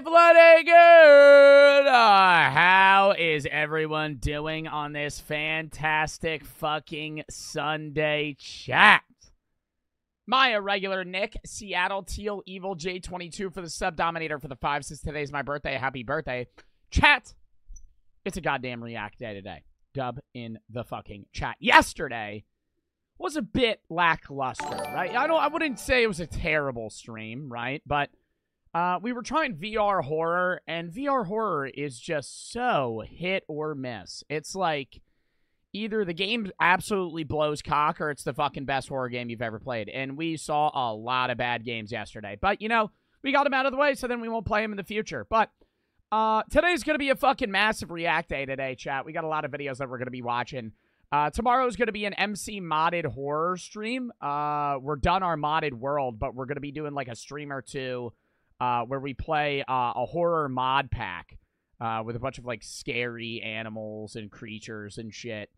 bloody good. How is everyone doing on this fantastic fucking Sunday chat? My irregular Nick, Seattle Teal Evil J22 for the sub, Dominator for the 5. Since today's my birthday, happy birthday. Chat, it's a goddamn react day today. Dub in the fucking chat. Yesterday was a bit lackluster, right? I wouldn't say it was a terrible stream, right? But we were trying VR horror, and VR horror is just so hit or miss. It's like either the game absolutely blows cock or it's the fucking best horror game you've ever played. And we saw a lot of bad games yesterday. But, you know, we got them out of the way, so then we won't play them in the future. But today's going to be a fucking massive react day today, chat. We got a lot of videos that we're going to be watching. Tomorrow's going to be an MC modded horror stream. We're done our modded world, but we're going to be doing like a stream or two where we play a horror mod pack with a bunch of like scary animals and creatures and shit.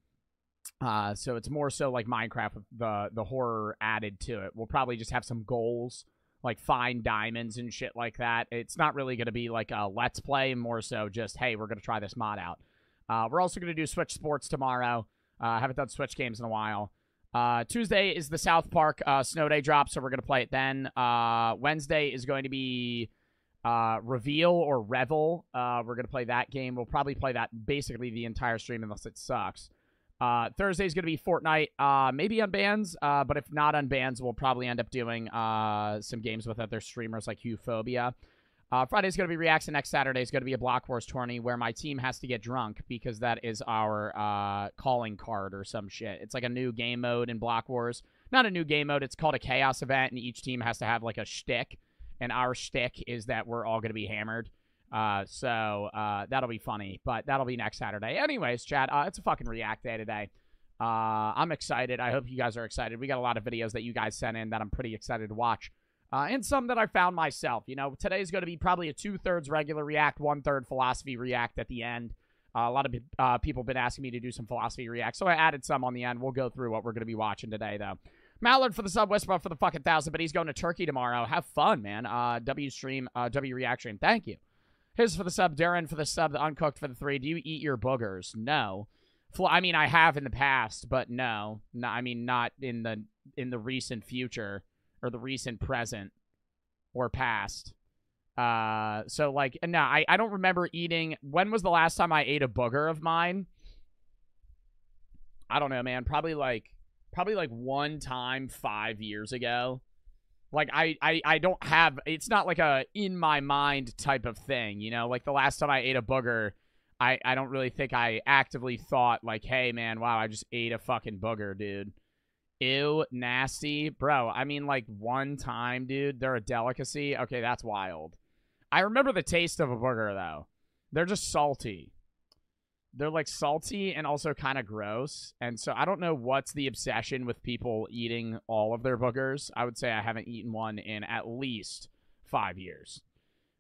So it's more so like Minecraft with the horror added to it. We'll probably just have some goals, like find diamonds and shit like that. It's not really going to be like a let's play, more so just, hey, we're going to try this mod out. We're also going to do Switch Sports tomorrow. Haven't done Switch games in a while. Tuesday is the South Park Snow Day drop, so we're going to play it then. Wednesday is going to be Reveal or Revel. We're going to play that game. We'll probably play that basically the entire stream unless it sucks. Thursday is going to be Fortnite, maybe on bans, but if not on bans, we'll probably end up doing some games with other streamers like Huphobia. Friday's going to be Reacts, and next Saturday is going to be a Block Wars tourney where my team has to get drunk because that is our calling card or some shit. It's like a new game mode in Block Wars. Not a new game mode. It's called a Chaos event, and each team has to have like a shtick, and our shtick is that we're all going to be hammered. So that'll be funny, but that'll be next Saturday. Anyways, chat, it's a fucking React day today. I'm excited. I hope you guys are excited. We got a lot of videos that you guys sent in that I'm pretty excited to watch. And some that I found myself. You know, today's going to be probably a 2/3 regular React, 1/3 philosophy React at the end. A lot of people have been asking me to do some philosophy React, so I added some on the end. We'll go through what we're going to be watching today, though. Mallard for the sub, Whisper for the fucking 1,000, but he's going to Turkey tomorrow. Have fun, man. W stream, W React stream. Thank you. His for the sub, Darren for the sub, the Uncooked for the 3. Do you eat your boogers? No. I mean, I have in the past, but no. No, I mean, not in the recent future. Or the recent present or past. So, like, no, I don't remember eating. When was the last time I ate a booger of mine? I don't know, man. Probably like one time 5 years ago. Like, I don't have, it's not like a in my mind type of thing, you know? Like, the last time I ate a booger, I don't really think I actively thought, like, hey, man, wow, I just ate a fucking booger, dude. Ew, nasty. Bro, I mean, like, one time, dude, they're a delicacy. Okay, that's wild. I remember the taste of a booger, though. They're just salty. They're, like, salty and also kind of gross. And so I don't know what's the obsession with people eating all of their boogers. I would say I haven't eaten one in at least 5 years.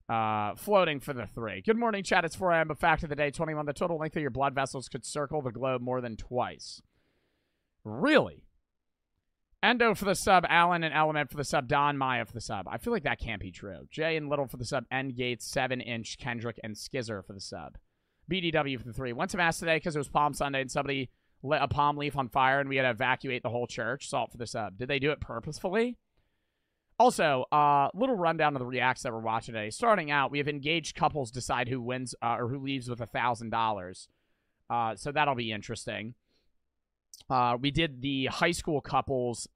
Floating for the 3. Good morning, chat. It's 4 a.m. A fact of the day, 21. The total length of your blood vessels could circle the globe more than twice. Really? Endo for the sub, Alan and Element for the sub, Don Maya for the sub. I feel like that can't be true. Jay and Little for the sub, N Gates, 7-inch, Kendrick, and Skizzer for the sub. BDW for the 3. Went to Mass today because it was Palm Sunday and somebody lit a palm leaf on fire and we had to evacuate the whole church. Salt for the sub. Did they do it purposefully? Also, little rundown of the reacts that we're watching today. Starting out, we have engaged couples decide who wins or who leaves with $1,000. So that'll be interesting. We did the high school couples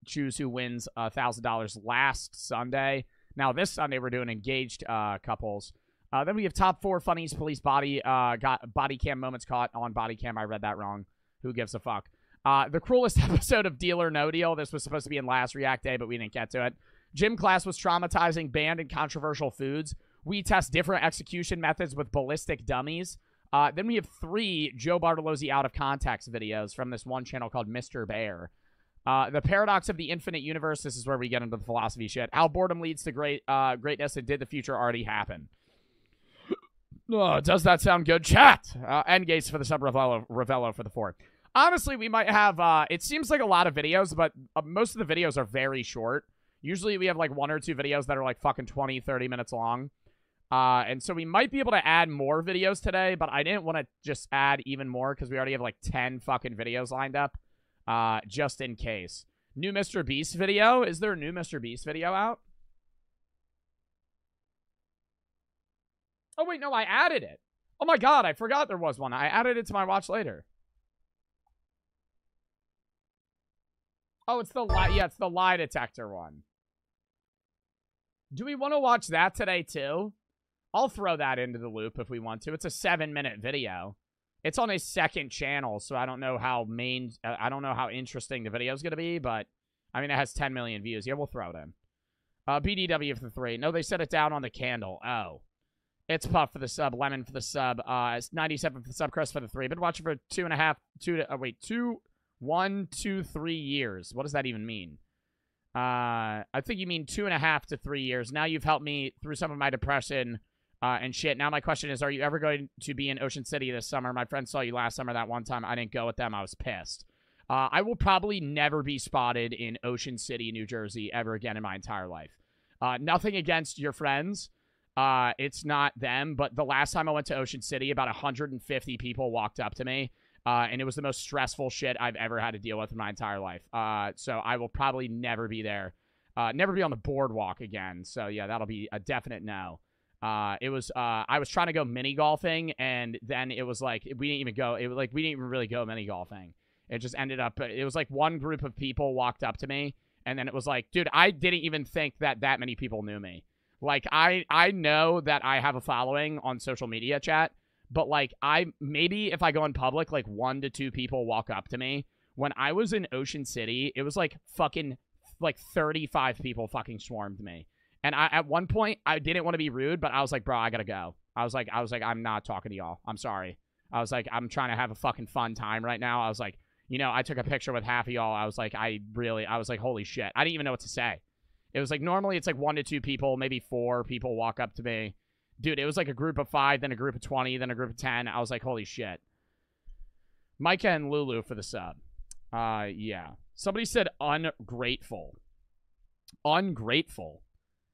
choose who wins $1,000 last Sunday. Now this Sunday we're doing engaged couples. Then we have top 4 funnies police got body cam moments caught on body cam. I read that wrong. Who gives a fuck? The cruelest episode of Deal or No Deal. This was supposed to be in last React Day, but we didn't get to it. Gym class was traumatizing, banned and controversial foods. We test different execution methods with ballistic dummies. Then we have 3 Joe Bartolozzi Out of Context videos from this one channel called Mr. Bear. The Paradox of the Infinite Universe. This is where we get into the philosophy shit. How boredom leads to greatness, and did the future already happen? Oh, does that sound good? Chat! Endgates for the sub, Ravello for the 4. Honestly, we might have, it seems like a lot of videos, but most of the videos are very short. Usually we have like 1 or 2 videos that are like fucking 20, 30 minutes long. And so we might be able to add more videos today, but I didn't want to just add even more because we already have like 10 fucking videos lined up, just in case. New MrBeast video? Is there a new MrBeast video out? Oh, wait, no, I added it. Oh my god, I forgot there was one. I added it to my watch later. Oh, it's the lie. Yeah, it's the lie detector one. Do we want to watch that today too? I'll throw that into the loop if we want to. It's a 7-minute video. It's on a second channel, so I don't know how I don't know how interesting the video is going to be, but I mean, it has 10 million views. Yeah, we'll throw it in. BDW for the 3. No, they set it down on the candle. Oh. It's Puff for the sub, Lemon for the sub, it's 97 for the sub, Chris for the 3. Been watching for 1, 2, 3 years. What does that even mean? I think you mean 2.5 to 3 years. Now you've helped me through some of my depression and shit. Now my question is, are you ever going to be in Ocean City this summer? My friends saw you last summer that one time. I didn't go with them. I was pissed. I will probably never be spotted in Ocean City, New Jersey ever again in my entire life. Nothing against your friends. It's not them, but the last time I went to Ocean City, about 150 people walked up to me, and it was the most stressful shit I've ever had to deal with in my entire life. So I will probably never be there, never be on the boardwalk again. So yeah, that'll be a definite no. I was trying to go mini golfing, and then it was like, we didn't even go, we didn't even really go mini golfing. It just ended up, it was like one group of people walked up to me, and then it was like, dude, I didn't even think that many people knew me. Like, I know that I have a following on social media, chat, but, like, maybe if I go in public, like, 1 to 2 people walk up to me. When I was in Ocean City, it was, like, fucking, like, 35 people fucking swarmed me. And at one point, I didn't want to be rude, but I was like, bro, I gotta go. I was like, I'm not talking to y'all. I'm sorry. I was like, I'm trying to have a fucking fun time right now. I was like, you know, I took a picture with half of y'all. I was like, holy shit. I didn't even know what to say. It was like, normally it's like 1 to 2 people, maybe 4 people walk up to me. Dude, it was like a group of 5, then a group of 20, then a group of 10. I was like, holy shit. Micah and Lulu for the sub. Yeah. Somebody said ungrateful. Ungrateful.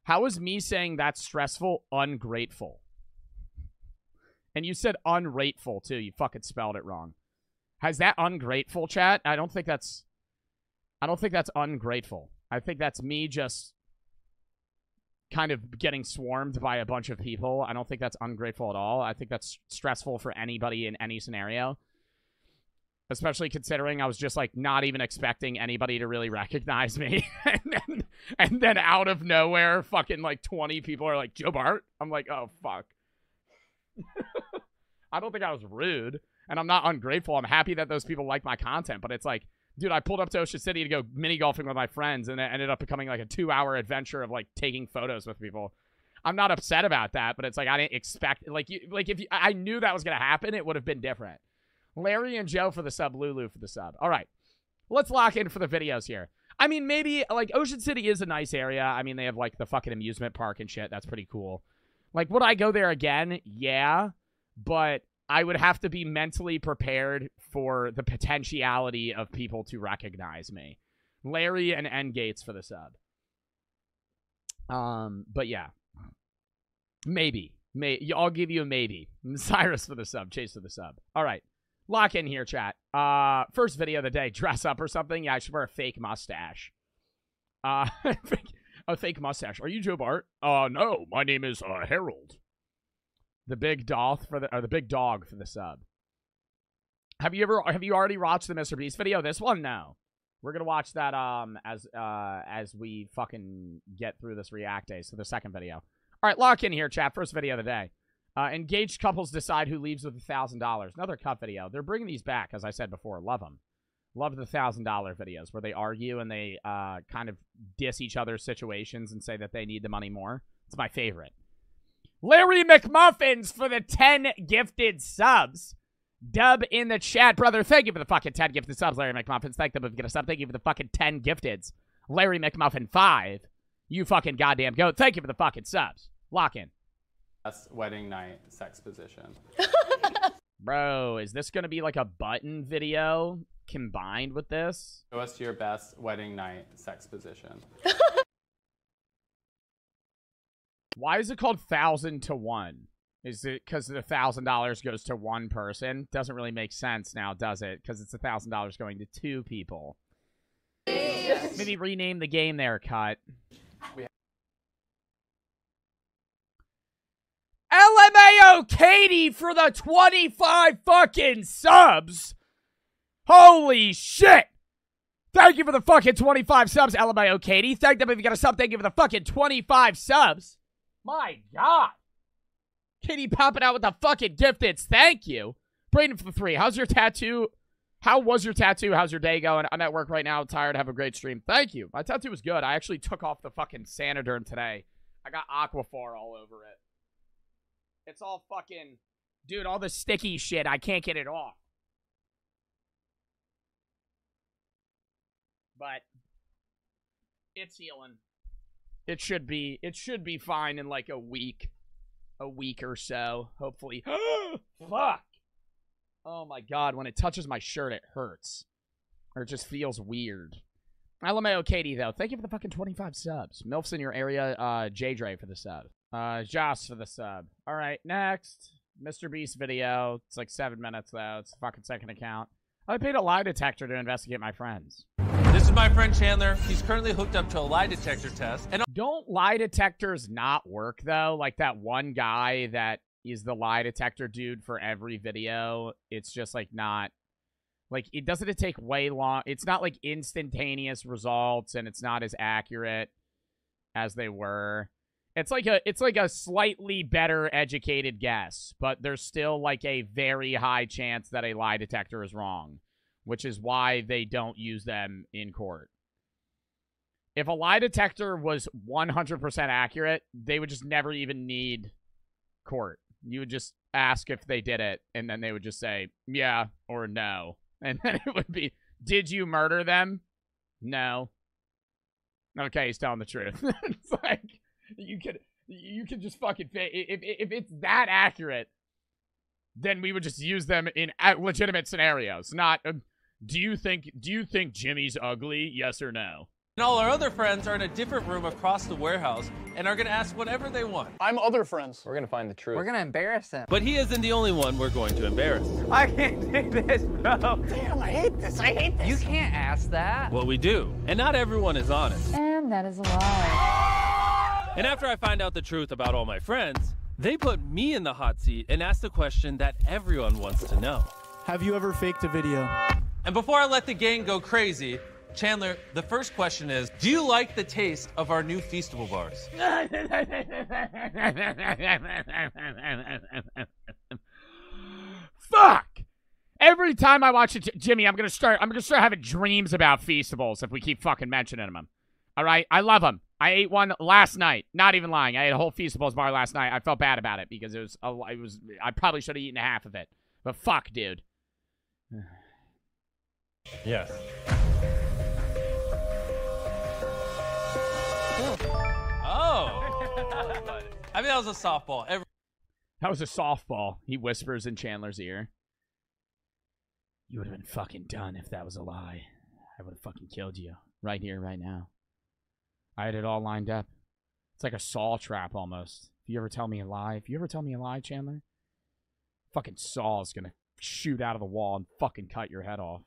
How is me saying that's stressful ungrateful? And you said ungrateful too. You fucking spelled it wrong. Has that ungrateful, chat? I don't think that's ungrateful. I think that's me just kind of getting swarmed by a bunch of people. I don't think that's ungrateful at all. I think that's stressful for anybody in any scenario. Especially considering I was just, like, not even expecting anybody to really recognize me. and then out of nowhere, fucking, like, 20 people are like, Joe Bart? I'm like, oh, fuck. I don't think I was rude. And I'm not ungrateful. I'm happy that those people like my content. But it's like, dude, I pulled up to Ocean City to go mini golfing with my friends, and it ended up becoming like a 2-hour adventure of like taking photos with people. I'm not upset about that, but it's like I didn't expect I knew that was gonna happen, it would have been different. Larry and Joe for the sub, Lulu for the sub. All right, let's lock in for the videos here. I mean, maybe like Ocean City is a nice area. I mean, they have like the fucking amusement park and shit. That's pretty cool. Like, would I go there again? Yeah, but I would have to be mentally prepared for the potentiality of people to recognize me. Larry and N Gates for the sub. But yeah. Maybe. I'll give you a maybe. Cyrus for the sub. Chase for the sub. All right. Lock in here, chat. First video of the day. Dress up or something? Yeah, I should wear a fake mustache. A fake mustache. Are you Joe Bart? No. My name is Harold. The big dog for the sub. Have you already watched the MrBeast video? This one? No. We're gonna watch that as we fucking get through this react day. So the second video. All right, lock in here, chat. First video of the day. Engaged couples decide who leaves with $1,000. Another cut video. They're bringing these back, as I said before. Love them. Love the $1,000 videos where they argue and they kind of diss each other's situations and say that they need the money more. It's my favorite. Larry McMuffins for the 10 gifted subs. Dub in the chat, brother. Thank you for the fucking 10 gifted subs, Larry McMuffins. Thank them for getting a sub. Thank you for the fucking 10 gifteds. Larry McMuffin 5. You fucking goddamn goat. Thank you for the fucking subs. Lock in. Best wedding night sex position. Bro, is this going to be like a button video combined with this? Show us your best wedding night sex position. Why is it called 1,000 to 1? Is it because the $1,000 goes to one person? Doesn't really make sense now, does it? Because it's $1,000 going to two people. Maybe rename the game there, Cut. LMAO Katie for the 25 fucking subs. Holy shit. Thank you for the fucking 25 subs, LMAO Katie. Thank them if you got a sub. Thank you for the fucking 25 subs. My God. Katie popping out with the fucking gifteds. Thank you. Brayden for the 3. How's your tattoo? How was your tattoo? How's your day going? I'm at work right now. Tired. Have a great stream. Thank you. My tattoo was good. I actually took off the fucking Sanoderm today. I got Aquaphor all over it. It's all fucking... Dude, all the sticky shit. I can't get it off. But it's healing. It should be fine in like a week or so, hopefully. Fuck. Oh my God, when it touches my shirt, it hurts. Or it just feels weird. LMAO Katie, though. Thank you for the fucking 25 subs. Milfs in your area, J-Dre for the sub. Joss for the sub. All right, next. MrBeast video. It's like 7 minutes, though. It's a fucking second account. I paid a lie detector to investigate my friends. This is my friend Chandler. He's currently hooked up to a lie detector test. And don't lie detectors not work, though? Like that one guy that is the lie detector dude for every video. It's just like not... Like, doesn't take way long? It's not like instantaneous results, and it's not as accurate as they were. It's like a slightly better educated guess, but there's still like a very high chance that a lie detector is wrong, which is why they don't use them in court. If a lie detector was 100% accurate, they would just never even need court. You would just ask if they did it, and then they would just say, yeah or no. And then it would be, did you murder them? No. Okay, he's telling the truth. It's like, you could just fucking, if it's that accurate, then we would just use them in legitimate scenarios. Not, do you think Jimmy's ugly? Yes or no? And all our other friends are in a different room across the warehouse and are going to ask whatever they want. I'm other friends. We're going to find the truth. We're going to embarrass him. But he isn't the only one we're going to embarrass. I can't do this, bro. Damn, I hate this. I hate this. You can't ask that. Well, we do. And not everyone is honest. And that is a lie. And after I find out the truth about all my friends, they put me in the hot seat and ask the question that everyone wants to know. Have you ever faked a video? And before I let the gang go crazy, Chandler, the first question is, do you like the taste of our new Feastable bars? Fuck! Every time I watch it, Jimmy, I'm gonna start having dreams about Feastables if we keep fucking mentioning them. All right, I love them. I ate one last night. Not even lying. I ate a whole Feastables bar last night. I felt bad about it because I probably should have eaten half of it. But fuck, dude. Yes. Oh. I mean, that was a softball. That was a softball. He whispers in Chandler's ear. You would have been fucking done if that was a lie. I would have fucking killed you. Right here, right now. I had it all lined up. It's like a saw trap almost. If you ever tell me a lie, Chandler, fucking saw is gonna shoot out of the wall and fucking cut your head off.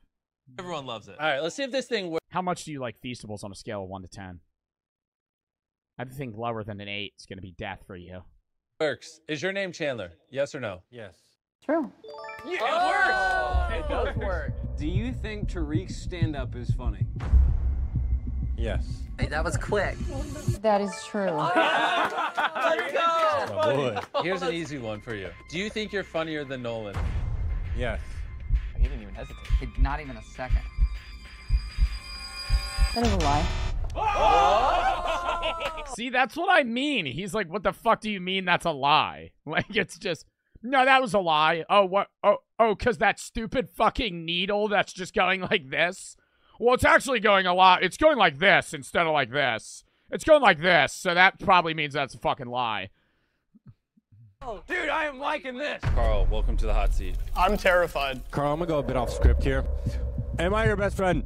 Everyone loves it. All right, let's see if this thing works. How much do you like Feastables on a scale of 1 to 10? I think lower than an 8 is going to be death for you. Works. Is your name Chandler? Yes or no? Yes. True. Yeah, it works. It does work. Do you think Tariq's stand-up is funny? Yes. Hey, that was quick. That is true. Let's go. Oh, boy. Here's an easy one for you. Do you think you're funnier than Nolan? Yes. He didn't even hesitate. Not even a second. That is a lie. See, that's what I mean. He's like, what the fuck do you mean that's a lie? Like, it's just, no, that was a lie. Oh, what? Oh, because that stupid fucking needle that's just going like this? Well, it's actually going a lot. It's going like this instead of like this. It's going like this, so that probably means that's a fucking lie. Oh, dude, I am liking this. Carl, welcome to the hot seat. I'm terrified. Carl, I'm gonna go a bit off script here. Am I your best friend?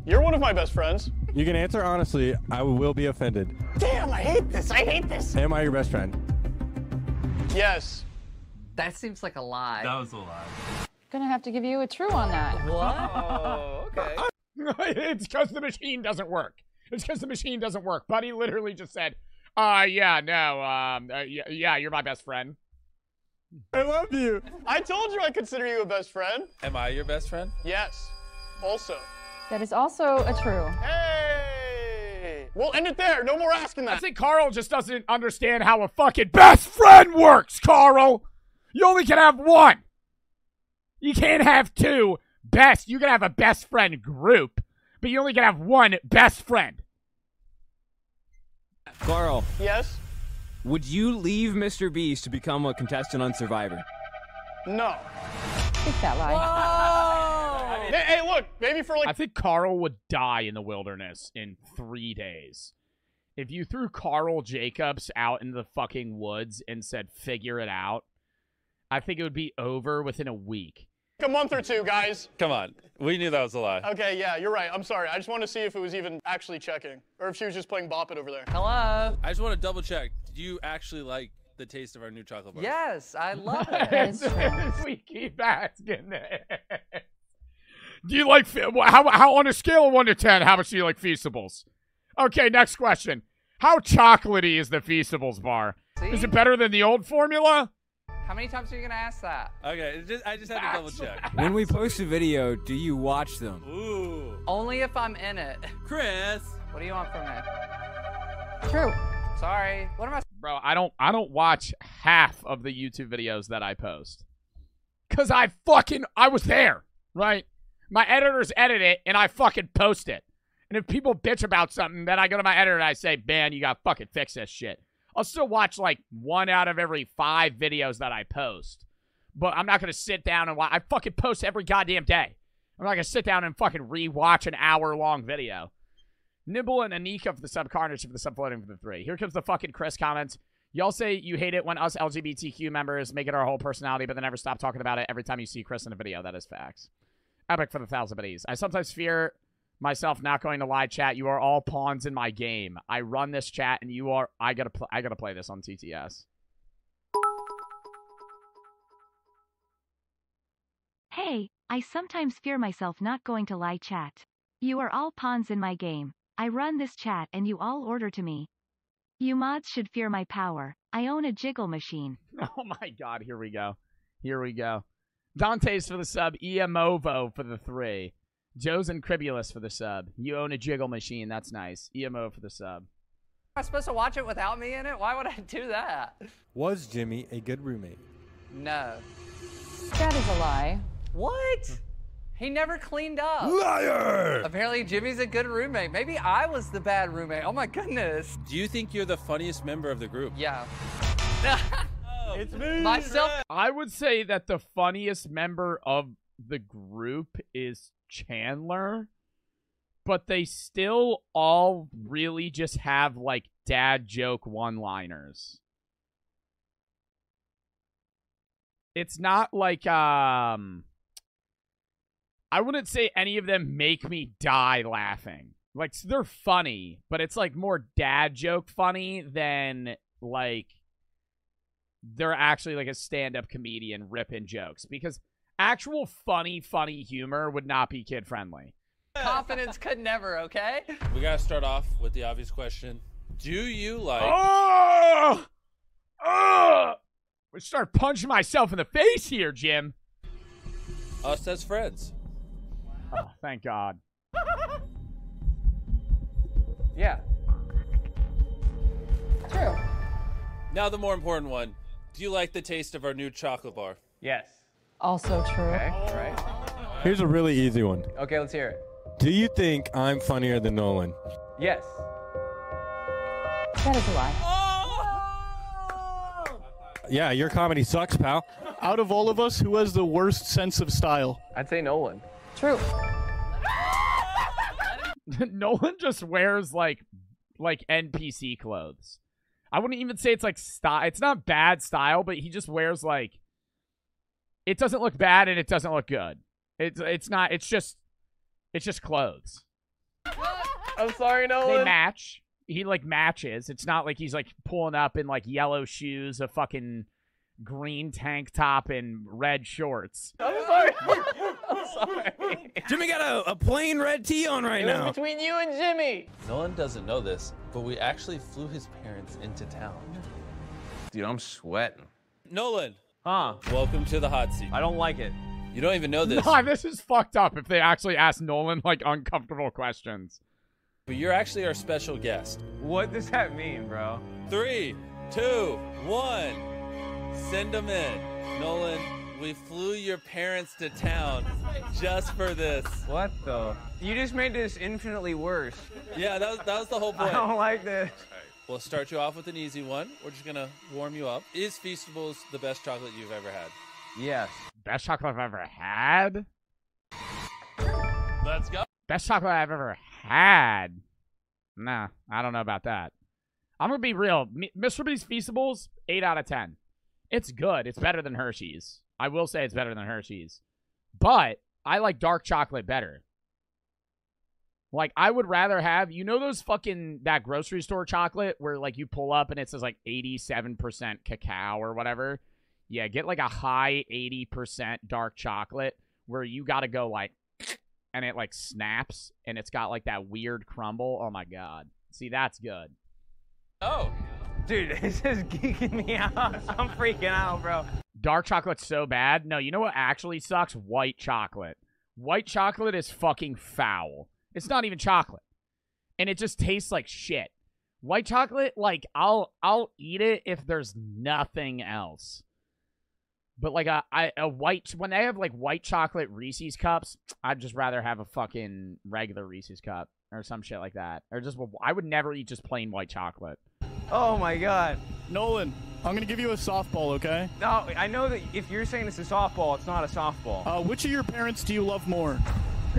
You're one of my best friends. You can answer honestly. I will be offended. Damn, I hate this. I hate this. Am I your best friend? Yes. That seems like a lie. That was a lie. Gonna have to give you a true on that. What? Oh, okay. It's because the machine doesn't work. It's because the machine doesn't work. Buddy literally just said, yeah, you're my best friend. I love you. I told you I consider you a best friend. Am I your best friend? Yes. Also. That is also a true. Hey! We'll end it there. No more asking I that. think Carl just doesn't understand how a fucking best friend works, Carl. You only can have one. You can't have two best. You can have a best friend group, but you only can have one best friend. Carl, Yes? would you leave MrBeast to become a contestant on Survivor? No. Take that lie. Hey, look. Maybe for I like... think Carl would die in the wilderness in 3 days. If you threw Carl Jacobs out in the fucking woods and said, figure it out, I think it would be over within a week. a month or two, guys. Come on. We knew that was a lie. Okay, yeah, you're right. I'm sorry. I just wanted to see if it was even actually checking. Or if she was just playing Bop It over there. Hello? I just want to double check. Do you actually like the taste of our new chocolate bar? Yes, I love it. That is true. We keep asking it. Do you like, how on a scale of 1 to 10, how much do you like Feastables? Okay, next question. How chocolatey is the Feastables bar? See? Is it better than the old formula? How many times are you going to ask that? Okay, I just had to double check. When we post a video, do you watch them? Ooh. Only if I'm in it. Chris. What do you want from me? True. Sorry. What am I... Bro, I don't watch half of the YouTube videos that I post. Cause I was there, right? My editors edit it and I fucking post it. And if people bitch about something, then I go to my editor and I say, man, you gotta fucking fix this shit. I'll still watch like 1 out of every 5 videos that I post. But I'm not gonna sit down and watch. I fucking post every goddamn day. I'm not gonna sit down and fucking rewatch an hour-long video. Nibble and Anika for the sub, Carnage for the sub, floating for the 3. Here comes the fucking Chris comments. Y'all say you hate it when us LGBTQ members make it our whole personality, but then never stop talking about it every time you see Chris in a video. That is facts. Epic for the 1,000 biddies. I sometimes fear myself not going to live chat. You are all pawns in my game. I run this chat, and you are. I gotta play this on TTS. Hey, I sometimes fear myself not going to live chat. You are all pawns in my game. I run this chat, and you all order to me. You mods should fear my power. I own a jiggle machine. Oh my god, here we go. Here we go. Dante's for the sub. Eamovo for the 3. Joe's and Cruelest for the sub. You own a jiggle machine. That's nice. EMO for the sub. Am I supposed to watch it without me in it? Why would I do that? Was Jimmy a good roommate? No. That is a lie. What? He never cleaned up. Liar! Apparently Jimmy's a good roommate. Maybe I was the bad roommate. Oh my goodness. Do you think you're the funniest member of the group? Yeah. It's me. Myself. I would say that the funniest member of the group is Chandler, but they still all really just have like dad joke one-liners. It's not like I wouldn't say any of them make me die laughing. Like, they're funny, but it's like more dad joke funny than like they're actually like a stand-up comedian ripping jokes, because actual funny humor would not be kid-friendly. Confidence could never, okay? We gotta start off with the obvious question. Do you like... Oh! Oh! I start punching myself in the face here, Jim. us as friends? Oh, thank God. Yeah. True. Now the more important one. Do you like the taste of our new chocolate bar? Yes. Also true. Okay, right. Here's a really easy one. Okay, let's hear it. Do you think I'm funnier than Nolan? Yes. That is a lie. Yeah, your comedy sucks, pal. Out of all of us, who has the worst sense of style? I'd say Nolan. True. Nolan just wears like NPC clothes. I wouldn't even say it's like style. It's not bad style, but he just wears like, it doesn't look bad and it doesn't look good. It's not. It's just clothes. I'm sorry, They Nolan. match. He, like, matches. It's not like he's, like, pulling up in, like, yellow shoes, a fucking green tank top, and red shorts. I'm sorry. I'm sorry. Jimmy got a plain red tee on right It was now. between you and Jimmy. Nolan doesn't know this, but we actually flew his parents into town. Dude, I'm sweating. Nolan, Huh? welcome to the hot seat. I don't like it. You don't even know this, Nah, this is fucked up if they actually ask Nolan, like, uncomfortable questions. but you're actually our special guest. What does that mean, bro? 3, 2, 1. Send them in. Nolan, we flew your parents to town just for this. What the? You just made this infinitely worse. Yeah, that was the whole I point. don't like this. We'll start you off with an easy one. We're just gonna warm you up. Is Feastables the best chocolate you've ever had? Yes. Best chocolate I've ever had? Let's go. Best chocolate I've ever had? Nah, I don't know about that. I'm gonna be real. MrBeast Feastables, 8 out of 10. It's good. It's better than Hershey's. I will say it's better than Hershey's. But I like dark chocolate better. Like, I would rather have, you know those fucking, that grocery store chocolate where, like, you pull up and it says, like, 87% cacao or whatever? Yeah, get, like, a high 80% dark chocolate where you gotta go, like, and it, like, snaps and it's got, like, that weird crumble. Oh, my God. See, that's good. Oh. Dude, this is geeking me out. I'm freaking out, bro. Dark chocolate's so bad. No, you know what actually sucks? White chocolate. White chocolate is fucking foul. It's not even chocolate. And it just tastes like shit. White chocolate, like, I'll eat it if there's nothing else. But, like, a white, when they have, like, white chocolate Reese's cups, I'd just rather have a fucking regular Reese's cup or some shit like that. Or just, I would never eat just plain white chocolate. Oh my God. Nolan, I'm gonna give you a softball, okay? No, I know that if you're saying it's a softball, it's not a softball. Which of your parents do you love more?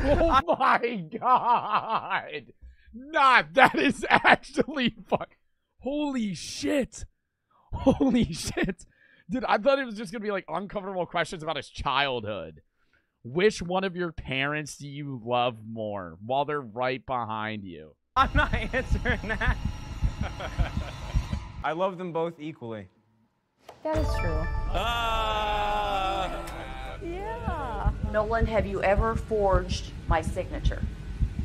Oh my God. Nah, that is actually holy shit. Holy shit. Dude, I thought it was just going to be like uncomfortable questions about his childhood. Which one of your parents do you love more while they're right behind you? I'm not answering that. I love them both equally. That is true. Yeah. Nolan, have you ever forged my signature?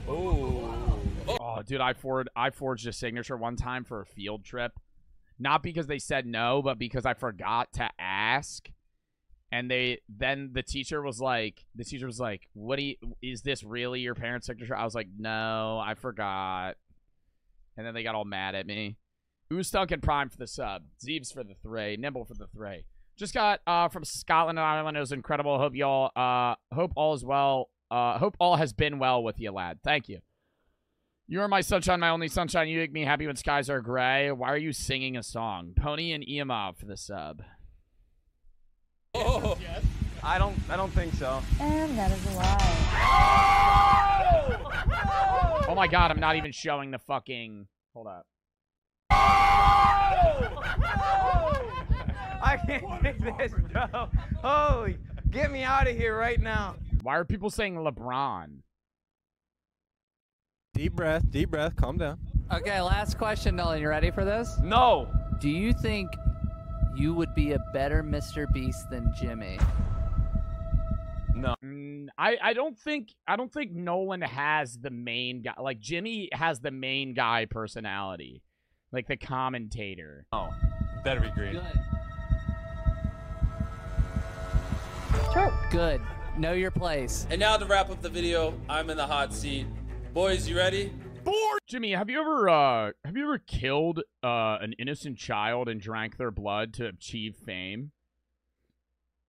Oh, dude, I forged a signature one time for a field trip. Not because they said no, but because I forgot to ask. And then the teacher was like, what is this really your parents' signature? I was like, no, I forgot. And then they got all mad at me. Ustunk and Prime for the sub. Zeebs for the 3. Nimble for the 3. Just got from Scotland and Ireland. It was incredible. Hope y'all hope all is well. Hope all has been well with you, lad. Thank you. You are my sunshine, my only sunshine. You make me happy when skies are gray. Why are you singing a song? Pony and Iamov for the sub. Oh. I don't think so. And that is a lie. Oh my God, I'm not even showing the fucking. Hold up. I can't take this, bro. Holy, get me out of here right now. Why are people saying LeBron? Deep breath, calm down. Okay, last question, Nolan. You ready for this? No. Do you think you would be a better MrBeast than Jimmy? No. I don't think Nolan has the main guy. Like, Jimmy has the main guy personality. Like, the commentator. Oh. Better be green. True. Good. Know your place. And now to wrap up the video, I'm in the hot seat. Boys, you ready? Jimmy, have you ever killed an innocent child and drank their blood to achieve fame?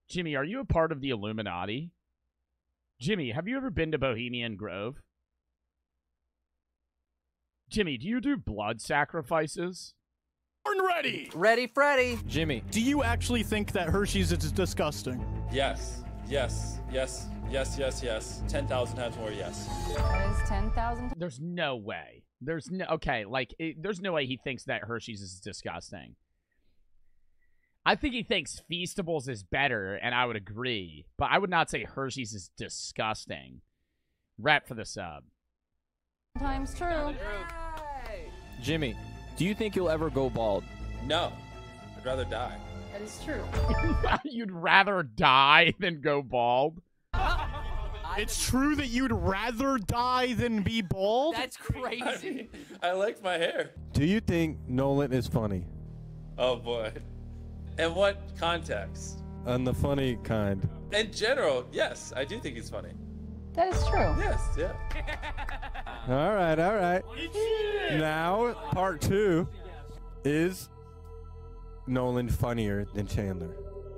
Jimmy, are you a part of the Illuminati? Jimmy, have you ever been to Bohemian Grove? Jimmy, do you do blood sacrifices? Ready. Ready, Freddy. Jimmy. Do you actually think that Hershey's is disgusting? Yes. 10,000 times more yes. That is 10,000. There's no way. There's no way he thinks that Hershey's is disgusting. I think he thinks Feastables is better, and I would agree. But I would not say Hershey's is disgusting. Rep for the sub. Times true. Jimmy, do you think you'll ever go bald? No. I'd rather die. That is true. You'd rather die than go bald? It's true that you'd rather die than be bald? That's crazy. I like my hair. Do you think Nolan is funny? Oh boy. In what context? On the funny kind. In general, yes, I do think he's funny. That is true. Yes, yeah. All right, all right. Now, part 2 is Nolan funnier than Chandler?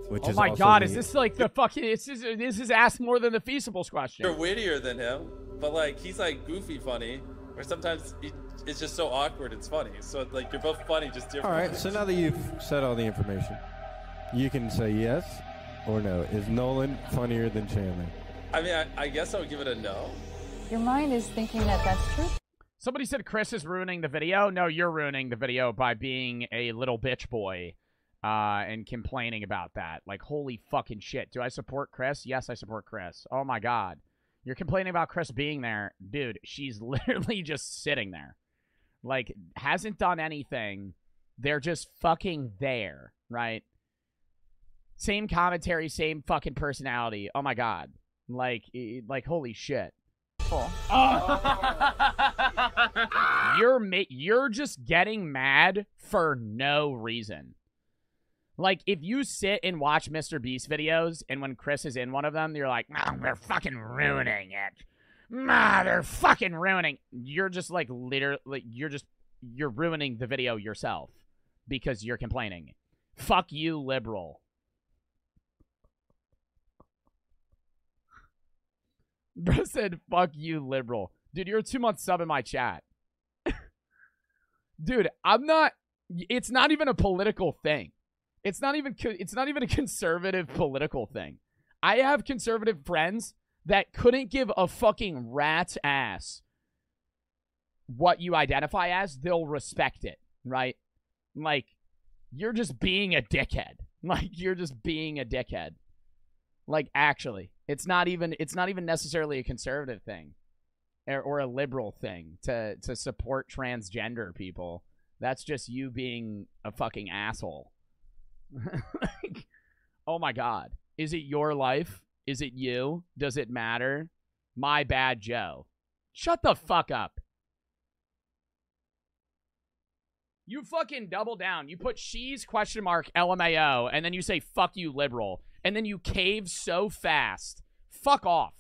Which Oh is my also god, me. is this like the fucking... This is asked more than the Feastables question. You're wittier than him, but like he's like goofy funny, or sometimes it's just so awkward it's funny. So like you're both funny, just different. All right, so now that you've said all the information, you can say yes or no. Is Nolan funnier than Chandler? I mean, I guess I would give it a no. Your mind is thinking that that's true. Somebody said Chris is ruining the video. No, you're ruining the video by being a little bitch boy and complaining about that. Like, holy fucking shit. Do I support Chris? Yes, I support Chris. Oh my god. You're complaining about Chris being there. Dude, she's literally just sitting there. Like, hasn't done anything. They're just fucking there, right? Same commentary, same fucking personality. Oh my god. Like holy shit. Cool. You're just getting mad for no reason. Like, if you sit and watch MrBeast videos, and when Chris is in one of them, you're like, oh, they're fucking ruining it. They're fucking ruining. You're just like literally, you're ruining the video yourself because you're complaining. Fuck you, liberal. Bro said, fuck you, liberal. Dude, you're a 2-month sub in my chat. Dude, it's not even a political thing. It's not even a conservative political thing. I have conservative friends that couldn't give a fucking rat's ass what you identify as. They'll respect it, right? Like, you're just being a dickhead. Like, you're just being a dickhead. Like, actually, it's not even necessarily a conservative thing or a liberal thing to support transgender people. That's just you being a fucking asshole. Like, oh my god. Is it your life? Is it you? Does it matter? My bad, Joe. Shut the fuck up. You fucking double down. You put she's question mark LMAO and then you say fuck you, liberal. And then you cave so fast. Fuck off.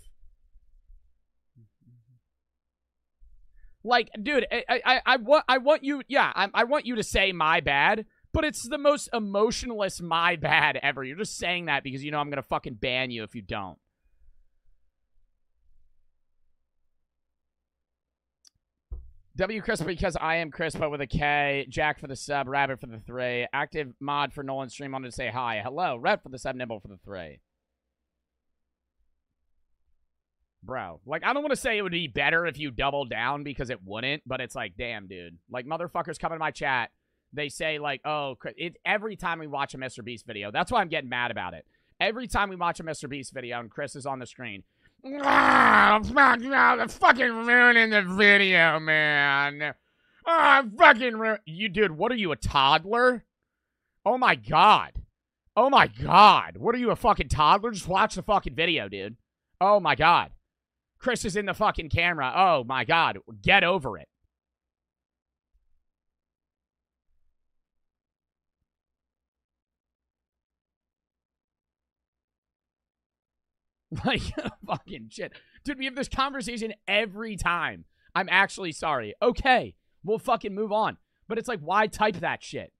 Like, dude, I want you, yeah, I want you to say my bad, but it's the most emotionless my bad ever. You're just saying that because you know I'm going to fucking ban you if you don't. W Chris because I am Chris, but with a K. Jack for the sub. Rabbit for the 3. Active mod for Nolan stream. Wanted to say hi. Hello. Red for the sub. Nibble for the 3. Bro, like, I don't want to say it would be better if you doubled down because it wouldn't, but it's like, damn, dude. Like, motherfuckers come in my chat. They say, like, oh, every time we watch a MrBeast video. That's why I'm getting mad about it. Every time we watch a MrBeast video and Chris is on the screen. I'm fucking ruining the video, man. Fucking you, dude, what are you, a toddler? Oh, my God. Oh, my God. What are you, a fucking toddler? Just watch the fucking video, dude. Oh, my God. Chris is in the fucking camera. Oh, my God. Get over it. Like, fucking shit. Dude, we have this conversation every time. I'm actually sorry. Okay, we'll fucking move on. But it's like, why type that shit?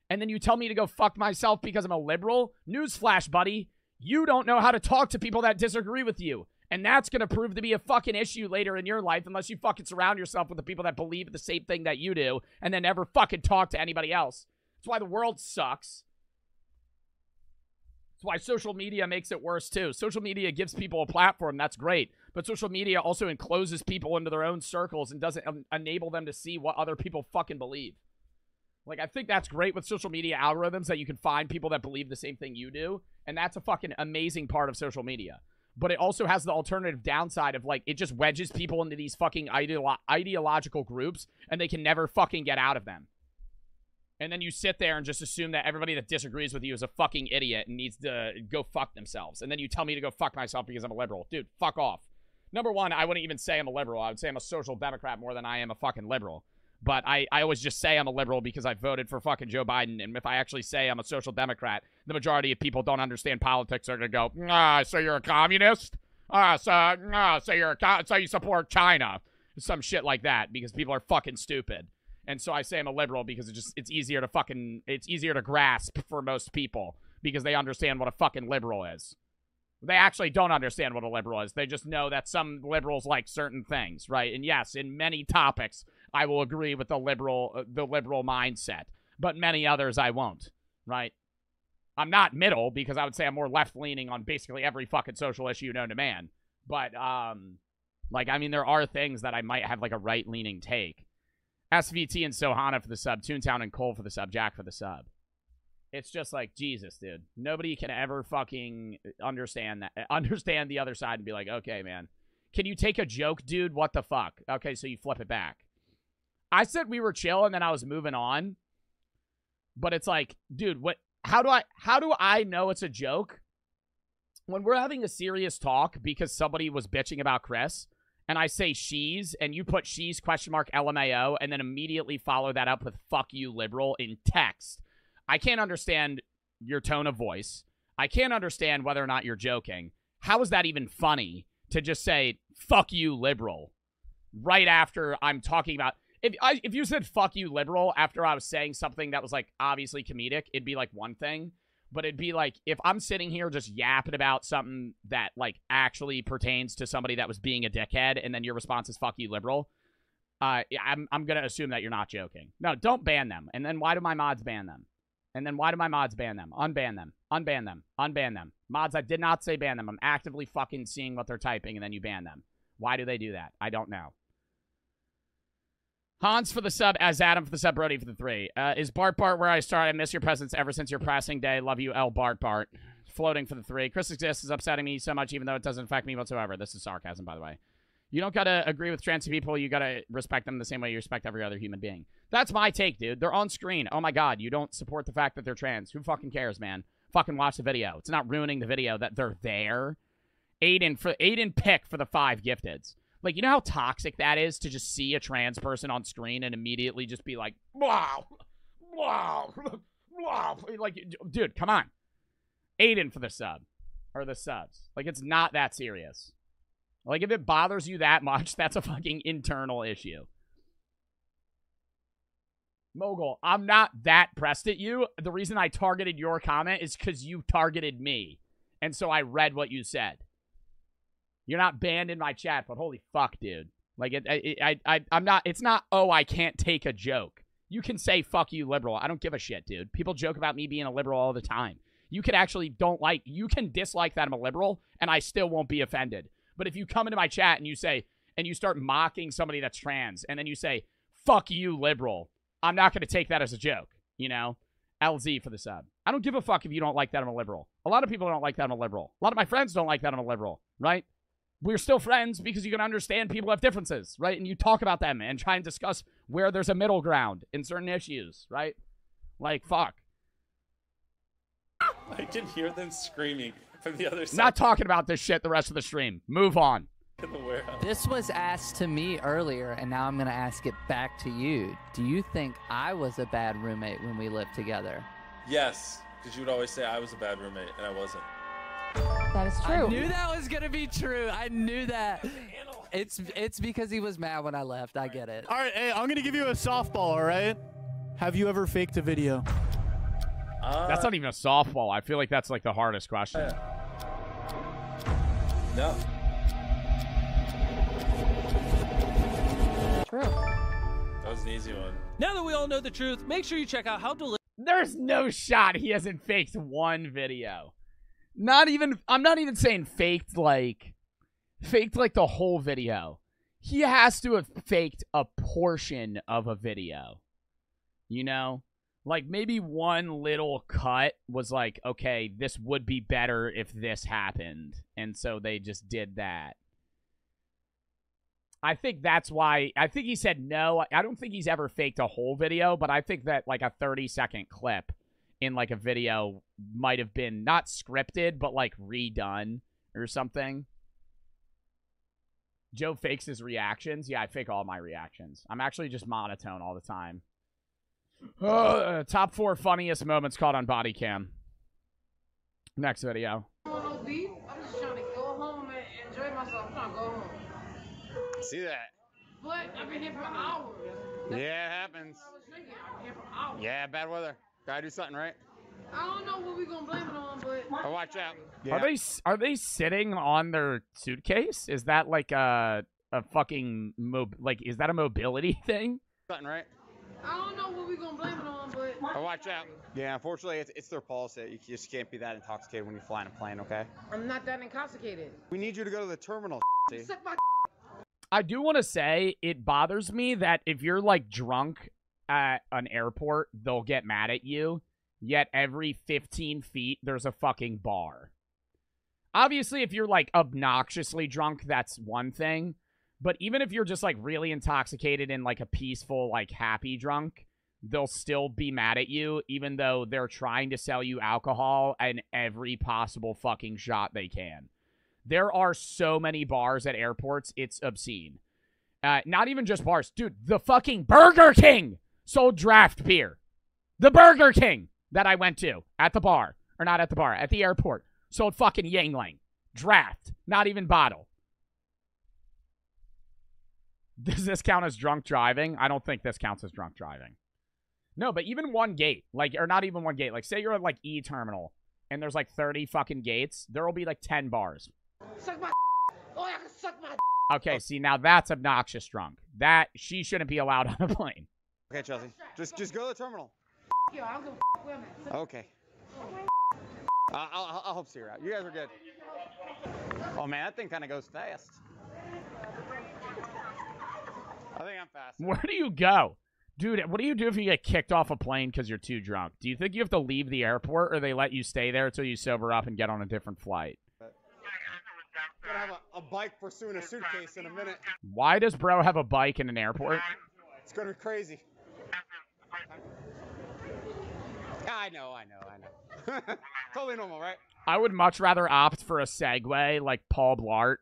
And then you tell me to go fuck myself because I'm a liberal? Newsflash, buddy. You don't know how to talk to people that disagree with you. And that's going to prove to be a fucking issue later in your life unless you fucking surround yourself with the people that believe the same thing that you do and then never fucking talk to anybody else. That's why the world sucks. That's why social media makes it worse, too. Social media gives people a platform. That's great. But social media also encloses people into their own circles and doesn't enable them to see what other people fucking believe. Like, I think that's great with social media algorithms that you can find people that believe the same thing you do. And that's a fucking amazing part of social media. but it also has the alternative downside of, like, it just wedges people into these fucking ideological groups, and they can never fucking get out of them. And then you sit there and just assume that everybody that disagrees with you is a fucking idiot and needs to go fuck themselves. And then you tell me to go fuck myself because I'm a liberal. Dude, fuck off. Number one, I wouldn't even say I'm a liberal. I would say I'm a social democrat more than I am a fucking liberal. But I always just say I'm a liberal because I voted for fucking Joe Biden. And if I actually say I'm a social democrat, the majority of people don't understand politics are going to go, so you're a communist? So you support China. Some shit like that because people are fucking stupid. And so I say I'm a liberal because it's easier to grasp for most people because they understand what a fucking liberal is. They actually don't understand what a liberal is. They just know that some liberals like certain things, right? And yes, in many topics, I will agree with the liberal mindset, but many others I won't, right? I'm not middle because I would say I'm more left-leaning on basically every fucking social issue known to man. But, like, I mean, there are things that I might have, like, a right-leaning take. SVT and Sohana for the sub, Toontown and Cole for the sub, Jack for the sub. It's just like, Jesus, dude. Nobody can ever fucking understand the other side and be like, okay, man. Can you take a joke, dude? What the fuck? Okay, so you flip it back. I said we were chill and then I was moving on. But it's like, dude, what? How do I know it's a joke? When we're having a serious talk because somebody was bitching about Chris, and I say she's, and you put she's LMAO, and then immediately follow that up with fuck you liberal in text. I can't understand your tone of voice. I can't understand whether or not you're joking. How is that even funny to just say, fuck you, liberal, right after I'm talking about... If you said, fuck you, liberal, after I was saying something that was, like, obviously comedic, it'd be, like, one thing. But it'd be, like, if I'm sitting here just yapping about something that, like, actually pertains to somebody that was being a dickhead, and then your response is, fuck you, liberal, I'm going to assume that you're not joking. No, don't ban them. And then why do my mods ban them? And then why do my mods ban them? Unban them. Unban them. Unban them. Mods, I did not say ban them. I'm actively fucking seeing what they're typing, and then you ban them. Why do they do that? I don't know. Hans for the sub, as Adam for the sub, Brody for the 3. Is Bart where I started? I miss your presence ever since your passing day. Love you, L. Bart. Floating for the 3. Chris exists is upsetting me so much, even though it doesn't affect me whatsoever. This is sarcasm, by the way. You don't gotta agree with trans people. You gotta respect them the same way you respect every other human being. That's my take, dude. They're on screen. Oh my god, you don't support the fact that they're trans. Who fucking cares, man? Fucking watch the video. It's not ruining the video that they're there. Aiden pick for the 5 gifteds. Like, you know how toxic that is to just see a trans person on screen and immediately just be like, wow, wow, wow. Like, dude, come on. Aiden for the sub. Or the subs. Like, it's not that serious. Like, if it bothers you that much, that's a fucking internal issue. Mogul, I'm not that pressed at you. The reason I targeted your comment is because you targeted me. And so I read what you said. You're not banned in my chat, but holy fuck, dude. Like, I'm not, it's not, oh, I can't take a joke. You can say, fuck you, liberal. I don't give a shit, dude. People joke about me being a liberal all the time. You can actually you can dislike that I'm a liberal, and I still won't be offended. But if you come into my chat and you say, and you start mocking somebody that's trans, and then you say, fuck you, liberal, I'm not going to take that as a joke, you know? LZ for the sub. I don't give a fuck if you don't like that I'm a liberal. A lot of people don't like that I'm a liberal. A lot of my friends don't like that I'm a liberal, right? We're still friends because you can understand people have differences, right? And you talk about them and try and discuss where there's a middle ground in certain issues, right? Like, fuck. I can hear them screaming from the other side. Not talking about this shit the rest of the stream. Move on. In the warehouse. This was asked to me earlier, and now I'm going to ask it back to you. Do you think I was a bad roommate when we lived together? Yes, because you would always say I was a bad roommate, and I wasn't. That is true. I knew that was going to be true. I knew that. It's because he was mad when I left. I get it. All right, hey, I'm going to give you a softball, all right? Have you ever faked a video? That's not even a softball. I feel like that's like the hardest question. No. True. That was an easy one. Now that we all know the truth, make sure you check out how delicious. There's no shot he hasn't faked one video. I'm not even saying faked like the whole video. He has to have faked a portion of a video. You know? Like, maybe one little cut was like, okay, this would be better if this happened. And so they just did that. I think that's why, I think he said no. I don't think he's ever faked a whole video, but I think that, like, a 30-second clip in, like, a video might have been not scripted, but, like, redone or something. Joe fakes his reactions. Yeah, I fake all my reactions. I'm actually just monotone all the time. Top 4 funniest moments caught on Bodycam. Next video. No beef. I'm just trying to go home and enjoy myself. I'm trying to go home. See that? But I've been here for hours. Yeah, it happens. I've been here for hours. Yeah, bad weather. Gotta do something, right? I don't know what we're gonna blame it on, but Oh, watch out. Yeah. Are they sitting on their suitcase? Is that like a fucking is that a mobility thing? Something, right? I don't know what we're gonna blame it on, but Oh, watch out. Yeah, unfortunately, it's their policy. You just can't be that intoxicated when you fly in a plane, okay? I'm not that intoxicated. We need you to go to the terminal, see? Suck my I do want to say it bothers me that if you're like drunk at an airport, they'll get mad at you. Yet every 15 feet, there's a fucking bar. Obviously, if you're like obnoxiously drunk, that's one thing. But even if you're just like really intoxicated and like a peaceful, like happy drunk, they'll still be mad at you, even though they're trying to sell you alcohol and every possible fucking shot they can. There are so many bars at airports, it's obscene. Not even just bars. Dude, the fucking Burger King sold draft beer. The Burger King that I went to at the bar, or not at the bar, at the airport, sold fucking Yangling. Draft, not even bottle. Does this count as drunk driving? I don't think this counts as drunk driving. No, but even one gate, like, or not even one gate. Like, say you're at, like, E-Terminal, and there's, like, 30 fucking gates. There will be, like, 10 bars. suck my Oh, I can suck my Okay, see, now that's obnoxious drunk. That, she shouldn't be allowed on a plane. Okay, Chelsea. Just go to the terminal. Yo, I don't give a where I'm at. Okay. I'll help see her out. You guys are good. Oh, man, that thing kind of goes fast. I think I'm fast. Where do you go? Dude, what do you do if you get kicked off a plane because you're too drunk? Do you think you have to leave the airport, or they let you stay there until you sober up and get on a different flight? I'm gonna have a bike pursuing a suitcase in a minute. Why does bro have a bike in an airport? It's gonna be crazy. I know. Totally normal, right? I would much rather opt for a Segway like Paul Blart.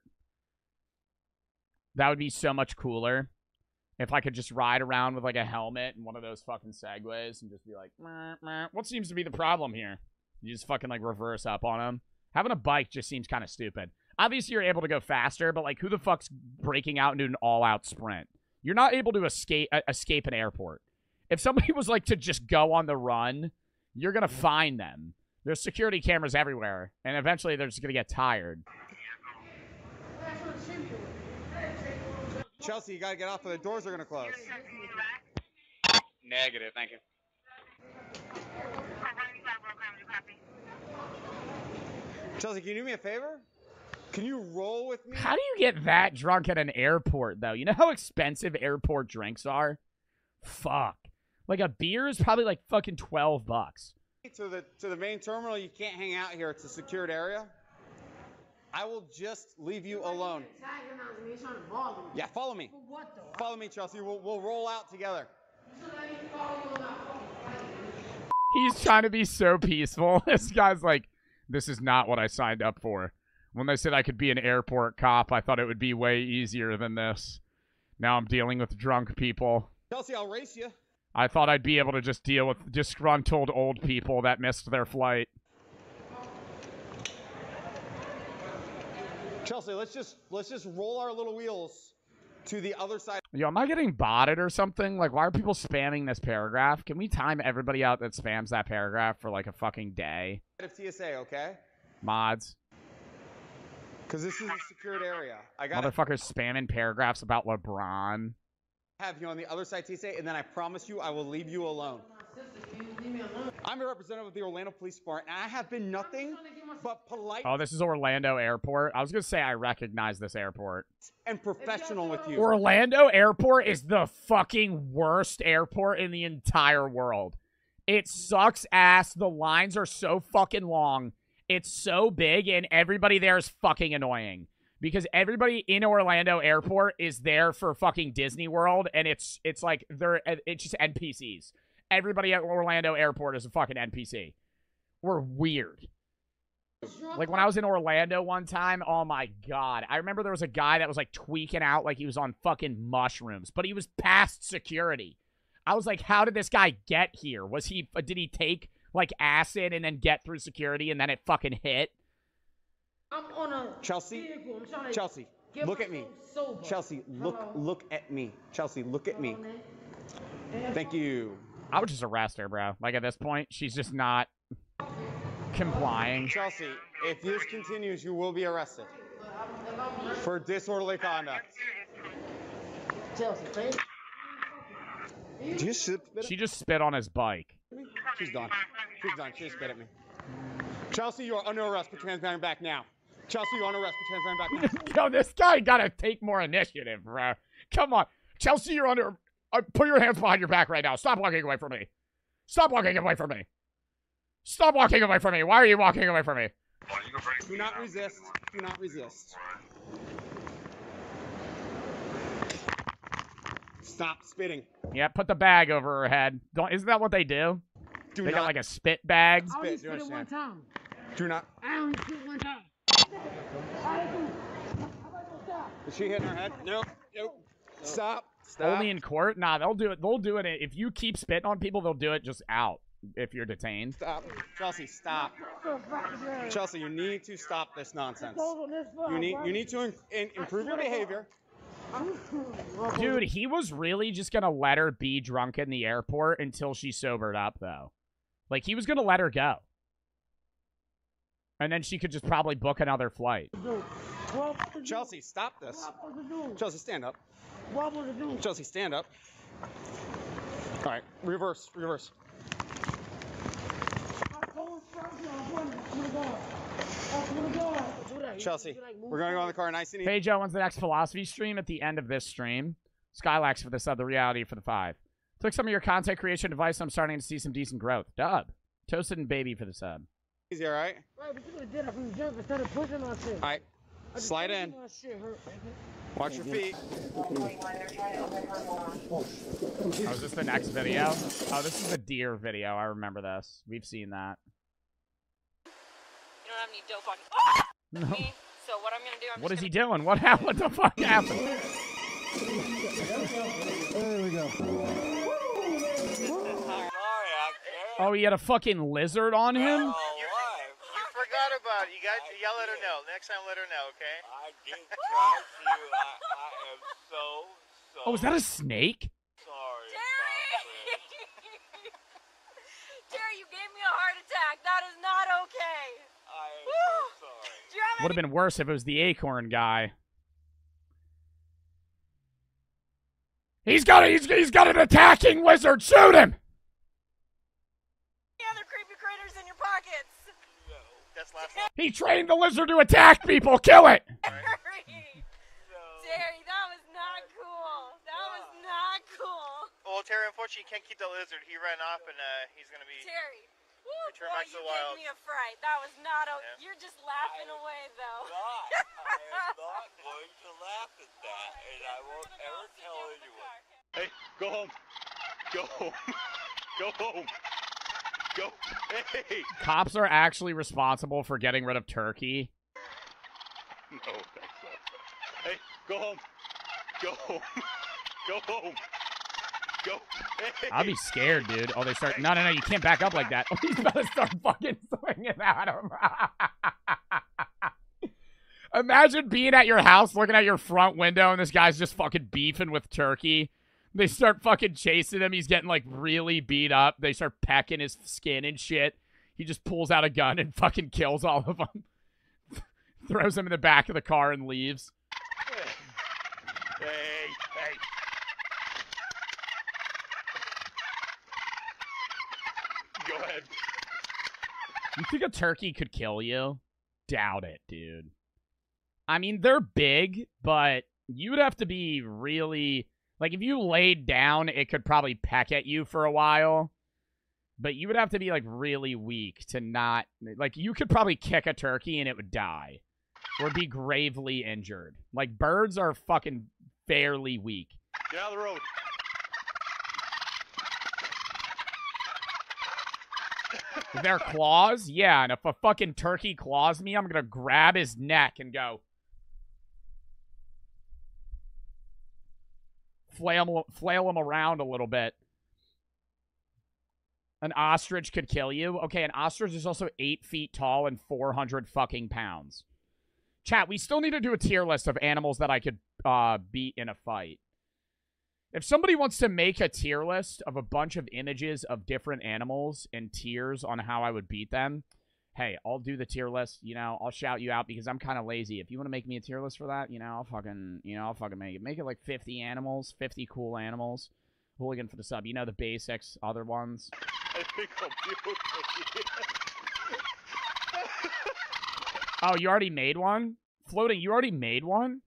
That would be so much cooler. If I could just ride around with like a helmet and one of those fucking Segways and just be like, meh, meh. What seems to be the problem here? You just fucking like reverse up on them. Having a bike just seems kind of stupid. Obviously, you're able to go faster, but like who the fuck's breaking out into an all-out sprint? You're not able to escape an airport. If somebody was like to just go on the run, you're going to find them. There's security cameras everywhere, and eventually they're just going to get tired. Chelsea, you gotta get off or the doors are gonna close. Negative, thank you. Chelsea, can you do me a favor? Can you roll with me? How do you get that drunk at an airport, though? You know how expensive airport drinks are? Fuck. Like a beer is probably like fucking $12. To the main terminal, you can't hang out here. It's a secured area. I will just leave you alone. Yeah, follow me. Follow me, Chelsea. We'll roll out together. He's trying to be so peaceful. This guy's like, this is not what I signed up for. When they said I could be an airport cop, I thought it would be way easier than this. Now I'm dealing with drunk people. Chelsea, I'll race you. I thought I'd be able to just deal with disgruntled old people that missed their flight. Chelsea, let's just roll our little wheels to the other side. Yo, am I getting botted or something? Like, why are people spamming this paragraph? Can we time everybody out that spams that paragraph for like a fucking day? Of TSA, okay? Mods. Because this is a secured area. I got motherfuckers spamming paragraphs about LeBron. Have you on the other side TSA, and then I promise you I will leave you alone. I'm a representative of the Orlando Police Department, and I have been nothing but polite. Oh, this is Orlando Airport. I was going to say I recognize this airport. And professional with you. Orlando Airport is the fucking worst airport in the entire world. It sucks ass. The lines are so fucking long. It's so big, and everybody there is fucking annoying. Because everybody in Orlando Airport is there for fucking Disney World, and it's like it's just NPCs. Everybody at Orlando Airport is a fucking NPC. We're weird. Like, when I was in Orlando one time, oh my god. I remember there was a guy that was, like, tweaking out like he was on fucking mushrooms. But he was past security. I was like, how did this guy get here? Did he take, like, acid and then get through security and then it fucking hit? I'm on a Chelsea, vehicle. I'm trying to Chelsea, get look at me. myself sober. Chelsea, look at me. Chelsea, look at me. Thank you. I would just arrest her, bro. Like, at this point, she's just not complying. Chelsea, if this continues, you will be arrested for disorderly conduct. Chelsea, please. She just spit on his bike. She's done. She's done. She just spit at me. Chelsea, you are under arrest. Put your hands behind your back now. Chelsea, you're under arrest. Put your hands behind your back now. Yo, this guy gotta take more initiative, bro. Come on. Chelsea, you're under... put your hands behind your back right now. Stop walking away from me. Stop walking away from me. Stop walking away from me. Why are you walking away from me? Do not resist. Do not resist. Stop spitting. Yeah, put the bag over her head. Isn't that what they do? They got like a spit bag. I only spit it one time. Do not. I only spit one time. Is she hitting her head? Nope. Nope. Stop. Stop. Only in court? Nah, they'll do it. They'll do it. If you keep spitting on people, they'll do it just out if you're detained. Stop. Chelsea, stop. Chelsea, you need to stop this nonsense. You need to improve your behavior. Dude, he was really just going to let her be drunk in the airport until she sobered up, though. Like, he was going to let her go. And then she could just probably book another flight. Chelsea, stop this. Chelsea, stand up. Chelsea, stand up. All right, reverse, reverse. Chelsea, we're going to go in the car nice and easy. Hey, Joe, when's the next philosophy stream? At the end of this stream. Skylax for the sub, the reality for the 5. Took some of your content creation advice, I'm starting to see some decent growth. Dub. Toasted and baby for the sub. Easy, all right? Right, but you could have did it from the jump instead of pushing my shit. All right, slide in. Watch your feet. Oh, is this the next video? Oh, this is the deer video. I remember this. We've seen that. You don't have any dope on. No. Me, so what I'm gonna do? What is he doing? What happened? What the fuck happened? There we go. Oh, he had a fucking lizard on him? You forgot about it. You got to yell at her no. Next time, let her know, okay? I did try to. I am so Oh, is that a snake? sorry. Terry, you gave me a heart attack. That is not okay. I am so sorry. Would have been worse if it was the acorn guy. He's got an attacking lizard. Shoot him! Any other creepy critters in your pockets? No. That's last time. He trained the lizard to attack people. Kill it! Terry, that was not cool. That was not cool. Well, Terry, unfortunately, you can't keep the lizard. He ran off, and he's going to be... Terry. Return Boy, back to you the wild. gave me a fright. That was not okay. Yeah. You're just laughing away, though. I am not going to laugh at that, and I won't ever tell anyone. Hey, go home. Go home. Go home. Go. Hey. Cops are actually responsible for getting rid of Turkey. No, that's not. Hey, go home. Go home. Go home. Go. Hey. I'd be scared, dude. Oh, they start... No, you can't back up like that. Oh, he's about to start fucking swinging at him. Imagine being at your house, looking at your front window, and this guy's just fucking beefing with Turkey. They start fucking chasing him. He's getting, like, really beat up. They start pecking his skin and shit. He just pulls out a gun and fucking kills all of them. Throws him in the back of the car and leaves. Hey. Go ahead. You think a turkey could kill you? Doubt it, dude. I mean, they're big, but you'd have to be really... Like, if you laid down, it could probably peck at you for a while. But you would have to be, like, really weak to not... Like, you could probably kick a turkey and it would die. Or be gravely injured. Like, birds are fucking fairly weak. Get out of the road. Their claws? Yeah, and if a fucking turkey claws me, I'm gonna grab his neck and go... Flail him around a little bit. An ostrich could kill you. Okay, an ostrich is also 8 feet tall and 400 fucking pounds. Chat, we still need to do a tier list of animals that I could beat in a fight. If somebody wants to make a tier list of a bunch of images of different animals and tiers on how I would beat them, hey, I'll do the tier list. You know, I'll shout you out because I'm kind of lazy. If you want to make me a tier list for that, I'll fucking make it. Make it like 50 animals, 50 cool animals. Hooligan for the sub. You know the basics, other ones. I think I'll be okay. Oh, you already made one? Floating, you already made one?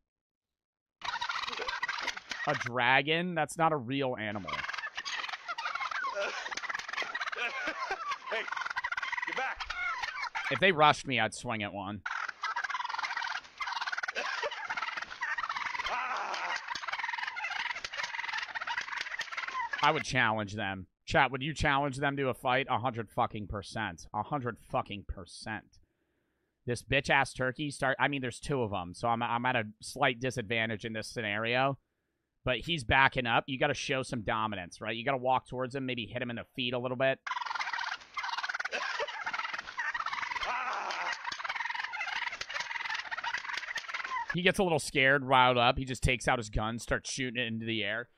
A dragon? That's not a real animal. Hey, get back. If they rushed me, I'd swing at one. I would challenge them. Chat, would you challenge them to a fight? 100 fucking %. 100 fucking %. This bitch-ass turkey I mean, there's 2 of them, so I'm at a slight disadvantage in this scenario. But he's backing up. You got to show some dominance, right? You got to walk towards him, maybe hit him in the feet a little bit. He gets a little scared, riled up. He just takes out his gun, starts shooting it into the air.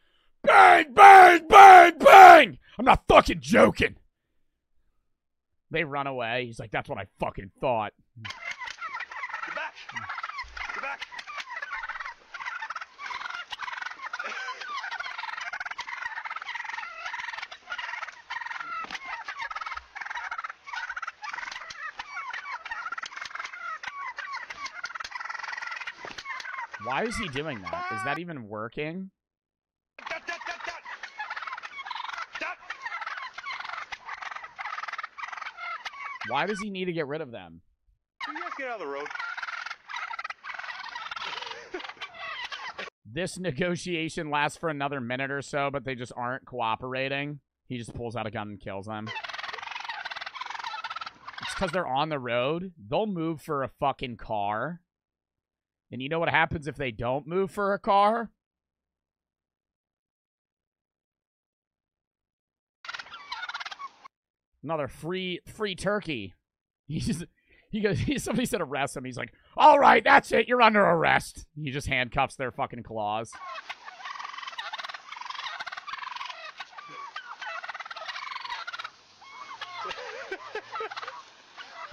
Bang, bang, bang, bang! I'm not fucking joking. They run away. He's like, that's what I fucking thought. Get back. Get back. Why is he doing that? Is that even working? Why does he need to get rid of them? Can you guys get out of the road? This negotiation lasts for another minute or so, but they just aren't cooperating. He just pulls out a gun and kills them. It's because they're on the road. They'll move for a fucking car. And you know what happens if they don't move for a car? Another free turkey. Somebody said arrest him. He's like, all right, that's it. You're under arrest. He just handcuffs their fucking claws.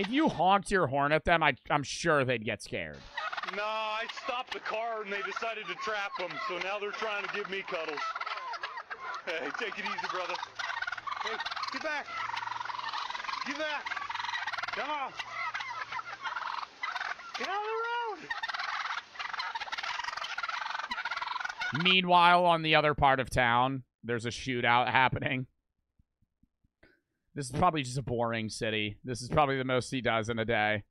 If you honked your horn at them, I'm sure they'd get scared. Nah, I stopped the car and they decided to trap them, so now they're trying to give me cuddles. Hey, take it easy, brother. Hey, get back. Get back. Come on. Get out of the road. Meanwhile, on the other part of town, there's a shootout happening. This is probably just a boring city. This is probably the most he does in a day.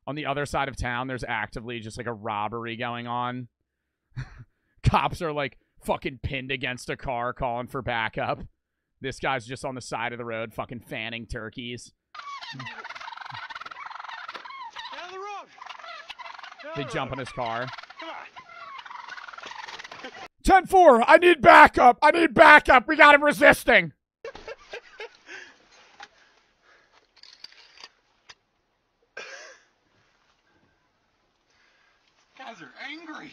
On the other side of town, there's actively just like a robbery going on. Cops are like fucking pinned against a car calling for backup. This guy's just on the side of the road fucking fanning turkeys. Down the road. They jump in his car. Come on. 10-4, I need backup. I need backup. We got him resisting. Guys are angry.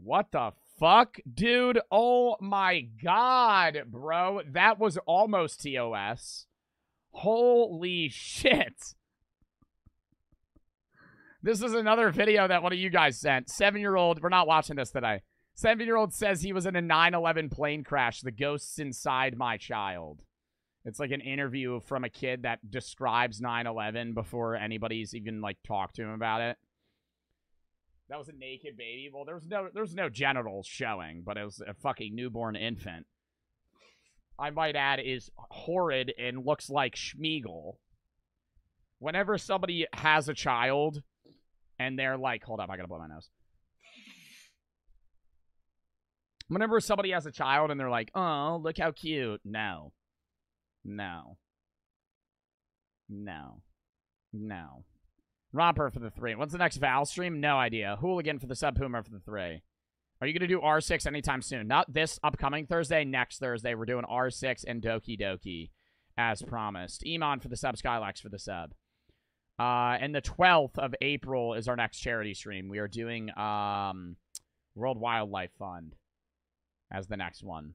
What the fuck? Dude, oh my god, bro. That was almost TOS. Holy shit. This is another video that one of you guys sent. 7-year-old, we're not watching this today. 7-year-old says he was in a 9/11 plane crash. The ghosts inside my child. It's like an interview from a kid that describes 9/11 before anybody's even like talked to him about it. That was a naked baby. Well, there's no genitals showing, but it was a fucking newborn infant. I might add, is horrid and looks like Schmeagol. Whenever somebody has a child and they're like, hold up, I gotta blow my nose. Whenever somebody has a child and they're like, oh, look how cute. No. No. No. No. Romper for the 3. When's the next Val stream? No idea. Hooligan for the sub. Poomer for the 3. Are you going to do R6 anytime soon? Not this upcoming Thursday. Next Thursday, we're doing R6 and Doki Doki, as promised. Iman for the sub. Skylax for the sub. And the 12th of April is our next charity stream. We are doing World Wildlife Fund as the next one,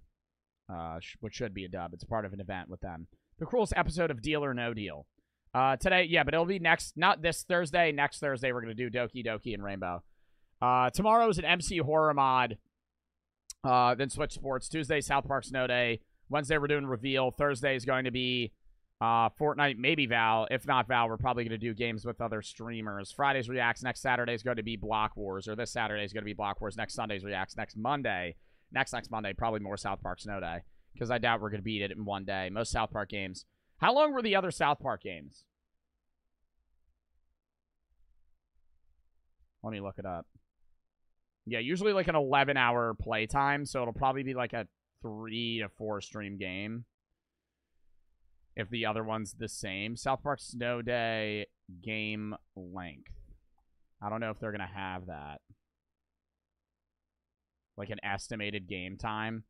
which should be a dub. It's part of an event with them. The Cruelest episode of Deal or No Deal. Today, yeah, but it'll be next, not this Thursday. Next Thursday, we're going to do Doki Doki and Rainbow. Tomorrow is an MC Horror mod. Then Switch Sports. Tuesday, South Park Snow Day. Wednesday, we're doing Reveal. Thursday is going to be Fortnite, maybe Val. If not Val, we're probably going to do games with other streamers. Friday's Reacts. Next Saturday is going to be Block Wars. Or this Saturday is going to be Block Wars. Next Sunday's Reacts. Next Monday, probably more South Park Snow Day. Because I doubt we're going to beat it in one day. Most South Park games. How long were the other South Park games? Let me look it up. Yeah, usually like an 11-hour playtime, so it'll probably be like a 3 to 4 stream game. If the other one's the same. South Park Snow Day game length. I don't know if they're going to have that. Like an estimated game time.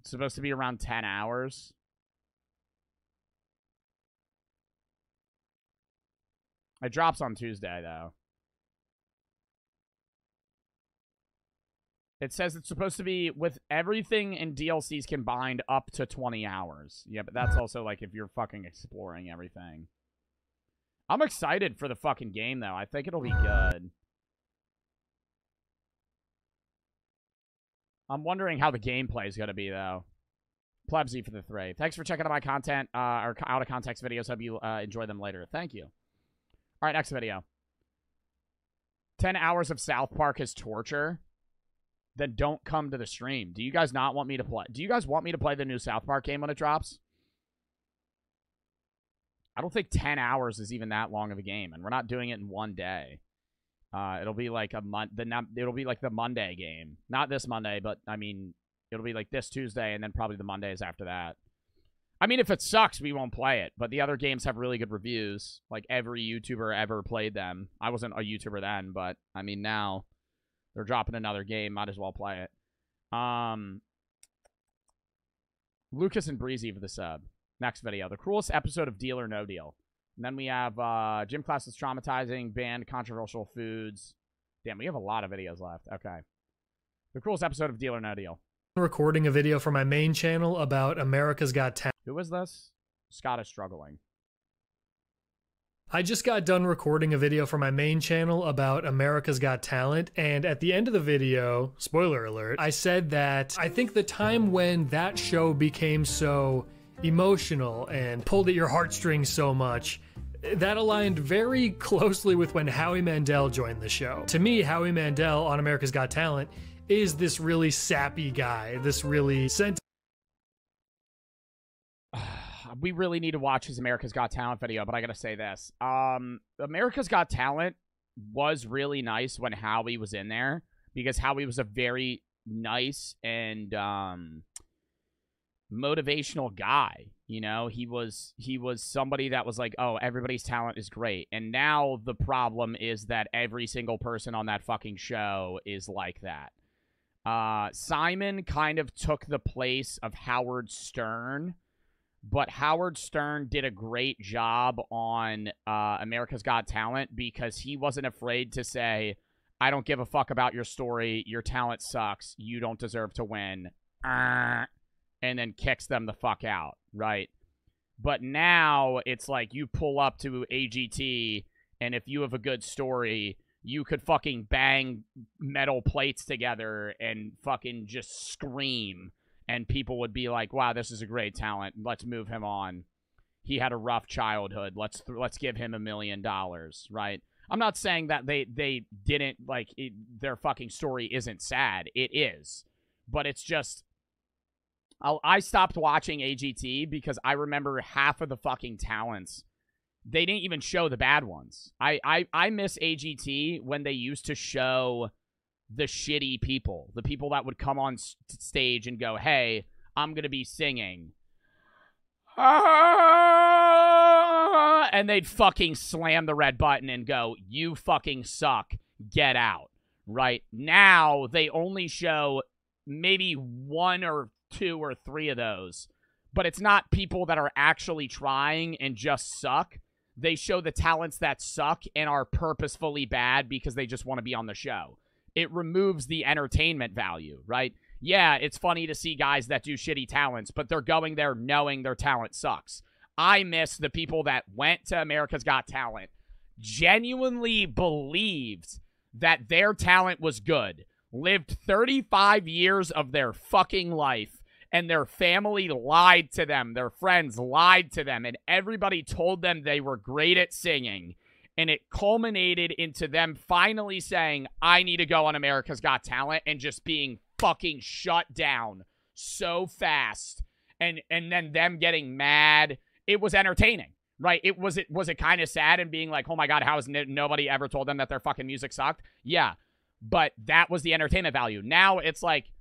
It's supposed to be around 10 hours. It drops on Tuesday, though. It says it's supposed to be with everything and DLCs combined up to 20 hours. Yeah, but that's also like if you're fucking exploring everything. I'm excited for the fucking game, though. I think it'll be good. I'm wondering how the gameplay is going to be, though. Plebsy for the 3. Thanks for checking out my content, or out of context videos. Hope you enjoy them later. Thank you. All right, next video. 10 hours of South Park is torture. Then don't come to the stream. Do you guys not want me to play? Do you guys want me to play the new South Park game when it drops? I don't think 10 hours is even that long of a game, and we're not doing it in one day. It'll be like it'll be like the Monday game. Not this Monday, but I mean, it'll be like this Tuesday and then probably the Mondays after that. I mean, if it sucks, we won't play it. But the other games have really good reviews. Like every YouTuber ever played them. I wasn't a YouTuber then, but I mean now they're dropping another game. Might as well play it. Lucas and Breezy for the sub. Next video. The Cruelest episode of Deal or No Deal. And then we have Gym Class Was Traumatizing, Banned Controversial Foods. Damn, we have a lot of videos left. Okay. The Cruelest episode of Deal or No Deal. Recording a video for my main channel about America's Got Talent. Who is this? Scott is struggling. I just got done recording a video for my main channel about America's Got Talent, and at the end of the video, spoiler alert, I said that I think the time when that show became so emotional and pulled at your heartstrings so much, that aligned very closely with when Howie Mandel joined the show. To me, Howie Mandel on America's Got Talent is this really sappy guy, this really we really need to watch his America's Got Talent video, but I gotta say this. America's Got Talent was really nice when Howie was in there, because Howie was a very nice and motivational guy. You know, he was somebody that was like, oh, everybody's talent is great. And now the problem is that every single person on that fucking show is like that. Simon kind of took the place of Howard Stern, but Howard Stern did a great job on America's Got Talent because he wasn't afraid to say, I don't give a fuck about your story, your talent sucks, you don't deserve to win, and then kicks them the fuck out, right? But now it's like you pull up to AGT, and if you have a good story, you could fucking bang metal plates together and fucking just scream. And people would be like, wow, this is a great talent. Let's move him on. He had a rough childhood. Let's give him $1 million, right? I'm not saying that they didn't, like, their fucking story isn't sad. It is. But it's just, I stopped watching AGT because I remember half of the fucking talents. They didn't even show the bad ones. I miss AGT when they used to show the shitty people. The people that would come on stage and go, hey, I'm going to be singing. And they'd fucking slam the red button and go, you fucking suck. Get out. Right? Now, they only show maybe 1 or 2 or 3 of those. But it's not people that are actually trying and just suck. They show the talents that suck and are purposefully bad because they just want to be on the show. It removes the entertainment value, right? Yeah, it's funny to see guys that do shitty talents, but they're going there knowing their talent sucks. I miss the people that went to America's Got Talent, genuinely believed that their talent was good, lived 35 years of their fucking life, and their family lied to them, their friends lied to them, and everybody told them they were great at singing. And it culminated into them finally saying, I need to go on America's Got Talent, and just being fucking shut down so fast. And then them getting mad. It was entertaining, right? Was it kind of sad and being like, oh my God, how has nobody ever told them that their fucking music sucked? Yeah, but that was the entertainment value. Now it's like,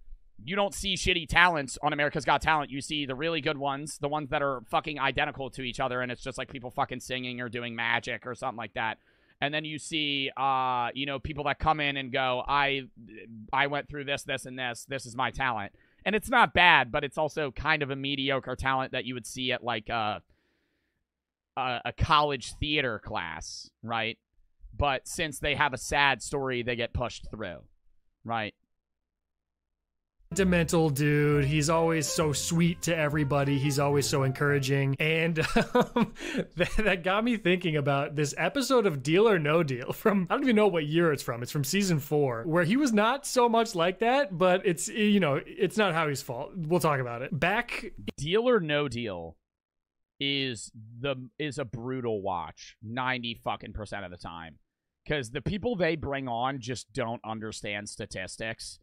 you don't see shitty talents on America's Got Talent. You see the really good ones, the ones that are fucking identical to each other, and it's just like people fucking singing or doing magic or something like that. And then you see, you know, people that come in and go, I went through this, and this. This is my talent. And it's not bad, but it's also kind of a mediocre talent that you would see at, like, a college theater class, right? But since they have a sad story, they get pushed through, right? Sentimental dude. He's always so sweet to everybody. He's always so encouraging. And that got me thinking about this episode of Deal or No Deal from, I don't even know what year it's from. It's from season 4, where he was not so much like that, but it's, you know, it's not Howie's fault. We'll talk about it. Back. Deal or No Deal is a brutal watch 90% of the time, because the people they bring on just don't understand statistics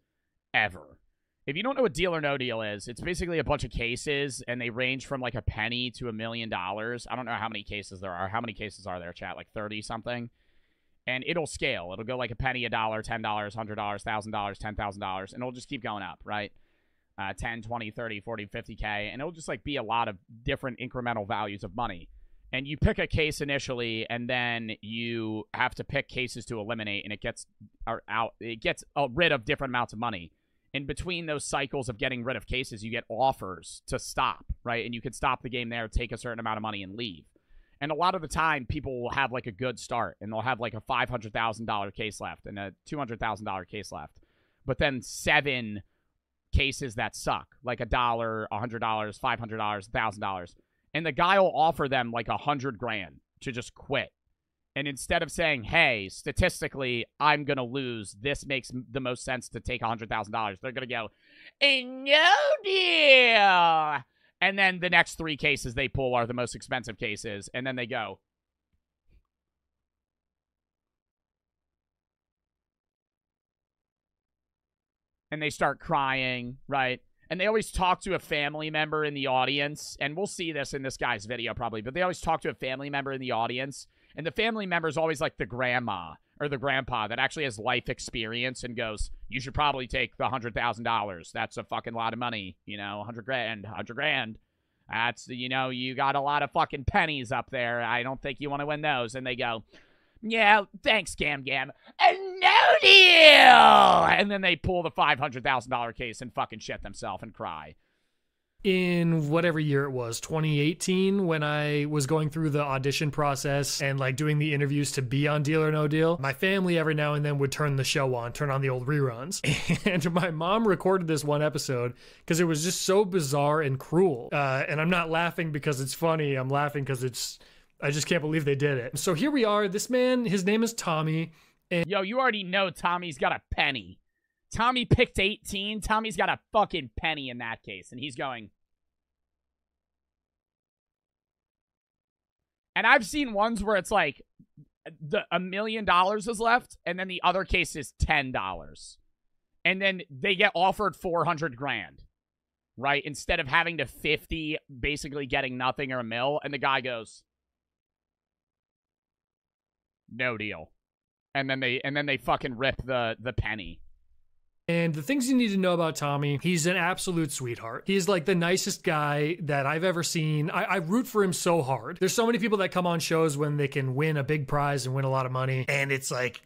ever. If you don't know what Deal or No Deal is, it's basically a bunch of cases, and they range from like a penny to $1 million. I don't know how many cases there are. How many cases are there, chat? Like 30 something? And it'll scale. It'll go like a penny, $1, $10, $100, $1,000, $10,000, and it'll just keep going up, right? 10, 20, 30, 40, 50K, and it'll just like be a lot of different incremental values of money. And you pick a case initially, and then you have to pick cases to eliminate, and it gets rid of different amounts of money. In between those cycles of getting rid of cases, you get offers to stop, right? And you can stop the game there, take a certain amount of money, and leave. And a lot of the time, people will have like a good start, and they'll have like a $500,000 case left and a $200,000 case left. But then 7 cases that suck, like $1, $100, $500, $1,000. And the guy will offer them like $100,000 to just quit. And instead of saying, hey, statistically, I'm going to lose, this makes the most sense to take $100,000, they're going to go, no deal. And then the next 3 cases they pull are the most expensive cases. And then they go. And they start crying, right? And they always talk to a family member in the audience. And we'll see this in this guy's video probably. But they always talk to a family member in the audience. And the family member is always like the grandma or the grandpa that actually has life experience and goes, you should probably take the $100,000. That's a fucking lot of money. You know, $100,000. That's, you know, you got a lot of fucking pennies up there. I don't think you want to win those. And they go, yeah, thanks, Gam. No deal. And then they pull the $500,000 case and fucking shit themselves and cry. In whatever year it was, 2018, when I was going through the audition process and like doing the interviews to be on Deal or No Deal, my family every now and then would turn the show on, turn on the old reruns. And my mom recorded this one episode because it was just so bizarre and cruel. And I'm not laughing because it's funny. I'm laughing because I just can't believe they did it. So here we are. This man, his name is Tommy. And yo, you already know Tommy's got a penny. Tommy picked 18. Tommy's got a fucking penny in that case. And he's going. And I've seen ones where it's like $1 million is left. And then the other case is $10. And then they get offered $400,000. right? Instead of having to 50, basically getting nothing or a mil, and the guy goes, no deal. And then they fucking rip the penny. And the things you need to know about Tommy, he's an absolute sweetheart. He's like the nicest guy that I've ever seen. I root for him so hard. There's so many people that come on shows when they can win a big prize and win a lot of money. And it's like,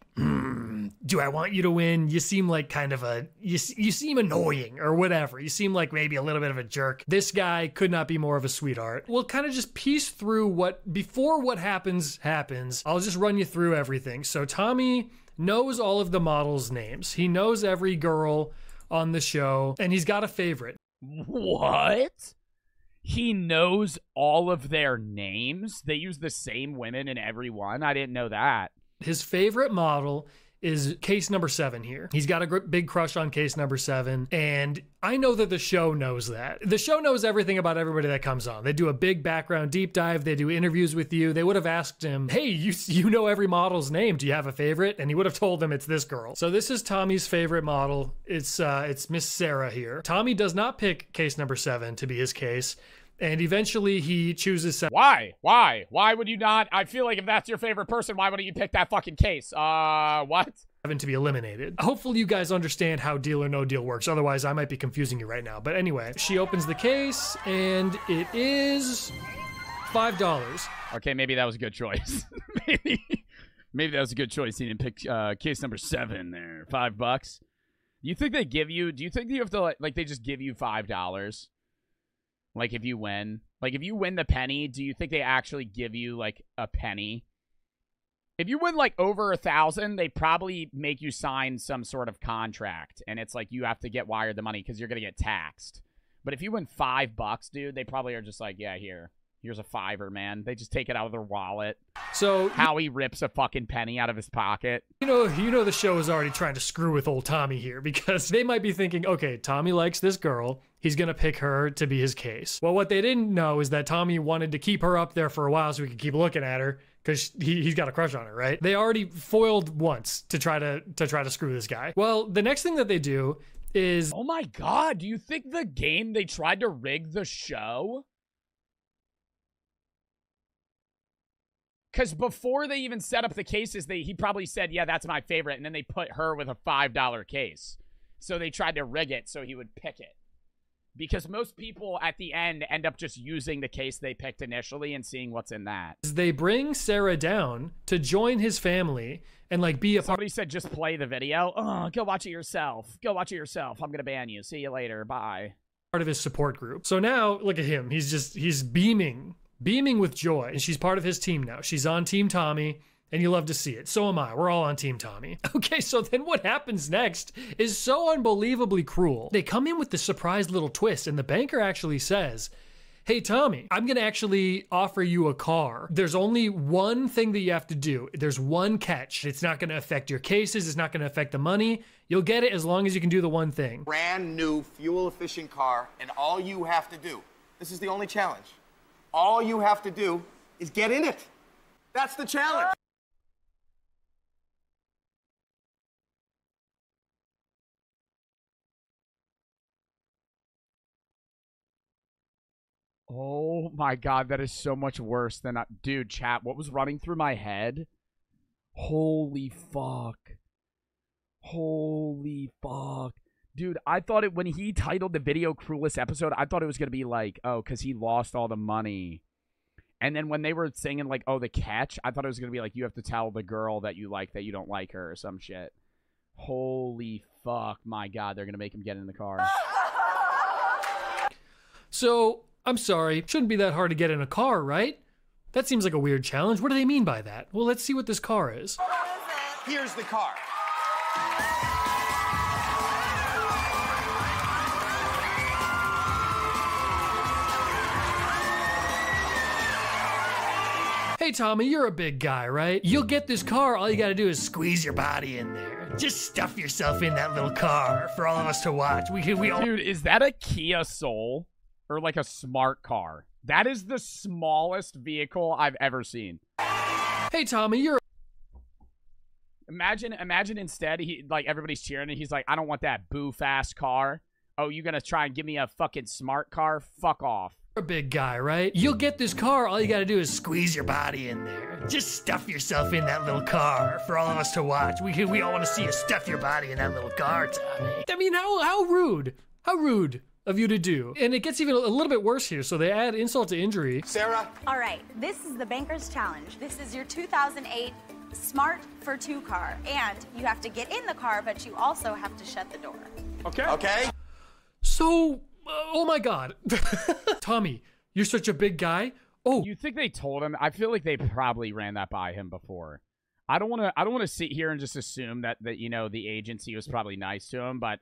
do I want you to win? You seem like kind of you seem annoying or whatever. You seem like maybe a little bit of a jerk. This guy could not be more of a sweetheart. We'll kind of just piece through before what happens. I'll just run you through everything. So Tommy knows all of the models' names. He knows every girl on the show, and he's got a favorite. What? He knows all of their names? They use the same women in every one? I didn't know that. His favorite model is case number 7 here. He's got a big crush on case number 7, and I know that the show knows that. The show knows everything about everybody that comes on. They do a big background deep dive. They do interviews with you. They would have asked him, hey, you know every model's name. Do you have a favorite? And he would have told them it's this girl. So this is Tommy's favorite model. It's Miss Sarah here. Tommy does not pick case number 7 to be his case. And eventually he chooses... Why? Why would you not? I feel like if that's your favorite person, why wouldn't you pick that fucking case? What? To be eliminated. Hopefully you guys understand how Deal or No Deal works. Otherwise, I might be confusing you right now. But anyway, she opens the case, and it is $5. Okay, maybe that was a good choice. maybe that was a good choice. He didn't pick case number 7 there. $5. Do you think they give you... Do you think you have to, like they just give you $5? Like, if you win? Like, if you win the penny, do you think they actually give you, like, a penny? If you win, like, over 1,000, they probably make you sign some sort of contract. And it's like you have to get wired the money because you're going to get taxed. But if you win $5, dude, they probably are just like, yeah, here's a $5, man. They just take it out of their wallet. So Howie rips a fucking penny out of his pocket. You know the show is already trying to screw with old Tommy here because they might be thinking, okay, Tommy likes this girl. He's going to pick her to be his case. Well, what they didn't know is that Tommy wanted to keep her up there for a while so he could keep looking at her because he's got a crush on her, right? They already foiled once to try to screw this guy. Well, the next thing that they do is... Oh my God, do you think the game they tried to rig the show? Because before they even set up the cases, he probably said, yeah, that's my favorite. And then they put her with a $5 case. So they tried to rig it so he would pick it. Because most people at the end up just using the case they picked initially and seeing what's in that. They bring Sarah down to join his family and like be a part. Somebody said just play the video. Oh, go watch it yourself. Go watch it yourself. I'm going to ban you. See you later. Bye. Part of his support group. So now look at him. He's beaming with joy. And she's part of his team now. She's on Team Tommy. And you love to see it. So am I. We're all on Team Tommy. Okay, so then what happens next is so unbelievably cruel. They come in with this surprise little twist, and the banker actually says, hey, Tommy, I'm going to actually offer you a car. There's only one thing that you have to do. There's one catch. It's not going to affect your cases. It's not going to affect the money. You'll get it as long as you can do the one thing. Brand new fuel-efficient car, and all you have to do, this is the only challenge, all you have to do is get in it. That's the challenge. Oh my God, that is so much worse than... Dude, chat, what was running through my head? Holy fuck. Holy fuck. Dude, I thought it... When he titled the video Cruelest episode, I thought it was going to be like, oh, because he lost all the money. And then when they were singing like, oh, the catch, I thought it was going to be like, you have to tell the girl that you like that you don't like her or some shit. Holy fuck. My God, they're going to make him get in the car. So... I'm sorry, shouldn't be that hard to get in a car, right? That seems like a weird challenge. What do they mean by that? Well, let's see what this car is. Here's the car. Hey, Tommy, you're a big guy, right? You'll get this car, all you gotta do is squeeze your body in there. Just stuff yourself in that little car for all of us to watch. We all... Dude, is that a Kia Soul? Or like a smart car? That is the smallest vehicle I've ever seen. Hey, Tommy, you're... Imagine instead, everybody's cheering and he's like, I don't want that boo-fast car. Oh, you gonna try and give me a fucking smart car? Fuck off. You're a big guy, right? You'll get this car, all you gotta do is squeeze your body in there. Just stuff yourself in that little car for all of us to watch. We all want to see you stuff your body in that little car, Tommy. I mean, how rude. How rude of you to do. And it gets even a little bit worse here, so they add insult to injury. Sarah? All right, this is the Banker's Challenge. This is your 2008 Smart for 2 car. And you have to get in the car, but you also have to shut the door. Okay. Okay. So, oh my God. Tommy, you're such a big guy. Oh. You think they told him? I feel like they probably ran that by him before. I don't want to sit here and just assume that you know, the agency was probably nice to him, but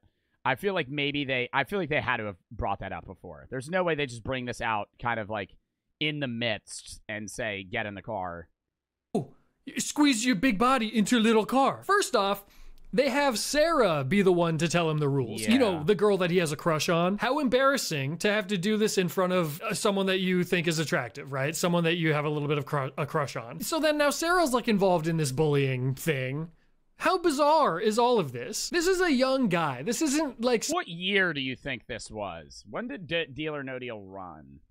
I feel like I feel like they had to have brought that up before. There's no way they just bring this out kind of like in the midst and say, get in the car. Oh, squeeze your big body into a little car. First off, they have Sarah be the one to tell him the rules. Yeah. You know, the girl that he has a crush on. How embarrassing to have to do this in front of someone that you think is attractive, right? Someone that you have a little bit of a crush on. So then now Sarah's like involved in this bullying thing. How bizarre is all of this? This is a young guy. This isn't like... What year do you think this was? When did Deal or No Deal run?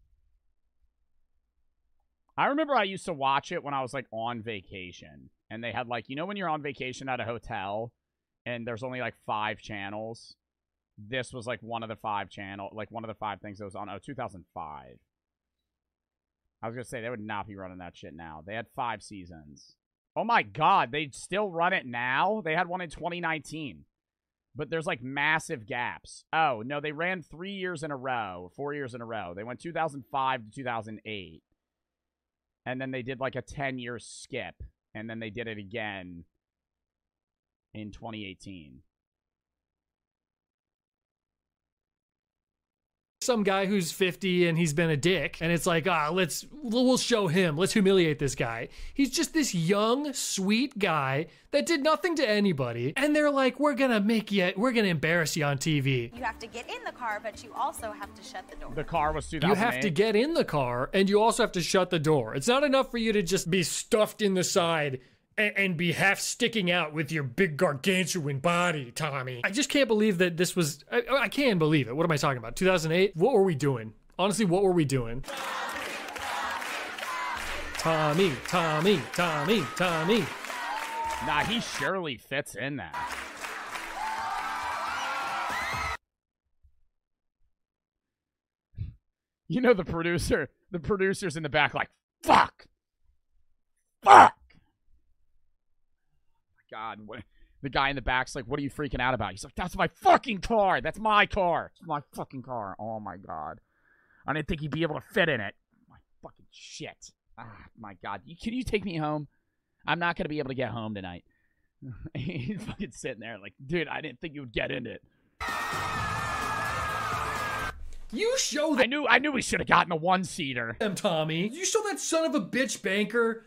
I remember I used to watch it when I was like on vacation. And they had like, you know when you're on vacation at a hotel and there's only like 5 channels? This was like one of the 5 one of the 5 things that was on. Oh, 2005. I was going to say, they would not be running that shit now. They had 5 seasons. Oh my God, they still run it now? They had one in 2019. But there's like massive gaps. Oh, no, they ran 3 years in a row, 4 years in a row. They went 2005 to 2008. And then they did like a 10-year skip. And then they did it again in 2018. Some guy who's 50 and he's been a dick, and it's like, we'll show him. Let's humiliate this guy. He's just this young, sweet guy that did nothing to anybody, and they're like, we're gonna embarrass you on TV. You have to get in the car, but you also have to shut the door. The car was 2008. You have to get in the car, and you also have to shut the door. It's not enough for you to just be stuffed in the side and be half sticking out with your big gargantuan body, Tommy. I just can't believe that this was... I can't believe it. What am I talking about? 2008? What were we doing? Honestly, what were we doing? Tommy, Tommy, Tommy, Tommy. Nah, he surely fits in that. You know, the producer's in the back like, fuck! Fuck! God, the guy in the back's like, what are you freaking out about? He's like, that's my fucking car. That's my car. It's my fucking car. Oh, my God. I didn't think he'd be able to fit in it. My fucking shit. Ah, my God. Can you take me home? I'm not going to be able to get home tonight. He's fucking sitting there like, dude, I didn't think you would get in it. You show that. I knew we should have gotten a 1-seater. Tommy. You show that son of a bitch banker.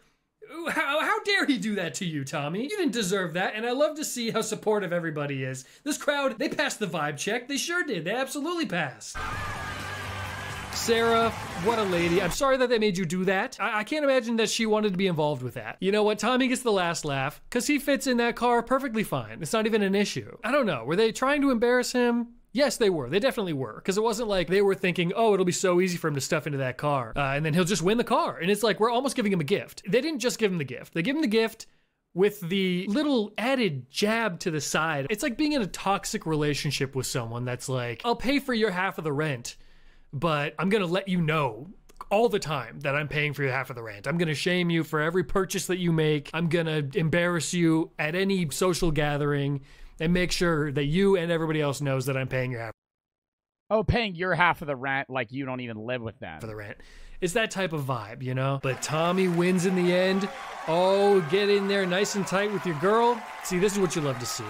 How dare he do that to you, Tommy? You didn't deserve that, and I love to see how supportive everybody is. This crowd, they passed the vibe check. They sure did. They absolutely passed. Sarah, what a lady. I'm sorry that they made you do that. I can't imagine that she wanted to be involved with that. You know what? Tommy gets the last laugh, because he fits in that car perfectly fine. It's not even an issue. I don't know. Were they trying to embarrass him? Yes, they were. They definitely were. Because it wasn't like they were thinking, oh, it'll be so easy for him to stuff into that car. And then he'll just win the car. And it's like, we're almost giving him a gift. They didn't just give him the gift. They give him the gift with the little added jab to the side. It's like being in a toxic relationship with someone that's like, I'll pay for your half of the rent, but I'm going to let you know all the time that I'm paying for your half of the rent. I'm going to shame you for every purchase that you make. I'm going to embarrass you at any social gathering and make sure that you and everybody else knows that I'm paying your half. Oh, paying your half of the rent like you don't even live with them. For the rent. It's that type of vibe, you know? But Tommy wins in the end. Oh, get in there nice and tight with your girl. See, this is what you love to see.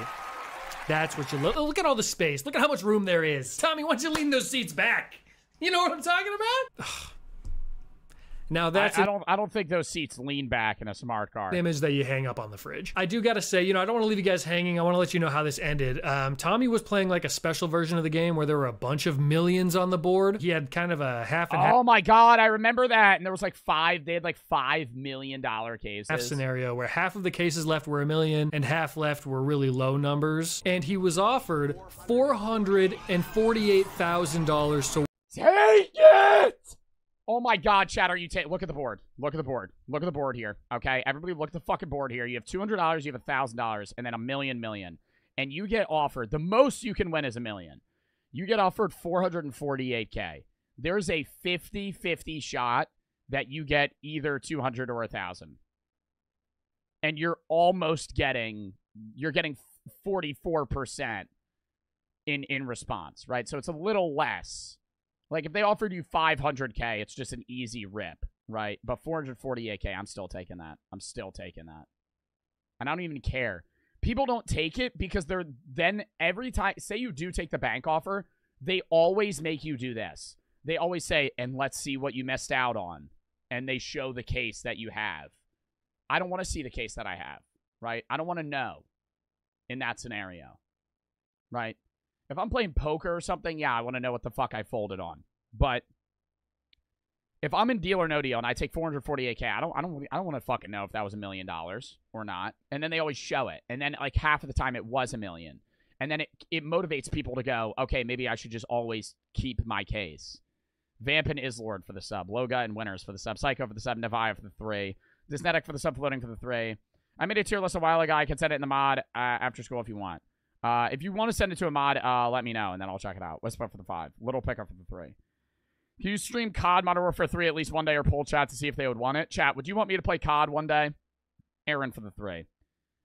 That's what you love. Oh, look at all the space. Look at how much room there is. Tommy, why don't you lean those seats back? You know what I'm talking about? Now that's I don't think those seats lean back in a smart car. Image that you hang up on the fridge. I do gotta say, I don't want to leave you guys hanging. I want to let you know how this ended. Tommy was playing like a special version of the game where there were a bunch of millions on the board. He had kind of a half and half. Oh my god, I remember that. And there was like they had like $5 million cases. Half scenario where half of the cases left were $1 million and half left were really low numbers. And he was offered $448,000 to take it. Oh my god, chat, look at the board. Look at the board. Look at the board here. Okay, everybody look at the fucking board here. You have $200, you have $1,000, and then $1 million. And you get offered, the most you can win is $1 million. You get offered $448K. There's a 50-50 shot that you get either 200 or 1,000. And you're almost getting 44% in response, right? So it's a little less. Like, if they offered you 500K, it's just an easy rip, right? But 448K, I'm still taking that. I'm still taking that. And I don't even care. People don't take it because they're then every time, say you do take the bank offer, they always make you do this. They always say, and let's see what you missed out on. And they show the case that you have. I don't want to see the case that I have, right? I don't want to know in that scenario, right? If I'm playing poker or something, yeah, I want to know what the fuck I folded on. But if I'm in Deal or No Deal and I take 448K, I don't want to fucking know if that was $1 million or not. And then they always show it. And then like half of the time it was $1 million. And then it motivates people to go, okay, maybe I should just always keep my case. Vamp and Islord for the sub. Loga and Winners for the sub. Psycho for the sub. Nevia for the 3. Dysnetic for the sub. Floating for the 3. I made a tier list a while ago. I can send it in the mod after school if you want. If you want to send it to a mod, let me know, and then I'll check it out. Whisper for the 5. Little Picker for the 3. Can you stream COD Modern Warfare 3 at least one day or poll chat to see if they would want it? Chat, would you want me to play COD one day? Aaron for the 3.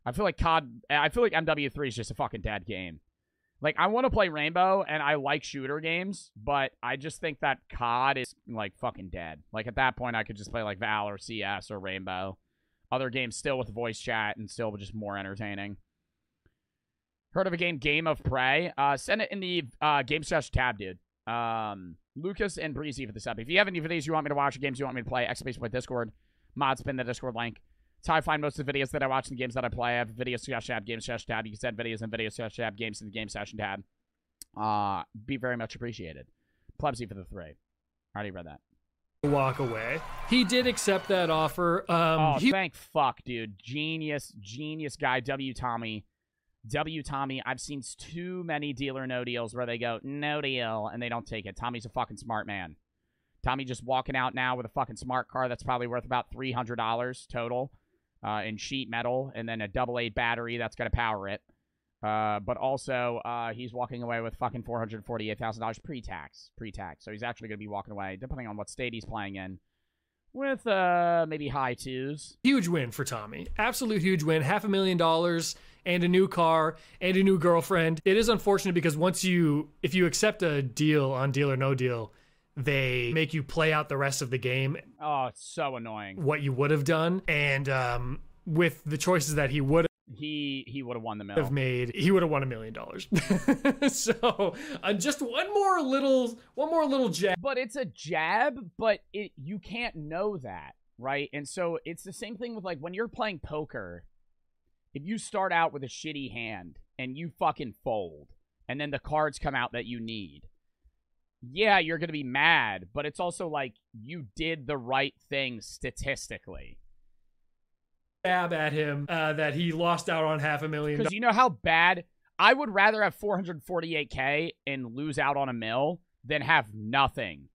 I feel like MW3 is just a fucking dead game. Like, I want to play Rainbow, and I like shooter games, but I just think that COD is, like, fucking dead. Like, at that point, I could just play, like, Val or CS or Rainbow. Other games still with voice chat and still just more entertaining. Heard of a Game of Prey? Send it in the Game Sesh tab, dude. Lucas and Breezy for the sub. If you have any videos you want me to watch or games you want me to play, exclamation point Discord. Mod spin the Discord link. It's how I find most of the videos that I watch and the games that I play. I have a video session tab, Game Sesh tab. You can send videos in video session tab, games in the Game Session tab. Be very much appreciated. Plebsy for the 3. Already read that. Walk away. He did accept that offer. Thank fuck, dude. Genius guy. W Tommy, I've seen too many Deal or No Deals where they go, no deal, and they don't take it. Tommy's a fucking smart man. Tommy just walking out now with a fucking smart car that's probably worth about $300 total in sheet metal, and then a AA battery that's going to power it. But also, he's walking away with fucking $448,000 pre-tax. So he's actually going to be walking away, depending on what state he's playing in, with maybe high 2s. Huge win for Tommy. Absolute huge win. $500,000 and a new car and a new girlfriend. It is unfortunate because if you accept a deal on Deal or No Deal, they make you play out the rest of the game. Oh, it's so annoying. What you would have done. And with the choices that he would he would have won the mill. He would have won $1 million. So just one more little jab. But it's a jab, but you can't know that, right? And so it's the same thing with like when you're playing poker. If you start out with a shitty hand and you fucking fold, and then the cards come out that you need, yeah, you're gonna be mad. But it's also like you did the right thing statistically. Jab at him that he lost out on $500,000. Because you know how bad I would rather have 448K and lose out on $1 million than have nothing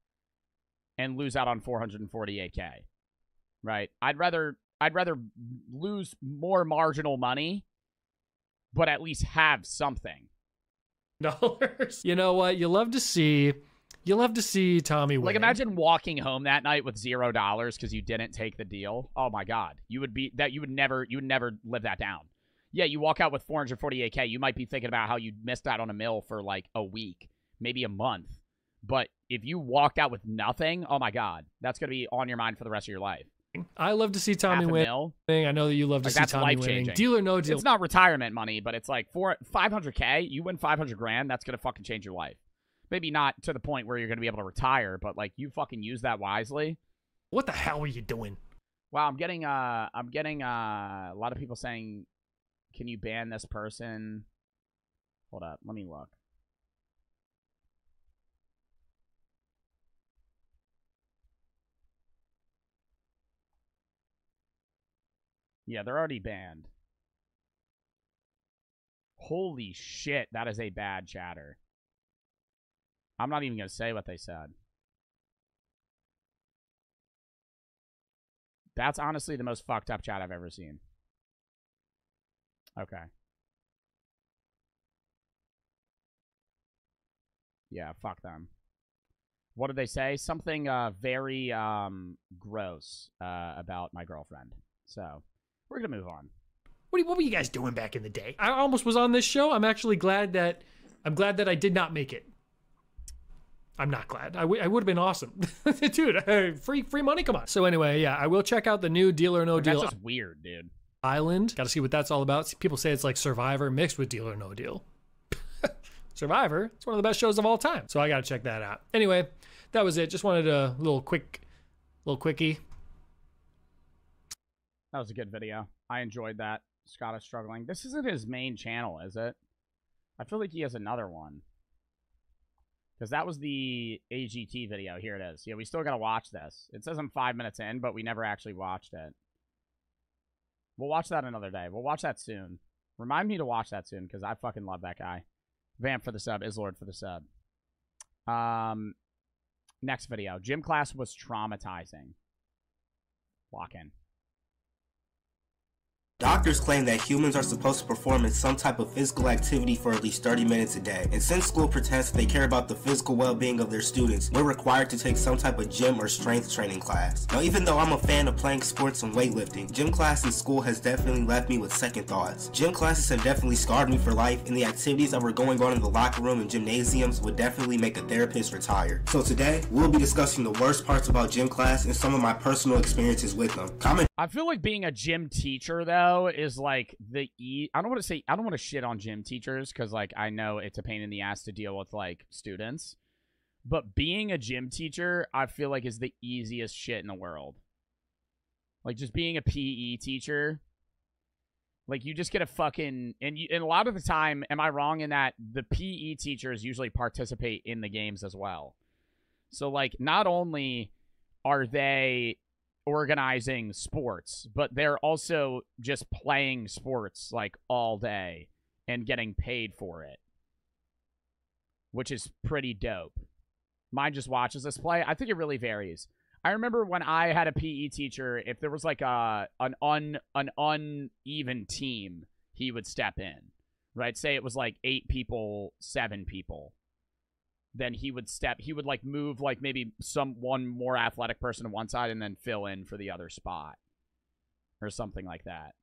and lose out on 448K. Right? I'd rather lose more marginal money, but at least have something. You know what? You love to see Tommy win. Like, imagine walking home that night with $0 because you didn't take the deal. Oh my God, you would never live that down. Yeah, you walk out with 448K. You might be thinking about how you missed out on $1 million for like a week, maybe a month. But if you walked out with nothing, oh my God, that's gonna be on your mind for the rest of your life. I love to see Tommy win. I know that you love to see Tommy winning. Deal or No Deal. It's not retirement money, but it's like $500K. You win $500,000. That's gonna fucking change your life. Maybe not to the point where you're gonna be able to retire, but like you fucking use that wisely. What the hell were you doing? Wow, I'm getting a lot of people saying, can you ban this person? Hold up, let me look. Yeah, they're already banned. Holy shit, that is a bad chatter. I'm not even going to say what they said. That's honestly the most fucked up chat I've ever seen. Okay. Yeah, fuck them. What did they say? Something very gross about my girlfriend. So, we're going to move on. What were you guys doing back in the day? I almost was on this show. I'm actually glad that I did not make it. I'm not glad. I would have been awesome. Dude, free money, come on. So anyway, yeah, I will check out the new Deal or No Deal. That's just weird, dude. Island. Got to see what that's all about. People say it's like Survivor mixed with Deal or No Deal. Survivor, it's one of the best shows of all time. So I got to check that out. Anyway, that was it. Just wanted a little quickie. That was a good video. I enjoyed that. Scott is struggling. This isn't his main channel, is it? I feel like he has another one. Because that was the AGT video. Here it is. Yeah, we still got to watch this. It says I'm 5 minutes in, but we never actually watched it. We'll watch that another day. We'll watch that soon. Remind me to watch that soon, because I fucking love that guy. Vamp for the sub. Islord for the sub. Next video. Gym class was traumatizing. Lock in. Doctors claim that humans are supposed to perform in some type of physical activity for at least 30 minutes a day. And since school pretends that they care about the physical well-being of their students, we're required to take some type of gym or strength training class. Now, even though I'm a fan of playing sports and weightlifting, gym class in school has definitely left me with second thoughts. Gym classes have definitely scarred me for life, and the activities that were going on in the locker room and gymnasiums would definitely make a therapist retire. So today, we'll be discussing the worst parts about gym class and some of my personal experiences with them. I feel like being a gym teacher, though, is like I don't want to shit on gym teachers because, like, I know it's a pain in the ass to deal with, like, students. But being a gym teacher, I feel like, is the easiest shit in the world. Like, just being a PE teacher, like, you just get a fucking... And a lot of the time, am I wrong in that the PE teachers usually participate in the games as well? So, like, not only are they organizing sports, but they're also just playing sports like all day and getting paid for it, which is pretty dope. Mine just watches us play. I think it really varies. I remember when I had a PE teacher, if there was like an uneven team, he would step in, right? Say it was like 8 people, 7 people. Then he would like move like maybe one more athletic person to one side and then fill in for the other spot or something like that.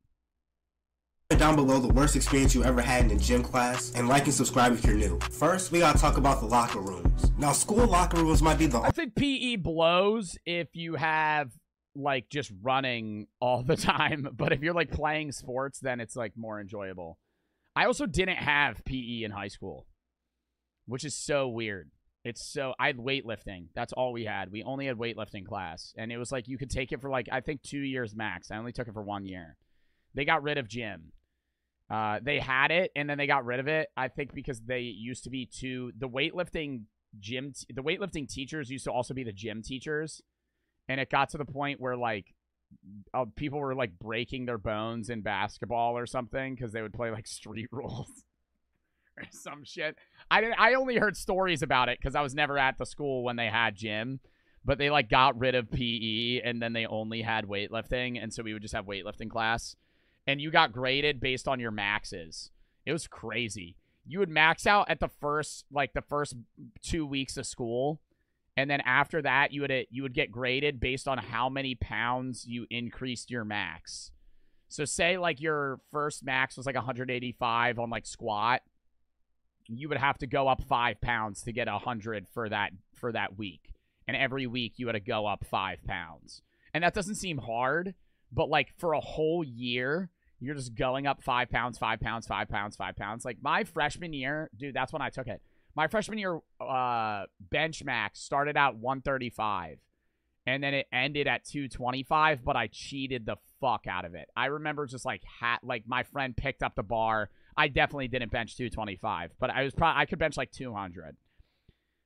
Down below the worst experience you ever had in a gym class, and like and subscribe if you're new. First, we gotta talk about the locker rooms. Now, school locker rooms might be I think PE blows if you have like just running all the time, but if you're like playing sports, then it's like more enjoyable. I also didn't have PE in high school, which is so weird. I had weightlifting. That's all we had. We only had weightlifting class. And it was like you could take it for like, I think 2 years max. I only took it for 1 year. They got rid of gym. They had it, and then they got rid of it, I think because they used to be the weightlifting teachers used to also be the gym teachers. And it got to the point where, like, people were, like, breaking their bones in basketball or something because they would play, like, street rules. Or some shit. I only heard stories about it because I was never at the school when they had gym, but they like got rid of PE and then they only had weightlifting, and so we would just have weightlifting class, and you got graded based on your maxes. It was crazy. You would max out at the first 2 weeks of school, and then after that you would get graded based on how many pounds you increased your max. So say like your first max was like 185 on like squat. You would have to go up 5 pounds to get 100 for that week. And every week you had to go up 5 pounds. And that doesn't seem hard, but like for a whole year, you're just going up 5 pounds, 5 pounds, 5 pounds, 5 pounds. Like my freshman year, dude, that's when I took it. My freshman year bench max started out 135. And then it ended at 225, but I cheated the fuck out of it. I remember just like my friend picked up the bar. I definitely didn't bench 225, but I could bench like 200.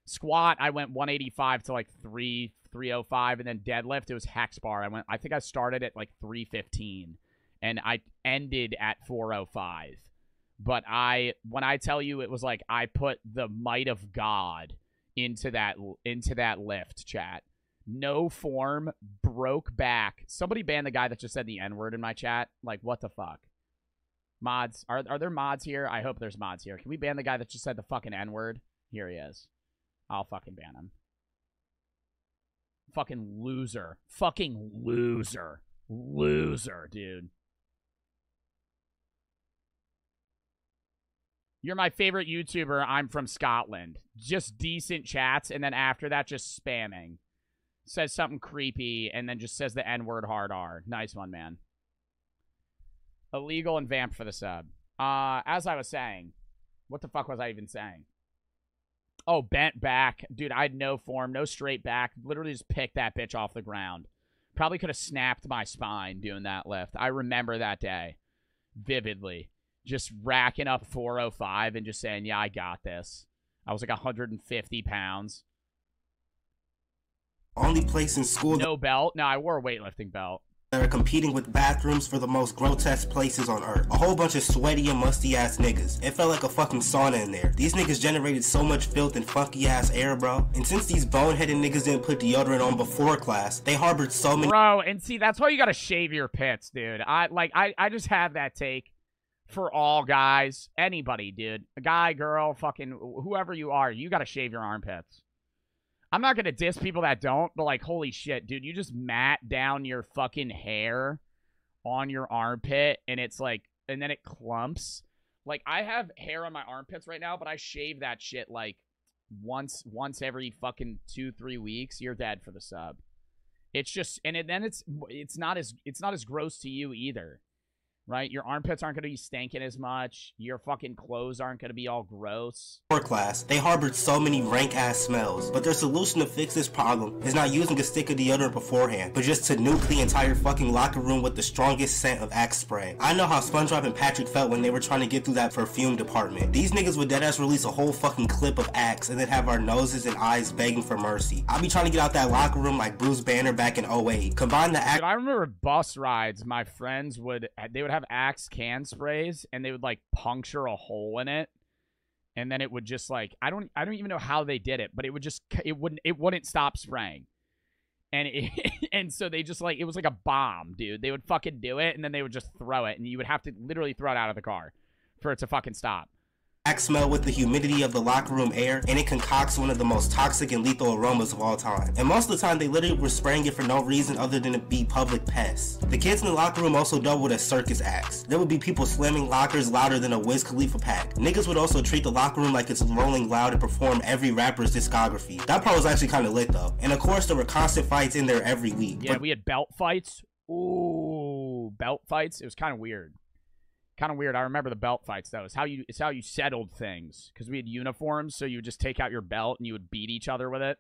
Squat, I went 185 to like 305, and then deadlift, it was hex bar. I think I started at like 315, and I ended at 405. But when I tell you it was like I put the might of God into that lift, chat. No form, broke back. Somebody banned the guy that just said the N-word in my chat. Like, what the fuck? Mods, are there mods here? I hope there's mods here. Can we ban the guy that just said the fucking N-word? Here he is. I'll fucking ban him. Fucking loser. Fucking loser. Loser, dude. You're my favorite YouTuber. I'm from Scotland. Just decent chats, and then after that, just spamming. Says something creepy, and then just says the N-word hard R. Nice one, man. Illegal and vamped for the sub. As I was saying, what the fuck was I even saying? Oh, bent back. Dude, I had no form, no straight back. Literally just picked that bitch off the ground. Probably could have snapped my spine doing that lift. I remember that day vividly. Just racking up 405 and just saying, yeah, I got this. I was like 150 pounds. Only place in school. No belt? No, I wore a weightlifting belt. That are competing with bathrooms for the most grotesque places on earth. A whole bunch of sweaty and musty ass niggas. It felt like a fucking sauna in there. These niggas generated so much filth and funky ass air, bro. And since these boneheaded niggas didn't put deodorant on before class, they harbored so many— Bro, and see, that's why you gotta shave your pits, dude. I just have that take for all guys. Anybody, dude. A guy, girl, fucking whoever you are, you gotta shave your armpits. I'm not going to diss people that don't, but like, holy shit, dude, you just mat down your fucking hair on your armpit, and it's like, and then it clumps. Like, I have hair on my armpits right now, but I shave that shit like once every fucking 2-3 weeks. You're dead for the sub. It's just, and then it's not as gross to you either. Right? Your armpits aren't going to be stinking as much. Your fucking clothes aren't going to be all gross. For class, they harbored so many rank-ass smells. But their solution to fix this problem is not using a stick of deodorant beforehand, but just to nuke the entire fucking locker room with the strongest scent of Axe spray. I know how SpongeBob and Patrick felt when they were trying to get through that perfume department. These niggas would deadass release a whole fucking clip of Axe and then have our noses and eyes begging for mercy. I'll be trying to get out that locker room like Bruce Banner back in 08. Combine the Axe— Dude, I remember bus rides, my friends would have Axe can sprays, and they would like puncture a hole in it, and then it would just like I don't even know how they did it, but it wouldn't stop spraying, and and so they just like, it was like a bomb, dude. They would fucking do it, and then they would just throw it, and you would have to literally throw it out of the car for it to fucking stop. Smell with the humidity of the locker room air, and it concocts one of the most toxic and lethal aromas of all time. And most of the time, they literally were spraying it for no reason other than to be public pests. The kids in the locker room also doubled as circus acts. There would be people slamming lockers louder than a Wiz Khalifa pack. Niggas would also treat the locker room like it's Rolling Loud and perform every rapper's discography. That part was actually kind of lit though. And of course, there were constant fights in there every week. Yeah, we had belt fights. Ooh, belt fights. It was kind of weird. Kind of weird. I remember the belt fights though. It's how you settled things, because we had uniforms, so you would just take out your belt and you would beat each other with it.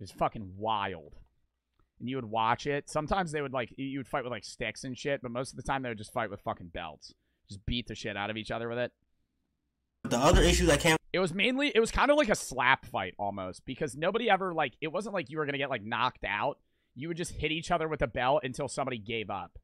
It was fucking wild. And you would watch it. Sometimes they would you would fight with like sticks and shit, but most of the time they would just fight with fucking belts. Just beat the shit out of each other with it. The other issue that came— it was kind of like a slap fight almost, because nobody ever it wasn't like you were gonna get like knocked out. You would just hit each other with a belt until somebody gave up.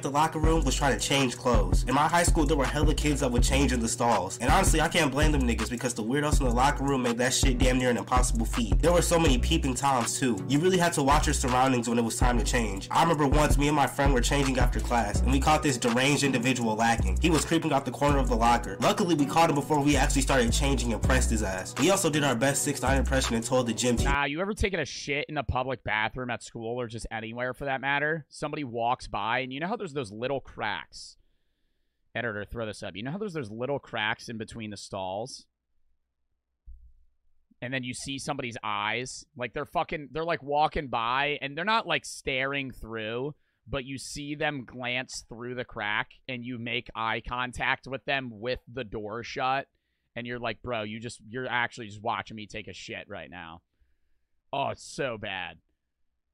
The locker room was trying to change clothes. In my high school, there were hella kids that would change in the stalls. And honestly, I can't blame them niggas, because the weirdos in the locker room made that shit damn near an impossible feat. There were so many peeping toms too. You really had to watch your surroundings when it was time to change. I remember once me and my friend were changing after class, and we caught this deranged individual lacking. He was creeping out the corner of the locker. Luckily, we caught him before we actually started changing and pressed his ass. We also did our best 6ix9ine impression and told the gym team— Nah, you ever taken a shit in a public bathroom at school, or just anywhere for that matter? Somebody walks by, and you know how there's those little cracks? Editor, throw this up. You know how there's little cracks in between the stalls? And then you see somebody's eyes. Like, they're like walking by, and they're not like staring through, but you see them glance through the crack, and you make eye contact with them with the door shut. And you're like, bro, you're actually just watching me take a shit right now. Oh, it's so bad.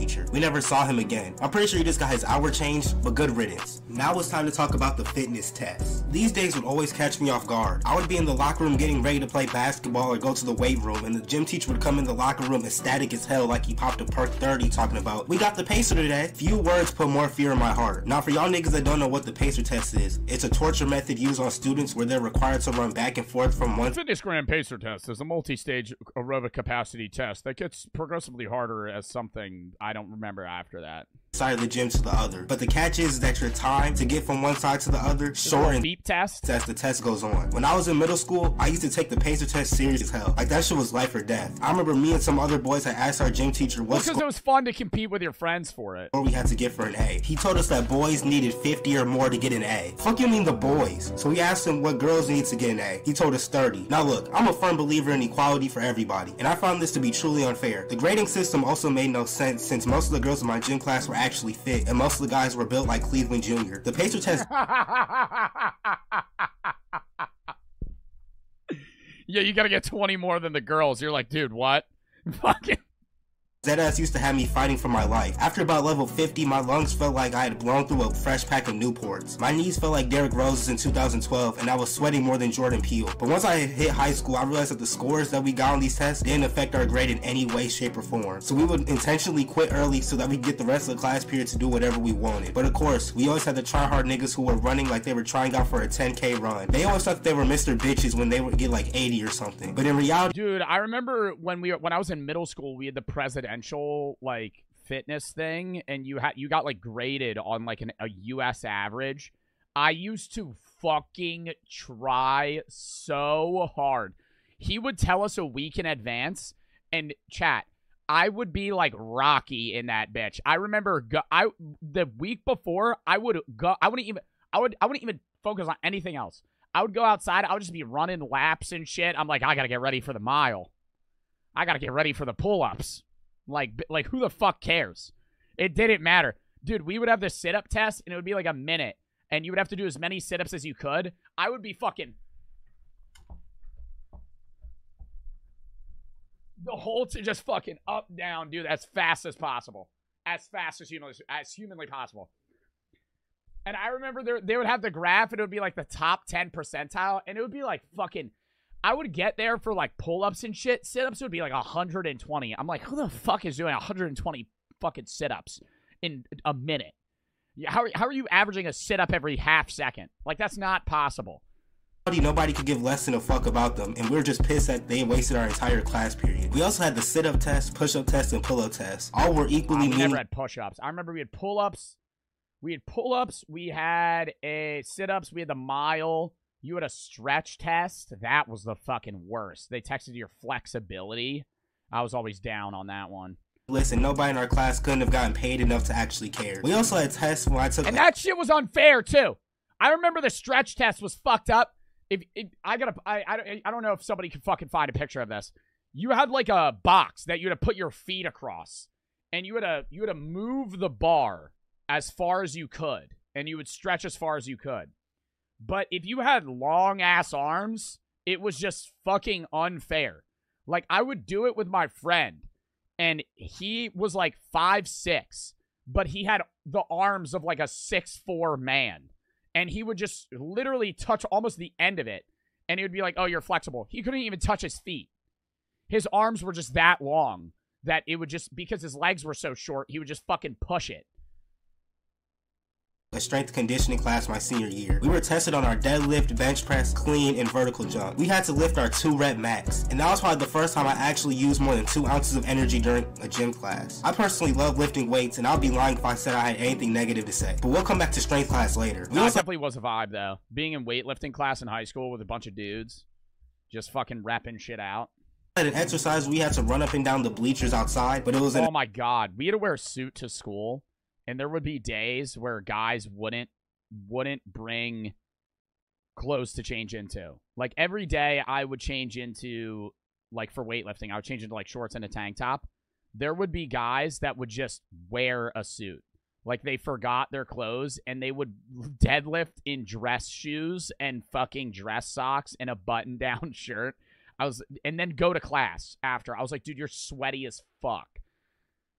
teacher. We never saw him again. I'm pretty sure he just got his hour changed, but good riddance. Now it's time to talk about the fitness test. These days would always catch me off guard. I would be in the locker room getting ready to play basketball or go to the weight room, and the gym teacher would come in the locker room ecstatic as hell like he popped a perk 30 talking about, "We got the pacer today." Few words put more fear in my heart. Now for y'all niggas that don't know what the pacer test is, it's a torture method used on students where they're required to run back and forth from one Fitness Gram Pacer Test is a multi-stage aerobic capacity test that gets progressively harder as something I don't remember after that. side of the gym to the other. But the catch is that your time to get from one side to the other shortens beep test as the test goes on. When I was in middle school, I used to take the pacer test serious as hell. Like that shit was life or death. I remember me and some other boys had asked our gym teacher what because it was fun to compete with your friends for it. Or we had to get for an A. He told us that boys needed 50 or more to get an A. Fuck you mean the boys? So we asked him what girls need to get an A. He told us 30. Now look, I'm a firm believer in equality for everybody, and I found this to be truly unfair. The grading system also made no sense since most of the girls in my gym class were actually fit, and most of the guys were built like Cleveland Jr. The pacer test yeah, you gotta get 20 more than the girls. You're like, dude, what? Fucking Deadass used to have me fighting for my life. After about level 50, my lungs felt like I had blown through a fresh pack of Newports. My knees felt like Derrick Rose's in 2012, and I was sweating more than Jordan Peele. But once I hit high school, I realized that the scores that we got on these tests didn't affect our grade in any way, shape, or form. So we would intentionally quit early so that we could get the rest of the class period to do whatever we wanted. But of course, we always had the try-hard niggas who were running like they were trying out for a 10K run. They always thought they were Mr. Bitches when they would get like 80 or something. But in reality, dude, I remember when I was in middle school, we had the presidential like fitness thing, and you got like graded on like a US average. I used to fucking try so hard. He would tell us a week in advance, and chat, I would be like Rocky in that bitch. I remember the week before I wouldn't even focus on anything else. I would go outside, I would just be running laps and shit. I'm like, I gotta get ready for the mile. I gotta get ready for the pull-ups. Like who the fuck cares? It didn't matter. Dude, we would have the sit-up test, and it would be like a minute, and you would have to do as many sit-ups as you could. I would be fucking the whole just fucking up, down, dude, as fast as possible. As fast as humanly possible. And I remember they would have the graph, and it would be like the top 10 percentile, and it would be like fucking... I would get there for, like, pull-ups and shit. Sit-ups would be, like, 120. I'm like, who the fuck is doing 120 fucking sit-ups in a minute? How are you averaging a sit-up every half second? Like, that's not possible. Nobody could give less than a fuck about them, and we were just pissed that they wasted our entire class period. We also had the sit-up test, push-up test, and pull-up test. All were equally We never had push-ups. I remember we had pull-ups. We had a sit-ups. We had the mile. You had a stretch test. That was the fucking worst. They tested your flexibility. I was always down on that one. Listen, nobody in our class couldn't have gotten paid enough to actually care. We also had tests when I took... And that shit was unfair, too. I remember the stretch test was fucked up. I don't know if somebody can fucking find a picture of this. You had like a box that you had to put your feet across. And you had to move the bar as far as you could. And you would stretch as far as you could. But if you had long-ass arms, it was just fucking unfair. Like, I would do it with my friend, and he was like 5'6", but he had the arms of like a 6'4" man. And he would just literally touch almost the end of it, and he would be like, oh, you're flexible. He couldn't even touch his feet. His arms were just that long that it would just, because his legs were so short, he would just fucking push it. A strength conditioning class my senior year. We were tested on our deadlift, bench press, clean, and vertical jump. We had to lift our 2-rep max, and that was probably the first time I actually used more than 2 ounces of energy during a gym class. I personally love lifting weights, and I'll be lying if I said I had anything negative to say. But we'll come back to strength class later. That definitely was a vibe, though. Being in weightlifting class in high school with a bunch of dudes, just fucking repping shit out. At an exercise, we had to run up and down the bleachers outside, but it was... Oh my god, we had to wear a suit to school. And there would be days where guys wouldn't bring clothes to change into. Like, every day I would change into, like, for weightlifting, I would change into, like, shorts and a tank top. There would be guys that would just wear a suit. Like, they forgot their clothes, and they would deadlift in dress shoes and fucking dress socks and a button-down shirt. And then go to class after. I was like, dude, you're sweaty as fuck.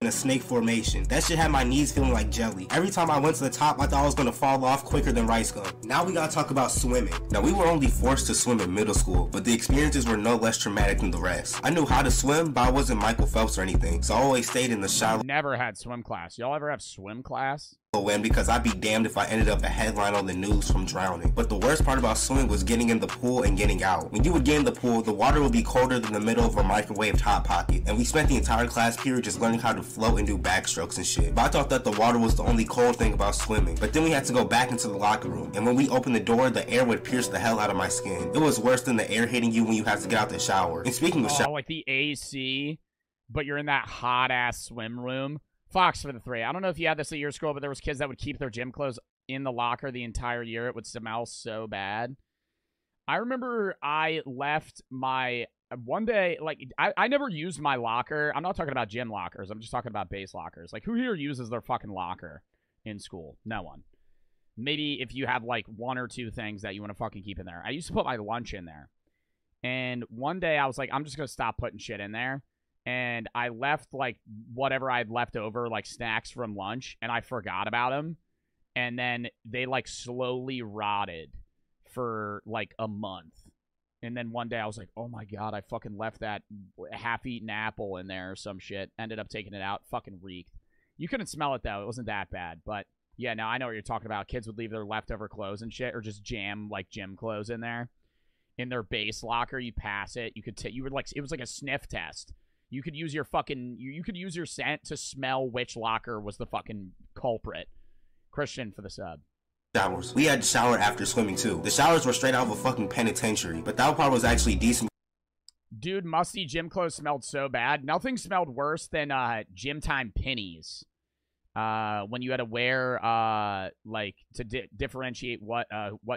in a snake formation. That shit had my knees feeling like jelly. Every time I went to the top, I thought I was gonna fall off quicker than rice gum. Now we gotta talk about swimming. Now we were only forced to swim in middle school, but the experiences were no less traumatic than the rest. I knew how to swim, but I wasn't Michael Phelps or anything, so I always stayed in the shallow Never had swim class. Y'all ever have swim class? end because I'd be damned if I ended up a headline on the news from drowning. But the worst part about swimming was getting in the pool and getting out. When you would get in the pool, the water would be colder than the middle of a microwaved hot pocket, and we spent the entire class period just learning how to float and do backstrokes and shit. But I thought that the water was the only cold thing about swimming. But then we had to go back into the locker room, and when we opened the door, the air would pierce the hell out of my skin. It was worse than the air hitting you when you have to get out the shower. And speaking of shower, like the AC, but you're in that hot ass swim room. Fox for the 3. I don't know if you had this at your school, but there was kids that would keep their gym clothes in the locker the entire year. It would smell so bad. I remember I left my one day, like, I never used my locker. I'm not talking about gym lockers. I'm just talking about base lockers. Like, who here uses their fucking locker in school? No one. Maybe if you have, like, 1 or 2 things that you want to fucking keep in there. I used to put my lunch in there. And one day I was like, I'm just going to stop putting shit in there. And I left, like, whatever I had left over, like, snacks from lunch, and I forgot about them. And then they, like, slowly rotted for, like, a month. And then one day I was like, oh, my God, I fucking left that half-eaten apple in there or some shit. Ended up taking it out. Fucking reeked. You couldn't smell it, though. It wasn't that bad. But, yeah, no, I know what you're talking about. Kids would leave their leftover clothes and shit, or just jam, like, gym clothes in there. In their base locker, you pass it. You could you would, like, it was like a sniff test. You could use your fucking, you could use your scent to smell which locker was the fucking culprit. Christian for the sub. Showers. We had to shower after swimming too. The showers were straight out of a fucking penitentiary, but that part was actually decent. Dude, musty gym clothes smelled so bad. Nothing smelled worse than gym time pennies. When you had to wear, like, to differentiate what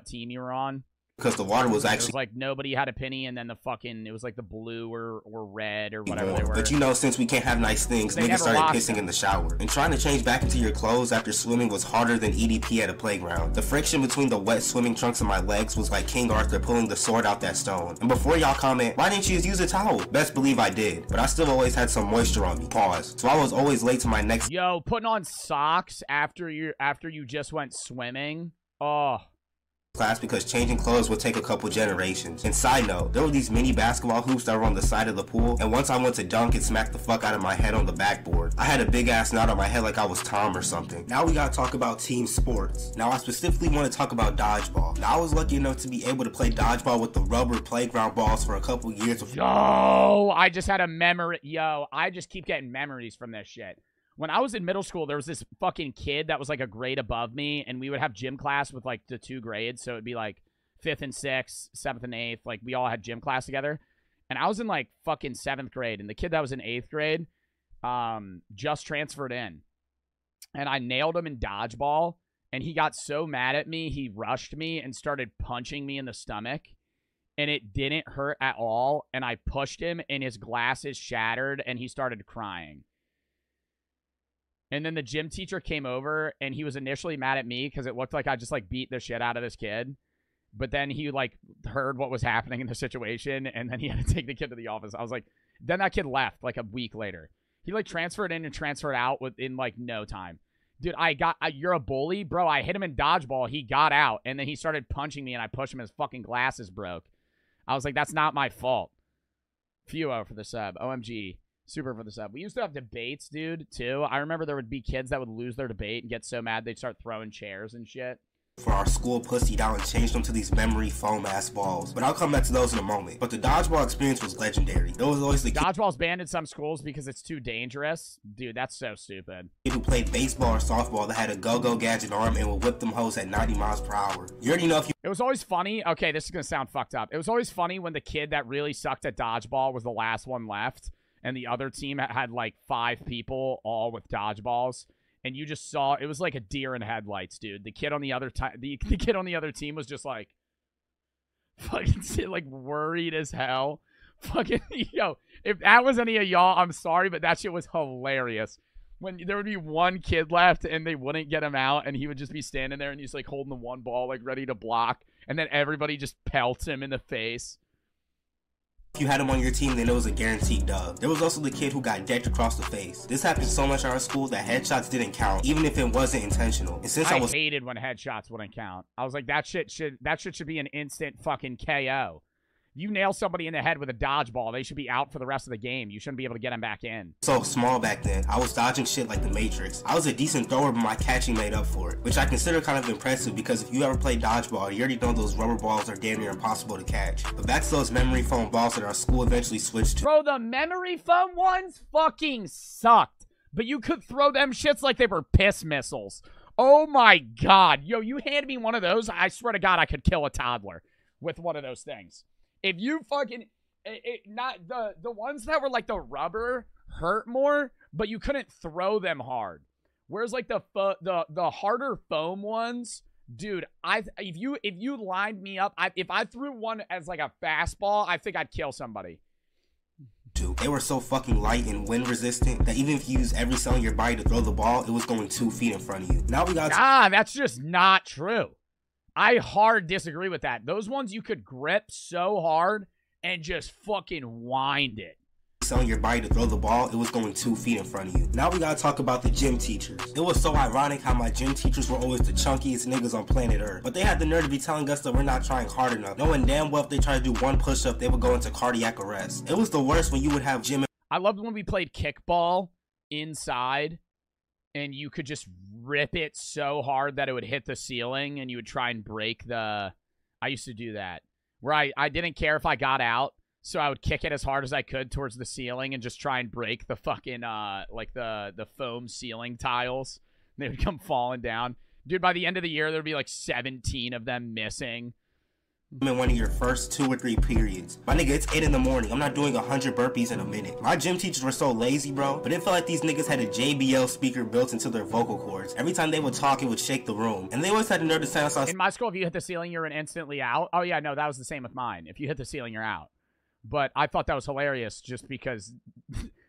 team you were on. Because the water was actually... It was like nobody had a penny, and then the fucking... It was like the blue or red or whatever they were. But you know, since we can't have nice things, niggas started pissing in the shower. And trying to change back into your clothes after swimming was harder than EDP at a playground. The friction between the wet swimming trunks and my legs was like King Arthur pulling the sword out that stone. And before y'all comment, why didn't you just use a towel? Best believe I did. But I still always had some moisture on me. Pause. So I was always late to my next... Yo, putting on socks after you just went swimming? Oh... class because changing clothes would take a couple generations. And side note, there were these mini basketball hoops that were on the side of the pool, and once I went to dunk, it smacked the fuck out of my head on the backboard. I had a big ass knot on my head like I was Tom or something. Now we gotta talk about team sports. Now I specifically want to talk about dodgeball. Now I was lucky enough to be able to play dodgeball with the rubber playground balls for a couple years. Yo, I just had a memory. Yo, I just keep getting memories from this shit. When I was in middle school, there was this fucking kid that was like a grade above me, and we would have gym class with like the 2 grades, so it'd be like 5th and 6th, 7th and 8th, like we all had gym class together. And I was in like fucking 7th grade, and the kid that was in 8th grade just transferred in. And I nailed him in dodgeball, and he got so mad at me, he rushed me and started punching me in the stomach. And it didn't hurt at all, and I pushed him, and his glasses shattered, and he started crying. And then the gym teacher came over, and he was initially mad at me because it looked like I just, like, beat the shit out of this kid. But then he, like, heard what was happening in the situation, and then he had to take the kid to the office. I was like, then that kid left, like, a week later. He, like, transferred in and transferred out within, like, no time. Dude, you're a bully? Bro, I hit him in dodgeball. He got out, and then he started punching me, and I pushed him, and his fucking glasses broke. I was like, that's not my fault. Fuo for the sub. OMG. Super for the sub. We used to have debates, dude, too. I remember there would be kids that would lose their debate and get so mad they'd start throwing chairs and shit. For our school pussy down and changed them to these memory foam ass balls. But I'll come back to those in a moment. But the dodgeball experience was legendary. There was always the dodgeball's banned in some schools because it's too dangerous. Dude, that's so stupid. Kid who played baseball or softball that had a go-go gadget arm and would whip them hoes at 90 miles per hour. You already know if you... It was always funny. Okay, this is gonna sound fucked up. It was always funny when the kid that really sucked at dodgeball was the last one left, and the other team had like 5 people all with dodgeballs. And you just saw, it was like a deer in headlights, dude. The kid on the other the kid on the other team was just like, fucking like worried as hell. Fucking, yo, if that was any of y'all, I'm sorry, but that shit was hilarious. When there would be one kid left and they wouldn't get him out, and he would just be standing there and he's like holding the one ball, like ready to block. And then everybody just pelts him in the face. If you had him on your team, then it was a guaranteed dub. There was also the kid who got decked across the face. This happened so much at our school that headshots didn't count, even if it wasn't intentional. And since I hated when headshots wouldn't count. I was like, that shit should be an instant fucking KO. You nail somebody in the head with a dodgeball, they should be out for the rest of the game. You shouldn't be able to get them back in. So small back then, I was dodging shit like the Matrix. I was a decent thrower, but my catching made up for it, which I consider kind of impressive because if you ever played dodgeball, you already know those rubber balls are damn near impossible to catch. But back to those memory foam balls that our school eventually switched to. Bro, the memory foam ones fucking sucked. But you could throw them shits like they were piss missiles. Oh my god. Yo, you hand me one of those, I swear to god I could kill a toddler with one of those things. If you fucking, not the ones that were like the rubber hurt more, but you couldn't throw them hard. Whereas like the harder foam ones, dude, if you lined me up, if I threw one as like a fastball, I think I'd kill somebody. They were so fucking light and wind resistant that even if you use every cell in your body to throw the ball, it was going 2 feet in front of you. Now we got that's just not true. I hard disagree with that. Those ones you could grip so hard and just fucking wind it. On your body to throw the ball, it was going 2 feet in front of you. Now we gotta talk about the gym teachers. It was so ironic how my gym teachers were always the chunkiest niggas on planet Earth. But they had the nerve to be telling us that we're not trying hard enough, knowing damn well if they tried to do one push-up, they would go into cardiac arrest. It was the worst when you would have gym. I loved when we played kickball inside, and you could just rip it so hard that it would hit the ceiling, and you would try and break the... I used to do that. Where I didn't care if I got out, so I would kick it as hard as I could towards the ceiling and just try and break the fucking, like, the foam ceiling tiles. They would come falling down. Dude, by the end of the year, there'd be, like, 17 of them missing. In one of your first 2 or 3 periods. My nigga, it's 8 in the morning. I'm not doing 100 burpees in a minute. My gym teachers were so lazy, bro, but it felt like these niggas had a JBL speaker built into their vocal cords. Every time they would talk, it would shake the room. And they always had the nerve to sound so... In my school, if you hit the ceiling, you're instantly out. Oh, yeah, no, that was the same with mine. If you hit the ceiling, you're out. But I thought that was hilarious just because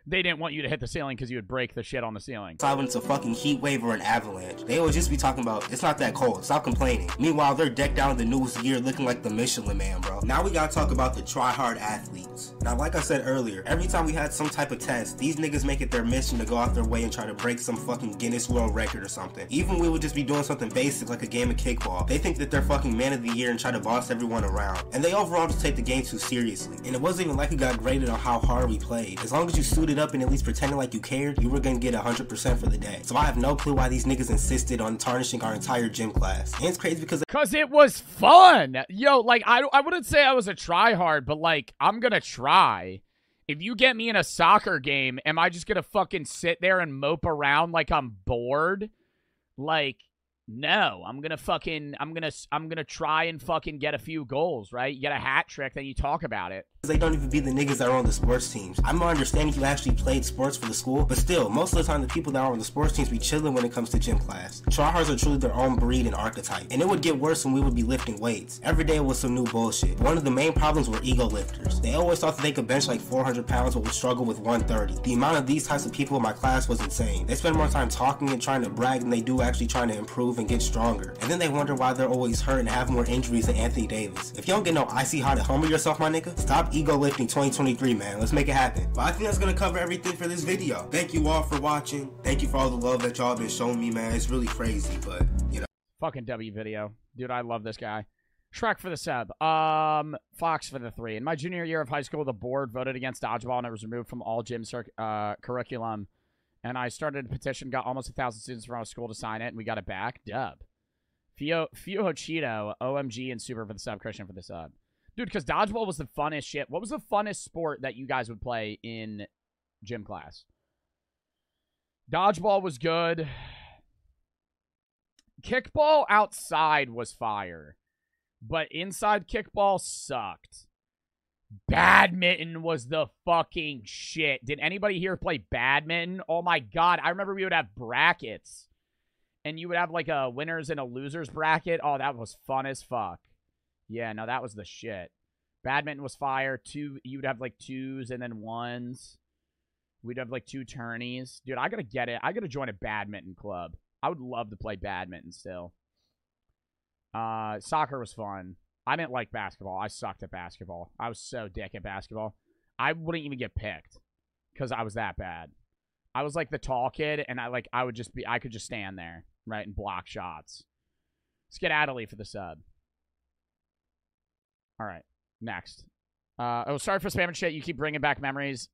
they didn't want you to hit the ceiling because you would break the shit on the ceiling. When it's a fucking heat wave or an avalanche. They would just be talking about, it's not that cold, stop complaining. Meanwhile, they're decked out in the newest gear looking like the Michelin Man, bro. Now we gotta talk about the try-hard athletes. Now, like I said earlier, every time we had some type of test, these niggas make it their mission to go out their way and try to break some fucking Guinness World Record or something. Even we would just be doing something basic like a game of kickball. They think that they're fucking man of the year and try to boss everyone around. And they overall just take the game too seriously. And it wasn't even like we got graded on how hard we played. As long as you suited up and at least pretending like you cared, you were gonna get 100% for the day. So I have no clue why these niggas insisted on tarnishing our entire gym class. And it's crazy because it was fun. Yo, like, I wouldn't say I was a tryhard, but, like, I'm gonna try. If you get me in a soccer game, am I just gonna fucking sit there and mope around like I'm bored? Like, no. I'm gonna try and fucking get a few goals, right? You get a hat trick, then you talk about it. They don't even be the niggas that are on the sports teams. I'm understanding you actually played sports for the school, but still, most of the time the people that are on the sports teams be chilling when it comes to gym class. Tryhards are truly their own breed and archetype, and it would get worse when we would be lifting weights. Every day was some new bullshit. One of the main problems were ego lifters. They always thought that they could bench like 400 pounds but would struggle with 130. The amount of these types of people in my class was insane. They spend more time talking and trying to brag than they do actually trying to improve and get stronger. And then they wonder why they're always hurt and have more injuries than Anthony Davis. If you don't get no icy how to humble yourself, my nigga, stop ego lifting 2023, man. Let's make it happen. But I think that's gonna cover everything for this video. Thank you all for watching. Thank you for all the love that y'all been showing me, man. It's really crazy, but you know. Fucking W video. Dude, I love this guy. Shrek for the sub. Fox for the 3. In my junior year of high school, the board voted against dodgeball and it was removed from all gym curriculum. And I started a petition, got almost 1,000 students from our school to sign it, and we got it back. Dub. Fio Hochito, OMG, and Super for the sub. Christian for the sub. Dude, because dodgeball was the funnest shit. What was the funnest sport that you guys would play in gym class? Dodgeball was good. Kickball outside was fire. But inside kickball sucked. Badminton was the fucking shit. Did anybody here play badminton? Oh my god. I remember we would have brackets. And you would have like a winners and a losers bracket. Oh, that was fun as fuck. Yeah, no, that was the shit. Badminton was fire. You'd have like 2s and then 1s. We'd have like 2 tourneys. Dude, I gotta get it. I gotta join a badminton club. I would love to play badminton still. Soccer was fun. I didn't like basketball. I sucked at basketball. I was so dick at basketball. I wouldn't even get picked because I was that bad. I was like the tall kid, and I could just stand there, right, and block shots. Skedaddly for the sub. All right, next. Sorry for spamming shit. You keep bringing back memories.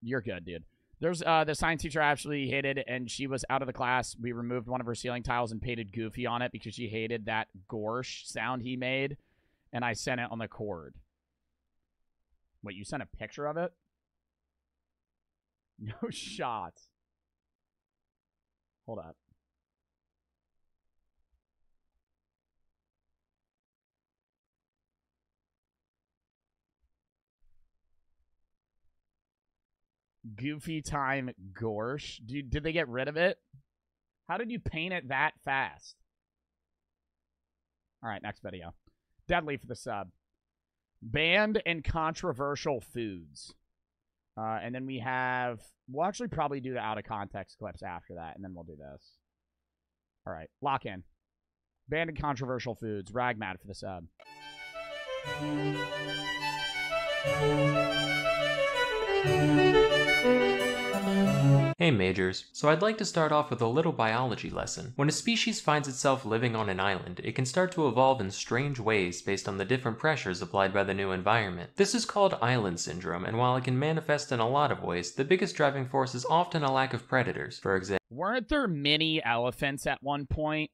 You're good, dude. There's the science teacher actually hated, and she was out of the class. We removed one of her ceiling tiles and painted Goofy on it because she hated that gorsh sound he made, and I sent it on the cord. Wait, you sent a picture of it? No shot. Hold up. Goofy time gorsh. Did they get rid of it? How did you paint it that fast? All right, next video. Deadly for the sub. Banned and controversial foods. And then we have... We'll actually probably do the out of context clips after that, and then we'll do this. All right, lock in. Banned and controversial foods. Ragmad for the sub. Hey Majors, so I'd like to start off with a little biology lesson. When a species finds itself living on an island, it can start to evolve in strange ways based on the different pressures applied by the new environment. This is called island syndrome, and while it can manifest in a lot of ways, the biggest driving force is often a lack of predators. For example, weren't there mini elephants at one point?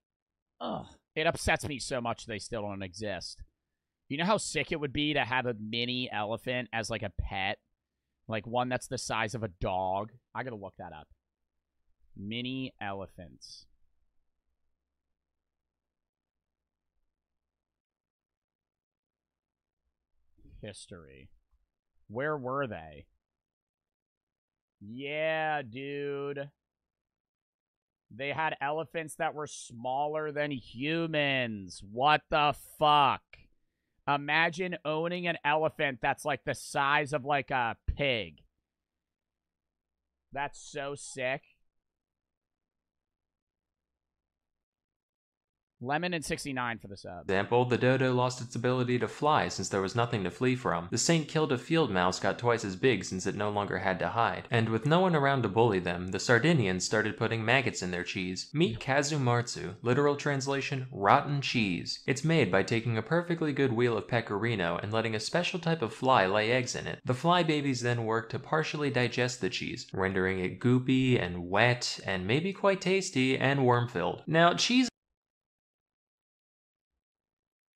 Ugh, it upsets me so much they still don't exist. You know how sick it would be to have a mini elephant as like a pet? Like one that's the size of a dog. I gotta look that up. Mini elephants. History. Where were they? Yeah, dude. They had elephants that were smaller than humans. What the fuck? Imagine owning an elephant that's like the size of like a pig. That's so sick. Lemon and 69 for the sub. Example, the dodo lost its ability to fly since there was nothing to flee from. The Saint killed a field mouse got twice as big since it no longer had to hide. And with no one around to bully them, the Sardinians started putting maggots in their cheese. Meet kazumarzu, literal translation, rotten cheese. It's made by taking a perfectly good wheel of pecorino and letting a special type of fly lay eggs in it. The fly babies then work to partially digest the cheese, rendering it goopy and wet and maybe quite tasty and worm-filled. Now, cheese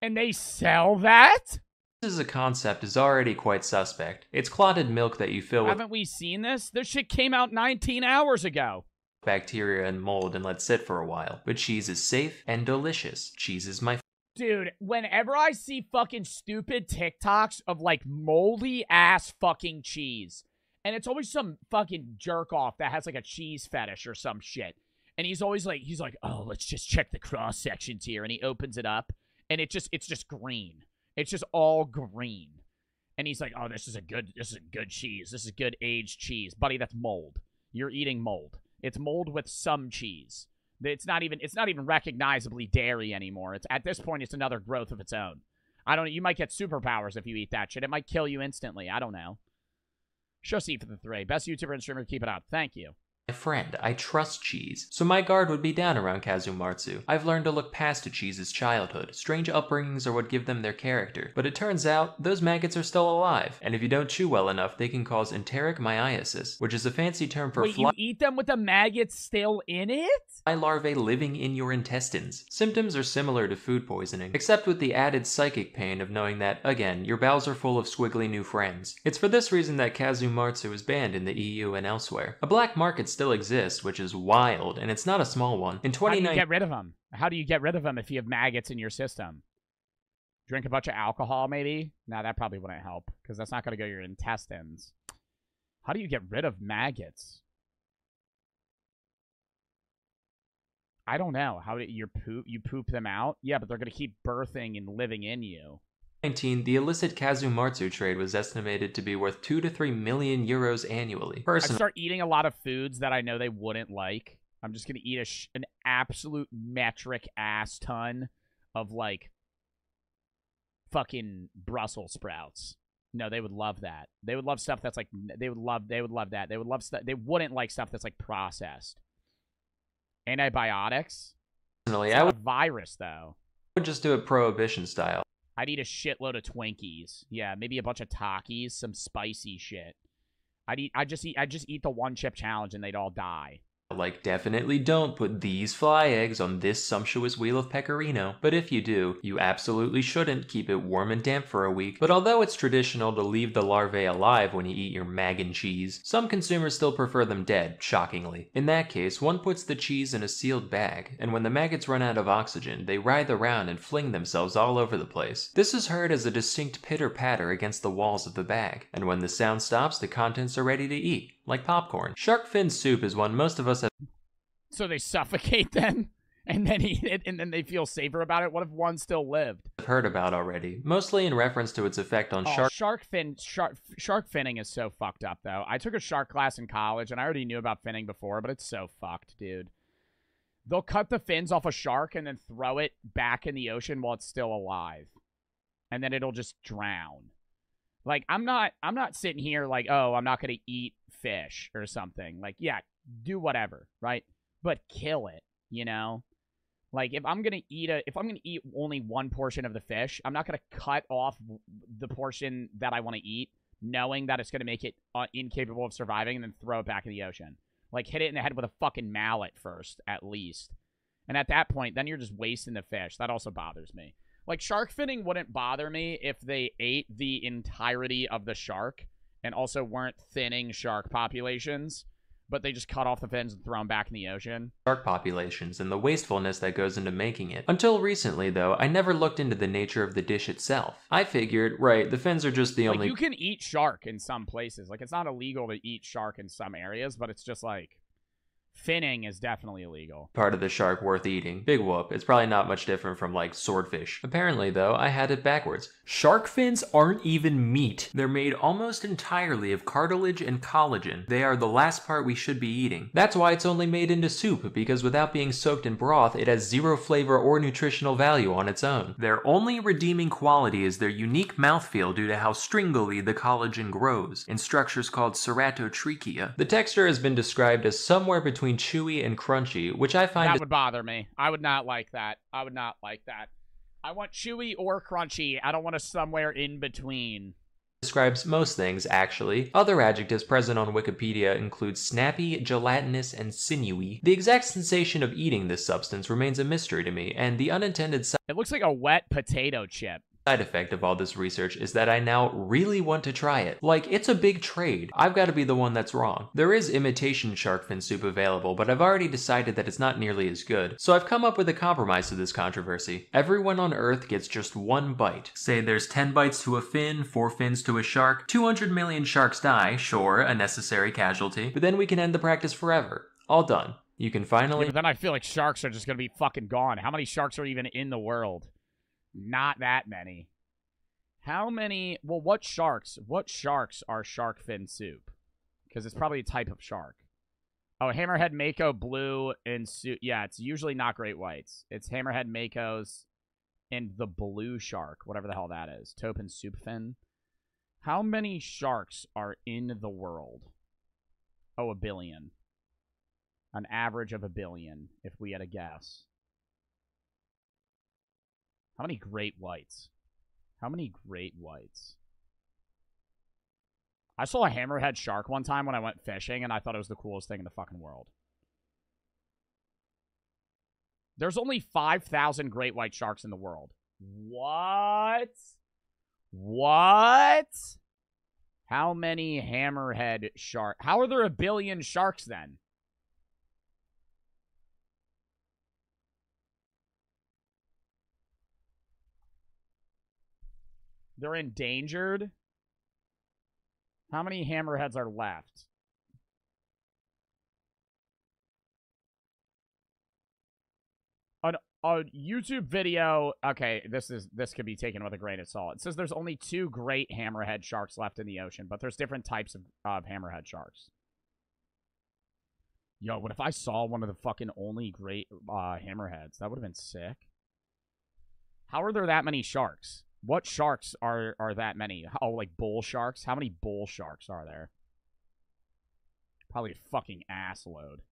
and they sell that? This as a concept is already quite suspect. It's clotted milk that you fill with... Haven't we seen this? This shit came out 19 hours ago. ...bacteria and mold and let sit for a while. But cheese is safe and delicious. Cheese is my... Dude, whenever I see fucking stupid TikToks of like moldy ass fucking cheese, and it's always some fucking jerk off that has like a cheese fetish or some shit. And he's always like, oh, let's just check the cross sections here. And he opens it up. And it's just green. It's just all green. And he's like, oh, this is a good cheese. This is good aged cheese. Buddy, that's mold. You're eating mold. It's mold with some cheese. It's not even recognizably dairy anymore. It's at this point it's another growth of its own. I don't know, you might get superpowers if you eat that shit. It might kill you instantly. I don't know. Show C for the 3. Best YouTuber and streamer, keep it up. Thank you. My friend, I trust cheese, so my guard would be down around kazumarzu. I've learned to look past a cheese's childhood. Strange upbringings are what give them their character. But it turns out, those maggots are still alive, and if you don't chew well enough, they can cause enteric myiasis, which is a fancy term for Wait, you eat them with the maggots still in it? Fly larvae living in your intestines. Symptoms are similar to food poisoning, except with the added psychic pain of knowing that, again, your bowels are full of squiggly new friends. It's for this reason that kazumarzu is banned in the EU and elsewhere. A black market still exists, which is wild, and it's not a small one. In 2019, how do you get rid of them? How do you get rid of them if you have maggots in your system? Drink a bunch of alcohol, maybe? Nah, that probably wouldn't help, because that's not going to go to your intestines. How do you get rid of maggots? I don't know. How do you poop them out? Yeah, but they're going to keep birthing and living in you. 2019, the illicit kazumarzu trade was estimated to be worth 2 to 3 million euros annually. I start eating a lot of foods that I know they wouldn't like. I'm just going to eat an absolute metric ass ton of, like, fucking Brussels sprouts. No, they would love that. They would love stuff that's like, they would love that. They would love stuff, they wouldn't like stuff that's like processed. Antibiotics? Personally, It's I not would a virus, though. just do it prohibition style. I'd eat a shitload of Twinkies. Yeah, maybe a bunch of Takis, some spicy shit. I'd just eat the one chip challenge and they'd all die. Like, definitely don't put these fly eggs on this sumptuous wheel of pecorino. But if you do, you absolutely shouldn't keep it warm and damp for a week. But although it's traditional to leave the larvae alive when you eat your mag and cheese, some consumers still prefer them dead, shockingly. In that case, one puts the cheese in a sealed bag, and when the maggots run out of oxygen, they writhe around and fling themselves all over the place. This is heard as a distinct pitter-patter against the walls of the bag, and when the sound stops, the contents are ready to eat, like popcorn. Shark fin soup is one most of us have. So they suffocate then, and then eat it, and then they feel safer about it? What if one still lived? Heard about already, mostly in reference to its effect on shark finning is so fucked up, though. I took a shark class in college, and I already knew about finning before, but it's so fucked, dude. They'll cut the fins off a shark and then throw it back in the ocean while it's still alive, and then it'll just drown. Like, I'm not sitting here like, oh, I'm not gonna eat fish or something. Like, yeah, do whatever, right? But kill it, you know? Like, if I'm gonna eat only one portion of the fish, I'm not gonna cut off the portion that I want to eat, knowing that it's gonna make it incapable of surviving, and then throw it back in the ocean. Like, hit it in the head with a fucking mallet first, at least. And at that point, then you're just wasting the fish. That also bothers me. Like, shark finning wouldn't bother me if they ate the entirety of the shark and also weren't thinning shark populations, but they just cut off the fins and throw them back in the ocean. Shark populations and the wastefulness that goes into making it. Until recently, though, I never looked into the nature of the dish itself. I figured, right, the fins are just the only... You can eat shark in some places. Like, it's not illegal to eat shark in some areas, but it's just like... Finning is definitely illegal. Part of the shark worth eating. Big whoop. It's probably not much different from, like, swordfish. Apparently, though, I had it backwards. Shark fins aren't even meat. They're made almost entirely of cartilage and collagen. They are the last part we should be eating. That's why it's only made into soup, because without being soaked in broth, it has zero flavor or nutritional value on its own. Their only redeeming quality is their unique mouthfeel due to how stringily the collagen grows, in structures called ceratotrichia. The texture has been described as somewhere between chewy and crunchy, which I find... That would bother me. I would not like that. I would not like that. I want chewy or crunchy. I don't want a somewhere in between. Describes most things, actually. Other adjectives present on Wikipedia include snappy, gelatinous, and sinewy. The exact sensation of eating this substance remains a mystery to me, and the unintended It looks like a wet potato chip. Side effect of all this research is that I now really want to try it. Like, it's a big trade. I've got to be the one that's wrong. There is imitation shark fin soup available, but I've already decided that it's not nearly as good. So I've come up with a compromise to this controversy. Everyone on Earth gets just one bite. Say there's 10 bites to a fin, 4 fins to a shark, 200 million sharks die, sure, a necessary casualty, but then we can end the practice forever. All done. You can finally... Yeah, but then I feel like sharks are just gonna be fucking gone. How many sharks are even in the world? Not that many. How many... Well, what sharks are shark fin soup? Because it's probably a type of shark. Oh, hammerhead mako, blue, and soup. Yeah, it's usually not great whites. It's hammerhead makos and the blue shark, whatever the hell that is. Taupe and soup fin. How many sharks are in the world? Oh, 1 billion. An average of 1 billion, if we had a guess. How many great whites? How many great whites? I saw a hammerhead shark one time when I went fishing, and I thought it was the coolest thing in the fucking world. There's only 5,000 great white sharks in the world. What? What? How many hammerhead sharks? How are there 1 billion sharks then? They're endangered? How many hammerheads are left? A YouTube video... Okay, this could be taken with a grain of salt. It says there's only 2 great hammerhead sharks left in the ocean, but there's different types of hammerhead sharks. Yo, what if I saw one of the fucking only great hammerheads? That would have been sick. How are there that many sharks? What sharks are that many? Oh, like bull sharks? How many bull sharks are there? Probably a fucking ass load.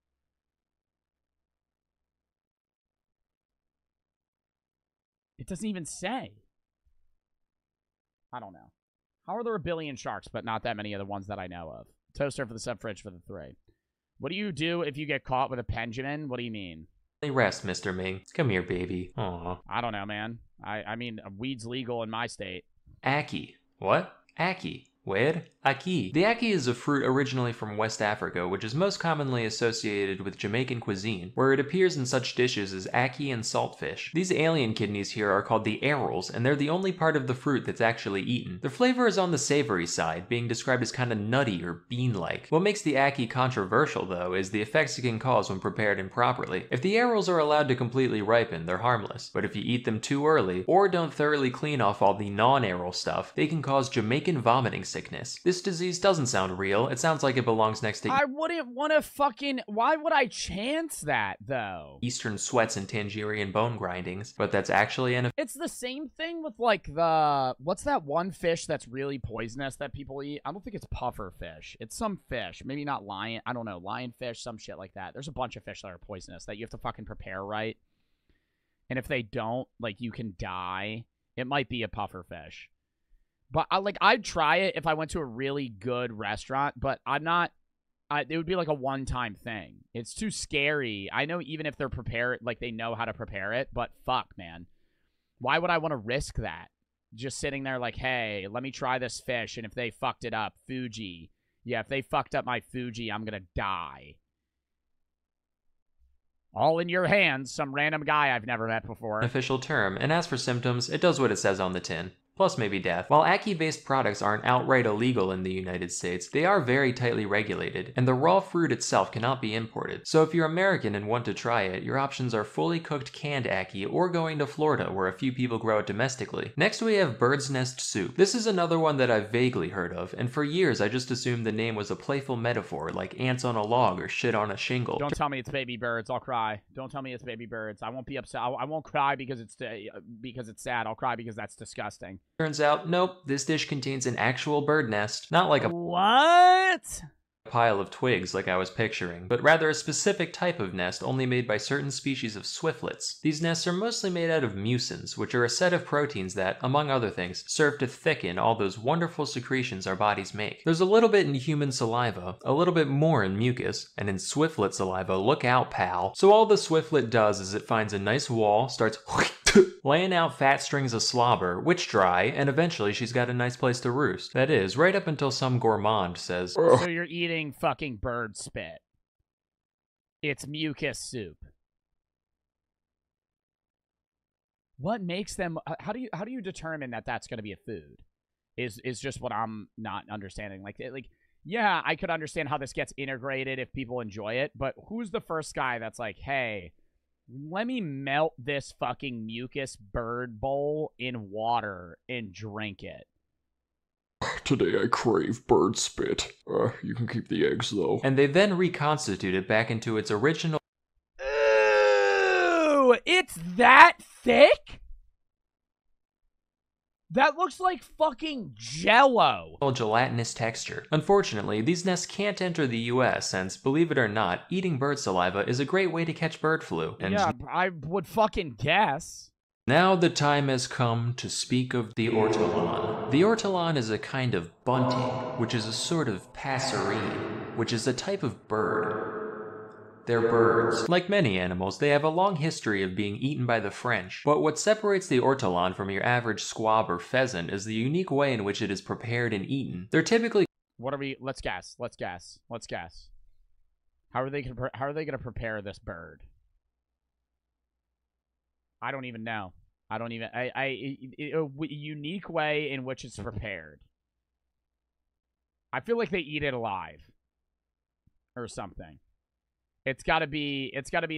It doesn't even say. I don't know. How are there a billion sharks, but not that many of the ones that I know of? Toaster for the sub, fridge for the 3. What do you do if you get caught with a Benjamin? What do you mean? Rest, Mr. Ming. Come here, baby. Aw. I don't know, man. I mean, weed's legal in my state. Aki. What? Aki. Where? Aki. The aki is a fruit originally from West Africa, which is most commonly associated with Jamaican cuisine, where it appears in such dishes as aki and saltfish. These alien kidneys here are called the arils, and they're the only part of the fruit that's actually eaten. The flavor is on the savory side, being described as kinda nutty or bean-like. What makes the aki controversial, though, is the effects it can cause when prepared improperly. If the arils are allowed to completely ripen, they're harmless, but if you eat them too early, or don't thoroughly clean off all the non-aril stuff, they can cause Jamaican vomiting sickness. This disease doesn't sound real. It sounds like it belongs next to I wouldn't want to fucking... Why would I chance that, though? Eastern sweats and Tangerian bone grindings, but that's actually an... It's the same thing with, like, the... What's that one fish that's really poisonous that people eat? I don't think it's puffer fish. It's some fish. Maybe not lion... I don't know. Lionfish, some shit like that. There's a bunch of fish that are poisonous that you have to fucking prepare right. And if they don't, like, you can die. It might be a puffer fish. But, I'd try it if I went to a really good restaurant, but I'm not... it would be like a one-time thing. It's too scary. I know even if they're prepared, like, they know how to prepare it, but fuck, man. Why would I want to risk that? Just sitting there like, hey, let me try this fish, and if they fucked it up, Fuji. Yeah, if they fucked up my Fuji, I'm gonna die. All in your hands, some random guy I've never met before. Official term, and as for symptoms, it does what it says on the tin. Plus maybe death. While aki-based products aren't outright illegal in the United States, they are very tightly regulated, and the raw fruit itself cannot be imported. So if you're American and want to try it, your options are fully cooked canned aki or going to Florida where a few people grow it domestically. Next we have bird's nest soup. This is another one that I've vaguely heard of, and for years I just assumed the name was a playful metaphor like ants on a log or shit on a shingle. Don't tell me it's baby birds, I'll cry. Don't tell me it's baby birds. I won't be upset. I won't cry because it's sad. I'll cry because that's disgusting. Turns out, nope, this dish contains an actual bird nest. Not like a what? Pile of twigs like I was picturing, but rather a specific type of nest only made by certain species of swiftlets. These nests are mostly made out of mucins, which are a set of proteins that, among other things, serve to thicken all those wonderful secretions our bodies make. There's a little bit in human saliva, a little bit more in mucus, and in swiftlet saliva, look out, pal. So all the swiftlet does is it finds a nice wall, starts laying out fat strings of slobber, which dry, and eventually she's got a nice place to roost. That is, right up until some gourmand says, so you're eating fucking bird spit. It's mucus soup. What makes them... How do you determine that that's going to be a food? Is just what I'm not understanding. Like, yeah, I could understand how this gets integrated if people enjoy it, but who's the first guy that's like, hey, let me melt this fucking mucus bird bowl in water and drink it? Today I crave bird spit. You can keep the eggs though. And they then reconstitute it back into its original... Ooh, it's that thick? That looks like fucking Jell-O. Gelatinous texture. Unfortunately, these nests can't enter the US since, believe it or not, eating bird saliva is a great way to catch bird flu. And yeah, I would fucking guess. Now the time has come to speak of the ortolan. The ortolan is a kind of bunting, which is a sort of passerine, which is a type of bird. They're birds. Like many animals, they have a long history of being eaten by the French, but what separates the ortolan from your average squab or pheasant is the unique way in which it is prepared and eaten. They're typically... What are we... Let's guess. How are they going to prepare this bird? I don't even know. A unique way in which it's prepared. I feel like they eat it alive. Or something. It's gotta be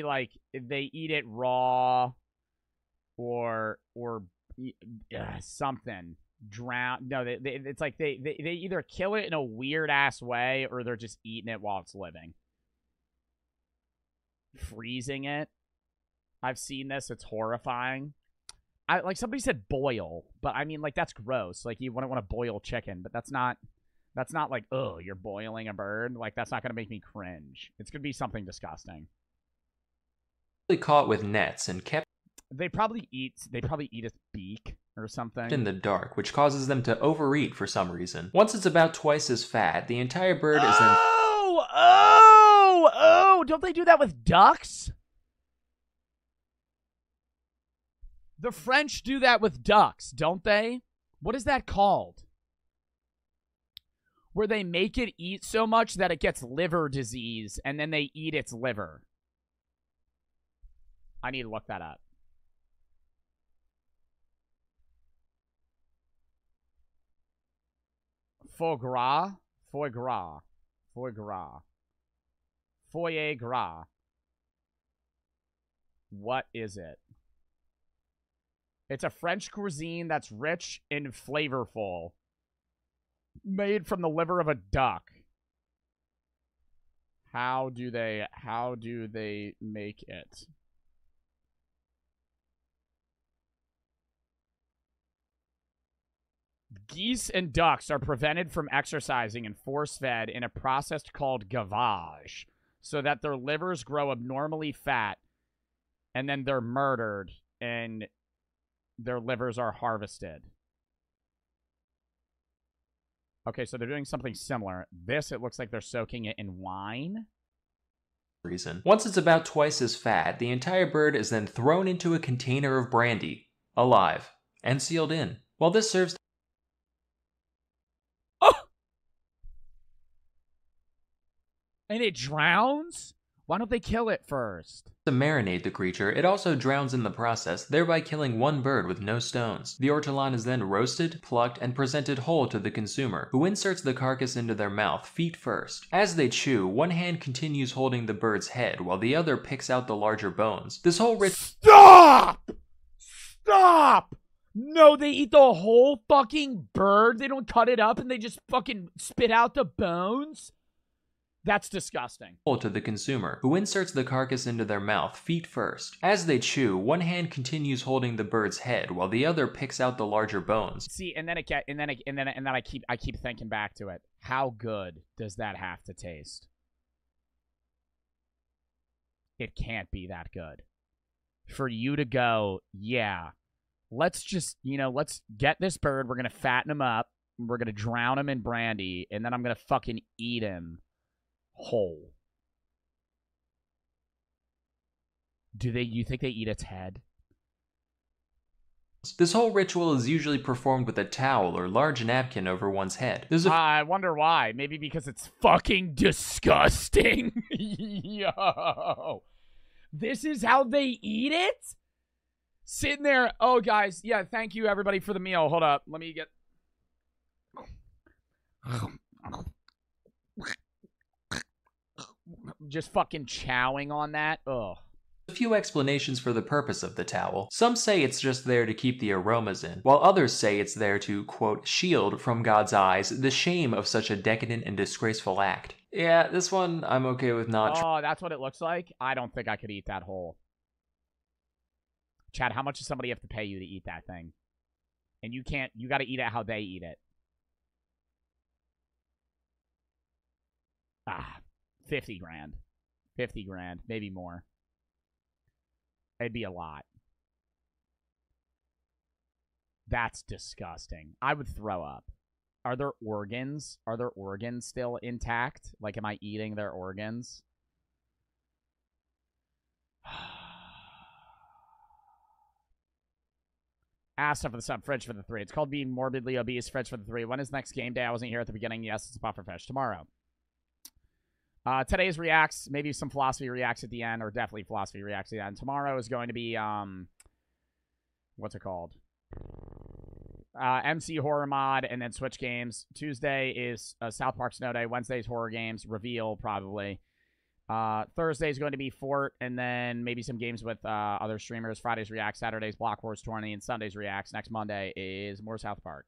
like, they eat it raw. Or something. Drown. No, it's like they either kill it in a weird-ass way, or they're just eating it while it's living. Freezing it. I've seen this. It's horrifying. like somebody said boil, but I mean like that's gross. Like you wouldn't want to boil chicken, but that's not like, oh, you're boiling a bird. Like that's not gonna make me cringe. It's gonna be something disgusting. Caught with nets and kept They probably eat its beak or something in the dark, which causes them to overeat for some reason. Once it's about twice as fat, the entire bird is then... Oh! Don't they do that with ducks? The French do that with ducks, don't they? What is that called? Where they make it eat so much that it gets liver disease, and then they eat its liver. I need to look that up. Foie gras? Foie gras. Foie gras. Foie gras. What is it? It's a French cuisine that's rich and flavorful. Made from the liver of a duck. How do they make it? Geese and ducks are prevented from exercising and force-fed in a process called gavage, so that their livers grow abnormally fat, and then they're murdered, and their livers are harvested. Okay, so they're doing something similar. This, it looks like they're soaking it in wine. Once it's about twice as fat, the entire bird is then thrown into a container of brandy, alive, and sealed in. While this serves And it drowns? Why don't they kill it first? to marinate the creature, it also drowns in the process, thereby killing one bird with no stones. The ortolan is then roasted, plucked, and presented whole to the consumer, who inserts the carcass into their mouth, feet first. As they chew, one hand continues holding the bird's head, while the other picks out the larger bones. This whole Stop! Stop! No, they eat the whole fucking bird? They don't cut it up and they just fucking spit out the bones? That's disgusting. To the consumer, who inserts the carcass into their mouth, feet first. As they chew, one hand continues holding the bird's head, while the other picks out the larger bones. See, and then I keep thinking back to it. How good does that have to taste? It can't be that good. For you to go, yeah, let's just, let's get this bird, we're gonna fatten him up, we're gonna drown him in brandy, and then I'm gonna fucking eat him whole. You think they eat its head? This whole ritual is usually performed with a towel or large napkin over one's head. I wonder why. Maybe because it's fucking disgusting. Yo. This is how they eat it? Sitting there. Oh, guys. Yeah, thank you, everybody, for the meal. Hold up. Let me get... Just fucking chowing on that. Ugh. A few explanations for the purpose of the towel. Some say it's just there to keep the aromas in, while others say it's there to, quote, shield from God's eyes the shame of such a decadent and disgraceful act. Yeah, this one I'm okay with not. Oh, that's what it looks like? I don't think I could eat that whole. Chad, how much does somebody have to pay you to eat that thing? And you gotta eat it how they eat it. 50 grand. 50 grand, maybe more. It'd be a lot. That's disgusting. I would throw up. Are their organs? Are their organs still intact? Like, am I eating their organs? Asta for the sub, French for the 3. It's called being morbidly obese, French for the 3. When is next game day? I wasn't here at the beginning. Yes, it's Pufferfish. Tomorrow. Today's reacts, maybe some philosophy reacts at the end, or definitely philosophy reacts at the end. Tomorrow is going to be, what's it called? MC Horror Mod, and then Switch games. Tuesday is South Park Snow Day. Wednesday's Horror Games. Reveal, probably. Thursday is going to be Fort, and then maybe some games with other streamers. Friday's Reacts. Saturday's Block Wars 20, and Sunday's Reacts. Next Monday is more South Park.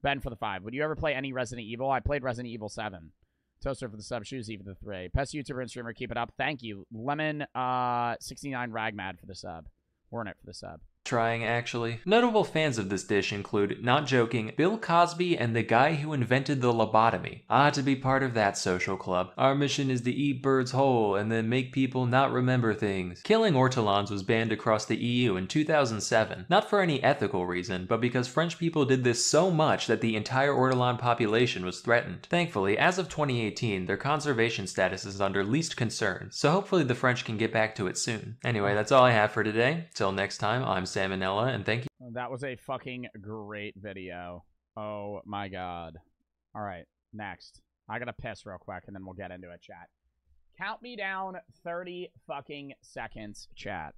Ben for the 5. Would you ever play any Resident Evil? I played Resident Evil 7. Toaster for the sub, Shoesy for the 3. Best YouTuber and streamer, keep it up. Thank you. Lemon69 Ragmad for the sub. Hornet for the sub. trying, actually. Notable fans of this dish include, not joking, Bill Cosby and the guy who invented the lobotomy. To be part of that social club. Our mission is to eat birds whole and then make people not remember things. Killing ortolans was banned across the EU in 2007, not for any ethical reason, but because French people did this so much that the entire ortolan population was threatened. Thankfully, as of 2018, their conservation status is under least concern, so hopefully the French can get back to it soon. Anyway, that's all I have for today. Till next time, I'm Salmonella, and thank you. That was a fucking great video. Oh my god. Alright, next. I gotta piss real quick, and then we'll get into it, chat. Count me down 30 fucking seconds, chat.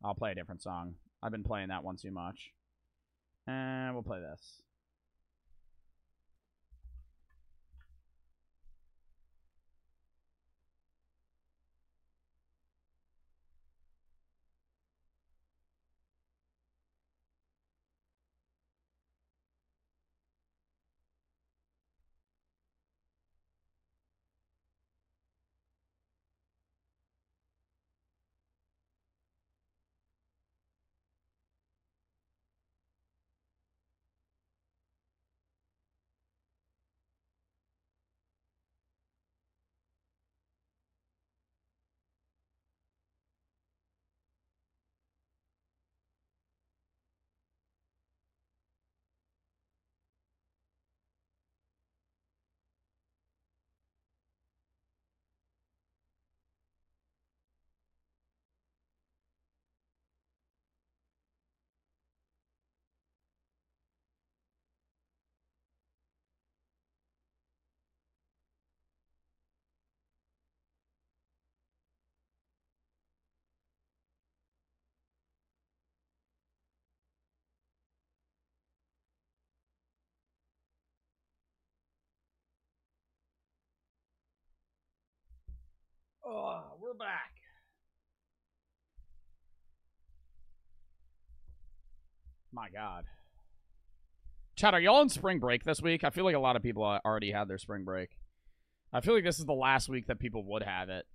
I'll play a different song. I've been playing that one too much. And we'll play this. Oh, we're back. My god. Chat, are y'all on spring break this week? I feel like a lot of people already had their spring break. I feel like this is the last week that people would have it.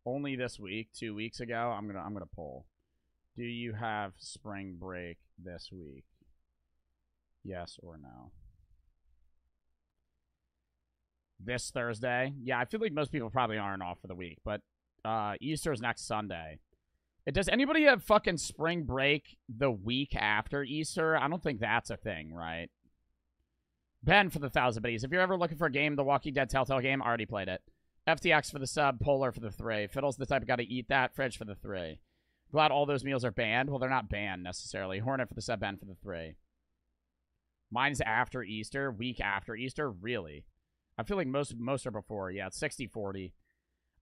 Only this week, 2 weeks ago. I'm gonna poll. Do you have spring break this week? Yes or no? This Thursday? Yeah, I feel like most people probably aren't off for the week, but Easter's next Sunday. Does anybody have fucking spring break the week after Easter? I don't think that's a thing, right? Ben for the 1,000 biddies. If you're ever looking for a game, The Walking Dead Telltale game, I already played it. FTX for the sub, Polar for the 3. Fiddle's the type of guy to eat that. Fridge for the 3. Glad all those meals are banned. Well, they're not banned necessarily. Hornet for the sub, Ben for the 3. Mine's after Easter, week after Easter, really. I feel like most are before. Yeah, it's 60-40.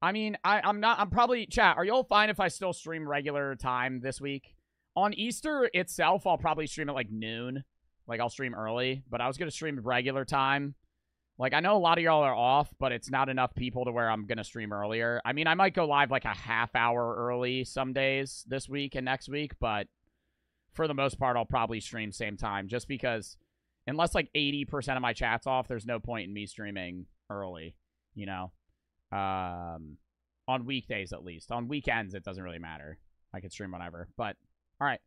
I mean, I'm probably, chat, are y'all fine if I still stream regular time this week? On Easter itself, I'll probably stream at like noon. Like, I'll stream early, but I was going to stream regular time. Like, I know a lot of y'all are off, but it's not enough people to where I'm going to stream earlier. I mean, I might go live like a half hour early some days this week and next week, but for the most part, I'll probably stream same time just because unless like 80% of my chat's off, there's no point in me streaming early, you know? On weekdays, at least. On weekends, it doesn't really matter. I can stream whenever. But, all right.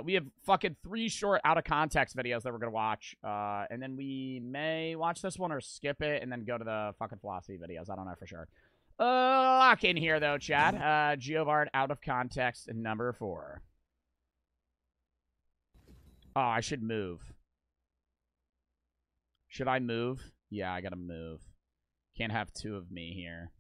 We have fucking 3 short out of context videos that we're going to watch. And then we may watch this one or skip it and then go to the fucking philosophy videos. I don't know for sure. Lock in here, though, Chad. Giovard out of context number 4. Oh, I should move. Should I move? Yeah, I got to move. Can't have 2 of me here.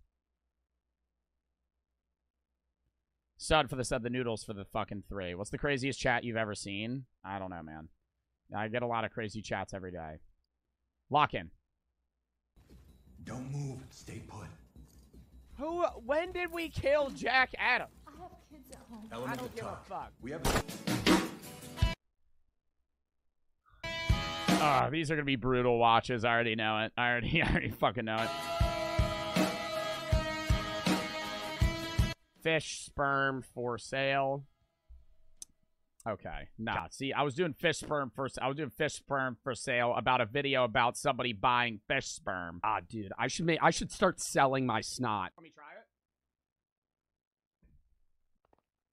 Stud for the sub, the noodles for the fucking 3. What's the craziest chat you've ever seen? I don't know, man. I get a lot of crazy chats every day. Lock in. Don't move. Stay put. When did we kill Jack Adams? I have kids at home. Element I don't of give talk. a fuck. We have. These are gonna be brutal watches. I already know it. I already fucking know it. Fish sperm for sale. Okay. Nah, see, I was doing fish sperm for sale about a video about somebody buying fish sperm. Ah, dude, I should start selling my snot. Let me try it.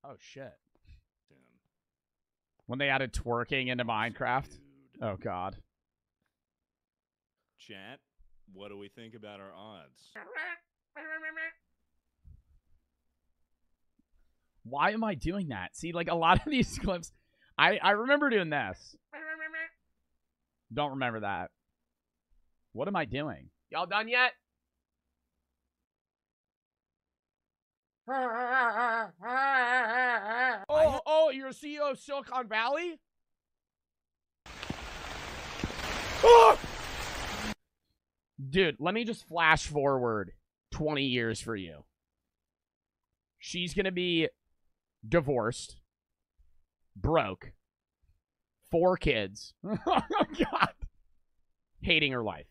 Oh shit. When they added twerking into Minecraft. Dude. Oh god. Chat, what do we think about our odds? Why am I doing that? See, like, a lot of these clips, I remember doing this. Don't remember that. What am I doing? Y'all done yet? Oh, you're a CEO of Silicon Valley? Dude, let me just flash forward 20 years for you. She's gonna be divorced, broke, 4 kids. Oh, God. Hating her life.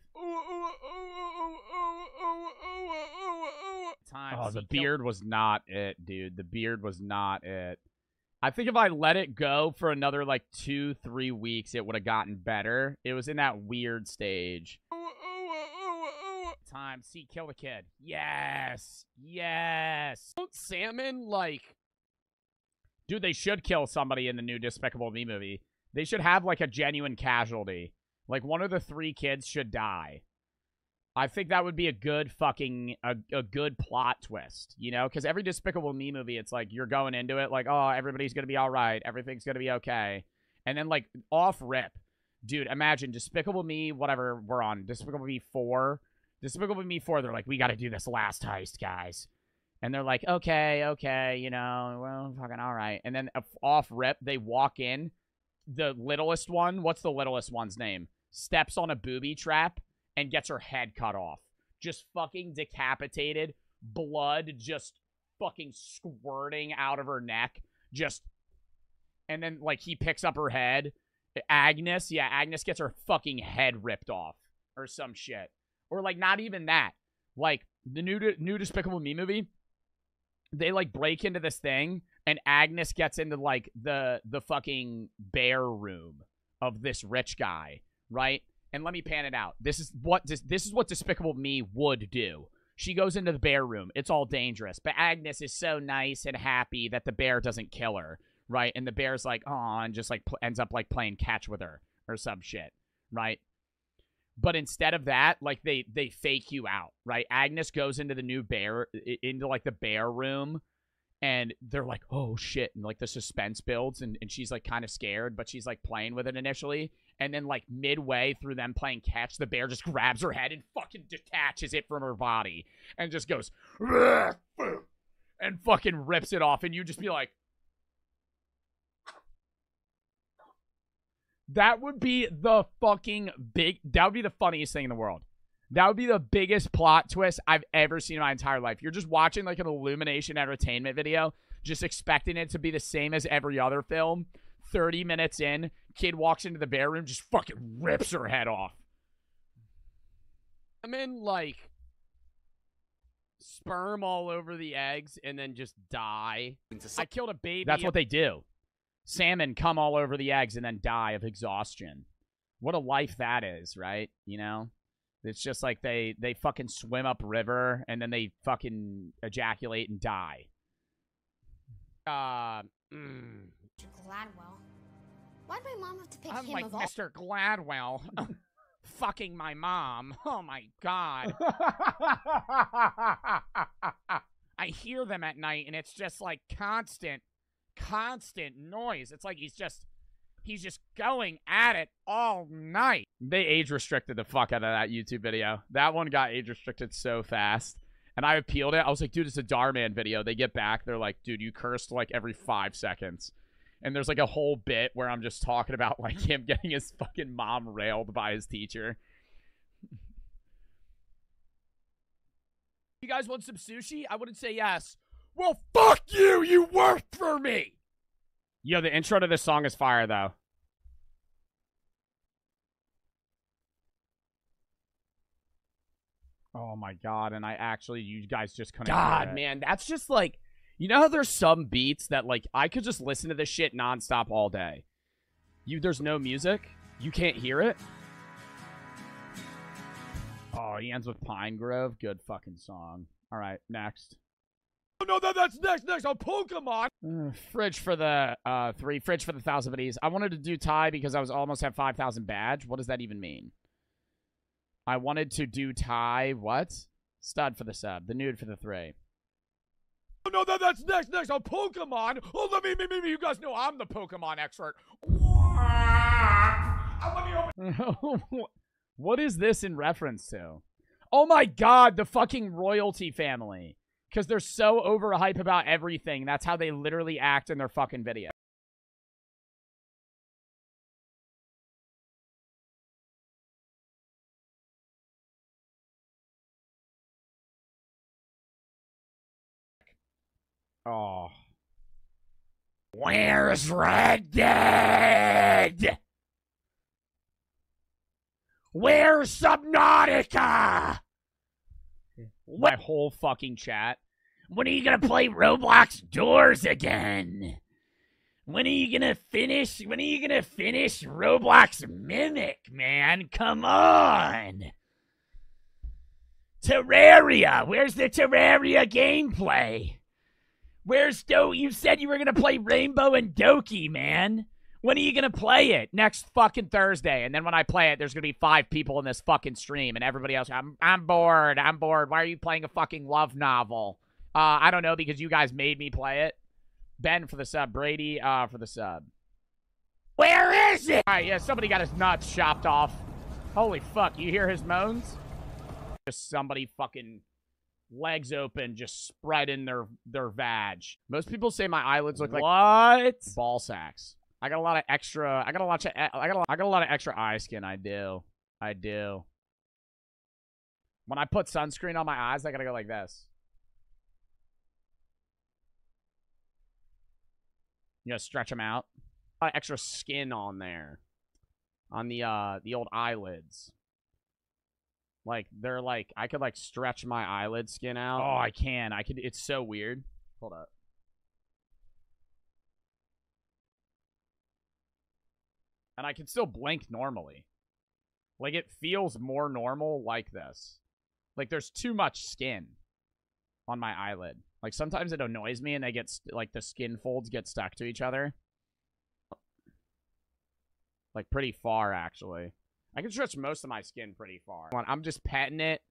Oh, the beard was not it, dude. The beard was not it. I think if I let it go for another, like, 2-3 weeks, it would have gotten better. It was in that weird stage. Time. See, kill the kid. Yes. Yes. Don't salmon, like... Dude, they should kill somebody in the new Despicable Me movie. They should have, like, a genuine casualty. Like, one of the 3 kids should die. I think that would be a good fucking, a good plot twist, you know? Because every Despicable Me movie, it's like, you're going into it like, oh, everybody's going to be all right. Everything's going to be okay. And then, like, off rip. Dude, imagine Despicable Me, whatever we're on. Despicable Me 4. Despicable Me 4, they're like, we got to do this last heist, guys. And they're like, okay, you know, well, fucking all right. And then off rip, they walk in. The littlest one, what's the littlest one's name? Steps on a booby trap and gets her head cut off. Just fucking decapitated. Blood just fucking squirting out of her neck. Just, and then, like, he picks up her head. Agnes gets her fucking head ripped off. Or some shit. Or, like, not even that. Like, the new Despicable Me movie, they, like, break into this thing, and Agnes gets into, like, the fucking bear room of this rich guy, right? And let me pan it out. This is what Despicable Me would do. She goes into the bear room. It's all dangerous. But Agnes is so nice and happy that the bear doesn't kill her, right? And the bear's like, oh, and just, like, ends up, like, playing catch with her or some shit, right? But instead of that, like, they fake you out, right? Agnes goes into the new bear, into, like, the bear room, and they're like, oh, shit. And, like, the suspense builds, and she's, like, kind of scared, but she's, like, playing with it initially. And then, like, midway through them playing catch, the bear just grabs her head and fucking detaches it from her body and just goes, and fucking rips it off. And you just be like, that would be the fucking that would be the funniest thing in the world. That would be the biggest plot twist I've ever seen in my entire life. You're just watching, like, an Illumination entertainment video, just expecting it to be the same as every other film. 30 minutes in, kid walks into the bear room, just fucking rips her head off. I'm in, like, sperm all over the eggs and then just die. I killed a baby. That's what they do. Salmon come all over the eggs and then die of exhaustion. What a life that is, right? You know? It's just like they fucking swim up river and then they fucking ejaculate and die. Gladwell. Why'd my mom have to pick I'm him like of all? Mr. Gladwell. Fucking my mom. Oh my god. I hear them at night and it's just like constant noise. It's like he's just going at it all night. They age restricted the fuck out of that YouTube video. That one got age restricted so fast. And I appealed it. I was like, dude, it's a Darman video. They get back. They're like, dude, you cursed like every 5 seconds. And there's like a whole bit where I'm just talking about like him getting his fucking mom railed by his teacher. You guys want some sushi? I wouldn't say yes. Well, fuck you! You worked for me! Yo, the intro to this song is fire, though. Oh my god, and you guys just couldn't hear it. Man, that's just like, You know how there's some beats that, like, I could just listen to this shit nonstop all day. There's no music. You can't hear it. Oh, he ends with Pine Grove. Good fucking song. All right, next. Oh, no, that's next. On Pokemon. Fridge for the 3. Fridge for the 1,000 VODs. I wanted to do tie because I was almost at 5,000 badge. What does that even mean? I wanted to do tie. What? Stud for the sub. The nude for the 3. Oh, no, that's next on Pokemon. Oh, let me. You guys know I'm the Pokemon expert. What is this in reference to? Oh my god, the fucking royalty family. Because they're so overhype about everything. That's how they literally act in their fucking video. Oh. Where's Red Dead? Where's Subnautica? My whole fucking chat. When are you gonna play Roblox Doors again? When are you gonna finish? When are you gonna finish Roblox Mimic, man? Come on. Terraria. Where's the Terraria gameplay? Where's you said you were gonna play Rainbow and Doki, man. When are you gonna play it? Next fucking Thursday. And then when I play it, there's gonna be 5 people in this fucking stream, and everybody else. I'm bored. I'm bored. Why are you playing a fucking love novel? I don't know, because you guys made me play it. Ben for the sub. Brady for the sub. Where is it? All right, yeah, somebody got his nuts chopped off. Holy fuck, you hear his moans? Just somebody fucking legs open, just spreading their vag. Most people say my eyelids look like what? Ball sacks. I got a lot of extra. I got a lot of extra eye skin. I do. When I put sunscreen on my eyes, I gotta go like this. You know, stretch them out. A lot of extra skin on there, on the old eyelids. Like they're like I could like stretch my eyelid skin out. Oh, I can. I could. It's so weird. Hold up. And I can still blink normally. Like, it feels more normal like this. Like, there's too much skin on my eyelid. Like, sometimes it annoys me and they get, like, the skin folds get stuck to each other. Like, pretty far, actually. I can stretch most of my skin pretty far. I'm just petting it.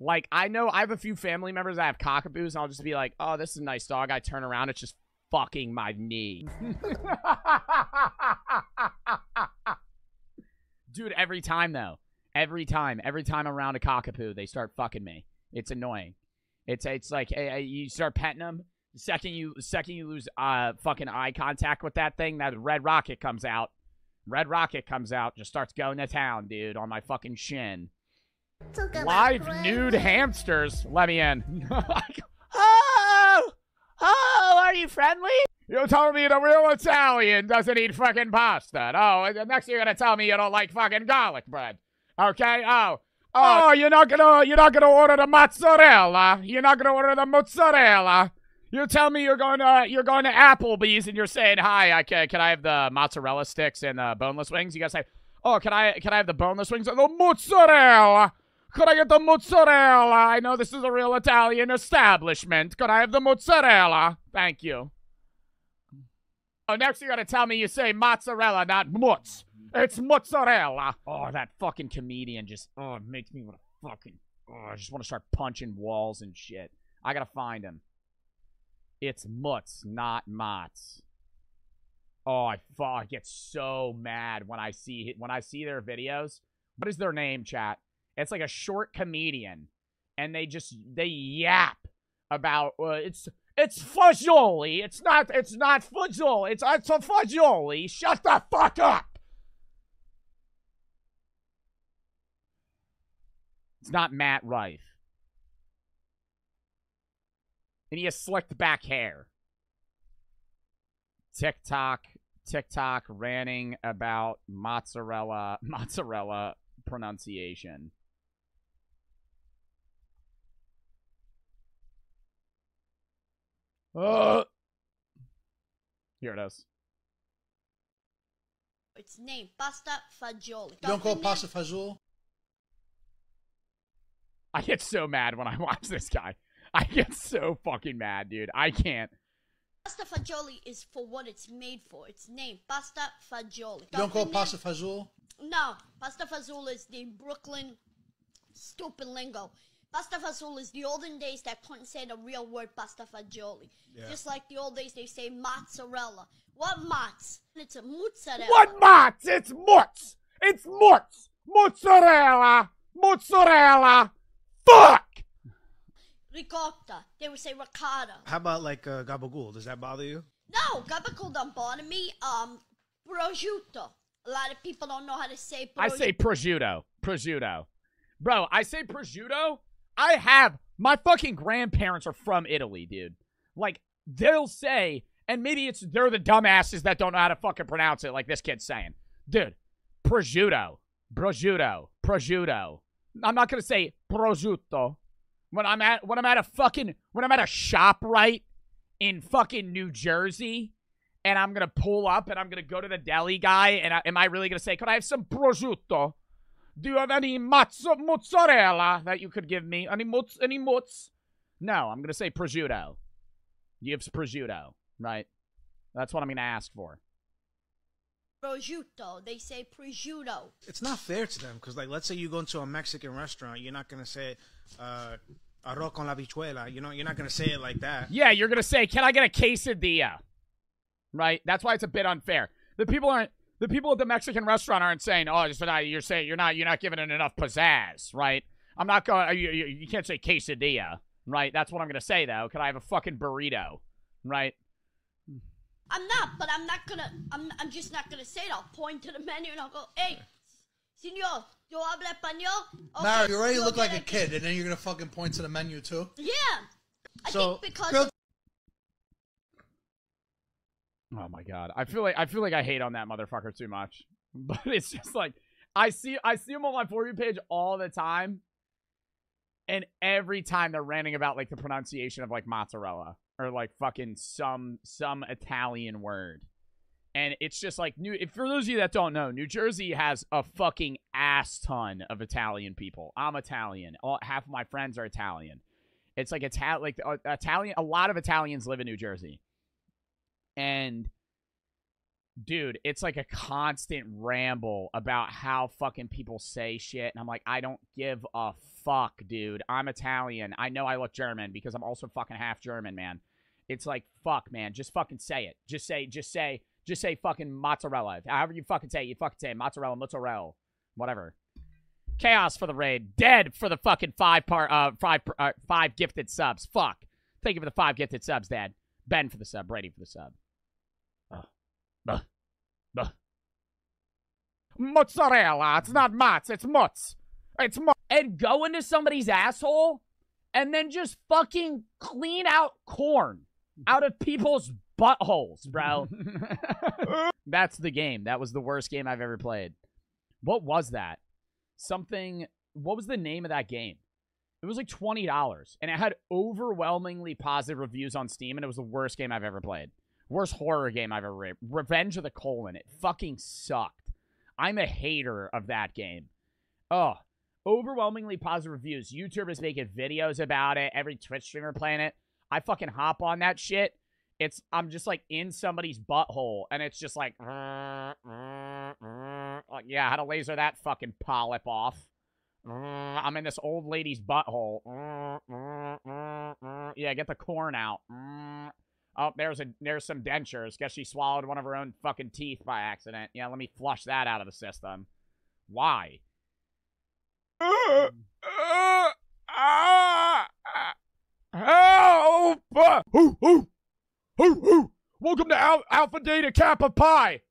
Like, I know I have a few family members that have cockapoos, and I'll just be like, oh, this is a nice dog. I turn around, it's just fucking my knee. Dude, every time though. Every time around a cockapoo, they start fucking me. It's annoying. It's like you start petting them. The second you lose fucking eye contact with that thing, that red rocket comes out. Just starts going to town, dude, on my fucking shin. Live nude hamsters. Let me in. Oh, are you friendly? You told me the real Italian doesn't eat fucking pasta. Oh, next you're gonna tell me you don't like fucking garlic bread. Okay? Oh, you're not gonna order the mozzarella. You're not gonna order the mozzarella. You tell me you're going to Applebee's and you're saying, hi, can I have the mozzarella sticks and the boneless wings? You guys say, oh, can I have the boneless wings and the mozzarella? Could I get the mozzarella? I know this is a real Italian establishment. Could I have the mozzarella? Thank you. Oh, next you're gonna tell me you say mozzarella, not mozz. It's mozzarella. Oh, that fucking comedian just, it makes me want to fucking, I just want to start punching walls and shit. I gotta find him. It's mutz, not motz. Oh, I get so mad when I see their videos. What is their name, chat? It's like a short comedian, and they yap about it's fagioli. It's not fagioli. It's a fagioli. Shut the fuck up. It's not Matt Rife. And he has slicked back hair. TikTok ranting about mozzarella pronunciation. Here it is. It's named pasta fagioli. You don't call pasta fagioli? I get so mad when I watch this guy. I get so fucking mad, dude. I can't. Pasta fagioli is for what it's made for. It's named pasta fagioli. You don't call pasta fagioli? No. Pasta fagioli is the Brooklyn stupid lingo. Pasta fagioli is the olden days that couldn't say the real word pasta fagioli. Yeah. Just like the old days they say mozzarella. What mozz? It's a mozzarella. What mozz? It's mozz. It's mozz. Mozzarella. Mozzarella. Fuck! Ricotta. They would say ricotta. How about like gabagool? Does that bother you? No, gabagool don't bother me. Prosciutto. A lot of people don't know how to say prosciutto. I say prosciutto. Prosciutto. Bro, I say prosciutto. My fucking grandparents are from Italy, dude. Like, they'll say, and maybe they're the dumbasses that don't know how to fucking pronounce it like this kid's saying. Dude, prosciutto. Prosciutto. Prosciutto. I'm not gonna say prosciutto. When I'm at a ShopRite in fucking New Jersey, and I'm gonna pull up and I'm gonna go to the deli guy, and am I really gonna say, could I have some prosciutto? Do you have any mozzarella that you could give me? Any mozz? No, I'm gonna say prosciutto. You have prosciutto, right? That's what I'm gonna ask for. Prosciutto. They say prosciutto. It's not fair to them because, like, let's say you go into a Mexican restaurant, you're not gonna say arroz con la habichuela. You know, you're not gonna say it like that. Yeah, you're gonna say, "Can I get a quesadilla?" Right? That's why it's a bit unfair. The people at the Mexican restaurant aren't saying, "Oh, you're not giving it enough pizzazz," right? I'm not going. You can't say quesadilla, right? That's what I'm gonna say though. Could I have a fucking burrito, right? I'm just not gonna say it. I'll point to the menu and I'll go, "Hey, señor, yo hablo español." Okay, Mara, you already look like a kid, and then you're gonna fucking point to the menu too. Yeah, I think because. Oh my god, I feel like I hate on that motherfucker too much, but it's just like I see him on my For You page all the time, and every time they're ranting about like the pronunciation of like mozzarella or like fucking some Italian word, and it's just like for those of you that don't know, New Jersey has a fucking ass ton of Italian people. I'm Italian. Half of my friends are Italian. It's like Italian. A lot of Italians live in New Jersey. And, dude, it's like a constant ramble about how fucking people say shit. And I'm like, I don't give a fuck, dude. I'm Italian. I know I look German because I'm also fucking half German, man. It's like, fuck, man. Just fucking say it. Just say fucking mozzarella. However you fucking say it, you fucking say it. Mozzarella, whatever. Chaos for the raid. Dead for the fucking five gifted subs. Fuck. Thank you for the 5 gifted subs, Dad. Ben for the sub. Brady for the sub. Mozzarella. It's not mozz. It's mutz. It's mutz. And go into somebody's asshole and then just fucking clean out corn out of people's buttholes, bro. That's the game. That was the worst game I've ever played. What was that? What was the name of that game? It was like $20, and it had overwhelmingly positive reviews on Steam, and it was the worst game I've ever played. Worst horror game I've ever played. Revenge of the Colon. It fucking sucked. I'm a hater of that game. Oh, overwhelmingly positive reviews. YouTubers making videos about it. Every Twitch streamer playing it. I fucking hop on that shit. I'm just like in somebody's butthole, and it's just like, yeah, how to laser that fucking polyp off. I'm in this old lady's butthole. Yeah, get the corn out. Oh, there's some dentures. Guess she swallowed one of her own fucking teeth by accident. Yeah, let me flush that out of the system. Why? Help! Welcome to Alpha Data Kappa Pi.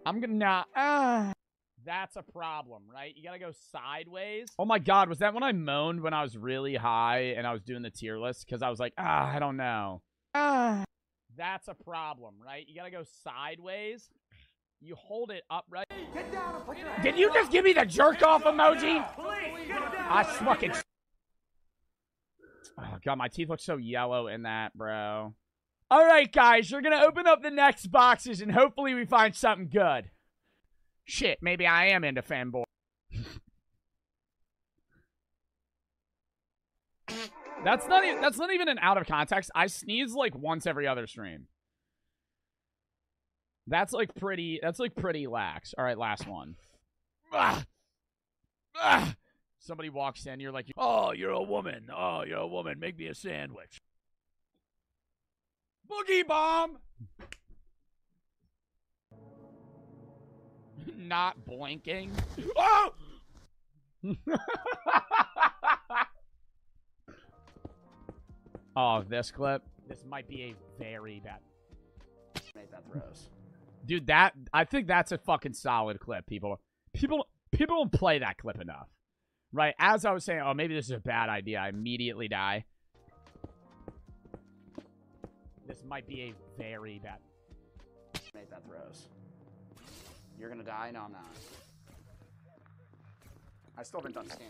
I'm gonna that's a problem, right? You gotta go sideways. Oh my god, was that when I moaned when I was really high and I was doing the tier list? Because I was like, I don't know. That's a problem, right? You gotta go sideways. You hold it up, right? Get down and put your Did you just give me the jerk off emoji? I fucking. Oh, God, my teeth look so yellow in that, bro. All right, guys, we're going to open up the next boxes, and hopefully we find something good. Shit, maybe I am into fanboy. That's not even an out of context. I sneeze like once every other stream. That's like pretty lax. All right, last one. Somebody walks in, you're like, oh, you're a woman. Oh, you're a woman. Make me a sandwich. Boogie bomb. Not blinking. Oh! Oh, this clip. This might be a very bad. Make that throws. Dude, I think that's a fucking solid clip, people. People don't play that clip enough. Right? As I was saying, oh, maybe this is a bad idea. I immediately die. This might be a very bad. Make that throws. You're gonna die? No, I'm not. I still haven't done scan.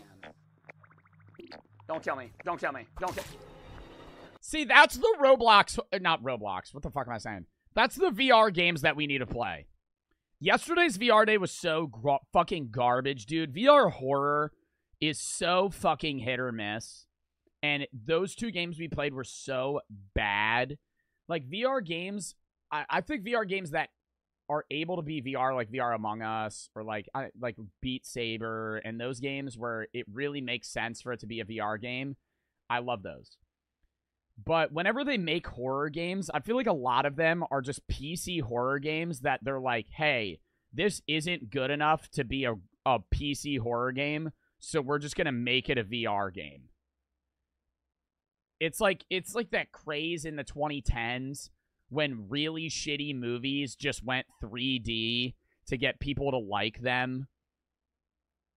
Don't kill me. Don't kill me. Don't kill. See, that's the Roblox. Not Roblox. What the fuck am I saying? That's the VR games that we need to play. Yesterday's VR day was so fucking garbage, dude. VR horror is so fucking hit or miss. And those two games we played were so bad. Like, VR games, I think VR games that are able to be VR, like VR Among Us, or like Beat Saber, and those games where it really makes sense for it to be a VR game, I love those. But whenever they make horror games, I feel like a lot of them are just PC horror games that they're like, hey, this isn't good enough to be a PC horror game, so we're just going to make it a VR game. It's like that craze in the 2010s when really shitty movies just went 3D to get people to like them.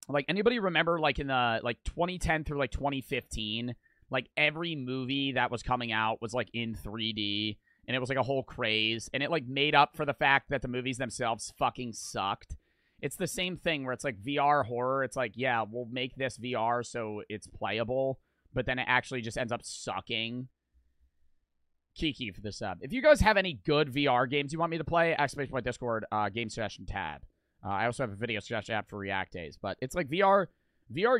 Like, anybody remember, like, in the, 2010 through, 2015, like, every movie that was coming out was, in 3D, and it was, a whole craze, and it, made up for the fact that the movies themselves fucking sucked. It's the same thing where it's, VR horror. It's like, yeah, we'll make this VR so it's playable, but then it actually just ends up sucking. Kiki for the sub. If you guys have any good VR games you want me to play, !Discord, game suggestion tab. I also have a video suggestion app for React days, but it's like VR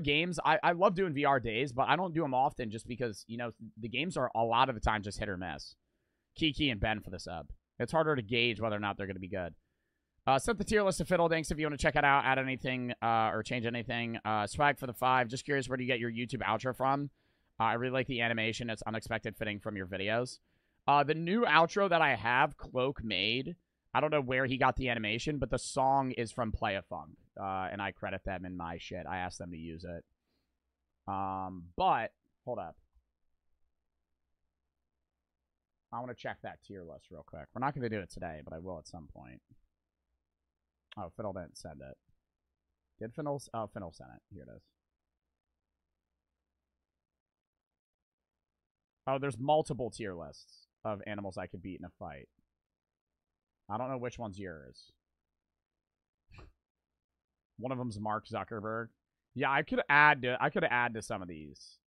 games. I love doing VR days, but I don't do them often just because, the games are a lot of the time just hit or miss. Kiki and Ben for the sub. It's harder to gauge whether or not they're going to be good. Set the tier list to Fiddle Dinks if you want to check it out, add anything, or change anything. Swag for the 5. Just curious, where do you get your YouTube outro from? I really like the animation. It's unexpected fitting from your videos. The new outro that I have, Cloak made, I don't know where he got the animation, but the song is from Play-A-Funk, and I credit them in my shit. I asked them to use it. But, hold up. I want to check that tier list real quick. We're not going to do it today, but I will at some point. Oh, Fiddle didn't send it. Did Fiddle? Oh, Fiddle sent it. Here it is. Oh, there's multiple tier lists of animals I could beat in a fight. I don't know which one's yours. One of them's Mark Zuckerberg. Yeah, I could add to some of these.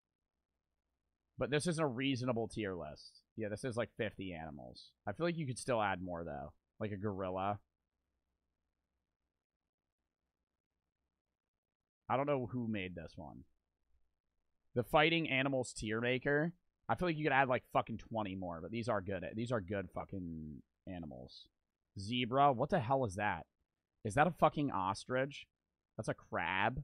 But this isn't a reasonable tier list. Yeah, this is 50 animals. I feel like you could still add more, though. Like a gorilla. I don't know who made this one. The Fighting Animals tier maker. I feel like you could add fucking 20 more, but these are good. These are good fucking animals. Zebra. What the hell is that? Is that a fucking ostrich? That's a crab.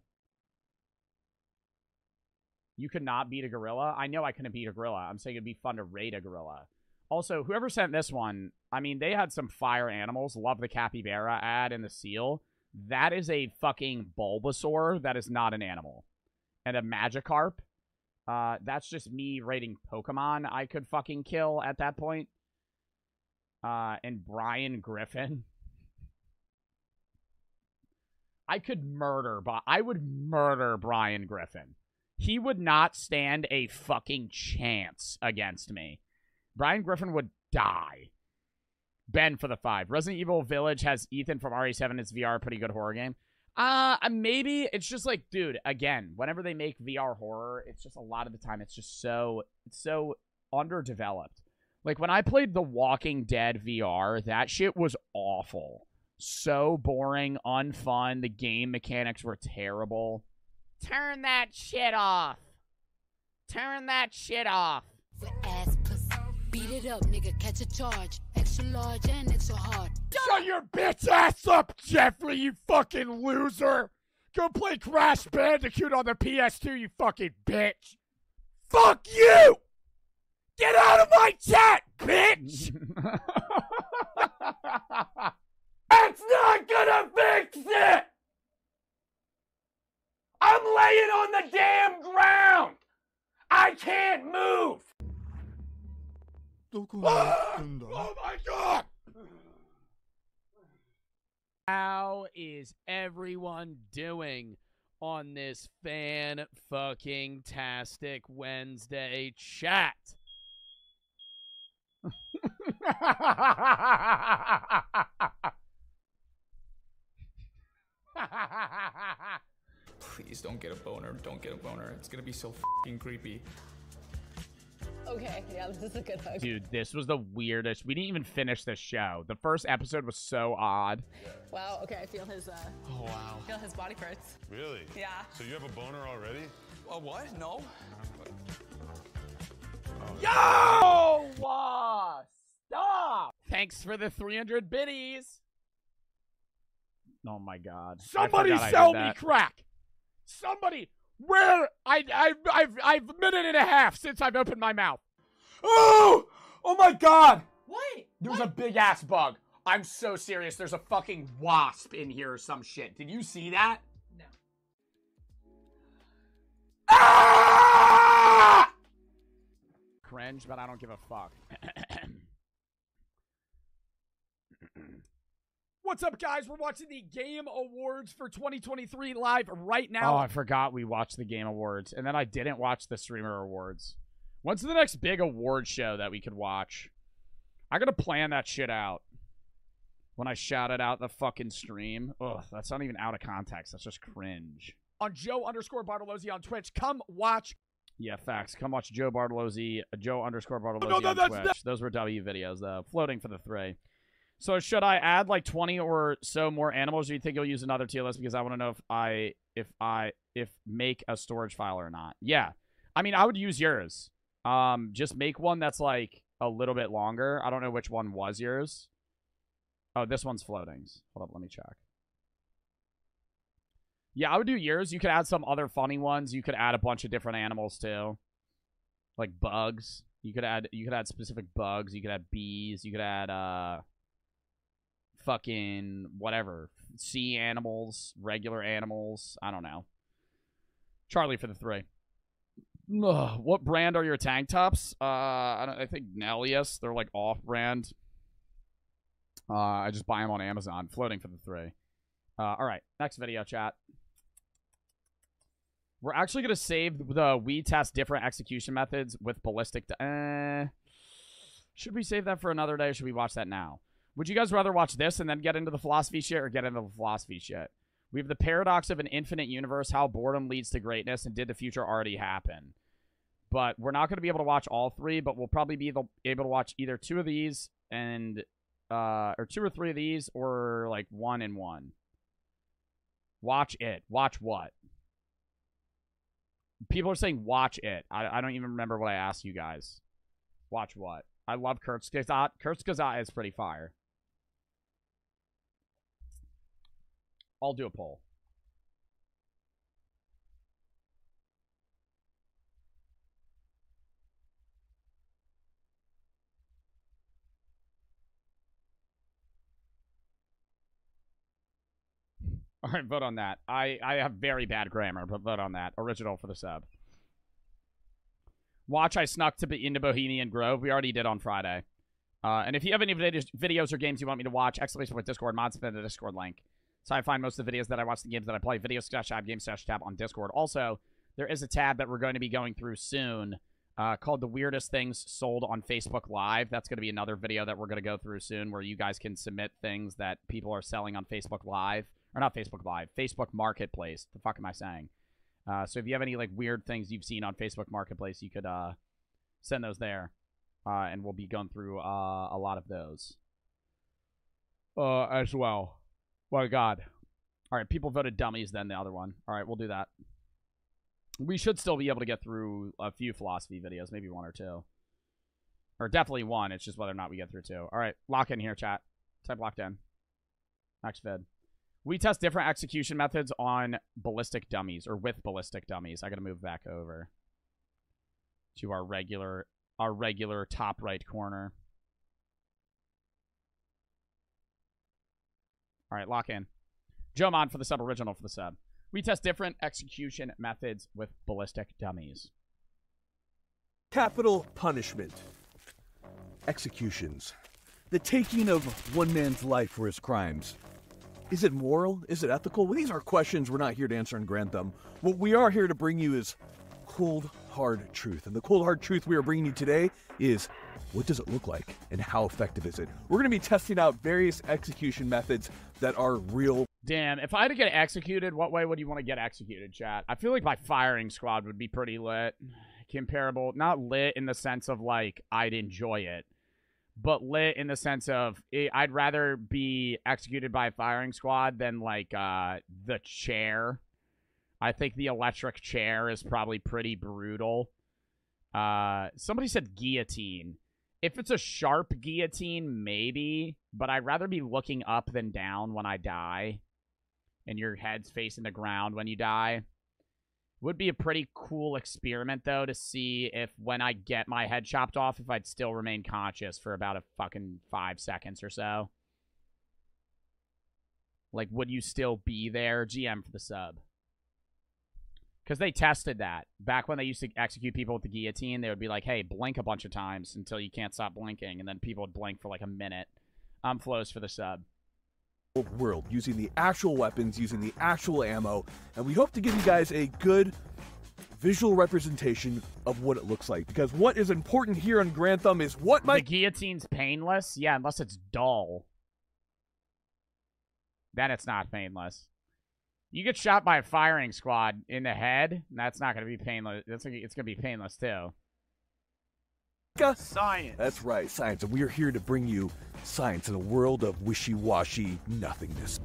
You could not beat a gorilla? I know I couldn't beat a gorilla. I'm saying it'd be fun to raid a gorilla. Also, whoever sent this one, I mean, they had some fire animals. Love the capybara ad and the seal. That is a fucking Bulbasaur. That is not an animal. And a Magikarp. That's just me rating Pokemon I could fucking kill at that point. And Brian Griffin. I could murder, but I would murder Brian Griffin. He would not stand a fucking chance against me. Brian Griffin would die. Ben for the 5. Resident Evil Village has Ethan from RE7. It's VR, pretty good horror game. Maybe it's just like, dude, again, whenever they make VR horror, it's just a lot of the time it's so underdeveloped. Like when I played The Walking Dead VR, that shit was awful. So boring, unfun. The game mechanics were terrible. Turn that shit off. Turn that shit off. Ass pussy. Beat it up, nigga. Catch a charge. Extra large and extra hard. Shut your bitch ass up, Jeffrey, you fucking loser. Go play Crash Bandicoot on the PS2, you fucking bitch. Fuck you! Get out of my chat, bitch! That's not gonna fix it! I'm laying on the damn ground! I can't move! Oh my god! How is everyone doing on this fan-fucking-tastic Wednesday chat? Please don't get a boner. Don't get a boner. It's gonna be so f***ing creepy. Okay, yeah, this is a good hug. Dude, this was the weirdest. We didn't even finish this show. The first episode was so odd. Wow, okay, I feel his, Oh, wow. I feel his body parts. Really? Yeah. So you have a boner already? What? No. Yo! Stop! Thanks for the 300 biddies. Oh my god. Somebody sell me crack. Somebody. Where? I've a minute and a half since I've opened my mouth. Oh! Oh my god! What? There's a big ass bug. I'm so serious. There's a fucking wasp in here or some shit. Did you see that? No. Ah! Cringe, but I don't give a fuck. What's up, guys? We're watching the Game Awards for 2023 live right now. Oh, I forgot we watched the Game Awards, and then I didn't watch the Streamer Awards. When's the next big award show that we could watch? I gotta plan that shit out. When I shouted out the fucking stream. Ugh, that's not even out of context. That's just cringe. On Joe_Bartolozzi on Twitch, come watch. Yeah, facts. Come watch Joe Bartolozzi, Joe_Bartolozzi on Twitch. Those were W videos, though. Floating for the 3. So should I add like 20 or so more animals? Do you think you'll use another tier list? Because I want to know if make a storage file or not. Yeah. I mean, I would use yours. Just make one that's like a little bit longer. I don't know which one was yours. Oh, this one's floatings. Hold up, let me check. Yeah, I would do yours. You could add some other funny ones. You could add a bunch of different animals too. Like bugs. You could add specific bugs. You could add bees. You could add fucking whatever. Sea animals, regular animals. I don't know. Charlie for the 3. Ugh, what brand are your tank tops? I think Nellius. They're like off-brand. I just buy them on Amazon. Floating for the 3. All right, next video, chat. We're actually going to save the we test different execution methods with Ballistic. Should we save that for another day, or should we watch that now? Would you guys rather watch this and then get into the philosophy shit, or get into the philosophy shit? We have the paradox of an infinite universe, how boredom leads to greatness, and did the future already happen? But we're not going to be able to watch all 3, but we'll probably be able to watch either 2 of these and or 2 or 3 of these, or like 1 and 1. Watch it. Watch what? People are saying watch it. I don't even remember what I asked you guys. Watch what? I love Kurzgesagt. Kurzgesagt is pretty fire. I'll do a poll. All right, vote on that. I have very bad grammar, but vote on that. Original for the sub. Watch I snuck into Bohemian Grove. We already did on Friday. And if you have any videos or games you want me to watch, exclamation point Discord, mods in the Discord link. So I find most of the videos that I watch, the games that I play, videos /tab, games /tab on Discord. Also, there is a tab that we're going to be going through soon called The Weirdest Things Sold on Facebook Live. That's going to be another video that we're going to go through soon where you guys can submit things that people are selling on Facebook Live. Or not Facebook Live, Facebook Marketplace. The fuck am I saying? So if you have any like weird things you've seen on Facebook Marketplace, you could send those there. And we'll be going through a lot of those as well. My God. All right, people voted Dummies, then the other one. All right, we'll do that. We should still be able to get through a few philosophy videos, maybe one or two. Or definitely one, it's just whether or not we get through two. All right, lock in here, chat. Type locked in. Next vid. We test different execution methods on ballistic dummies, or with ballistic dummies. I gotta move back over to our regular top right corner. All right, lock in. Joe Mon for the sub, original for the sub. We test different execution methods with ballistic dummies. Capital punishment. Executions. The taking of one man's life for his crimes. Is it moral? Is it ethical? Well, these are questions we're not here to answer in Grand Thumb. What we are here to bring you is cold, hard truth. And the cold, hard truth we are bringing you today is, what does it look like and how effective is it? We're going to be testing out various execution methods that are real. Damn, if I had to get executed, what way would you want to get executed, chat? I feel like my firing squad would be pretty lit. Comparable. Not lit in the sense of, like, I'd enjoy it. But lit in the sense of, I'd rather be executed by a firing squad than, like, the chair. I think the electric chair is probably pretty brutal. Somebody said guillotine. If it's a sharp guillotine, maybe. But I'd rather be looking up than down when I die. And your head's facing the ground when you die. Would be a pretty cool experiment, though, to see if when I get my head chopped off, if I'd still remain conscious for about a fucking 5 seconds or so. Like, would you still be there? GM for the sub. Because they tested that. Back when they used to execute people with the guillotine, they would be like, hey, blink a bunch of times until you can't stop blinking. And then people would blink for like a minute. Flows for the sub. World, using the actual weapons, using the actual ammo, and we hope to give you guys a good visual representation of what it looks like. Because what is important here on Grand Thumb is what the guillotine's painless? Yeah, unless it's dull. Then it's not painless. You get shot by a firing squad in the head, that's not going to be painless. It's going to be painless, too. Science. That's right, science. And we are here to bring you science in a world of wishy-washy nothingness.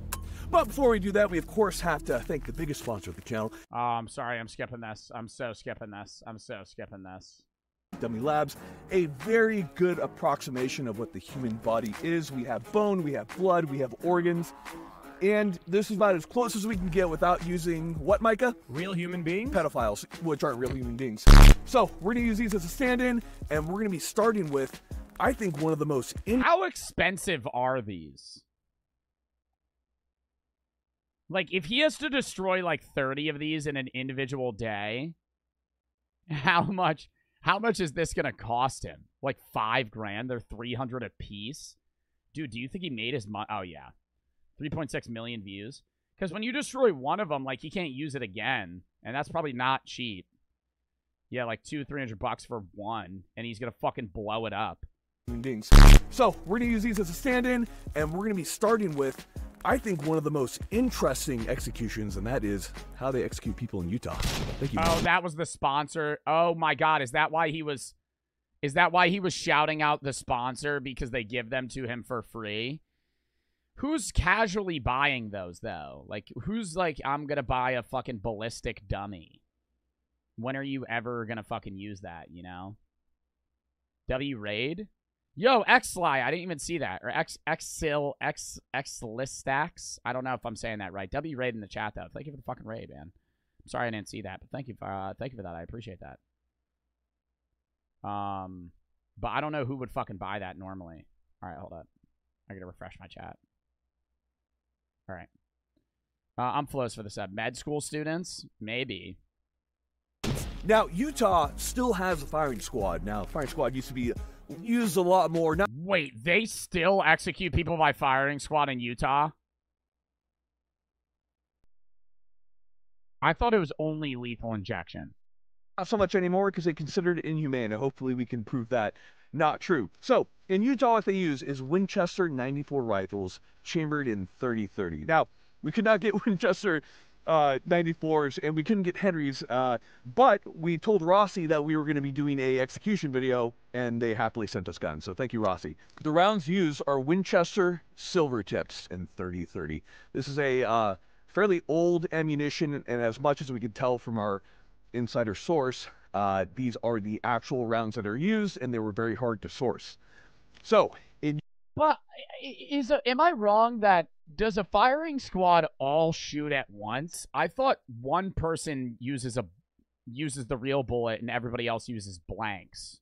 But before we do that, we of course have to thank the biggest sponsor of the channel. Oh, I'm sorry, I'm skipping this. I'm so skipping this. I'm so skipping this. Dummy Labs, a very good approximation of what the human body is. We have bone, we have blood, we have organs. And this is about as close as we can get without using what, Micah? Real human beings? Pedophiles, which aren't real human beings. So, we're going to use these as a stand-in, and we're going to be starting with, I think, one of the most... How expensive are these? Like, if he has to destroy, like, 30 of these in an individual day, how much is this going to cost him? Like, $5 grand? They're $300 a piece? Dude, do you think he made his money? Oh, yeah. 3.6 million views. Because when you destroy one of them, like, you can't use it again. And that's probably not cheap. Yeah, like $200-300 for one. And he's going to fucking blow it up. So, we're going to use these as a stand-in. And we're going to be starting with, I think, one of the most interesting executions. And that is how they execute people in Utah. Thank you. Oh, that was the sponsor. Oh, my God. Is that why he was shouting out the sponsor? Because they give them to him for free? Who's casually buying those, though? Like, who's like, I'm gonna buy a fucking ballistic dummy? When are you ever gonna fucking use that, you know? W-Raid? Yo, X-Sly, I didn't even see that. Or X-Listax? I don't know if I'm saying that right. W-Raid in the chat, though. Thank you for the fucking raid, man. I'm sorry I didn't see that, but thank you for that. I appreciate that. But I don't know who would fucking buy that normally. Alright, hold up. I gotta refresh my chat. All right. I'm Flows for the sub. Med school students? Maybe. Now, Utah still has a firing squad. Now, firing squad used to be used a lot more. Now wait, they still execute people by firing squad in Utah? I thought it was only lethal injection. Not so much anymore because they considered it inhumane, and hopefully we can prove that not true. So, in Utah, what they use is Winchester 94 rifles chambered in 30-30. Now, we could not get Winchester 94s, and we couldn't get Henry's, but we told Rossi that we were going to be doing a execution video, and they happily sent us guns, so thank you, Rossi. The rounds used are Winchester silver tips in 30-30. This is a fairly old ammunition, and as much as we could tell from our insider source, these are the actual rounds that are used, and they were very hard to source. So, But am I wrong that does a firing squad all shoot at once? I thought one person uses the real bullet and everybody else uses blanks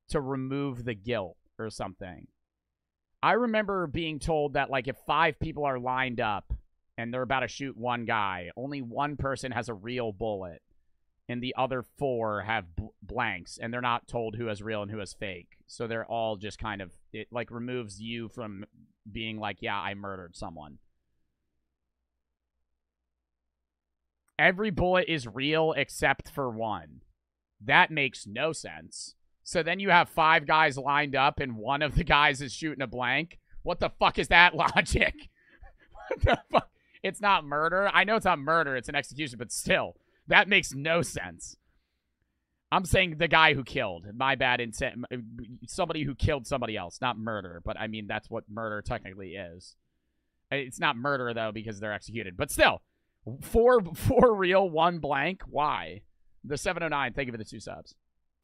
to remove the guilt or something. I remember being told that, like, if 5 people are lined up and they're about to shoot one guy, only one person has a real bullet and the other 4 have blanks, and they're not told who has real and who has fake. So they're all just kind of, it like removes you from being like, yeah, I murdered someone. Every bullet is real except for one. That makes no sense. So then you have 5 guys lined up and one of the guys is shooting a blank. What the fuck is that logic? What the fuck? It's not murder. I know it's not murder. It's an execution, but still. That makes no sense. I'm saying the guy who killed. My bad. Somebody who killed somebody else. Not murder. But, I mean, that's what murder technically is. It's not murder, though, because they're executed. But still, 4 real, 1 blank. Why? The 709, thank you for the 2 subs.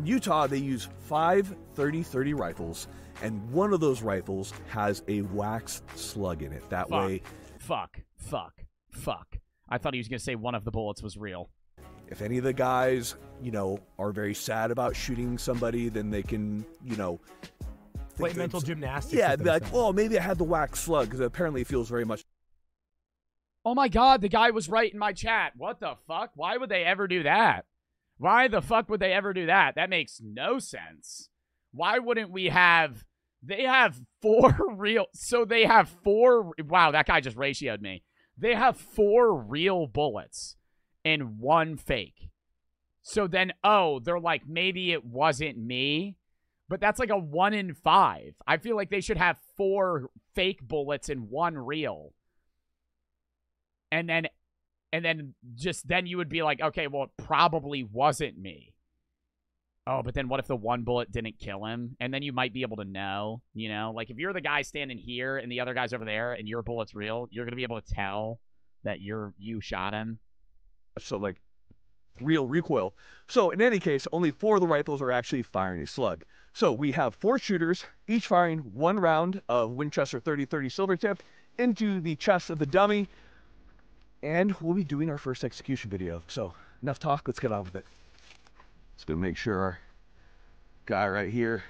In Utah, they use 5 30-30 rifles, and one of those rifles has a wax slug in it. That way... Fuck. I thought he was going to say one of the bullets was real. If any of the guys, you know, are very sad about shooting somebody, then they can, you know... play mental gymnastics. Yeah, be like, oh, maybe I had the wax slug, because apparently it feels very much... Oh my god, the guy was right in my chat. What the fuck? Why would they ever do that? Why the fuck would they ever do that? That makes no sense. Why wouldn't we have... They have 4 real... So they have 4... Wow, that guy just ratioed me. They have 4 real bullets and 1 fake. So then, oh, they're like, maybe it wasn't me. But that's like a 1 in 5. I feel like they should have 4 fake bullets and 1 real. And then you would be like, okay, well, it probably wasn't me. Oh, but then what if the 1 bullet didn't kill him? And then you might be able to know, you know? Like, if you're the guy standing here and the other guy's over there and your bullet's real, you're going to be able to tell that you shot him. So, like, real recoil. So, in any case, only 4 of the rifles are actually firing a slug. So, we have 4 shooters, each firing 1 round of Winchester 30-30 silver tip into the chest of the dummy. And we'll be doing our first execution video. So, enough talk, let's get on with it. Just gonna make sure our guy right here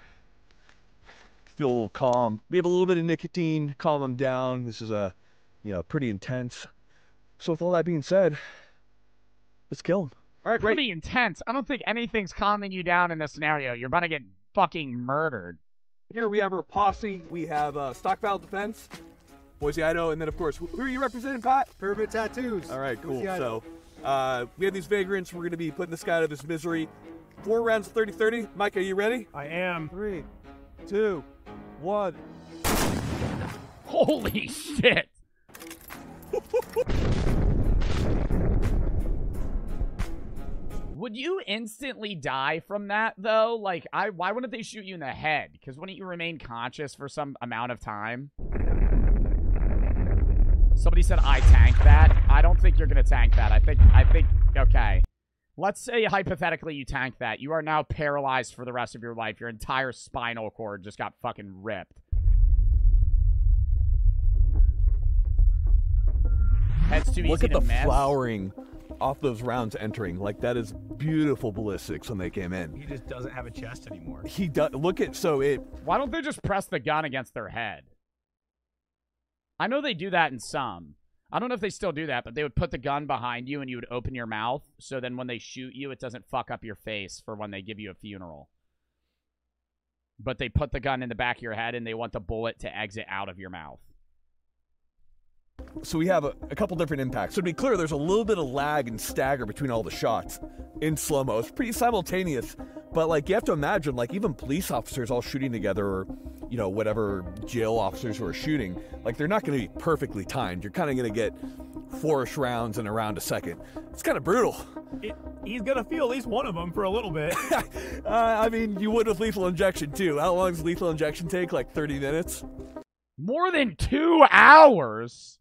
feel a little calm. We have a little bit of nicotine, calm him down. This is pretty intense. So with all that being said, let's kill him. All right, Pretty intense. I don't think anything's calming you down in this scenario. You're about to get fucking murdered. Here we have our posse. We have Stockpile Defense, Boise, Idaho, and then of course, who are you representing, Pat? Pyramid Tattoos. All right, cool. Boise, So we have these vagrants. We're gonna be putting this guy out of his misery. 4 rounds of 30-30. Mike, are you ready? I am. 3, 2, 1. Holy shit. Would you instantly die from that, though? Like, why wouldn't they shoot you in the head? Because wouldn't you remain conscious for some amount of time? Somebody said I tank that. I don't think you're going to tank that. I think, okay. Let's say, hypothetically, you tank that. You are now paralyzed for the rest of your life. Your entire spinal cord just got fucking ripped. Head's too easy to miss. Look at the flowering off those rounds entering. Like, that is beautiful ballistics when they came in. He just doesn't have a chest anymore. He does. Look at, so it... Why don't they just press the gun against their head? I know they do that in some. I don't know if they still do that, but they would put the gun behind you and you would open your mouth, so then when they shoot you, it doesn't fuck up your face for when they give you a funeral. But they put the gun in the back of your head and they want the bullet to exit out of your mouth. So we have a couple different impacts. So to be clear, there's a little bit of lag and stagger between all the shots in slow-mo. It's pretty simultaneous, but like you have to imagine, like even police officers all shooting together, or you know, whatever jail officers who are shooting, like they're not going to be perfectly timed. You're kind of going to get 4-ish rounds in around a second. It's kind of brutal. He's going to feel at least one of them for a little bit. I mean, you would with lethal injection too. How long does lethal injection take? Like 30 minutes? More than 2 hours?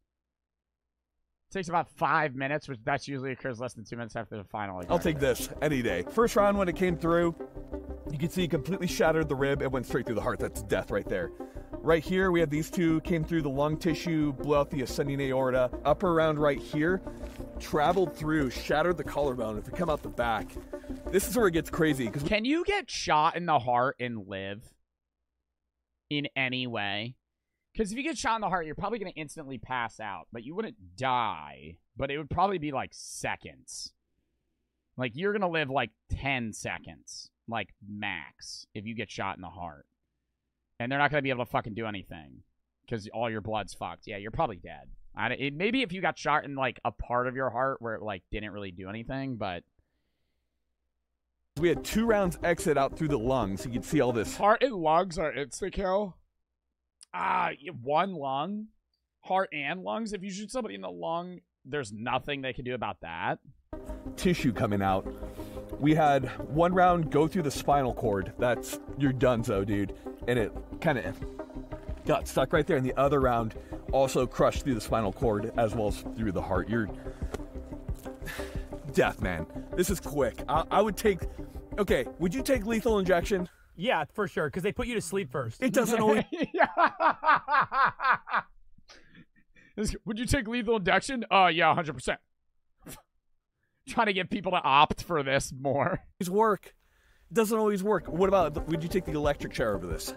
It takes about 5 minutes, which that's usually occurs less than 2 minutes after the final. I'll take this any day. First round, when it came through, you can see it completely shattered the rib and went straight through the heart. That's death right there. Right here, we have these two, came through the lung tissue, blew out the ascending aorta. Upper round right here, traveled through, shattered the collarbone. If we come out the back, this is where it gets crazy. Can you get shot in the heart and live in any way? Because if you get shot in the heart, you're probably going to instantly pass out. But you wouldn't die. But it would probably be like seconds. Like, you're going to live like 10 seconds. Like, max. If you get shot in the heart. And they're not going to be able to fucking do anything. Because all your blood's fucked. Yeah, you're probably dead. Maybe if you got shot in like a part of your heart where it like didn't really do anything. But we had 2 rounds exit out through the lungs. You can see all this. Heart and lungs are insta-kill. One lung, heart and lungs. If you shoot somebody in the lung, there's nothing they can do about that. Tissue coming out. We had 1 round go through the spinal cord. That's you're donezo, dude. And it kind of got stuck right there. And the other round also crushed through the spinal cord as well as through the heart. You're death, man. This is quick. I would take. Okay, would you take lethal injection? Yeah, for sure, because they put you to sleep first. It doesn't always... Would you take lethal injection? Yeah, 100%. Trying to get people to opt for this more. It doesn't always work. What about, would you take the electric chair over this?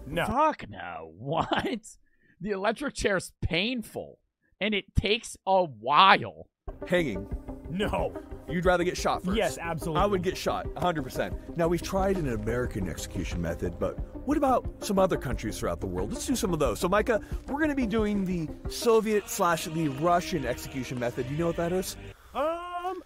No. Fuck no. What? The electric chair's painful, and it takes a while. Hanging. No. You'd rather get shot first? Yes, absolutely. I would get shot, 100%. Now, we've tried an American execution method, but what about some other countries throughout the world? Let's do some of those. So, Micah, we're going to be doing the Soviet/the Russian execution method. You know what that is?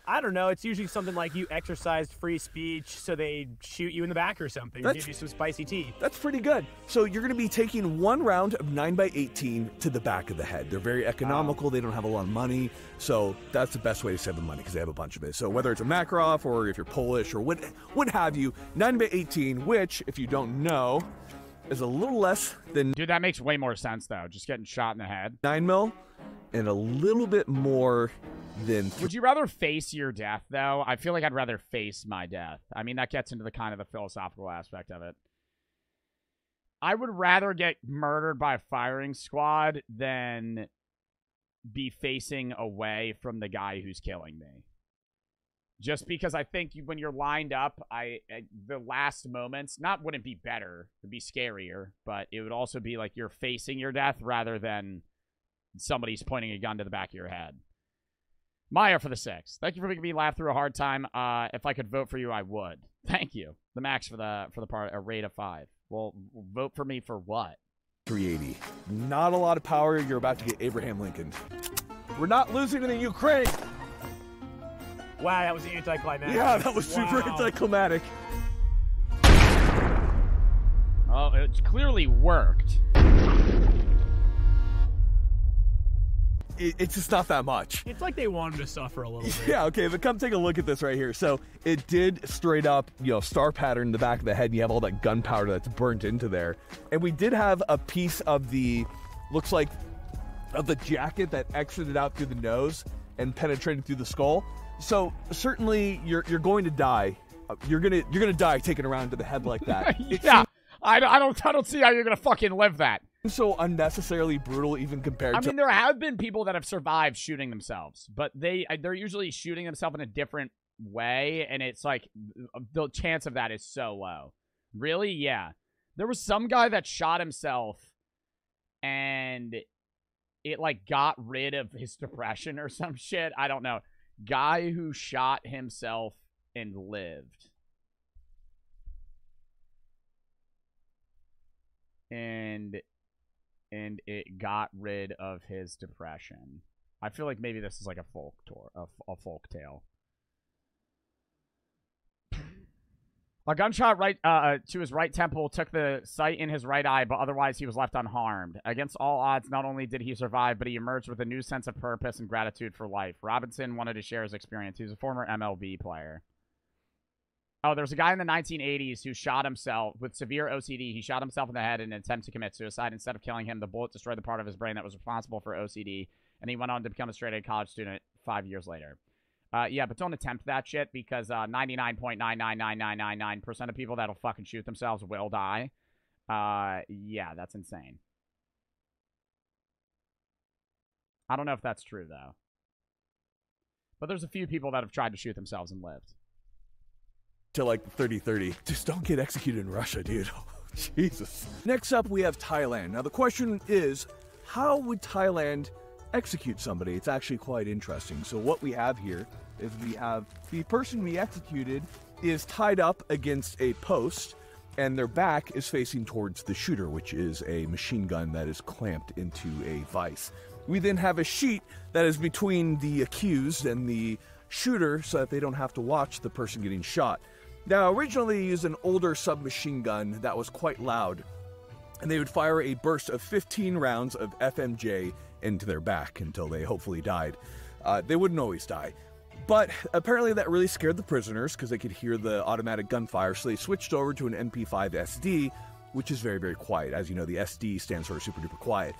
I don't know. It's usually something like you exercised free speech, so they shoot you in the back or something. Give you some spicy tea. That's pretty good. So you're going to be taking 1 round of 9x18 to the back of the head. They're very economical. They don't have a lot of money. So that's the best way to save the money because they have a bunch of it. So whether it's a Makarov or if you're Polish or what have you, 9x18, which, if you don't know, is a little less than... Dude, that makes way more sense, though. Just getting shot in the head. 9 mil and a little bit more than... Would you rather face your death, though? I feel like I'd rather face my death. I mean, that gets into the kind of the philosophical aspect of it. I would rather get murdered by a firing squad than be facing away from the guy who's killing me. Just because I think when you're lined up, the last moments, wouldn't be better, it'd be scarier, but it would also be like you're facing your death rather than somebody's pointing a gun to the back of your head. Maya for the 6. Thank you for making me laugh through a hard time. If I could vote for you, I would. Thank you. The max for the part, a rate of 5. Well, vote for me for what? 380. Not a lot of power. You're about to get Abraham Lincoln. We're not losing to the Ukraine. Wow, that was anticlimactic. Yeah, that was super anticlimactic. Oh, it clearly worked. It's just not that much. It's like they wanted to suffer a little bit. Yeah, okay, but come take a look at this right here. So it did straight up, star pattern in the back of the head, and you have all that gunpowder that's burnt into there. And we did have a piece of looks like, of the jacket that exited out through the nose and penetrated through the skull. So certainly you're going to die. You're gonna die taking around to the head like that. Yeah, I don't see how you're gonna fucking live that. So unnecessarily brutal, even compared to... I mean, there have been people that have survived shooting themselves, but they're usually shooting themselves in a different way, and it's like, the chance of that is so low. Really? Yeah. There was some guy that shot himself, and it, like, got rid of his depression or some shit. I don't know. Guy who shot himself and lived. And and it got rid of his depression. I feel like maybe this is like a folk tale. A gunshot to his right temple took the sight in his right eye, but otherwise he was left unharmed. Against all odds, not only did he survive, but he emerged with a new sense of purpose and gratitude for life. Robinson wanted to share his experience. He was a former MLB player. Oh, there's a guy in the 1980s who shot himself with severe OCD. He shot himself in the head in an attempt to commit suicide. Instead of killing him, the bullet destroyed the part of his brain that was responsible for OCD, and he went on to become a straight-A college student 5 years later. Yeah, but don't attempt that shit because 99.99999% of people that'll fucking shoot themselves will die. Yeah, that's insane. I don't know if that's true, though. But there's a few people that have tried to shoot themselves and lived. To like the 30-30. Just don't get executed in Russia, dude. Jesus. Next up, we have Thailand. Now, the question is, how would Thailand execute somebody? It's actually quite interesting. So what we have here is we have the person we executed is tied up against a post, and their back is facing towards the shooter, which is a machine gun that is clamped into a vise. We then have a sheet that is between the accused and the shooter so that they don't have to watch the person getting shot. Now, originally they used an older submachine gun that was quite loud, and they would fire a burst of 15 rounds of FMJ into their back until they hopefully died. They wouldn't always die. But apparently that really scared the prisoners because they could hear the automatic gunfire, so they switched over to an MP5 SD, which is very, very quiet. As you know, the SD stands for super duper quiet.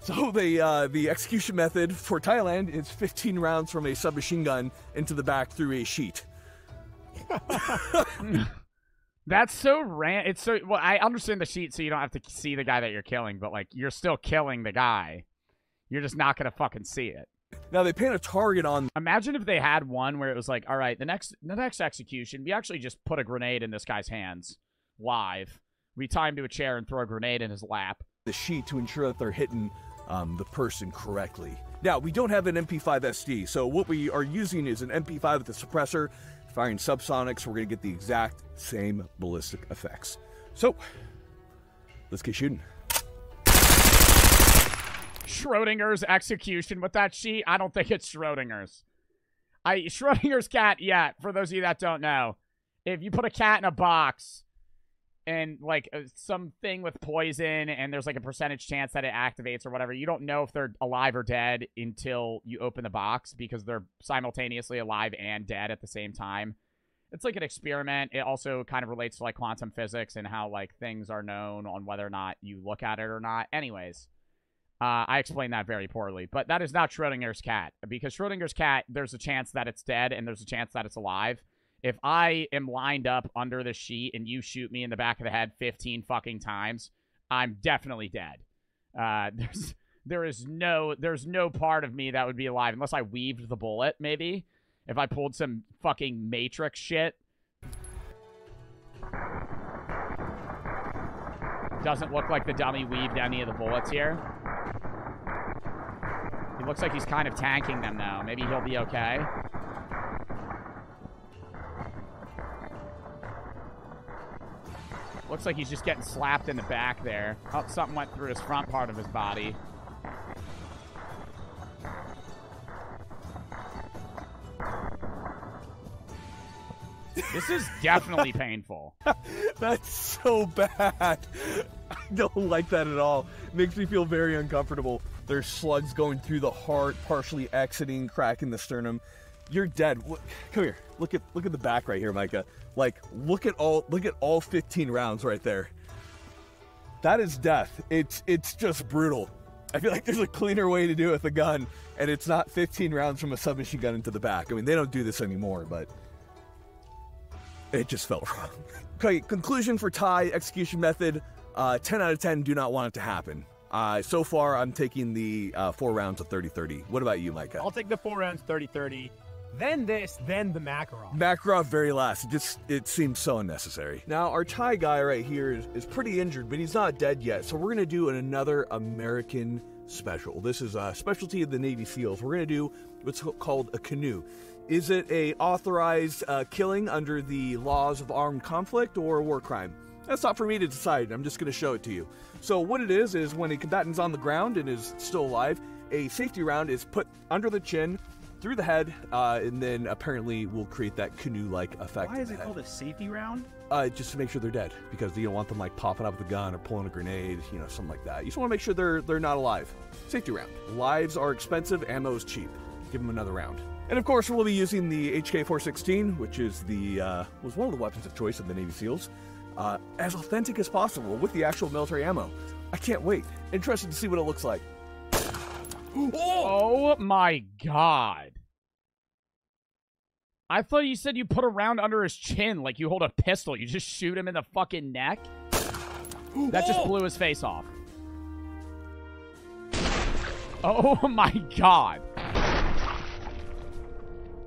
So the execution method for Thailand is 15 rounds from a submachine gun into the back through a sheet. That's so it's so, well, I understand the sheet so you don't have to see the guy that you're killing, but like you're still killing the guy. You're just not gonna fucking see it. Now they paint a target on. Imagine if they had one where it was like, all right, the next execution, we actually just put a grenade in this guy's hands live. We tie him to a chair and throw a grenade in his lap. The sheet to ensure that they're hitting the person correctly. Now we don't have an MP5 SD, so what we are using is an MP5 with a suppressor, firing subsonics. We're gonna get the exact same ballistic effects. So let's get shooting. Schrodinger's execution with that sheet. I don't think it's Schrodinger's. Schrodinger's cat, yeah, for those of you that don't know. If you put a cat in a box and like something with poison and there's like a percentage chance that it activates or whatever, you don't know if they're alive or dead until you open the box because they're simultaneously alive and dead at the same time. It's like an experiment. It also kind of relates to like quantum physics and how like things are known on whether or not you look at it or not. Anyways. I explained that very poorly, but that is not Schrodinger's cat, because Schrodinger's cat, there's a chance that it's dead and there's a chance that it's alive. If I am lined up under the sheet and you shoot me in the back of the head 15 fucking times, I'm definitely dead. There's no part of me that would be alive unless I weaved the bullet, maybe. If I pulled some fucking Matrix shit. Doesn't look like the dummy weaved any of the bullets here. He looks like he's kind of tanking them, though. Maybe he'll be okay. Looks like he's just getting slapped in the back there. Oh, something went through his front part of his body. This is definitely painful. That's so bad. I don't like that at all. Makes me feel very uncomfortable. There's slugs going through the heart, partially exiting, cracking the sternum. You're dead. Come here. Look at the back right here, Micah. Like, look at all 15 rounds right there. That is death. It's just brutal. I feel like there's a cleaner way to do it with a gun, and it's not 15 rounds from a submachine gun into the back. I mean, they don't do this anymore, but it just felt wrong. Okay, conclusion for Thai execution method. 10 out of 10 do not want it to happen. So far, I'm taking the 4 rounds of 30-30. What about you, Micah? I'll take the 4 rounds 30-30. Then this, then the Makarov. Makarov very last. It seems so unnecessary. Now, our Thai guy right here is pretty injured, but he's not dead yet. So we're going to do another American special. This is a specialty of the Navy SEALs. We're going to do what's called a canoe. Is it a authorized killing under the laws of armed conflict or a war crime? That's not for me to decide. I'm just going to show it to you. So what it is when a combatant's on the ground and is still alive, a safety round is put under the chin, through the head, and then apparently will create that canoe-like effect. Why is it called a safety round? Just to make sure they're dead, because you don't want them like popping up with a gun or pulling a grenade, you know, something like that. You just want to make sure they're not alive. Safety round. Lives are expensive, ammo is cheap. Give them another round. And of course, we'll be using the HK-416, which is was one of the weapons of choice of the Navy SEALs, as authentic as possible with the actual military ammo. I can't wait. Interested to see what it looks like. Oh my god. I thought you said you put a round under his chin like you hold a pistol. You just shoot him in the fucking neck? That just blew his face off. Oh my god.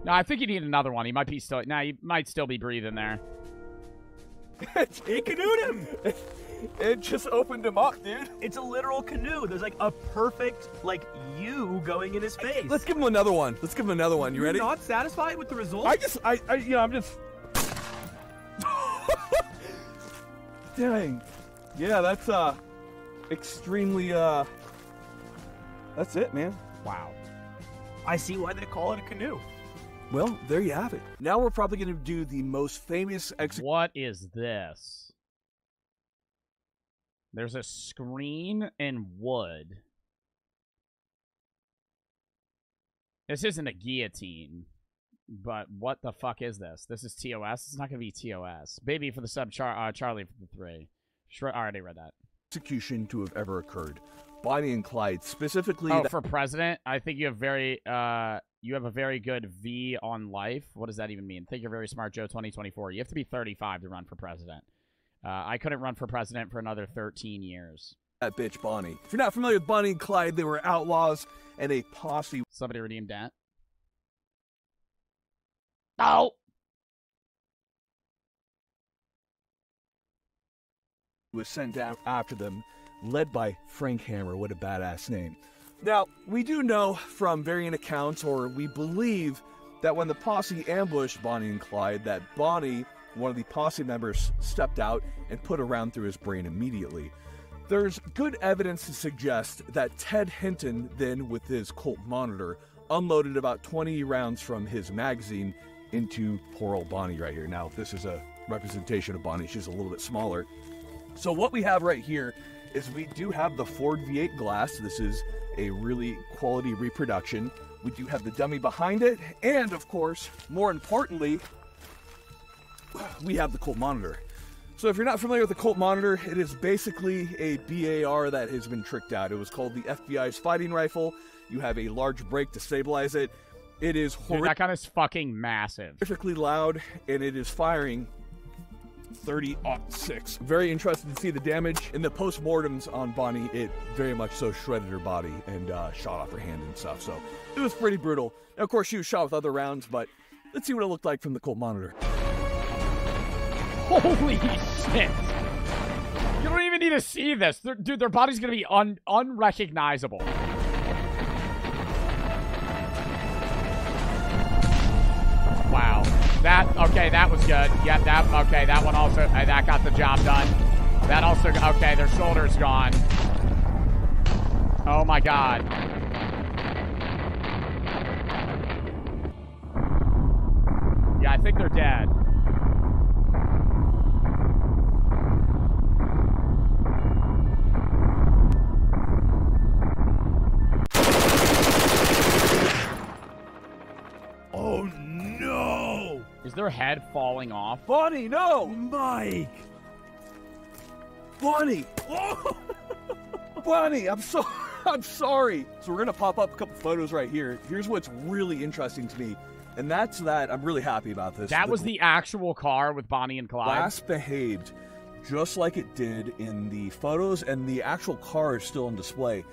No, I think you need another one. He might be still... Nah, he might still be breathing there. It canoed him! It just opened him up, dude. It's a literal canoe. There's like a perfect, like, U going in his face. Let's give him another one. Let's give him another one. You ready? You're not satisfied with the result? I'm just... Dang. Yeah, that's, extremely, that's it, man. Wow. I see why they call it a canoe. Well, there you have it. Now we're probably going to do the most famous What is this? There's a screen and wood. This isn't a guillotine, but what the fuck is this? This is TOS? It's not going to be TOS. Baby for the sub, Charlie for the 3. Sure, I already read that. Execution to have ever occurred. Bonnie and Clyde, specifically... Oh, for president? I think you have you have a very good V on life. What does that even mean? Think you're very smart, Joe 2024. You have to be 35 to run for president. I couldn't run for president for another 13 years. That bitch Bonnie. If you're not familiar with Bonnie and Clyde, they were outlaws and a posse. Somebody redeemed that. Oh! Was sent down after them, led by Frank Hammer. What a badass name. Now, we do know from varying accounts, or we believe, that when the posse ambushed Bonnie and Clyde, that Bonnie, one of the posse members, stepped out and put a round through his brain immediately. There's good evidence to suggest that Ted Hinton, then with his Colt monitor, unloaded about 20 rounds from his magazine into poor old Bonnie right here. Now, this is a representation of Bonnie. She's a little bit smaller. So what we have right here is we do have the Ford V8 glass. This is a really quality reproduction. We do have the dummy behind it. And, of course, more importantly, we have the Colt monitor. So if you're not familiar with the Colt monitor, it is basically a BAR that has been tricked out. It was called the FBI's fighting rifle. You have a large brake to stabilize it. It is Dude, that gun is fucking massive. Horrifically loud, and it is firing 30-06. Very interested to see the damage. In the post-mortems on Bonnie, it very much so shredded her body and shot off her hand and stuff. So it was pretty brutal. Now, of course, she was shot with other rounds, but let's see what it looked like from the Colt monitor. Holy shit. You don't even need to see this. Dude, their body's going to be unrecognizable. Wow. Okay, that was good. Yeah, that one also, that got the job done. That also, okay, their shoulder's gone. Oh my god. Yeah, I think they're dead. Oh no! Is their head falling off? Bonnie, no! Mike! Bonnie! Oh! Bonnie, I'm sorry. So we're gonna pop up a couple photos right here. Here's what's really interesting to me, and that's that I'm really happy about this. That was the actual car with Bonnie and Clyde. Glass behaved just like it did in the photos, and the actual car is still on display.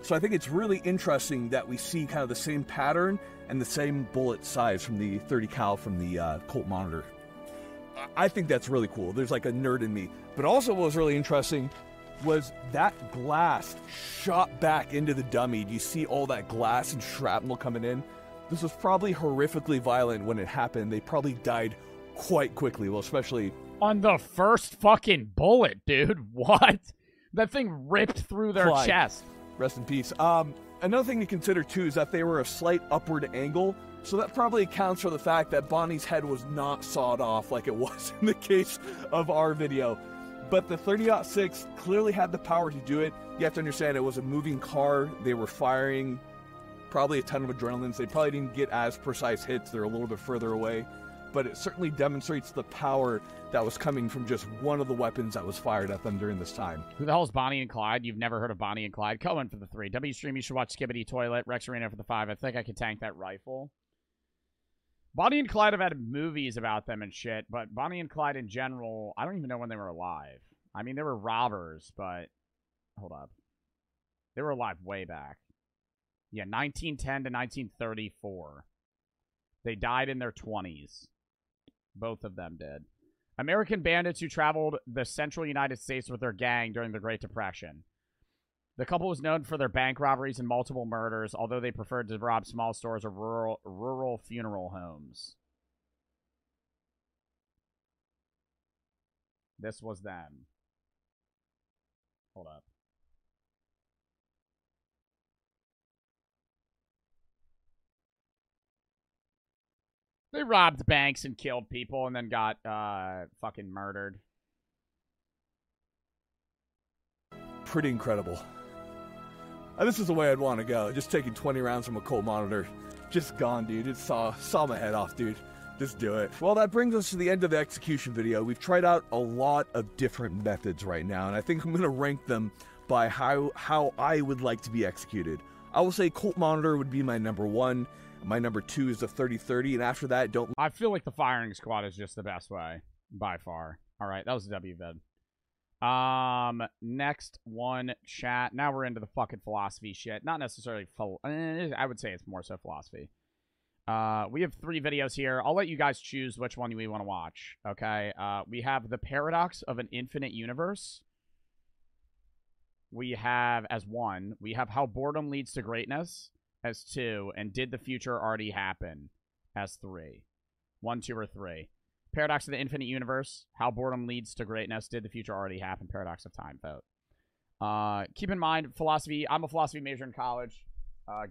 So I think it's really interesting that we see kind of the same pattern and the same bullet size from the 30 cal from the Colt monitor. I think that's really cool. There's like a nerd in me. But also what was really interesting was that glass shot back into the dummy. Do you see all that glass and shrapnel coming in? This was probably horrifically violent when it happened. They probably died quite quickly. Well, especially on the first fucking bullet, dude. What? That thing ripped through their Clyde. chest. Rest in peace. Another thing to consider, too, is that they were a slight upward angle, so that probably accounts for the fact that Bonnie's head was not sawed off like it was in the case of our video. But the 30-06 clearly had the power to do it. You have to understand it was a moving car. They were firing probably a ton of adrenaline, so they probably didn't get as precise hits. They're a little bit further away. But it certainly demonstrates the power that was coming from just one of the weapons that was fired at them during this time. Who the hell is Bonnie and Clyde? You've never heard of Bonnie and Clyde? Cohen for the 3. W Stream, you should watch Skibbity Toilet. Rex Arena for the 5. I think I could tank that rifle. Bonnie and Clyde have had movies about them and shit, but Bonnie and Clyde in general, I don't even know when they were alive. I mean, they were robbers, but... Hold up. They were alive way back. Yeah, 1910 to 1934. They died in their 20s. Both of them did. American bandits who traveled the central United States with their gang during the Great Depression. The couple was known for their bank robberies and multiple murders, although they preferred to rob small stores or rural funeral homes. This was them. Hold up. They robbed banks and killed people and then got fucking murdered. Pretty incredible. This is the way I'd want to go. Just taking 20 rounds from a Colt monitor. Just gone, dude. It saw my head off, dude. Just do it. Well, that brings us to the end of the execution video. We've tried out a lot of different methods right now, and I think I'm going to rank them by how I would like to be executed. I will say Colt monitor would be my number 1. My number 2 is the 30-30, and after that, don't... I feel like the firing squad is just the best way, by far. All right, that was a W vid. Next one, chat. Now we're into the fucking philosophy shit. Not necessarily I would say it's more so philosophy. We have 3 videos here. I'll let you guys choose which one we want to watch, okay? We have The Paradox of an Infinite Universe. We have, as 1, we have How Boredom Leads to Greatness, as 2, and Did the Future Already Happen, as 3. 1, 2, or 3. Paradox of the Infinite Universe, How Boredom Leads to Greatness, Did the Future Already Happen, Paradox of Time, vote. Keep in mind, philosophy, I'm a philosophy major in college,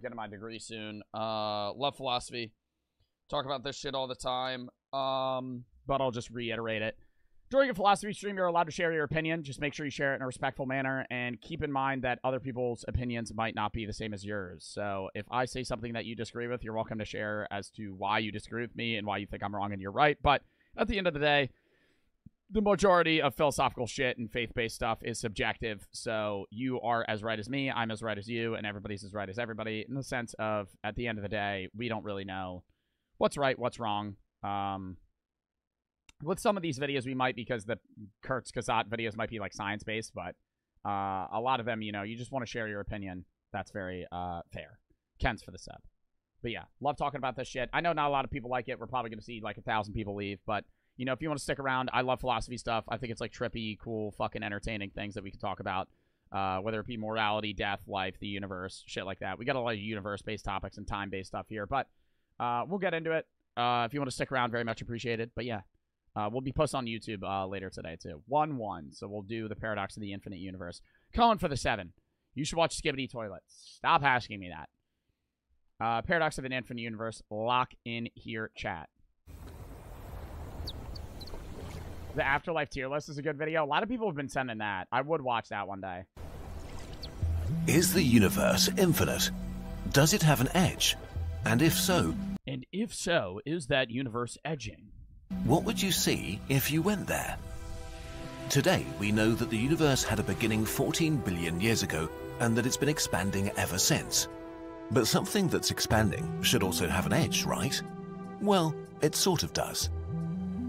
getting my degree soon. Love philosophy. Talk about this shit all the time, but I'll just reiterate it. During a philosophy stream, you're allowed to share your opinion. Just make sure you share it in a respectful manner, and keep in mind that other people's opinions might not be the same as yours. So if I say something that you disagree with, you're welcome to share as to why you disagree with me and why you think I'm wrong and you're right. But at the end of the day, the majority of philosophical shit and faith-based stuff is subjective. So you are as right as me, I'm as right as you, and everybody's as right as everybody, in the sense of, at the end of the day, we don't really know what's right, what's wrong. With some of these videos, we might, because the Kurtz-Kazat videos might be like science-based, but a lot of them, you know, you just want to share your opinion. That's very fair. Ken's for the sub. But yeah, love talking about this shit. I know not a lot of people like it. We're probably going to see like 1,000 people leave, but you know, if you want to stick around, I love philosophy stuff. I think it's like trippy, cool, fucking entertaining things that we can talk about, whether it be morality, death, life, the universe, shit like that. We got a lot of universe-based topics and time-based stuff here, but we'll get into it. If you want to stick around, very much appreciated. But yeah. We'll be posting on YouTube later today, too. 1-1, so we'll do the Paradox of the Infinite Universe. Cohen for the 7. You should watch Skibbity Toilet. Stop asking me that. Paradox of an Infinite Universe. Lock in here, chat. The Afterlife tier list is a good video. A lot of people have been sending that. I would watch that one day. Is the universe infinite? Does it have an edge? And if so... And if so, is that universe edging? What would you see if you went there? Today, we know that the universe had a beginning 14 billion years ago, and that it's been expanding ever since. But something that's expanding should also have an edge, right? Well, it sort of does.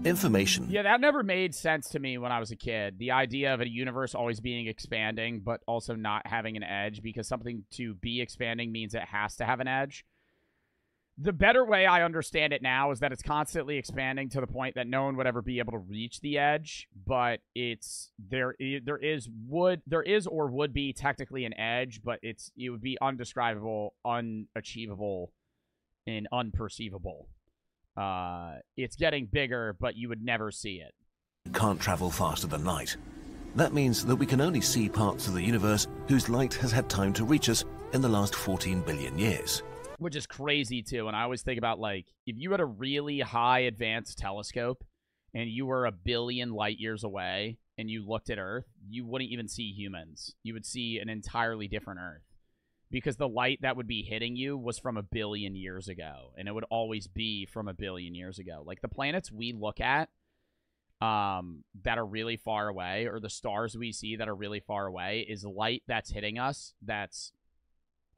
Information. Yeah, that never made sense to me when I was a kid. The idea of a universe always being expanding, but also not having an edge, because something to be expanding means it has to have an edge. The better way I understand it now is that it's constantly expanding to the point that no one would ever be able to reach the edge, but there is or would be technically an edge, but it would be undescribable, unachievable, and unperceivable. it's getting bigger, but you would never see it. Can't travel faster than light. That means that we can only see parts of the universe whose light has had time to reach us in the last 14 billion years. Which is crazy, too. And I always think about, like, if you had a really high advanced telescope and you were 1 billion light years away and you looked at Earth, you wouldn't even see humans. You would see an entirely different Earth. Because the light that would be hitting you was from 1 billion years ago. And it would always be from 1 billion years ago. Like, the planets we look at that are really far away, or the stars we see that are really far away, is light that's hitting us that's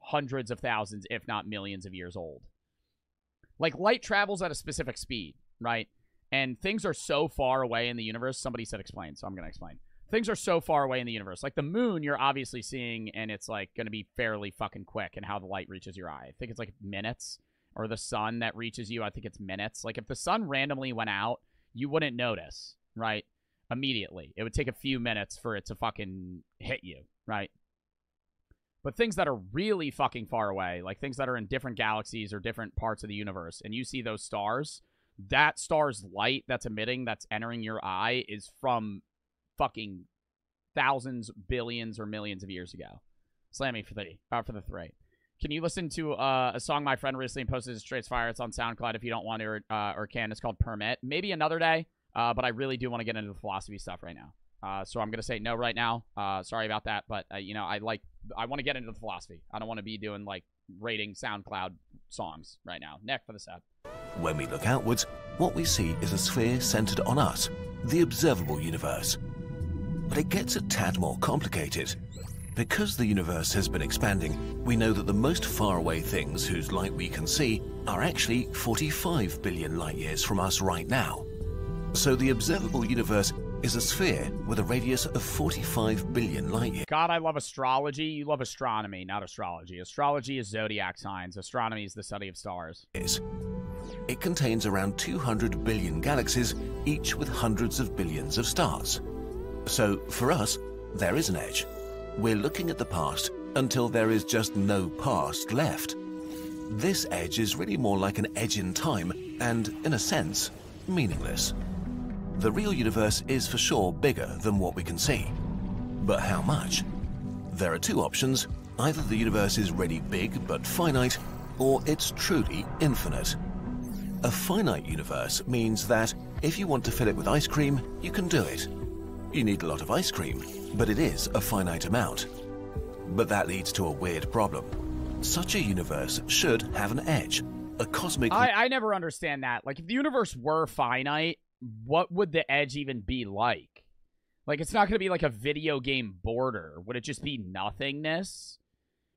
hundreds of thousands, if not millions of years old. Like, light travels at a specific speed, right? And things are so far away in the universe. Somebody said explain, so I'm going to explain. Things are so far away in the universe. Like, the moon, you're obviously seeing, and it's, like, going to be fairly fucking quick in how the light reaches your eye. I think it's, like, minutes. Or the sun that reaches you, I think it's minutes. Like, if the sun randomly went out, you wouldn't notice, right? Immediately. It would take a few minutes for it to fucking hit you, right? But things that are really fucking far away, like things that are in different galaxies or different parts of the universe, and you see those stars, that star's light that's emitting, that's entering your eye, is from fucking thousands, billions, or millions of years ago. Slammy for the 3. Can you listen to a song my friend recently posted? Straight Fire. It's on SoundCloud if you don't want to or can. It's called Permit. Maybe another day, but I really do want to get into the philosophy stuff right now. So I'm going to say no right now. Sorry about that, but, you know, I want to get into the philosophy. I don't want to be doing, like, rating SoundCloud songs right now. Nick for the set. When we look outwards, what we see is a sphere centered on us, the observable universe. But it gets a tad more complicated. Because the universe has been expanding, we know that the most faraway things whose light we can see are actually 45 billion light years from us right now. So the observable universe is a sphere with a radius of 45 billion light years. God, I love astrology. You love astronomy, not astrology. Astrology is zodiac signs. Astronomy is the study of stars. It contains around 200 billion galaxies, each with hundreds of billions of stars. So, for us, there is an edge. We're looking at the past until there is just no past left. This edge is really more like an edge in time and, in a sense, meaningless. The real universe is for sure bigger than what we can see. But how much? There are two options. Either the universe is really big but finite, or it's truly infinite. A finite universe means that if you want to fill it with ice cream, you can do it. You need a lot of ice cream, but it is a finite amount. But that leads to a weird problem. Such a universe should have an edge, a cosmic... I never understand that. Like, if the universe were finite, what would the edge even be like? Like, it's not going to be like a video game border. Would it just be nothingness?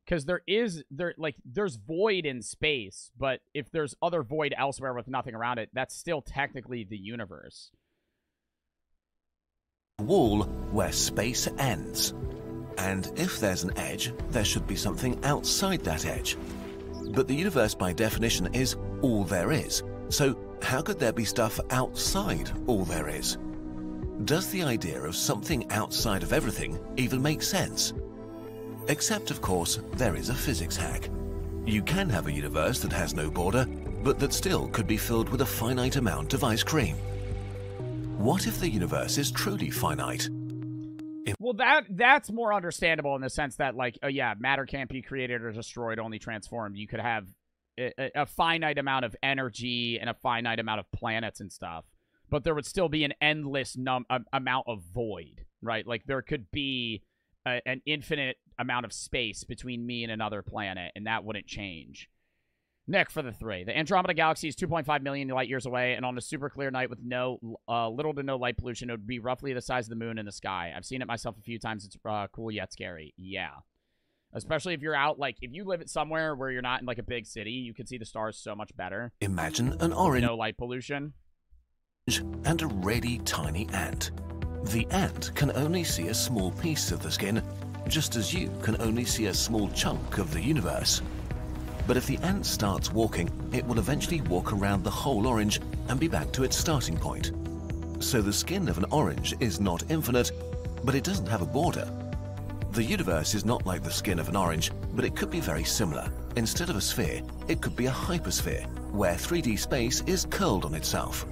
Because there's void in space, but if there's other void elsewhere with nothing around it, that's still technically the universe. Wall where space ends. And if there's an edge, there should be something outside that edge. But the universe by definition is all there is. So how could there be stuff outside all there is? Does the idea of something outside of everything even make sense? Except, of course, there is a physics hack. You can have a universe that has no border, but that still could be filled with a finite amount of ice cream. What if the universe is truly finite? Well, that's more understandable in the sense that, like, oh yeah, matter can't be created or destroyed, only transformed. You could have a finite amount of energy and a finite amount of planets and stuff, but there would still be an endless amount of void, right? Like, there could be an infinite amount of space between me and another planet, and that wouldn't change. Nick for the 3. The Andromeda Galaxy is 2.5 million light years away, and on a super clear night with little to no light pollution, it would be roughly the size of the moon in the sky. I've seen it myself a few times. It's cool yet scary. Yeah. Especially if you're out, like, if you live somewhere where you're not in, like, a big city, you can see the stars so much better. Imagine an orange... No light pollution. ...and a really tiny ant. The ant can only see a small piece of the skin, just as you can only see a small chunk of the universe. But if the ant starts walking, it will eventually walk around the whole orange and be back to its starting point. So the skin of an orange is not infinite, but it doesn't have a border. The universe is not like the skin of an orange, but it could be very similar. Instead of a sphere, it could be a hypersphere, where 3D space is curled on itself,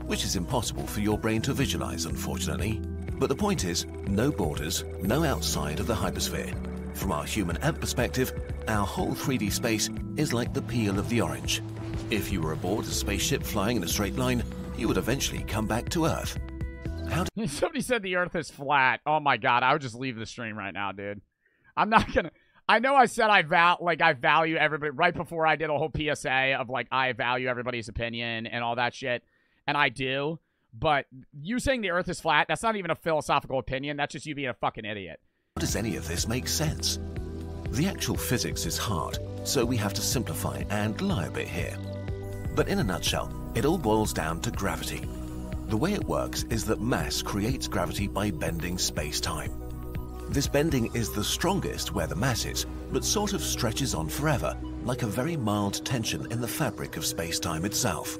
which is impossible for your brain to visualize, unfortunately. But the point is, no borders, no outside of the hypersphere. From our human ant perspective, our whole 3D space is like the peel of the orange. If you were aboard a spaceship flying in a straight line, you would eventually come back to Earth. Somebody said the Earth is flat. Oh my god, I would just leave the stream right now, dude. I'm not gonna. I know I said I value everybody right before I did a whole PSA of like I value everybody's opinion and all that shit, and I do. But you saying the Earth is flat, that's not even a philosophical opinion. That's just you being a fucking idiot. How does any of this make sense? The actual physics is hard, so we have to simplify and lie a bit here. But in a nutshell, it all boils down to gravity. The way it works is that mass creates gravity by bending space-time. This bending is the strongest where the mass is, but sort of stretches on forever, like a very mild tension in the fabric of space-time itself.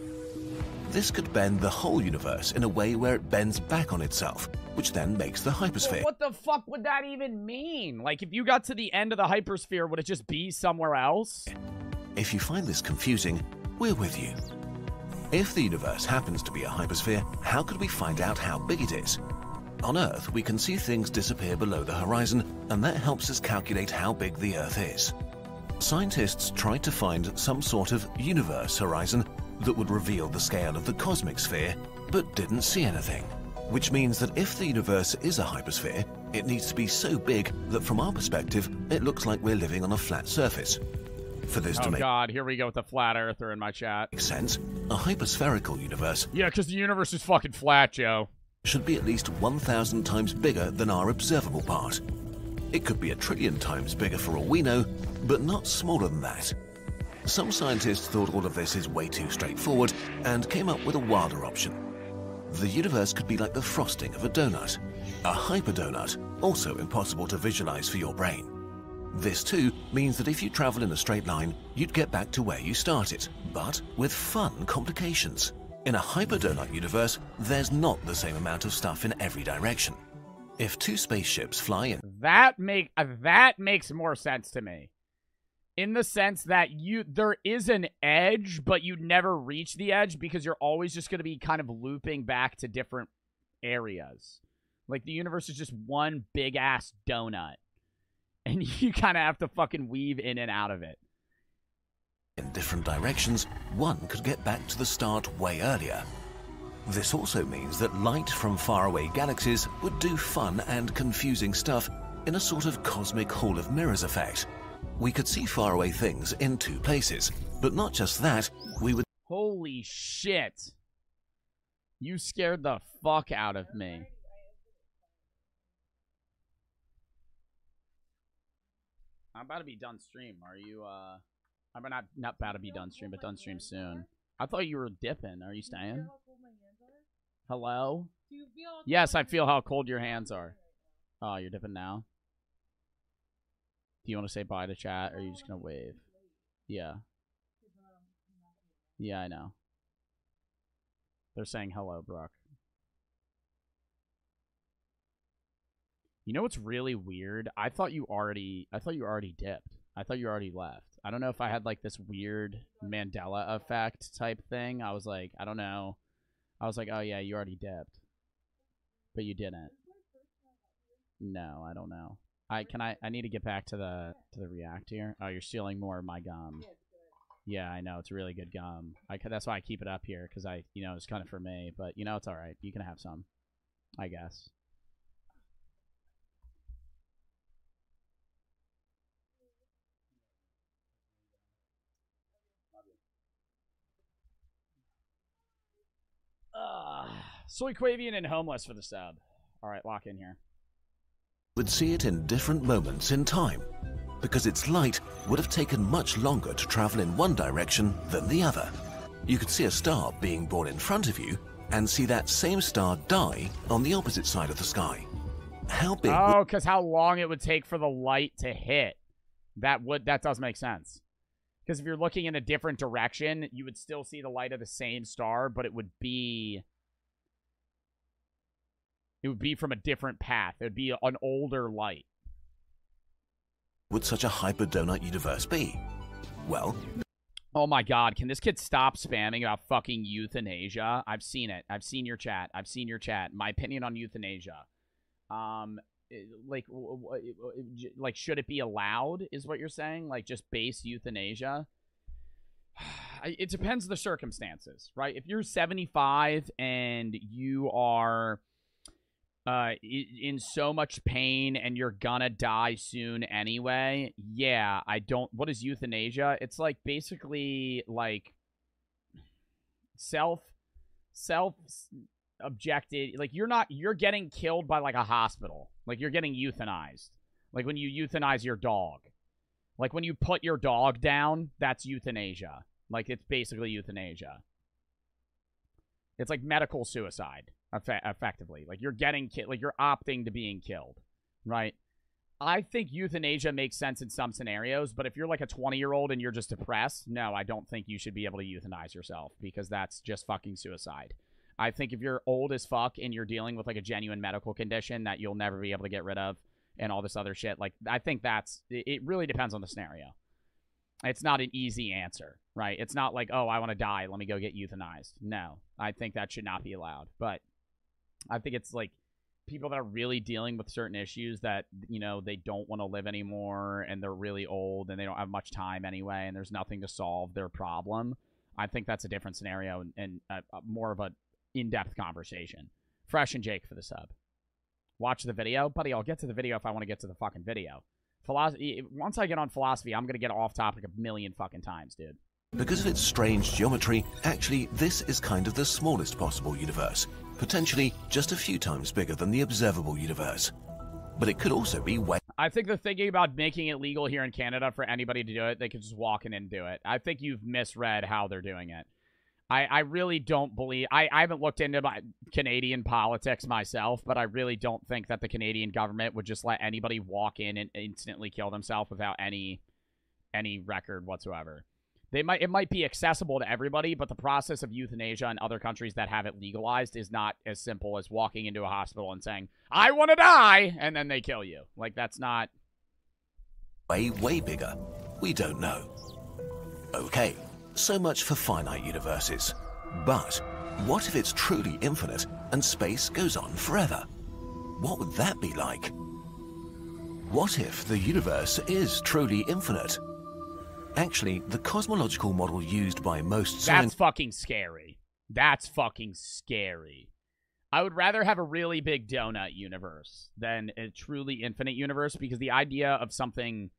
This could bend the whole universe in a way where it bends back on itself, which then makes the hypersphere. Well, what the fuck would that even mean? Like, if you got to the end of the hypersphere, would it just be somewhere else? If you find this confusing, we're with you. If the universe happens to be a hypersphere, how could we find out how big it is? On Earth, we can see things disappear below the horizon, and that helps us calculate how big the Earth is. Scientists tried to find some sort of universe horizon that would reveal the scale of the cosmic sphere, but didn't see anything. Which means that if the universe is a hypersphere, it needs to be so big that from our perspective, it looks like we're living on a flat surface. For this to make God, here we go with the flat earther in my chat. sense, a hyperspherical universe Yeah, because the universe is fucking flat, Joe. should be at least 1,000 times bigger than our observable part. It could be 1 trillion times bigger for all we know, but not smaller than that. Some scientists thought all of this is way too straightforward and came up with a wilder option. The universe could be like the frosting of a donut. A hyperdonut, also impossible to visualize for your brain. This too means that if you travel in a straight line, you'd get back to where you started, but with fun complications. In a hyperdonut universe, there's not the same amount of stuff in every direction. If two spaceships fly in, That makes more sense to me. In the sense that there is an edge, but you never reach the edge because you're always just going to be kind of looping back to different areas. Like the universe is just one big ass donut. And you kind of have to fucking weave in and out of it. in different directions, one could get back to the start way earlier. This also means that light from faraway galaxies would do fun and confusing stuff in a sort of cosmic Hall of Mirrors effect. We could see faraway things in two places, but not just that, we would... Holy shit. You scared the fuck out of me. I'm about to be done stream. Are you, I'm not about to be done stream, but done stream soon. I thought you were dipping. Are you staying? Hello? Yes, I feel how cold your hands are. Oh, you're dipping now? Do you want to say bye to chat, or are you just going to wave? Yeah. Yeah, I know. They're saying hello, Brooke. You know what's really weird? I thought you already dipped. I thought you already left. I don't know if I had like this weird Mandela effect type thing. I was like, I don't know. I was like, oh yeah, you already dipped. But you didn't. No, I don't know. I need to get back to the React here. Oh, you're stealing more of my gum. Yeah, I know. It's really good gum. That's why I keep it up here, because it's kind of for me. But, it's all right. You can have some, I guess. Soy Quavian and Homeless for the sub. All right, lock in here. would see it in different moments in time, because its light would have taken much longer to travel in one direction than the other. You could see a star being born in front of you and see that same star die on the opposite side of the sky. How big? Oh, because how long it would take for the light to hit. That does make sense. Because if you're looking in a different direction, you would still see the light of the same star, but it would be from a different path. It would be an older light. would such a hyper donut universe be? Well, oh my god, can this kid stop spamming about fucking euthanasia? I've seen it. I've seen your chat. I've seen your chat. My opinion on euthanasia. Like, should it be allowed, is what you're saying? Like, just base euthanasia? It depends on the circumstances, right? If you're 75 and you are in so much pain and you're gonna die soon anyway, yeah, I don't... What is euthanasia? It's like basically like self-objected. Like, you're getting killed by like a hospital. Like, you're getting euthanized. Like when you euthanize your dog. Like when you put your dog down, that's euthanasia. Like, it's basically euthanasia. It's like medical suicide, effectively. Like, you're getting like, you're opting to being killed, right? I think euthanasia makes sense in some scenarios, but if you're like a 20-year-old and you're just depressed, no, I don't think you should be able to euthanize yourself, because that's just fucking suicide. I think if you're old as fuck and you're dealing with like a genuine medical condition that you'll never be able to get rid of and all this other shit, like, I think it really depends on the scenario. It's not an easy answer, right? It's not like, oh, I want to die, let me go get euthanized. No, I think that should not be allowed. But I think it's like people that are really dealing with certain issues that, you know, they don't want to live anymore and they're really old and they don't have much time anyway and there's nothing to solve their problem. I think that's a different scenario and more of a in-depth conversation. Fresh and Jake for the sub. Watch the video? Buddy, I'll get to the video if I want to get to the fucking video. Philosophy. Once I get on philosophy, I'm going to get off topic a million fucking times, dude. because of its strange geometry, actually this is kind of the smallest possible universe, potentially just a few times bigger than the observable universe. But it could also be way... I think they're thinking about making it legal here in Canada for anybody to do it. They could just walk in and do it. I think you've misread how they're doing it. I really don't believe... I haven't looked into my Canadian politics myself, but I really don't think that the Canadian government would just let anybody walk in and instantly kill themselves without any record whatsoever. It might be accessible to everybody, but the process of euthanasia in other countries that have it legalized is not as simple as walking into a hospital and saying, I want to die, and then they kill you. Like, that's not... Way, way bigger. We don't know. Okay, so much for finite universes. But what if it's truly infinite and space goes on forever? What would that be like? What if the universe is truly infinite? Actually, the cosmological model used by most That's fucking scary. That's fucking scary. I would rather have a really big donut universe than a truly infinite universe, because the idea of something...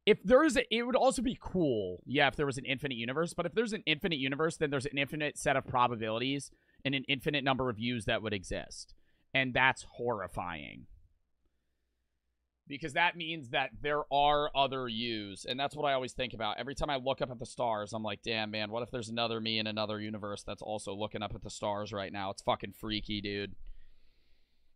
If there's it would also be cool, yeah, if there was an infinite universe, but if there's an infinite universe, then there's an infinite set of probabilities and an infinite number of views that would exist. And that's horrifying. Because that means that there are other yous, and that's what I always think about. Every time I look up at the stars, I'm like, damn, man, what if there's another me in another universe that's also looking up at the stars right now? It's fucking freaky, dude.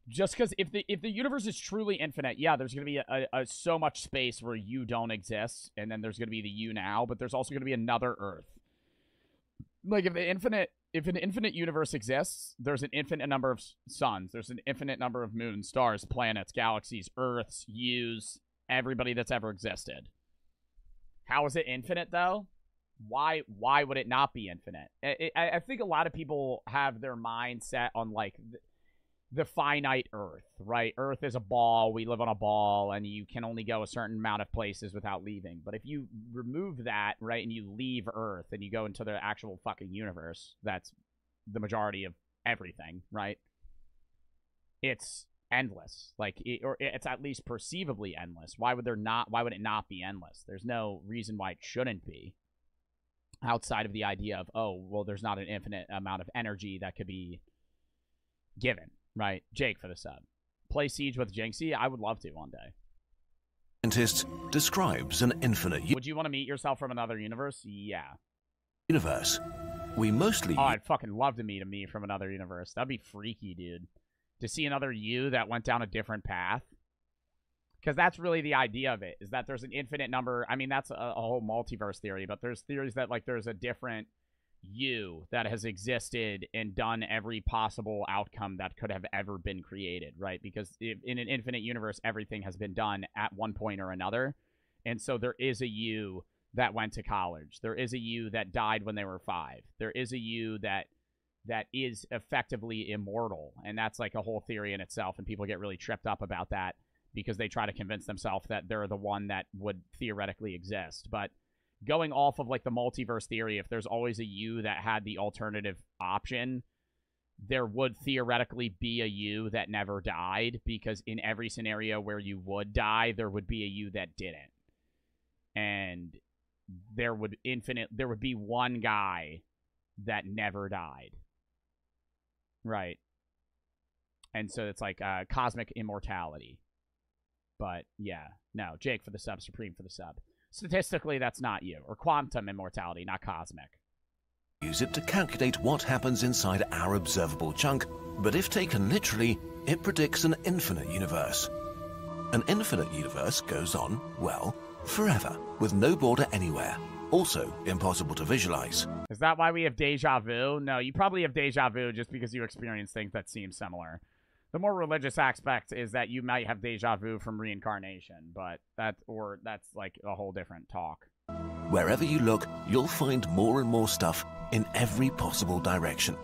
Just because if the universe is truly infinite, yeah, there's going to be a so much space where you don't exist, and then there's going to be the you now, but there's also going to be another Earth. Like, if an infinite universe exists, there's an infinite number of suns, there's an infinite number of moons, stars, planets, galaxies, Earths, yous, everybody that's ever existed. How is it infinite, though? Why would it not be infinite? I think a lot of people have their mind set on, like... the finite Earth, right? Earth is a ball, we live on a ball, and you can only go a certain amount of places without leaving. But if you remove that, right, and you leave Earth and you go into the actual fucking universe, that's the majority of everything, right? It's endless. Like, or it's at least perceivably endless. Why would it not be endless? There's no reason why it shouldn't be. Outside of the idea of, oh, well, there's not an infinite amount of energy that could be given. Right, Jake for the sub. Play Siege with Jinxie? I would love to one day. Scientist describes an infinite Would you want to meet yourself from another universe? Yeah. universe. We mostly... Oh, I'd fucking love to meet a me from another universe. That'd be freaky, dude. To see another you that went down a different path. Because that's really the idea of it, is that there's an infinite number... I mean, that's a whole multiverse theory, but there's theories that, like, there's a different... you that has existed and done every possible outcome that could have ever been created, right? Because in an infinite universe, everything has been done at one point or another. And so there is a you that went to college. There is a you that died when they were 5. There is a you that is effectively immortal. And that's like a whole theory in itself. And people get really tripped up about that because they try to convince themselves that they're the one that would theoretically exist. But going off of like the multiverse theory, if there's always a you that had the alternative option, there would theoretically be a you that never died, because in every scenario where you would die, there would be a you that didn't. And there would be one guy that never died. Right. And so it's like cosmic immortality. But yeah, no, Jake for the sub, Supreme for the sub. Statistically, that's not you. Or quantum immortality, not cosmic. Use it to calculate what happens inside our observable chunk, but if taken literally, it predicts an infinite universe. An infinite universe goes on, well, forever, with no border anywhere. Also impossible to visualize. Is that why we have deja vu? No, you probably have deja vu just because you experience things that seem similar. The more religious aspect is that you might have deja vu from reincarnation, but that's like a whole different talk. Wherever you look, you'll find more and more stuff in every possible direction.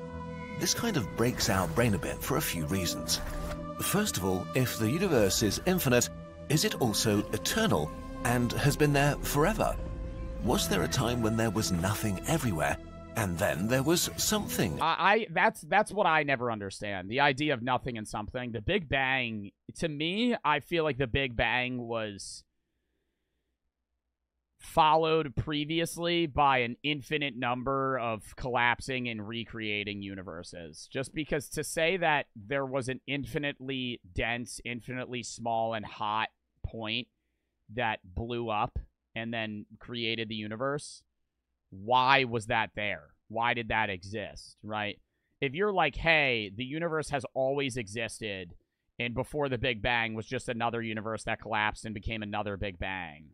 This kind of breaks our brain a bit for a few reasons. First of all, if the universe is infinite, is it also eternal and has been there forever? Was there a time when there was nothing everywhere, and then there was something? That's what I never understand. The idea of nothing and something. The Big Bang, to me, I feel like the Big Bang was followed previously by an infinite number of collapsing and recreating universes. Just because to say that there was an infinitely dense, infinitely small and hot point that blew up and then created the universe, why was that there? Why did that exist, right? If you're like, hey, the universe has always existed, and before the Big Bang was just another universe that collapsed and became another Big Bang,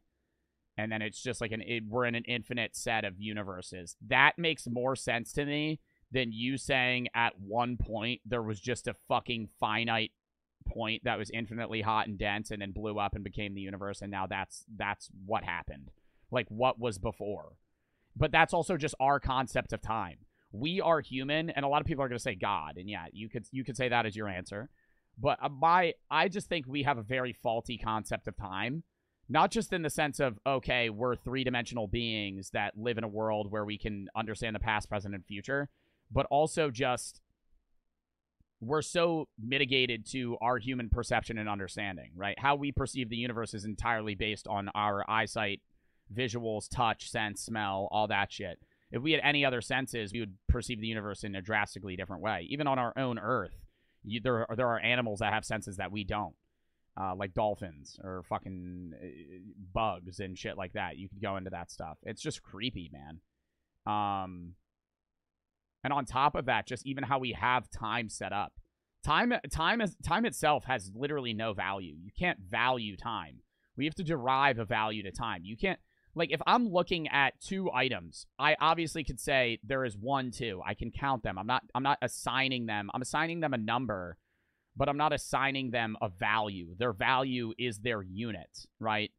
and then it's just like we're in an infinite set of universes, that makes more sense to me than you saying at one point there was just a fucking finite point that was infinitely hot and dense and then blew up and became the universe, and now that's what happened. Like, what was before? But that's also just our concept of time. We are human, and a lot of people are going to say God, and yeah, you could say that as your answer. But I just think we have a very faulty concept of time, not just in the sense of, okay, we're three-dimensional beings that live in a world where we can understand the past, present, and future, but also just we're so mitigated to our human perception and understanding, right? How we perceive the universe is entirely based on our eyesight, visuals, touch, sense, smell, all that shit. If we had any other senses, we would perceive the universe in a drastically different way. Even on our own Earth, there are animals that have senses that we don't, like dolphins or fucking bugs and shit like that. You could go into that stuff. It's just creepy, man. And on top of that, just even how we have time set up. Time itself has literally no value. You can't value time. We have to derive a value to time. You can't, like, if I'm looking at 2 items, I obviously could say there is 1, 2. I can count them. I'm not assigning them. I'm assigning them a number, but I'm not assigning them a value. Their value is their unit, right?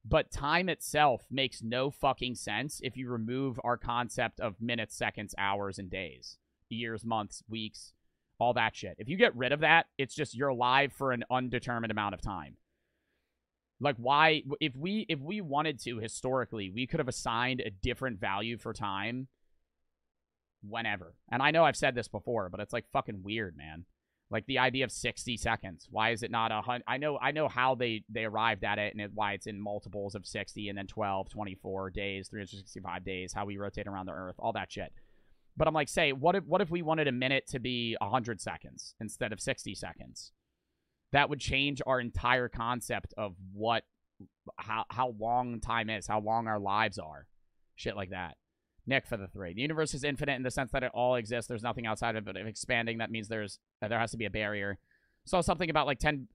But time itself makes no fucking sense if you remove our concept of minutes, seconds, hours, and days. Years, months, weeks, all that shit. If you get rid of that, it's just you're alive for an undetermined amount of time. Like, why, if we wanted to, historically, we could have assigned a different value for time whenever. And I know I've said this before, but it's like fucking weird, man. Like the idea of 60 seconds. Why is it not 100? I know how they arrived at it, and why it's in multiples of 60 and then 12, 24 days, 365 days, how we rotate around the Earth, all that shit. But I'm like, say, what if we wanted a minute to be 100 seconds instead of 60 seconds? That would change our entire concept of how long time is, how long our lives are. Shit like that. Nick for the 3. The universe is infinite in the sense that it all exists. There's nothing outside of it. If expanding, that means there has to be a barrier. Saw something about like 10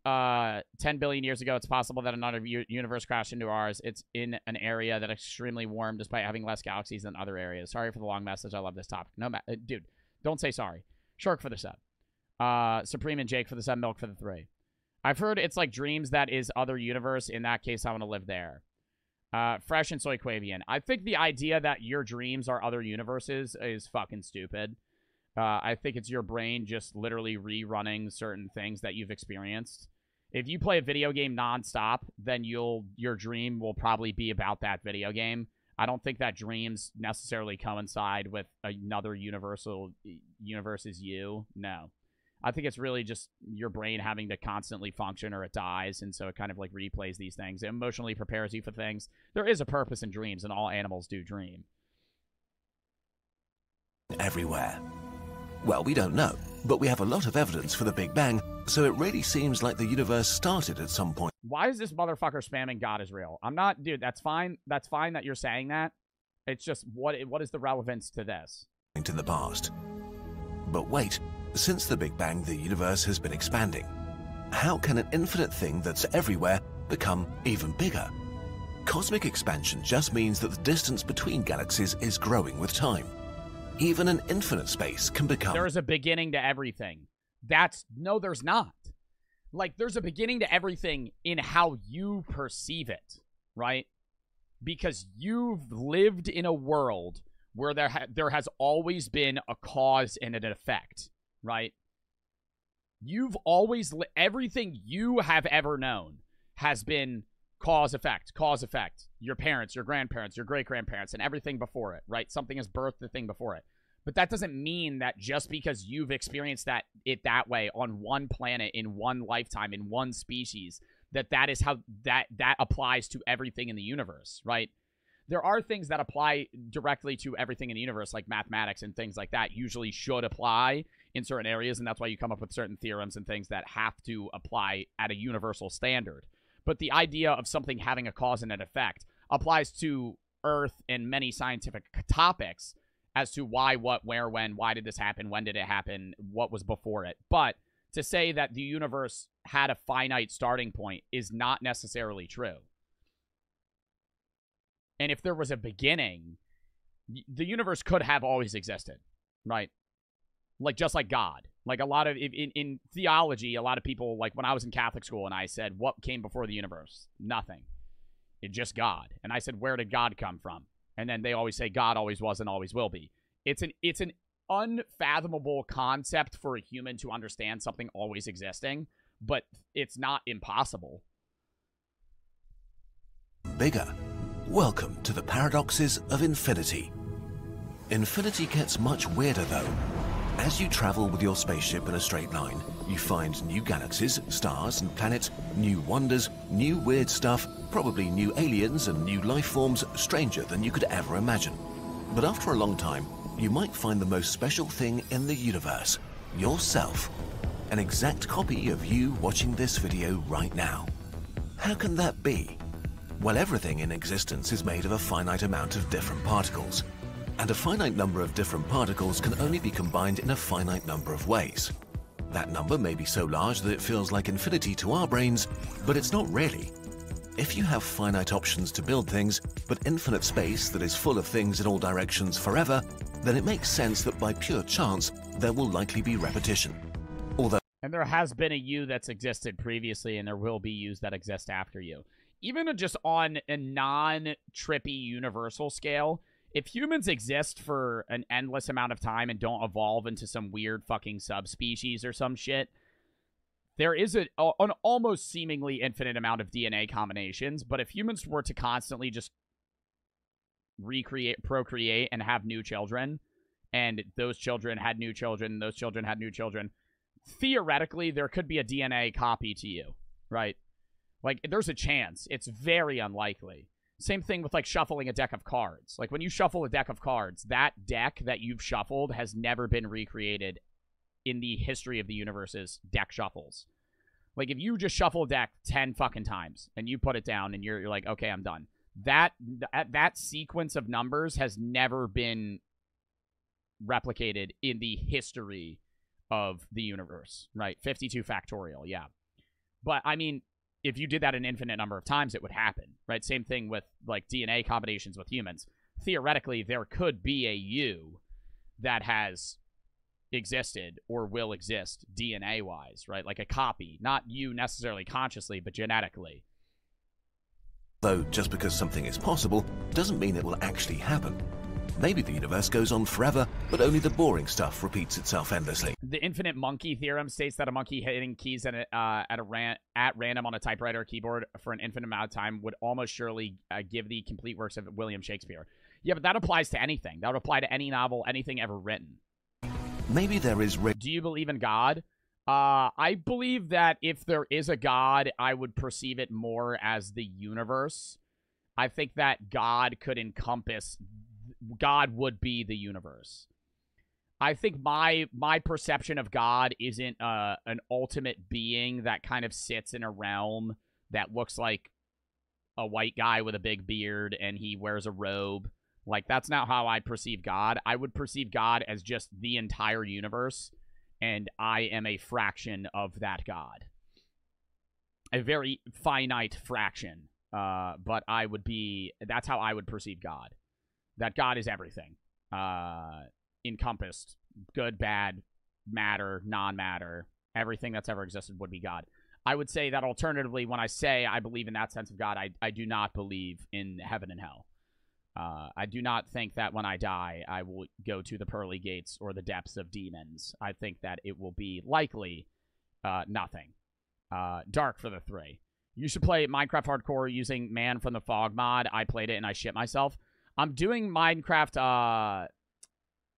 billion years ago. It's possible that another universe crashed into ours. It's in an area that is extremely warm despite having less galaxies than other areas. Sorry for the long message. I love this topic. No, dude, don't say sorry. Shark for the sub. Supreme and Jake for the sub. Milk for the 3. I've heard it's like dreams that is other universe. In that case, I want to live there. Fresh and Soy Quavian. I think the idea that your dreams are other universes is fucking stupid. I think it's your brain just literally rerunning certain things that you've experienced. If you play a video game nonstop, then your dream will probably be about that video game. I don't think that dreams necessarily coincide with another universe's you. No. I think it's really just your brain having to constantly function or it dies, and so it kind of like replays these things. It emotionally prepares you for things. There is a purpose in dreams, and all animals do dream. Everywhere. Well, we don't know, but we have a lot of evidence for the Big Bang, so it really seems like the universe started at some point. Why is this motherfucker spamming God is real? I'm not, dude, that's fine. That's fine that you're saying that. It's just, what is the relevance to this? In the past. But wait, since the Big Bang, the universe has been expanding. How can an infinite thing that's everywhere become even bigger? Cosmic expansion just means that the distance between galaxies is growing with time. Even an infinite space can become... There is a beginning to everything. No, there's not. Like, there's a beginning to everything in how you perceive it, right? Because you've lived in a world where there has always been a cause and an effect, right? You've always... everything you have ever known has been cause, effect, cause, effect. Your parents, your grandparents, your great-grandparents, and everything before it, right? Something has birthed the thing before it. But that doesn't mean that just because you've experienced it that way on one planet, in one lifetime, in one species, that is how that applies to everything in the universe, right? There are things that apply directly to everything in the universe, like mathematics and things like that, usually should apply in certain areas, and that's why you come up with certain theorems and things that have to apply at a universal standard. But the idea of something having a cause and an effect applies to Earth and many scientific topics as to why, what, where, when, why did this happen, when did it happen, what was before it. But to say that the universe had a finite starting point is not necessarily true. And if there was a beginning, the universe could have always existed, right? Like, just like God. Like, a lot of, in theology, a lot of people, like, when I was in Catholic school and I said, what came before the universe? Nothing. It's just God. And I said, where did God come from? And then they always say God always was and always will be. It's an unfathomable concept for a human to understand something always existing, but it's not impossible. Bigger. Welcome to the paradoxes of infinity. Infinity gets much weirder though. As you travel with your spaceship in a straight line, you find new galaxies, stars and planets, new wonders, new weird stuff, probably new aliens and new life forms stranger than you could ever imagine. But after a long time, you might find the most special thing in the universe, yourself. An exact copy of you watching this video right now. How can that be? Well, everything in existence is made of a finite amount of different particles. And a finite number of different particles can only be combined in a finite number of ways. That number may be so large that it feels like infinity to our brains, but it's not really. If you have finite options to build things, but infinite space that is full of things in all directions forever, then it makes sense that by pure chance, there will likely be repetition. And there has been a you that's existed previously, and there will be yous that exist after you. Even just on a non-trippy universal scale, if humans exist for an endless amount of time and don't evolve into some weird fucking subspecies or some shit, there is an almost seemingly infinite amount of DNA combinations. But if humans were to constantly just procreate, and have new children, and those children had new children, those children had new children, theoretically, there could be a DNA copy to you, right? Like, there's a chance. It's very unlikely. Same thing with, like, shuffling a deck of cards. Like, when you shuffle a deck of cards, that deck that you've shuffled has never been recreated in the history of the universe's deck shuffles. Like, if you just shuffle a deck 10 fucking times, and you put it down, and you're like, okay, I'm done. That sequence of numbers has never been replicated in the history of the universe, right? 52 factorial, yeah. But, I mean, if you did that an infinite number of times, it would happen, right? Same thing with, like, DNA combinations with humans. Theoretically, there could be a you that has existed or will exist DNA-wise, right? Like a copy. Not you necessarily consciously, but genetically. Though just because something is possible doesn't mean it will actually happen. Maybe the universe goes on forever, but only the boring stuff repeats itself endlessly. The infinite monkey theorem states that a monkey hitting keys at random on a typewriter or keyboard for an infinite amount of time would almost surely give the complete works of William Shakespeare. Yeah, but that applies to anything. That would apply to any novel, anything ever written. Maybe there is... Do you believe in God? I believe that if there is a God, I would perceive it more as the universe. I think that God could encompass... God would be the universe. I think my perception of God isn't an ultimate being that kind of sits in a realm that looks like a white guy with a big beard and he wears a robe. Like, that's not how I perceive God. I would perceive God as just the entire universe, and I am a fraction of that God. A very finite fraction. But I would be... That's how I would perceive God. That God is everything. Encompassed. Good, bad, matter, non-matter. Everything that's ever existed would be God. I would say that alternatively, when I say I believe in that sense of God, I do not believe in heaven and hell. I do not think that when I die, I will go to the pearly gates or the depths of demons. I think that it will be likely nothing. Dark for the 3. You should play Minecraft Hardcore using Man from the Fog mod. I played it and I shit myself. I'm doing Minecraft,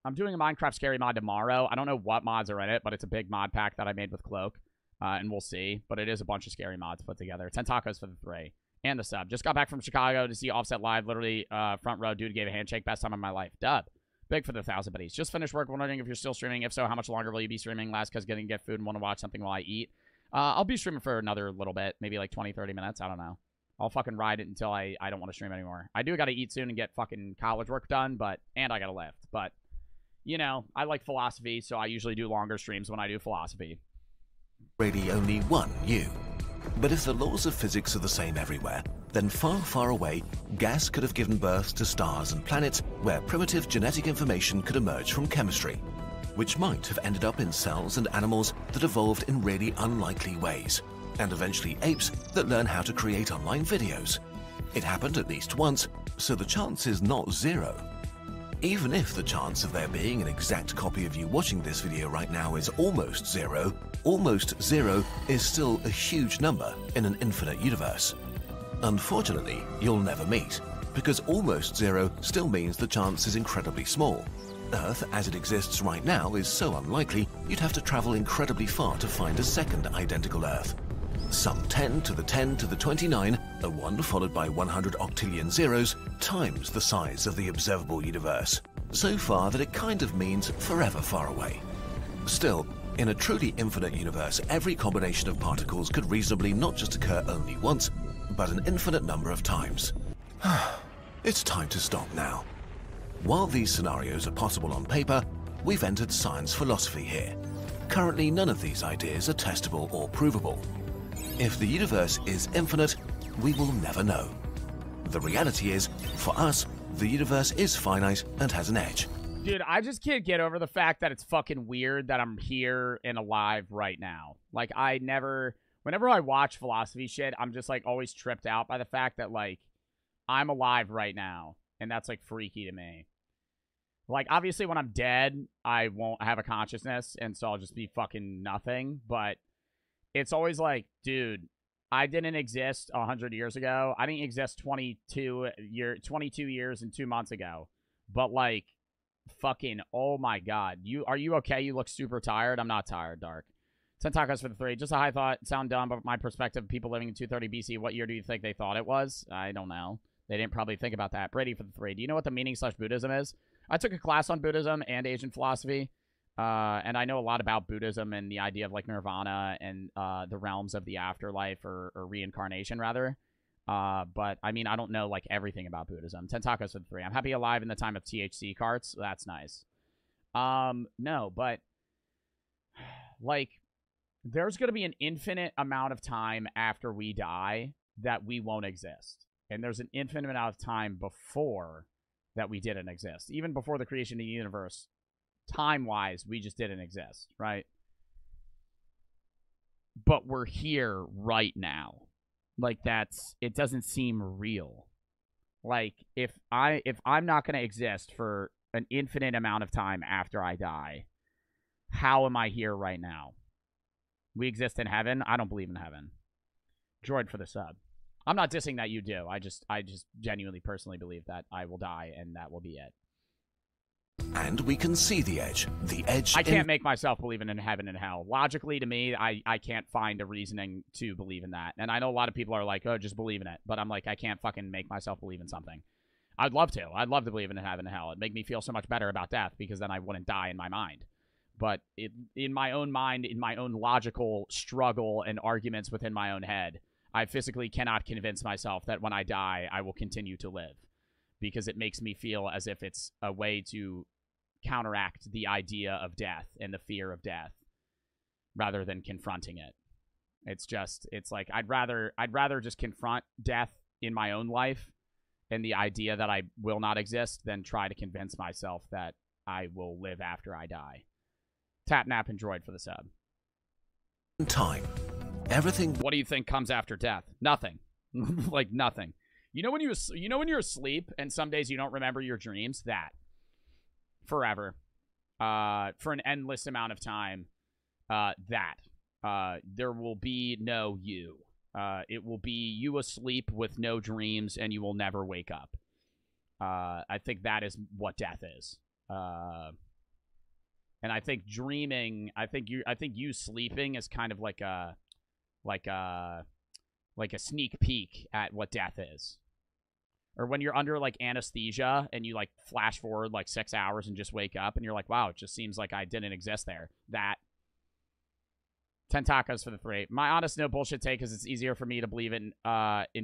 I'm doing a Minecraft scary mod tomorrow. I don't know what mods are in it, but it's a big mod pack that I made with Cloak. And we'll see. But it is a bunch of scary mods put together. 10 tacos for the 3. And the sub. Just got back from Chicago to see Offset live. Literally, front row. Dude gave a handshake. Best time of my life. Dub. Big for the 1,000 buddies. Just finished work. Wondering if you're still streaming. If so, how much longer will you be streaming? Last because getting to get food and want to watch something while I eat. I'll be streaming for another little bit. Maybe like 20, 30 minutes. I don't know. I'll fucking ride it until I don't want to stream anymore. I do got to eat soon and get fucking college work done, and I got to lift. But, you know, I like philosophy, so I usually do longer streams when I do philosophy. Really only one you. But if the laws of physics are the same everywhere, then far, far away, gas could have given birth to stars and planets where primitive genetic information could emerge from chemistry, which might have ended up in cells and animals that evolved in really unlikely ways, and eventually apes that learn how to create online videos. It happened at least once, so the chance is not 0. Even if the chance of there being an exact copy of you watching this video right now is almost 0 is still a huge number in an infinite universe. Unfortunately, you'll never meet, because almost 0 still means the chance is incredibly small. Earth, as it exists right now, is so unlikely you'd have to travel incredibly far to find a second identical Earth. Some 10 to the 10 to the 29, a 1 followed by 100 octillion zeros, times the size of the observable universe, so far that it kind of means forever far away. Still, in a truly infinite universe, every combination of particles could reasonably not just occur only once, but an infinite number of times. It's time to stop now. While these scenarios are possible on paper, we've entered science philosophy here. Currently, none of these ideas are testable or provable. If the universe is infinite, we will never know. The reality is, for us, the universe is finite and has an edge. Dude, I just can't get over the fact that it's fucking weird that I'm here and alive right now. Like, whenever I watch philosophy shit, I'm just, like, always tripped out by the fact that, like, I'm alive right now. And that's, like, freaky to me. Like, obviously, when I'm dead, I won't have a consciousness, and so I'll just be fucking nothing. But it's always like, dude, I didn't exist 100 years ago. I didn't exist 22 years and 2 months ago. But, like, fucking, oh my god. Are you okay? You look super tired. I'm not tired, Dark. 10 tacos for the 3. Just a high thought. Sound dumb, but my perspective, people living in 230 BC, what year do you think they thought it was? I don't know. They didn't probably think about that. Brady for the 3. Do you know what the meaning / Buddhism is? I took a class on Buddhism and Asian philosophy. And I know a lot about Buddhism and the idea of, like, nirvana and the realms of the afterlife or reincarnation, rather. But, I mean, I don't know, like, everything about Buddhism. 10 tacos for the 3. I'm happy alive in the time of THC carts. That's nice. No, but, like, there's going to be an infinite amount of time after we die that we won't exist. And there's an infinite amount of time before that we didn't exist. Even before the creation of the universe, time-wise, we just didn't exist, right? But we're here right now. Like it doesn't seem real. Like if I'm not going to exist for an infinite amount of time after I die, how am I here right now? We exist in heaven? I don't believe in heaven. Droid for the sub. I'm not dissing that you do. I just genuinely personally believe that I will die and that will be it. And we can see the edge. The edge. I can't make myself believe in heaven and hell. Logically, to me, I can't find a reasoning to believe in that. And I know a lot of people are like, oh, just believe in it. But I'm like, I can't fucking make myself believe in something. I'd love to. I'd love to believe in heaven and hell. It'd make me feel so much better about death because then I wouldn't die in my mind. But in my own mind, in my own logical struggle and arguments within my own head, I physically cannot convince myself that when I die, I will continue to live. Because it makes me feel as if it's a way to counteract the idea of death and the fear of death rather than confronting it. It's like I'd rather just confront death in my own life and the idea that I will not exist than try to convince myself that I will live after I die. Tap, nap, and droid for the sub. Time. Everything. What do you think comes after death? Nothing. Like nothing. You know when you're asleep and some days you don't remember your dreams? That. Forever. For an endless amount of time. There will be no you. It will be you asleep with no dreams and you will never wake up. I think that is what death is. And I think dreaming, I think you sleeping is kind of like a sneak peek at what death is. Or when you're under like anesthesia and you like flash forward like 6 hours and just wake up and you're like, wow, it just seems like I didn't exist there. That. 10 tacos for the 3. My honest no bullshit take is it's easier for me to believe in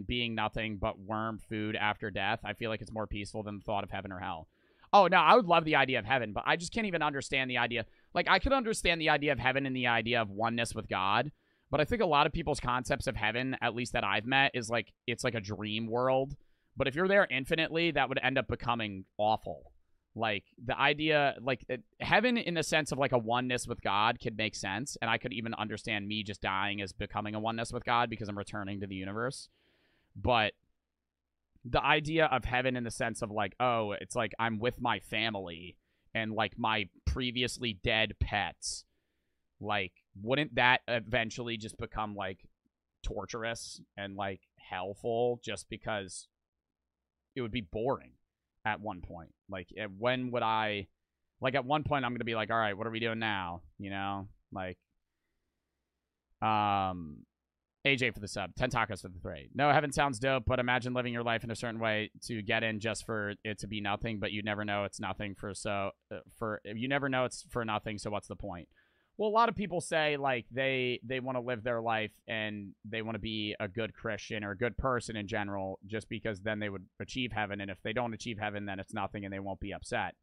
being nothing but worm food after death. I feel like it's more peaceful than the thought of heaven or hell. Oh, no, I would love the idea of heaven, but I just can't even understand the idea. Like, I could understand the idea of heaven and the idea of oneness with God, but I think a lot of people's concepts of heaven, at least that I've met, is like, it's like a dream world. But if you're there infinitely, that would end up becoming awful. Like, the idea, like, heaven in the sense of, like, a oneness with God could make sense, and I could even understand me just dying as becoming a oneness with God because I'm returning to the universe. But the idea of heaven in the sense of, like, oh, it's like I'm with my family and, like, my previously dead pets, like, wouldn't that eventually just become, like, torturous and, like, hellful just because it would be boring at one point? Like, when would I, like, at one point I'm going to be like, all right, what are we doing now? You know, like, AJ for the sub, 10 tacos for the 3. No, heaven sounds dope, but imagine living your life in a certain way to get in just for it to be nothing, but you never know it's nothing you never know it's for nothing, so what's the point? Well, a lot of people say, like, they want to live their life and they want to be a good Christian or a good person in general just because then they would achieve heaven, and if they don't achieve heaven, then it's nothing and they won't be upset.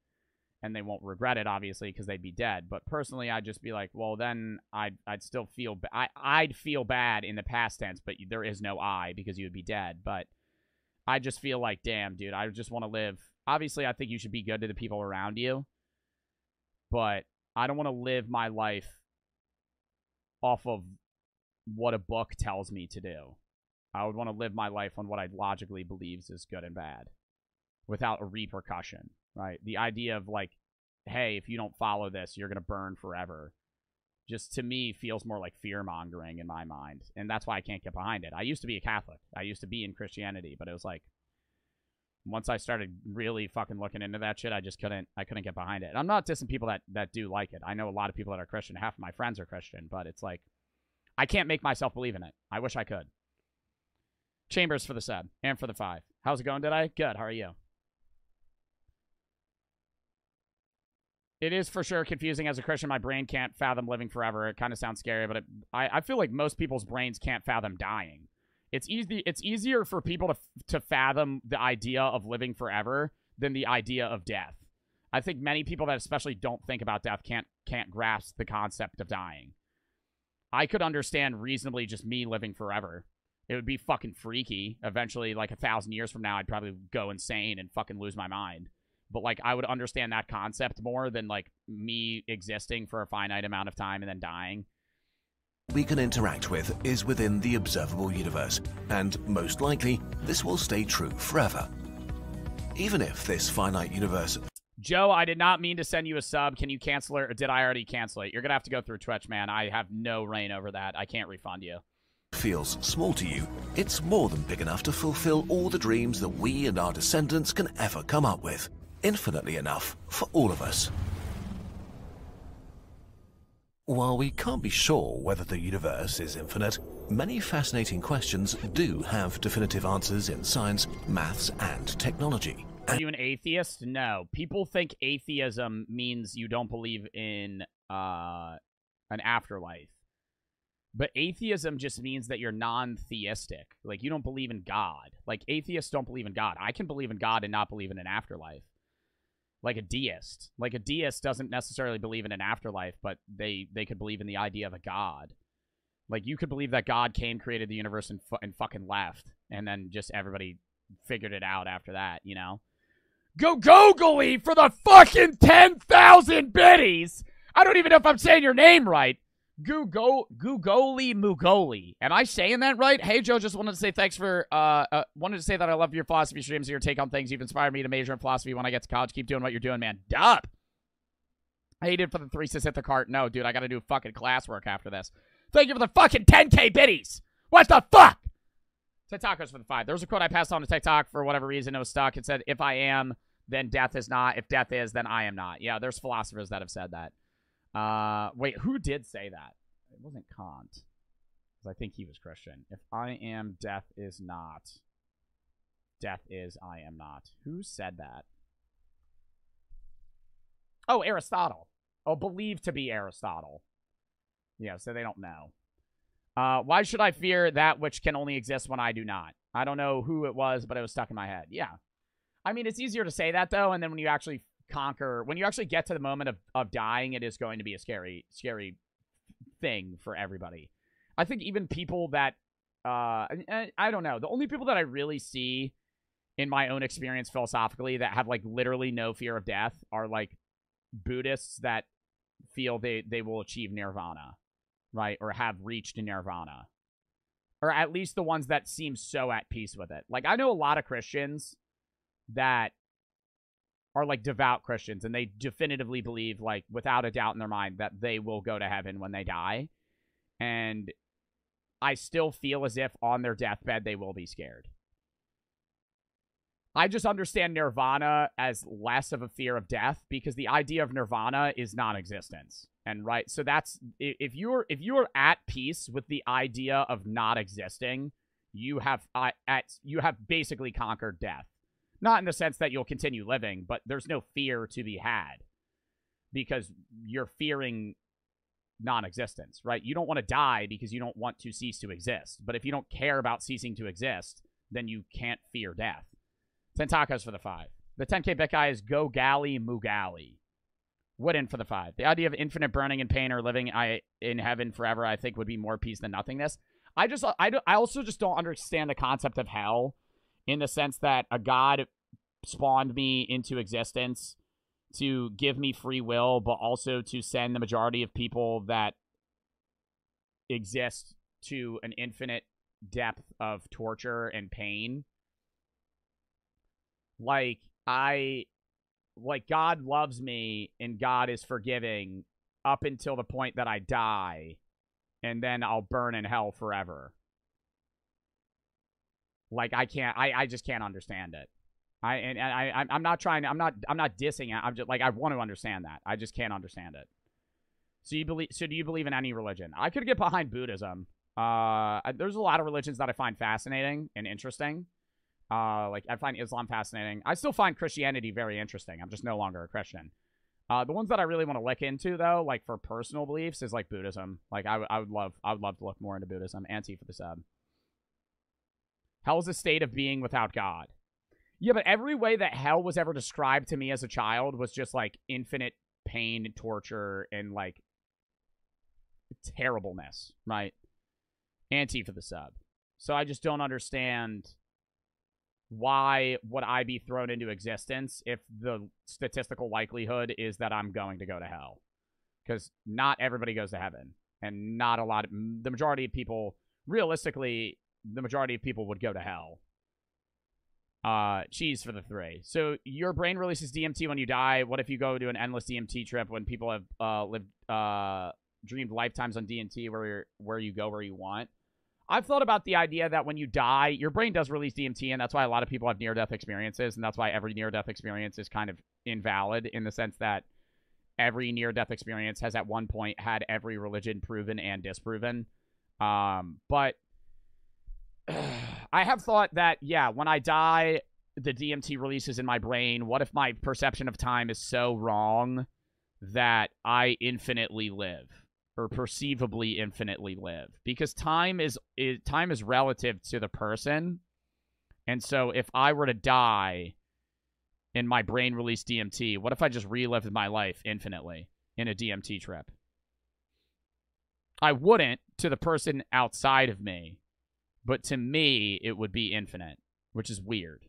And they won't regret it, obviously, because they'd be dead. But personally, I'd just be like, well, then I'd still feel I'd feel bad in the past tense, but there is no I because you would be dead. But I just feel like, damn, dude, I just want to live. Obviously, I think you should be good to the people around you, but I don't want to live my life off of what a book tells me to do. I would want to live my life on what I logically believes is good and bad without a repercussion, right? The idea of, like, hey, if you don't follow this, you're going to burn forever, just to me feels more like fear-mongering in my mind, and that's why I can't get behind it. I used to be a Catholic. I used to be in Christianity, but it was like, once I started really fucking looking into that shit, I couldn't get behind it. And I'm not dissing people that do like it. I know a lot of people that are Christian. Half of my friends are Christian, but it's like, I can't make myself believe in it. I wish I could. Chambers for the sub and for the 5. How's it going today? Good. How are you? It is for sure confusing as a Christian. My brain can't fathom living forever. It kind of sounds scary, but I feel like most people's brains can't fathom dying. It's easier for people to fathom the idea of living forever than the idea of death. I think many people that especially don't think about death can't grasp the concept of dying. I could understand reasonably just me living forever. It would be fucking freaky. Eventually, like 1,000 years from now, I'd probably go insane and fucking lose my mind. But, like, I would understand that concept more than, like, me existing for a finite amount of time and then dying. we can interact with is within the observable universe, and most likely, this will stay true forever. Even if this finite universe... Joe, I did not mean to send you a sub. Can you cancel it, or did I already cancel it? You're going to have to go through Twitch, man. I have no reign over that. I can't refund you. ...feels small to you, it's more than big enough to fulfill all the dreams that we and our descendants can ever come up with. Infinitely enough for all of us. While we can't be sure whether the universe is infinite, many fascinating questions do have definitive answers in science, maths, and technology. Are you an atheist? No. People think atheism means you don't believe in an afterlife. But atheism just means that you're non-theistic. Like, you don't believe in God. Like, atheists don't believe in God. I can believe in God and not believe in an afterlife. Like a deist. Like, a deist doesn't necessarily believe in an afterlife, but they could believe in the idea of a God. Like, you could believe that God came, created the universe, and fucking left. And then just everybody figured it out after that, you know? Go Googly for the fucking 10,000 biddies! I don't even know if I'm saying your name right. Googoli Mugoli. Am I saying that right? Hey, Joe, just wanted to say thanks for, wanted to say that I love your philosophy streams and your take on things. You've inspired me to major in philosophy when I get to college. Keep doing what you're doing, man. Dup! I hated for the 3 sis hit the cart. No, dude, I gotta do fucking classwork after this. Thank you for the fucking 10K biddies! What the fuck? Tacos for the 5. There was a quote I passed on to TikTok for whatever reason. It was stuck. It said, if I am, then death is not. If death is, then I am not. Yeah, there's philosophers that have said that. Wait, who did say that? It wasn't Kant. Because I think he was Christian. If I am, death is not. Death is, I am not. Who said that? Oh, Aristotle. Oh, believed to be Aristotle. Yeah, so they don't know. Why should I fear that which can only exist when I do not? I don't know who it was, but it was stuck in my head. Yeah. I mean, it's easier to say that, though, and then when you actually conquer, when you actually get to the moment of dying, it is going to be a scary thing for everybody. I think even people that, I don't know, the only people that I really see in my own experience philosophically that have, like, literally no fear of death are, like, Buddhists that feel they will achieve nirvana, right? Or have reached nirvana. Or at least the ones that seem so at peace with it. Like, I know a lot of Christians that are, like, devout Christians, and they definitively believe, like, without a doubt in their mind, that they will go to heaven when they die. And I still feel as if on their deathbed they will be scared. I just understand nirvana as less of a fear of death, because the idea of nirvana is non-existence. And right, so that's, if you're at peace with the idea of not existing, you have basically conquered death. Not in the sense that you'll continue living, but there's no fear to be had, because you're fearing non-existence, right? You don't want to die because you don't want to cease to exist. But if you don't care about ceasing to exist, then you can't fear death. 10 tacos for the 5. The 10K bet guy is Go Galley Mugali. Wooden for the 5. The idea of infinite burning and pain or living in heaven forever, I think, would be more peace than nothingness. I also just don't understand the concept of hell, in the sense that a god spawned me into existence to give me free will, but also to send the majority of people that exist to an infinite depth of torture and pain. Like, God loves me and God is forgiving up until the point that I die, and then I'll burn in hell forever. Like, I just can't understand it. I'm not dissing it. I'm just, like, I want to understand that. I just can't understand it. So do you believe in any religion? I could get behind Buddhism. There's a lot of religions that I find fascinating and interesting. Like, I find Islam fascinating. I still find Christianity very interesting. I'm just no longer a Christian. The ones that I really want to look into, though, like, for personal beliefs, is, like, Buddhism. Like, I would love to look more into Buddhism. Anti for the sub. Hell is a state of being without God. Yeah, but every way that hell was ever described to me as a child was just, like, infinite pain, torture, and, like, terribleness, right? Anti for the sub. So I just don't understand why would I be thrown into existence if the statistical likelihood is that I'm going to go to hell. Because not everybody goes to heaven. and not a lot of the majority of people, realistically, the majority of people would go to hell. Cheese for the 3. So your brain releases DMT when you die. What if you go to an endless DMT trip when people have dreamed lifetimes on DMT where you go where you want? I've thought about the idea that when you die, your brain does release DMT, and that's why a lot of people have near-death experiences, and that's why every near-death experience is kind of invalid in the sense that every near-death experience has at one point had every religion proven and disproven. But I have thought that, yeah, when I die, the DMT releases in my brain. What if my perception of time is so wrong that I infinitely live? Or perceivably infinitely live, because time is relative to the person, and so if I were to die and my brain released DMT, what if I just relived my life infinitely in a DMT trip? I wouldn't to the person outside of me, but to me it would be infinite, which is weird.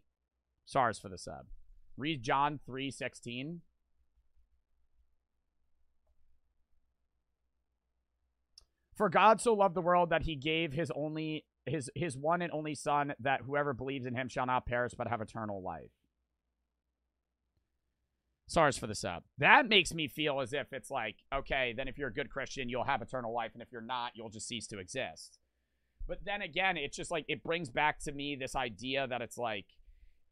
SARS for the sub. Read John 3:16. For God so loved the world that he gave his one and only Son, that whoever believes in him shall not perish but have eternal life. SARS for the sub. That makes me feel as if it's like, okay, then if you're a good Christian, you'll have eternal life, and if you're not, you'll just cease to exist. But then again, it's just like, it brings back to me this idea that it's like,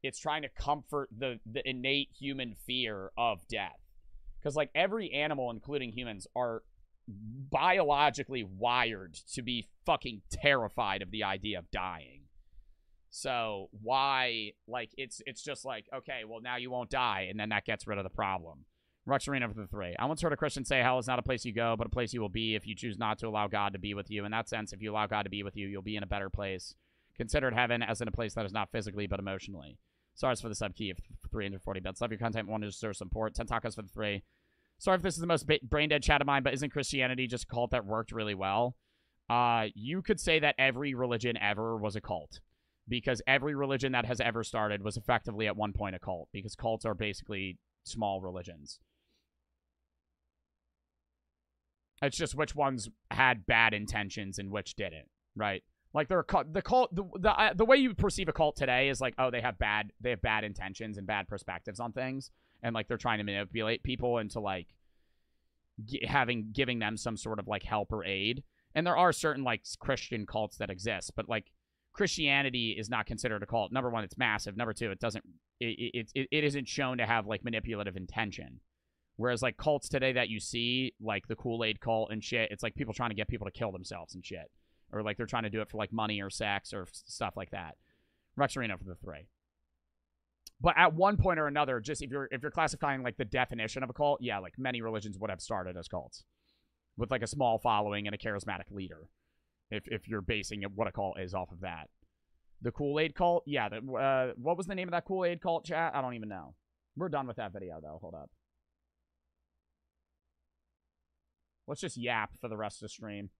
it's trying to comfort the innate human fear of death. Because like every animal, including humans, are biologically wired to be fucking terrified of the idea of dying. So why, like, it's just like, okay, well, now you won't die, and then that gets rid of the problem. Rux Arena for the 3. I once heard a Christian say hell is not a place you go, but a place you will be if you choose not to allow God to be with you. In that sense, if you allow God to be with you, you'll be in a better place. Considered heaven as in a place that is not physically but emotionally. SARS for the sub key of 340 bits. Love your content. Wanted to serve support. 10 tacos for the 3. Sorry if this is the most brain-dead chat of mine, but isn't Christianity just a cult that worked really well? You could say that every religion ever was a cult, because every religion that has ever started was effectively at one point a cult, because cults are basically small religions. It's just which ones had bad intentions and which didn't, right? Like the way you perceive a cult today is like, oh, they have bad intentions and bad perspectives on things. And, like, they're trying to manipulate people into, like, giving them some sort of, like, help or aid. And there are certain, like, Christian cults that exist. But, like, Christianity is not considered a cult. Number one, it's massive. Number two, it isn't shown to have, like, manipulative intention. Whereas, like, cults today that you see, like, the Kool-Aid cult and shit, it's, like, people trying to get people to kill themselves and shit. Or, like, they're trying to do it for, like, money or sex or stuff like that. Rux Arena for the 3. But at one point or another, just if you're classifying like the definition of a cult, yeah, like many religions would have started as cults with like a small following and a charismatic leader. If you're basing what a cult is off of that. The Kool-Aid cult, yeah. What was the name of that Kool-Aid cult, chat? I don't even know. We're done with that video though. Hold up. Let's just yap for the rest of the stream.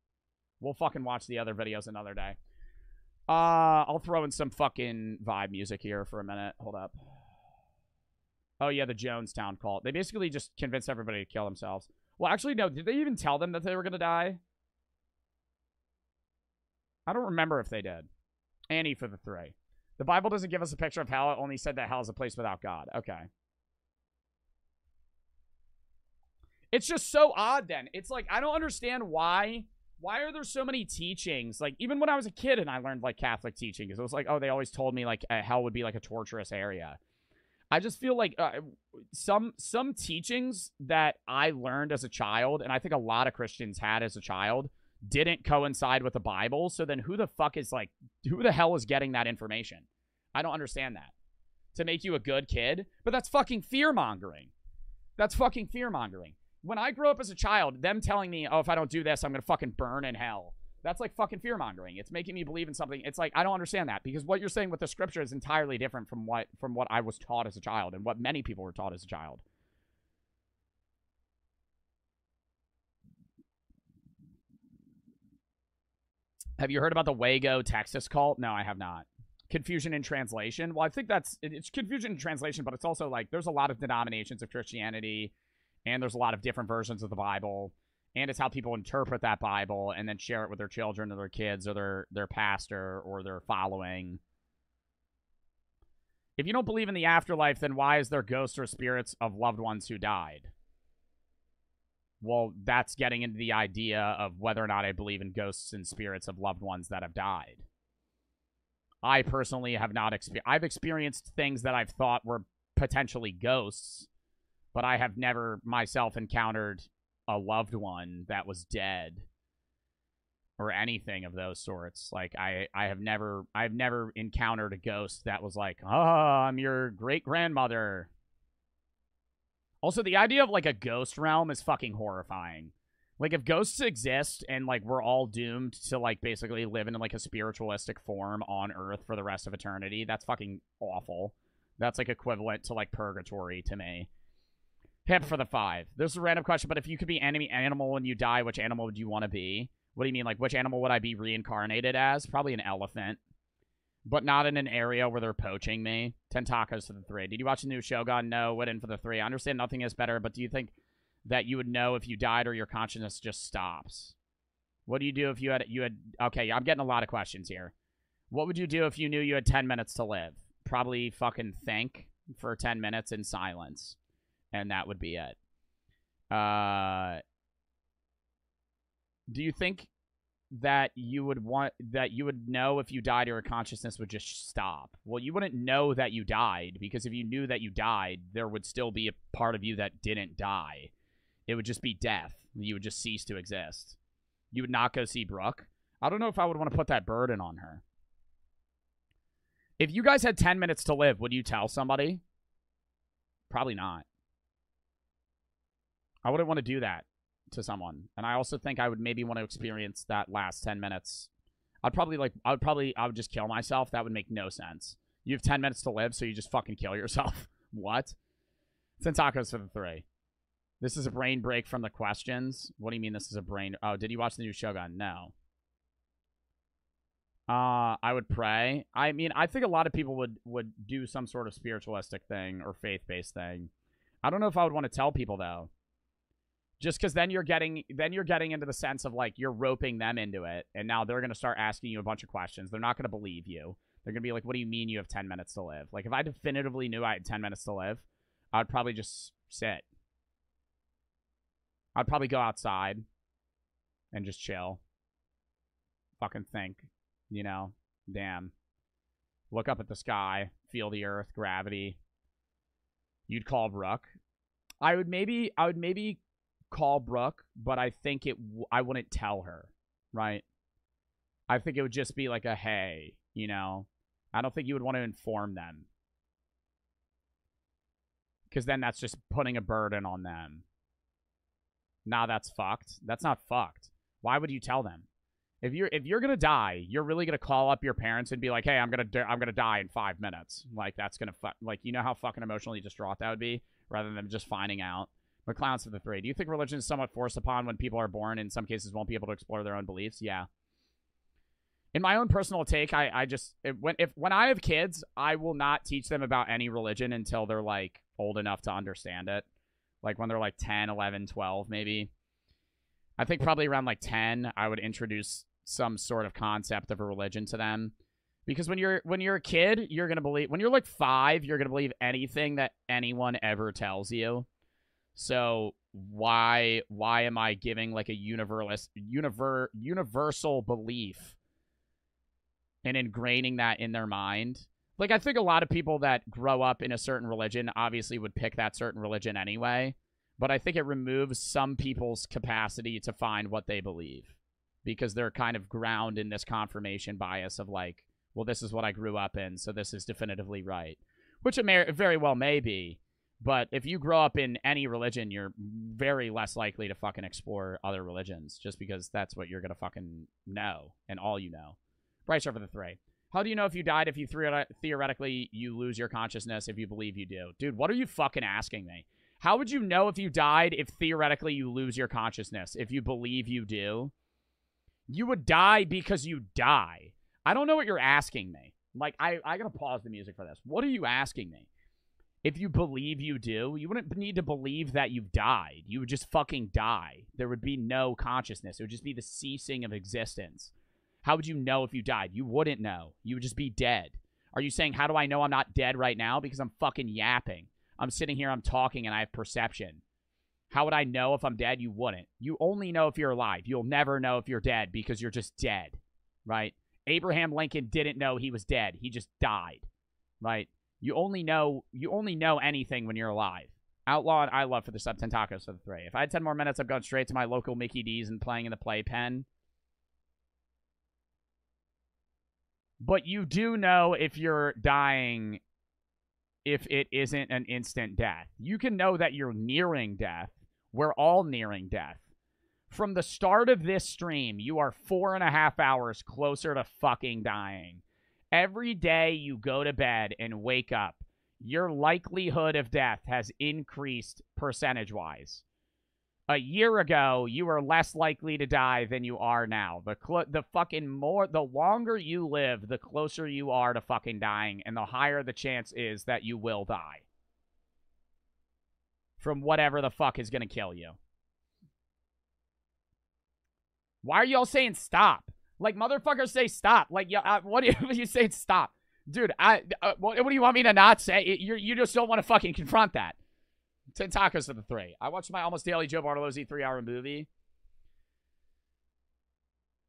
We'll fucking watch the other videos another day. I'll throw in some fucking vibe music here for a minute. Hold up. Oh, yeah, the Jonestown cult. They basically just convinced everybody to kill themselves. Well, actually, no. Did they even tell them that they were going to die? I don't remember if they did. Annie for the 3. The Bible doesn't give us a picture of hell. It only said that hell is a place without God. Okay. It's just so odd, then. It's like, I don't understand why... Why are there so many teachings? Like, even when I was a kid and I learned, like, Catholic teaching, because it was like, oh, they always told me, like, hell would be, like, a torturous area. I just feel like some teachings that I learned as a child, and I think a lot of Christians had as a child, didn't coincide with the Bible. So then who the fuck is, like, who the hell is getting that information? I don't understand that. To make you a good kid? But that's fucking fear-mongering. That's fucking fear-mongering. When I grew up as a child, them telling me, oh, if I don't do this, I'm going to fucking burn in hell. That's like fucking fear-mongering. It's making me believe in something. It's like, I don't understand that, because what you're saying with the scripture is entirely different from what I was taught as a child and what many people were taught as a child. Have you heard about the Waco, Texas cult? No, I have not. Confusion in translation? Well, I think it's confusion in translation, but it's also like there's a lot of denominations of Christianity. And there's a lot of different versions of the Bible. And it's how people interpret that Bible and then share it with their children or their kids or their pastor or their following. If you don't believe in the afterlife, then why is there ghosts or spirits of loved ones who died? Well, that's getting into the idea of whether or not I believe in ghosts and spirits of loved ones that have died. I personally have not experienced... I've experienced things that I've thought were potentially ghosts, but I have never myself encountered a loved one that was dead or anything of those sorts. Like, I've never encountered a ghost that was like, oh, I'm your great-grandmother. Also, the idea of, like, a ghost realm is fucking horrifying. Like, if ghosts exist and, like, we're all doomed to, like, basically live in, like, a spiritualistic form on Earth for the rest of eternity, that's fucking awful. That's, like, equivalent to, like, purgatory to me. Hip for the 5. This is a random question, but if you could be any animal when you die, which animal would you want to be? What do you mean? Like, which animal would I be reincarnated as? Probably an elephant. But not in an area where they're poaching me. 10 tacos for the 3. Did you watch the new Shogun? No. Went in for the 3. I understand nothing is better, but do you think that you would know if you died or your consciousness just stops? What do you do if you had... Okay, I'm getting a lot of questions here. What would you do if you knew you had 10 minutes to live? Probably fucking think for 10 minutes in silence. And that would be it. Do you think that you would know if you died or your consciousness would just stop? Well, you wouldn't know that you died, because if you knew that you died, there would still be a part of you that didn't die. It would just be death. You would just cease to exist. You would not go see Brooke. I don't know if I would want to put that burden on her. If you guys had 10 minutes to live, would you tell somebody? Probably not. I wouldn't want to do that to someone. And I also think I would maybe want to experience that last 10 minutes. I would just kill myself. That would make no sense. You have 10 minutes to live, so you just fucking kill yourself. What? 10 tacos for the 3. This is a brain break from the questions. What do you mean this is a brain... Oh, did you watch the new Shogun? No. I would pray. I mean, I think a lot of people would do some sort of spiritualistic thing or faith-based thing. I don't know if I would want to tell people, though. Just because then you're getting into the sense of, like, you're roping them into it, and now they're going to start asking you a bunch of questions. They're not going to believe you. They're going to be like, what do you mean you have 10 minutes to live? Like, if I definitively knew I had 10 minutes to live, I'd probably just sit. I'd probably go outside and just chill. Fucking think, you know? Damn. Look up at the sky, feel the earth, gravity. You'd call Brooke. I would maybe call Brooke, but I think I wouldn't tell her, right? I think it would just be like a hey, you know? I don't think you would want to inform them. Because then that's just putting a burden on them. Nah, that's fucked. That's not fucked. Why would you tell them? If you're gonna die, you're really gonna call up your parents and be like, hey, I'm gonna die in 5 minutes. Like, that's gonna like, you know how fucking emotionally distraught that would be, rather than just finding out. But clowns for the 3. Do you think religion is somewhat forced upon when people are born and in some cases won't be able to explore their own beliefs? Yeah. In my own personal take, when I have kids, I will not teach them about any religion until they're, like, old enough to understand it. Like, when they're, like, 10, 11, 12, maybe. I think probably around, like, 10, I would introduce some sort of concept of a religion to them. Because when you're a kid, you're going to believe... When you're, like, 5, you're going to believe anything that anyone ever tells you. So why am I giving, like, a universal belief and ingraining that in their mind? Like, I think a lot of people that grow up in a certain religion obviously would pick that certain religion anyway, but I think it removes some people's capacity to find what they believe because they're kind of ground in this confirmation bias of, like, well, this is what I grew up in, so this is definitively right, which it very well may be. But if you grow up in any religion, you're very less likely to fucking explore other religions just because that's what you're going to fucking know and all you know. Bryce over the 3. How do you know if you died if you theoretically you lose your consciousness if you believe you do? Dude, what are you fucking asking me? How would you know if you died if theoretically you lose your consciousness if you believe you do? You would die because you die. I don't know what you're asking me. Like, I got to pause the music for this. What are you asking me? If you believe you do, you wouldn't need to believe that you've died. You would just fucking die. There would be no consciousness. It would just be the ceasing of existence. How would you know if you died? You wouldn't know. You would just be dead. Are you saying, how do I know I'm not dead right now? Because I'm fucking yapping. I'm sitting here, I'm talking, and I have perception. How would I know if I'm dead? You wouldn't. You only know if you're alive. You'll never know if you're dead because you're just dead, right? Abraham Lincoln didn't know he was dead. He just died, right? You only know anything when you're alive. Outlaw and I love for the sub 10 tacos for the 3. If I had 10 more minutes, I'm going straight to my local Mickey D's and playing in the playpen. But you do know if you're dying if it isn't an instant death. You can know that you're nearing death. We're all nearing death. From the start of this stream, you are 4.5 hours closer to fucking dying. Every day you go to bed and wake up, your likelihood of death has increased percentage-wise. A year ago, you were less likely to die than you are now. The longer you live, the closer you are to fucking dying, and the higher the chance is that you will die. From whatever the fuck is gonna kill you. Why are y'all saying stop? Like, motherfuckers say stop. Like, what are you saying stop? Dude, what do you want me to not say? You just don't want to fucking confront that. 10 tacos for the 3. I watched my almost daily Joe Bartolozzi 3-hour movie.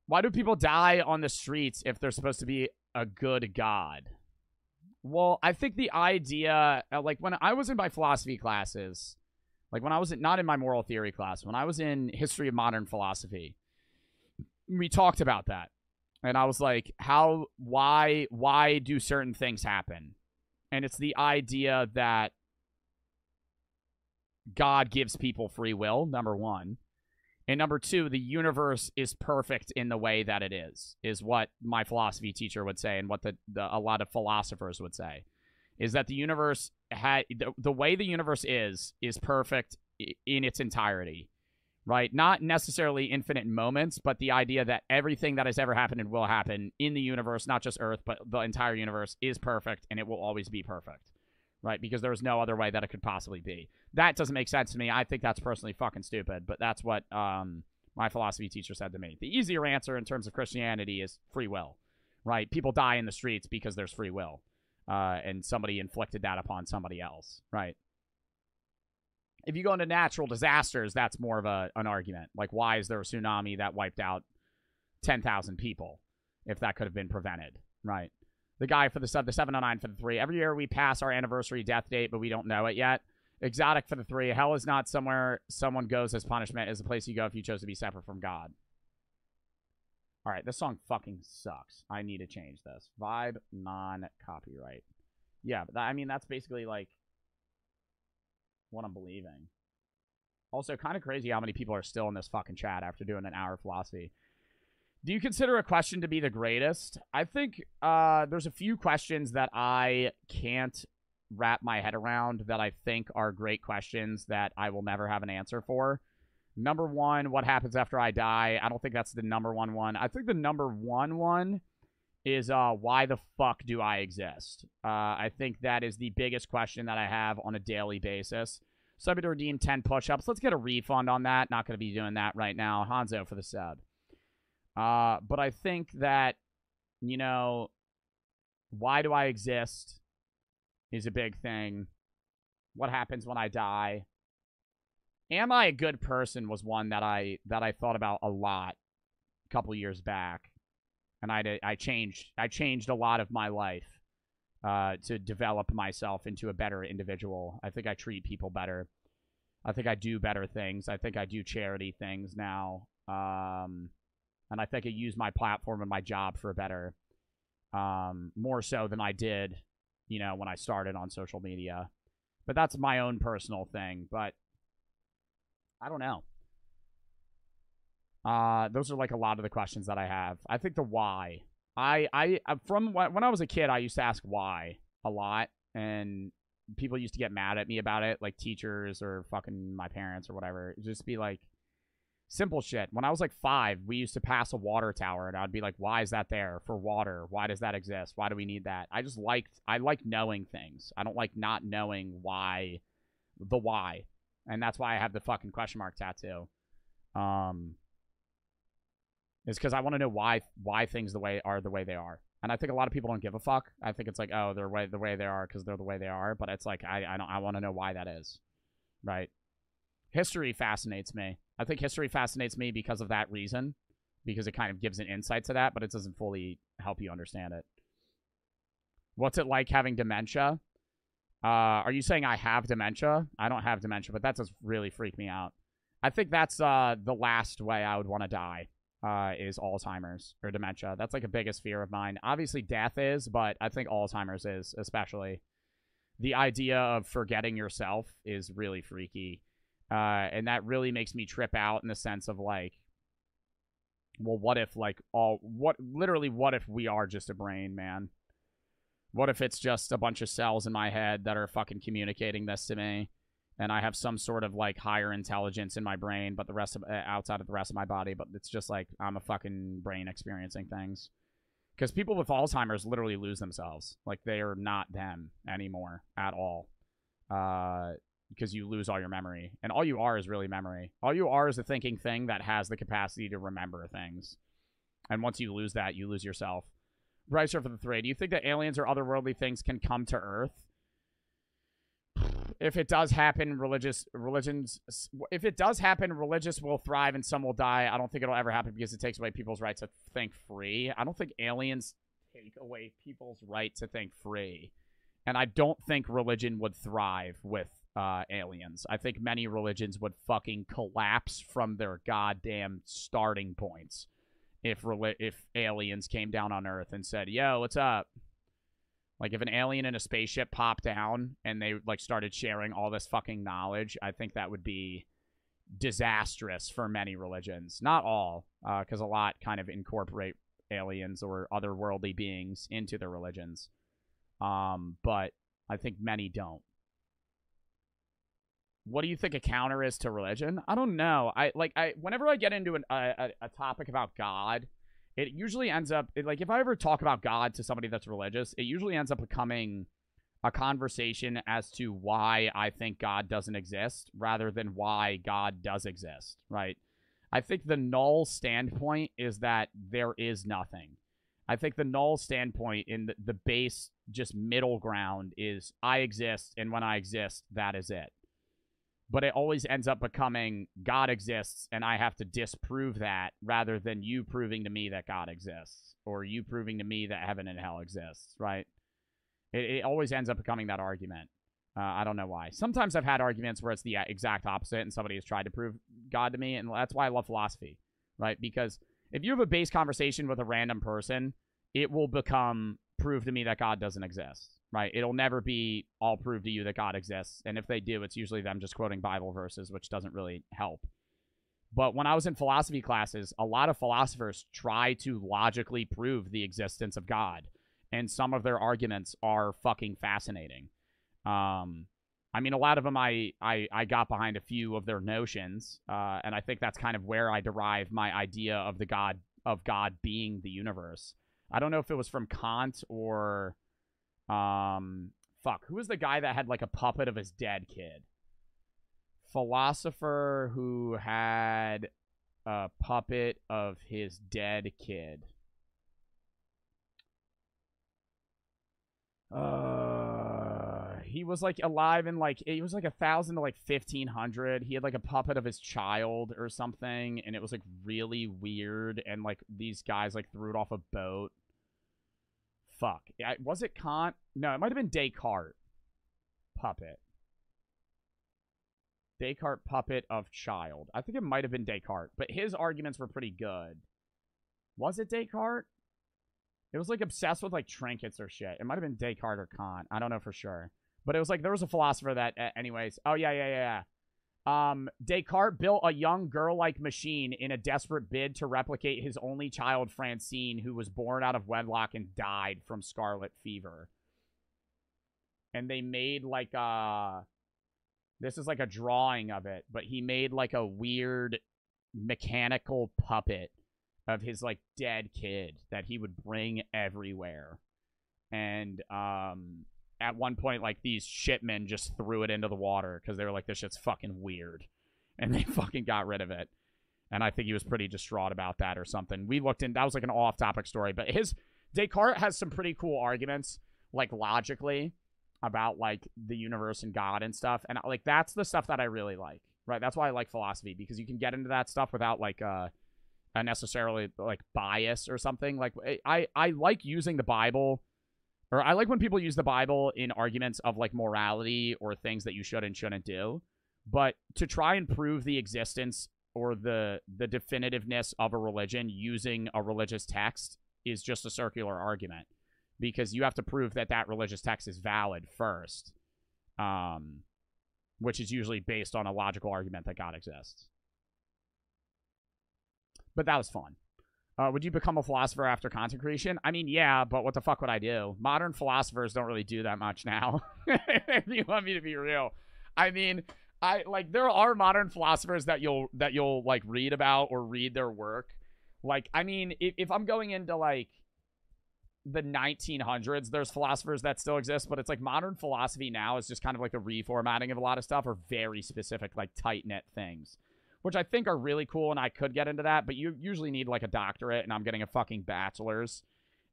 Why do people die on the streets if they're supposed to be a good god? Well, I think the idea, like when I was in my philosophy classes, like when I was not in my moral theory class, when I was in history of modern philosophy, we talked about that. And I was like, why do certain things happen? And it's the idea that God gives people free will, number one. And number two, the universe is perfect in the way that it is what my philosophy teacher would say and what a lot of philosophers would say, is that the universe, the way the universe is perfect in its entirety, right? Not necessarily infinite moments, but the idea that everything that has ever happened and will happen in the universe, not just Earth, but the entire universe is perfect and it will always be perfect. Right, because there's no other way that it could possibly be. That doesn't make sense to me. I think that's personally fucking stupid, but that's what my philosophy teacher said to me. The easier answer in terms of Christianity is free will, right? People die in the streets because there's free will, and somebody inflicted that upon somebody else, right? If you go into natural disasters, that's more of an argument. Like, why is there a tsunami that wiped out 10,000 people if that could have been prevented, right? The guy for the 709 for the 3. Every year we pass our anniversary death date, but we don't know it yet. Exotic for the 3. Hell is not somewhere someone goes as punishment. It's a place you go if you chose to be separate from God. All right, this song fucking sucks. I need to change this. Vibe, non-copyright. Yeah, but I mean, that's basically like what I'm believing. Also, kind of crazy how many people are still in this fucking chat after doing an hour of philosophy. Do you consider a question to be the greatest? I think there's a few questions that I can't wrap my head around that I think are great questions that I will never have an answer for. Number one, what happens after I die? I don't think that's the number one. I think the number one is why the fuck do I exist? I think that is the biggest question that I have on a daily basis. Subby to redeem 10 push-ups. Let's get a refund on that. Not going to be doing that right now. Hanzo for the sub. But I think that, you know, why do I exist is a big thing. What happens when I die? Am I a good person was one that I thought about a lot a couple years back. And I changed a lot of my life to develop myself into a better individual. I think I treat people better. I think I do better things. I think I do charity things now. And I think I use my platform and my job for better, more so than I did, you know, when I started on social media. But that's my own personal thing. But I don't know. Those are like a lot of the questions that I have. I think the why. From when I was a kid, I used to ask why a lot, and people used to get mad at me about it, like teachers or fucking my parents or whatever. It'd just be like, Simple shit. When I was like 5, we used to pass a water tower, and I'd be like, why is that there? For water. Why does that exist? Why do we need that? I like knowing things. I don't like not knowing why, the why. And that's why I have the fucking question mark tattoo. It's because I want to know why things the way they are. And I think a lot of people don't give a fuck. I think it's like, oh, they're the way they are because they're the way they are. But it's like, I want to know why that is. Right? History fascinates me. I think history fascinates me because of that reason. Because it kind of gives an insight to that, but it doesn't fully help you understand it. What's it like having dementia? Are you saying I have dementia? I don't have dementia, but that does really freak me out. I think that's the last way I would want to die. Is Alzheimer's or dementia. That's like a biggest fear of mine. Obviously death is, but I think Alzheimer's is, especially. The idea of forgetting yourself is really freaky. And that really makes me trip out in the sense of like, well, what if like what if we are just a brain, man? What if it's just a bunch of cells in my head that are fucking communicating this to me? And I have some sort of, like, higher intelligence in my brain, but the rest of outside of the rest of my body. But it's just, like, I'm a fucking brain experiencing things. Because people with Alzheimer's literally lose themselves. Like, they are not them anymore at all. Because you lose all your memory. And all you are is really memory. All you are is a thinking thing that has the capacity to remember things. And once you lose that, you lose yourself. Brycer for the 3. Do you think that aliens or otherworldly things can come to Earth? If it does happen, religious will thrive and some will die. I don't think it'll ever happen because it takes away people's right to think free. I don't think aliens take away people's right to think free. And I don't think religion would thrive with aliens. I think many religions would fucking collapse from their goddamn starting points if aliens came down on Earth and said, yo, what's up? Like, if an alien in a spaceship popped down and they, like, started sharing all this fucking knowledge, I think that would be disastrous for many religions. Not all, because a lot kind of incorporate aliens or otherworldly beings into their religions. But I think many don't. What do you think a counter is to religion? I don't know. Whenever I get into a topic about God, it usually ends up, like, if I ever talk about God to somebody that's religious, it usually ends up becoming a conversation as to why I think God doesn't exist, rather than why God does exist, right? I think the null standpoint is that there is nothing. I think the null standpoint in the base, just middle ground, is I exist, and when I exist, that is it. But it always ends up becoming God exists, and I have to disprove that, rather than you proving to me that God exists, or you proving to me that heaven and hell exists, right? It always ends up becoming that argument. I don't know why. Sometimes I've had arguments where it's the exact opposite, and somebody has tried to prove God to me, and that's why I love philosophy, right? Because if you have a base conversation with a random person, it will become, prove to me that God doesn't exist. Right? It'll never be, I'll prove to you that God exists. And if they do, it's usually them just quoting Bible verses, which doesn't really help. But when I was in philosophy classes, a lot of philosophers try to logically prove the existence of God. And some of their arguments are fucking fascinating. I mean, a lot of them I got behind a few of their notions. And I think that's kind of where I derive my idea of God being the universe. I don't know if it was from Kant or... who was the guy that had like a puppet of his dead kid? Philosopher who had a puppet of his dead kid. He was like alive in like, it was like 1,000 to like 1,500. He had like a puppet of his child or something, and it was like really weird, and like these guys like threw it off a boat. Fuck. Was it Kant? No, it might have been Descartes. Puppet. Descartes puppet of child. I think it might have been Descartes, but his arguments were pretty good. Was it Descartes? It was like obsessed with like trinkets or shit. It might have been Descartes or Kant. I don't know for sure. But it was like, there was a philosopher that, anyways. Oh, yeah. Descartes built a young girl-like machine in a desperate bid to replicate his only child, Francine, who was born out of wedlock and died from scarlet fever. And they made like a... This is like a drawing of it, but he made like a weird mechanical puppet of his like dead kid that he would bring everywhere. And at one point, like, these shipmen just threw it into the water because they were like, this shit's fucking weird. And they fucking got rid of it. And I think he was pretty distraught about that or something. We looked in, that was like an off-topic story. But Descartes has some pretty cool arguments, like, logically, about, like, the universe and God and stuff. And, like, that's the stuff that I really like, right? That's why I like philosophy, because you can get into that stuff without, like, a necessarily, like, bias or something. Like, I like using the Bible, or I like when people use the Bible in arguments of, like, morality or things that you should and shouldn't do. But to try and prove the existence or the definitiveness of a religion using a religious text is just a circular argument, because you have to prove that that religious text is valid first, which is usually based on a logical argument that God exists. But that was fun. Would you become a philosopher after content creation? I mean, yeah, but what the fuck would I do? Modern philosophers don't really do that much now. If you want me to be real. I mean, there are modern philosophers that you'll like read about or read their work. Like, I mean, if I'm going into like the 1900s, there's philosophers that still exist, but it's like modern philosophy now is just kind of like the reformatting of a lot of stuff, or very specific, like tight-knit things, which I think are really cool, and I could get into that, but you usually need like a doctorate, and I'm getting a fucking bachelor's.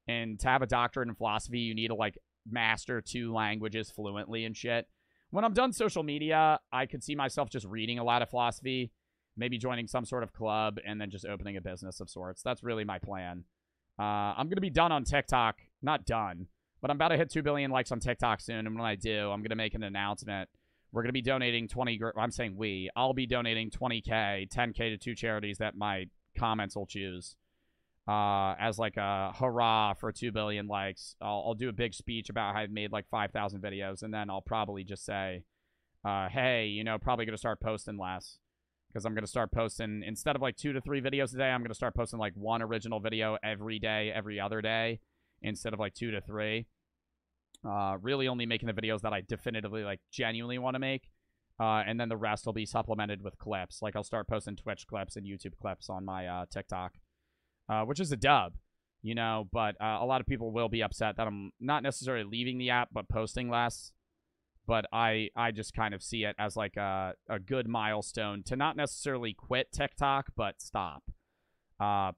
And to have a doctorate in philosophy, you need to like master 2 languages fluently and shit. When I'm done social media, I could see myself just reading a lot of philosophy, maybe joining some sort of club, and then just opening a business of sorts. That's really my plan. I'm going to be done on TikTok. Not done, but I'm about to hit 2 billion likes on TikTok soon, and when I do, I'm going to make an announcement. We're going to be donating I'll be donating 20K, 10K to 2 charities that my comments will choose as like a hurrah for 2 billion likes. I'll do a big speech about how I've made like 5,000 videos, and then I'll probably just say, hey, you know, probably going to start posting less, because I'm going to start posting, instead of like 2 to 3 videos a day, I'm going to start posting like 1 original video every day, every other day, instead of like 2 to 3. Really only making the videos that I definitively, like, genuinely want to make. And then the rest will be supplemented with clips. Like, I'll start posting Twitch clips and YouTube clips on my TikTok, which is a dub, you know, but a lot of people will be upset that I'm not necessarily leaving the app, but posting less. But I just kind of see it as like a good milestone to not necessarily quit TikTok, but stop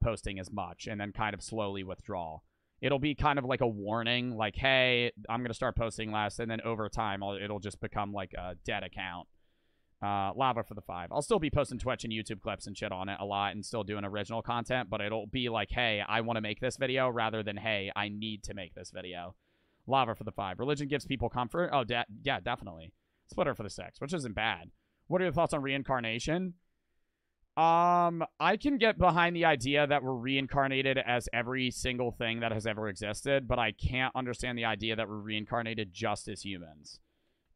posting as much, and then kind of slowly withdraw. It'll be kind of like a warning, like, hey, I'm going to start posting less, and then over time, it'll just become like a dead account. Lava for the 5. I'll still be posting Twitch and YouTube clips and shit on it a lot, and still doing original content, but it'll be like, hey, I want to make this video, rather than, hey, I need to make this video. Lava for the 5. Religion gives people comfort. Oh, yeah, definitely. Splitter for the 6, which isn't bad. What are your thoughts on reincarnation? I can get behind the idea that we're reincarnated as every single thing that has ever existed, but I can't understand the idea that we're reincarnated just as humans.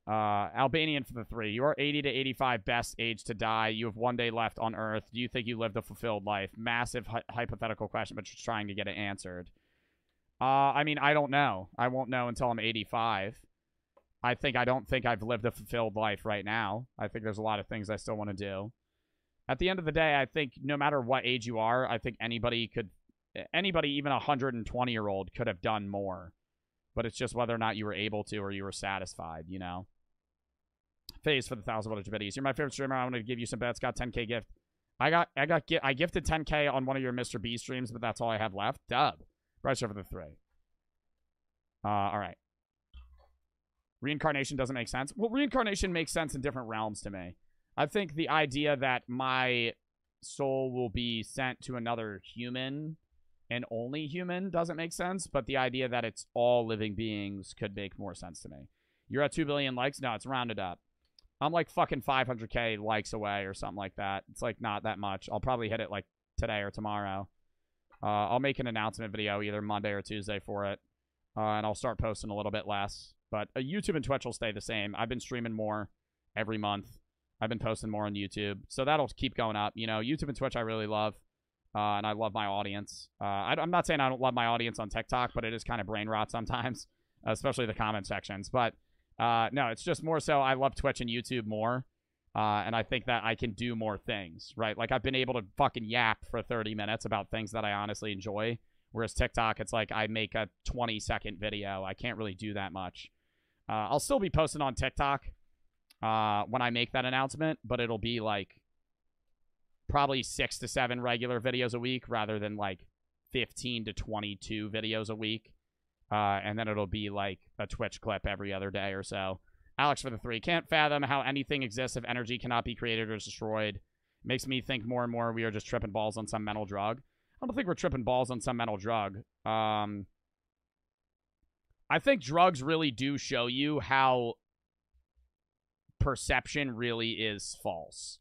Albanian for the 3. You are 80 to 85, best age to die. You have 1 day left on Earth. Do you think you lived a fulfilled life? Massive hypothetical question, but just trying to get it answered. I mean, I don't know. I won't know until I'm 85. I don't think I've lived a fulfilled life right now. I think there's a lot of things I still want to do. At the end of the day, I think no matter what age you are, I think anybody, even a 120-year-old, could have done more. But it's just whether or not you were able to, or you were satisfied, you know? Phase for the 1,000 videos. You're my favorite streamer. I want to give you some bets. Got 10K gift. I gifted 10K on one of your MrBeast streams, but that's all I have left. Dub. Bryce over the 3. All right. Reincarnation doesn't make sense. Well, reincarnation makes sense in different realms to me. I think the idea that my soul will be sent to another human and only human doesn't make sense, but the idea that it's all living beings could make more sense to me. You're at 2 billion likes? No, it's rounded up. I'm like fucking 500K likes away or something like that. It's like not that much. I'll probably hit it like today or tomorrow. I'll make an announcement video either Monday or Tuesday for it, and I'll start posting a little bit less. But YouTube and Twitch will stay the same. I've been streaming more every month. I've been posting more on YouTube, so that'll keep going up. You know, YouTube and Twitch I really love, and I love my audience. I'm not saying I don't love my audience on TikTok, but it is kind of brain rot sometimes, especially the comment sections. But no, it's just more so I love Twitch and YouTube more, And I think that I can do more things, right? Like, I've been able to fucking yap for 30 minutes about things that I honestly enjoy. Whereas TikTok, it's like I make a 20-second video. I can't really do that much. I'll still be posting on TikTok when I make that announcement, but it'll be like probably 6 to 7 regular videos a week rather than like 15 to 22 videos a week. And then it'll be like a Twitch clip every other day or so. Alex for the 3. Can't fathom how anything exists if energy cannot be created or destroyed. Makes me think more and more we are just tripping balls on some mental drug. I don't think we're tripping balls on some mental drug. I think drugs really do show you how perception really is false.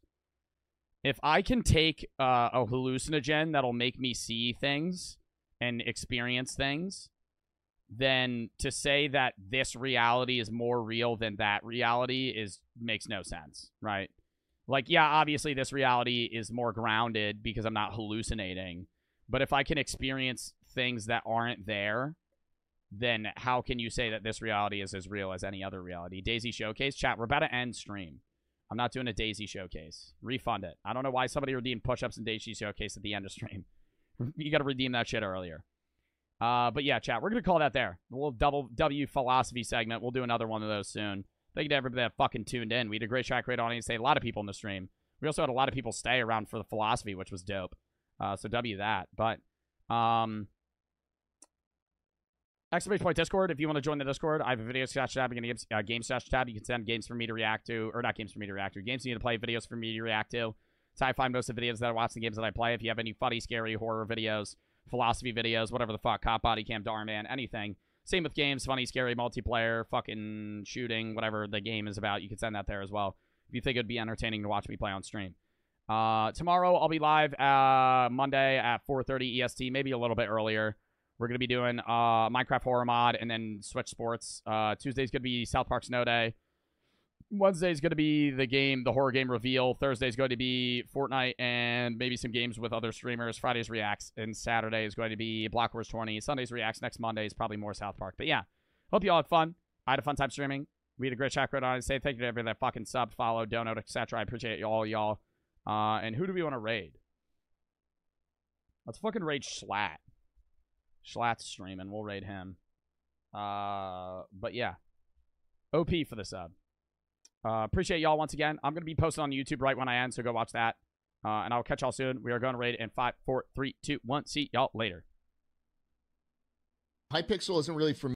If I can take a hallucinogen that'll make me see things and experience things, then to say that this reality is more real than that reality makes no sense, right? Like, yeah, obviously this reality is more grounded because I'm not hallucinating. But if I can experience things that aren't there, then how can you say that this reality is as real as any other reality? Daisy Showcase? Chat, we're about to end stream. I'm not doing a Daisy Showcase. Refund it. I don't know why somebody redeemed push-ups and Daisy Showcase at the end of stream. You got to redeem that shit earlier. But yeah, chat, we're going to call that there. We'll double W philosophy segment. We'll do another one of those soon. Thank you to everybody that fucking tuned in. We had a great chat, great audience. They had a lot of people in the stream. We also had a lot of people stay around for the philosophy, which was dope. So W that. But, exclamation point Discord. If you want to join the Discord, I have a video stash tab and a game stash tab. You can send games for me to react to, or not games for me to react to. Games you need to play, videos for me to react to. That's how I find most of the videos that I watch, the games that I play. If you have any funny, scary, horror videos, philosophy videos, whatever the fuck, cop, body cam, Darman, anything. Same with games, funny, scary, multiplayer, fucking shooting, whatever the game is about. You can send that there as well if you think it'd be entertaining to watch me play on stream. Tomorrow I'll be live Monday at 4:30 EST, maybe a little bit earlier. We're going to be doing Minecraft Horror Mod and then Switch Sports. Tuesday's going to be South Park Snow Day. Wednesday's going to be the horror game reveal. Thursday's going to be Fortnite and maybe some games with other streamers. Friday's Reacts. And Saturday is going to be Block Wars 20. Sunday's Reacts. Next Monday is probably more South Park. But yeah, hope you all had fun. I had a fun time streaming. We had a great chat. Great on. Say thank you to everybody that fucking subbed, followed, donated, etc. I appreciate all y'all. And who do we want to raid? Let's fucking raid Schlatt. Schlatt's streaming. We'll raid him. But yeah. OP for the sub. Appreciate y'all once again. I'm going to be posting on YouTube right when I end, so go watch that. And I'll catch y'all soon. We are going to raid in 5, 4, 3, 2, 1. See y'all later. Hypixel isn't really for me.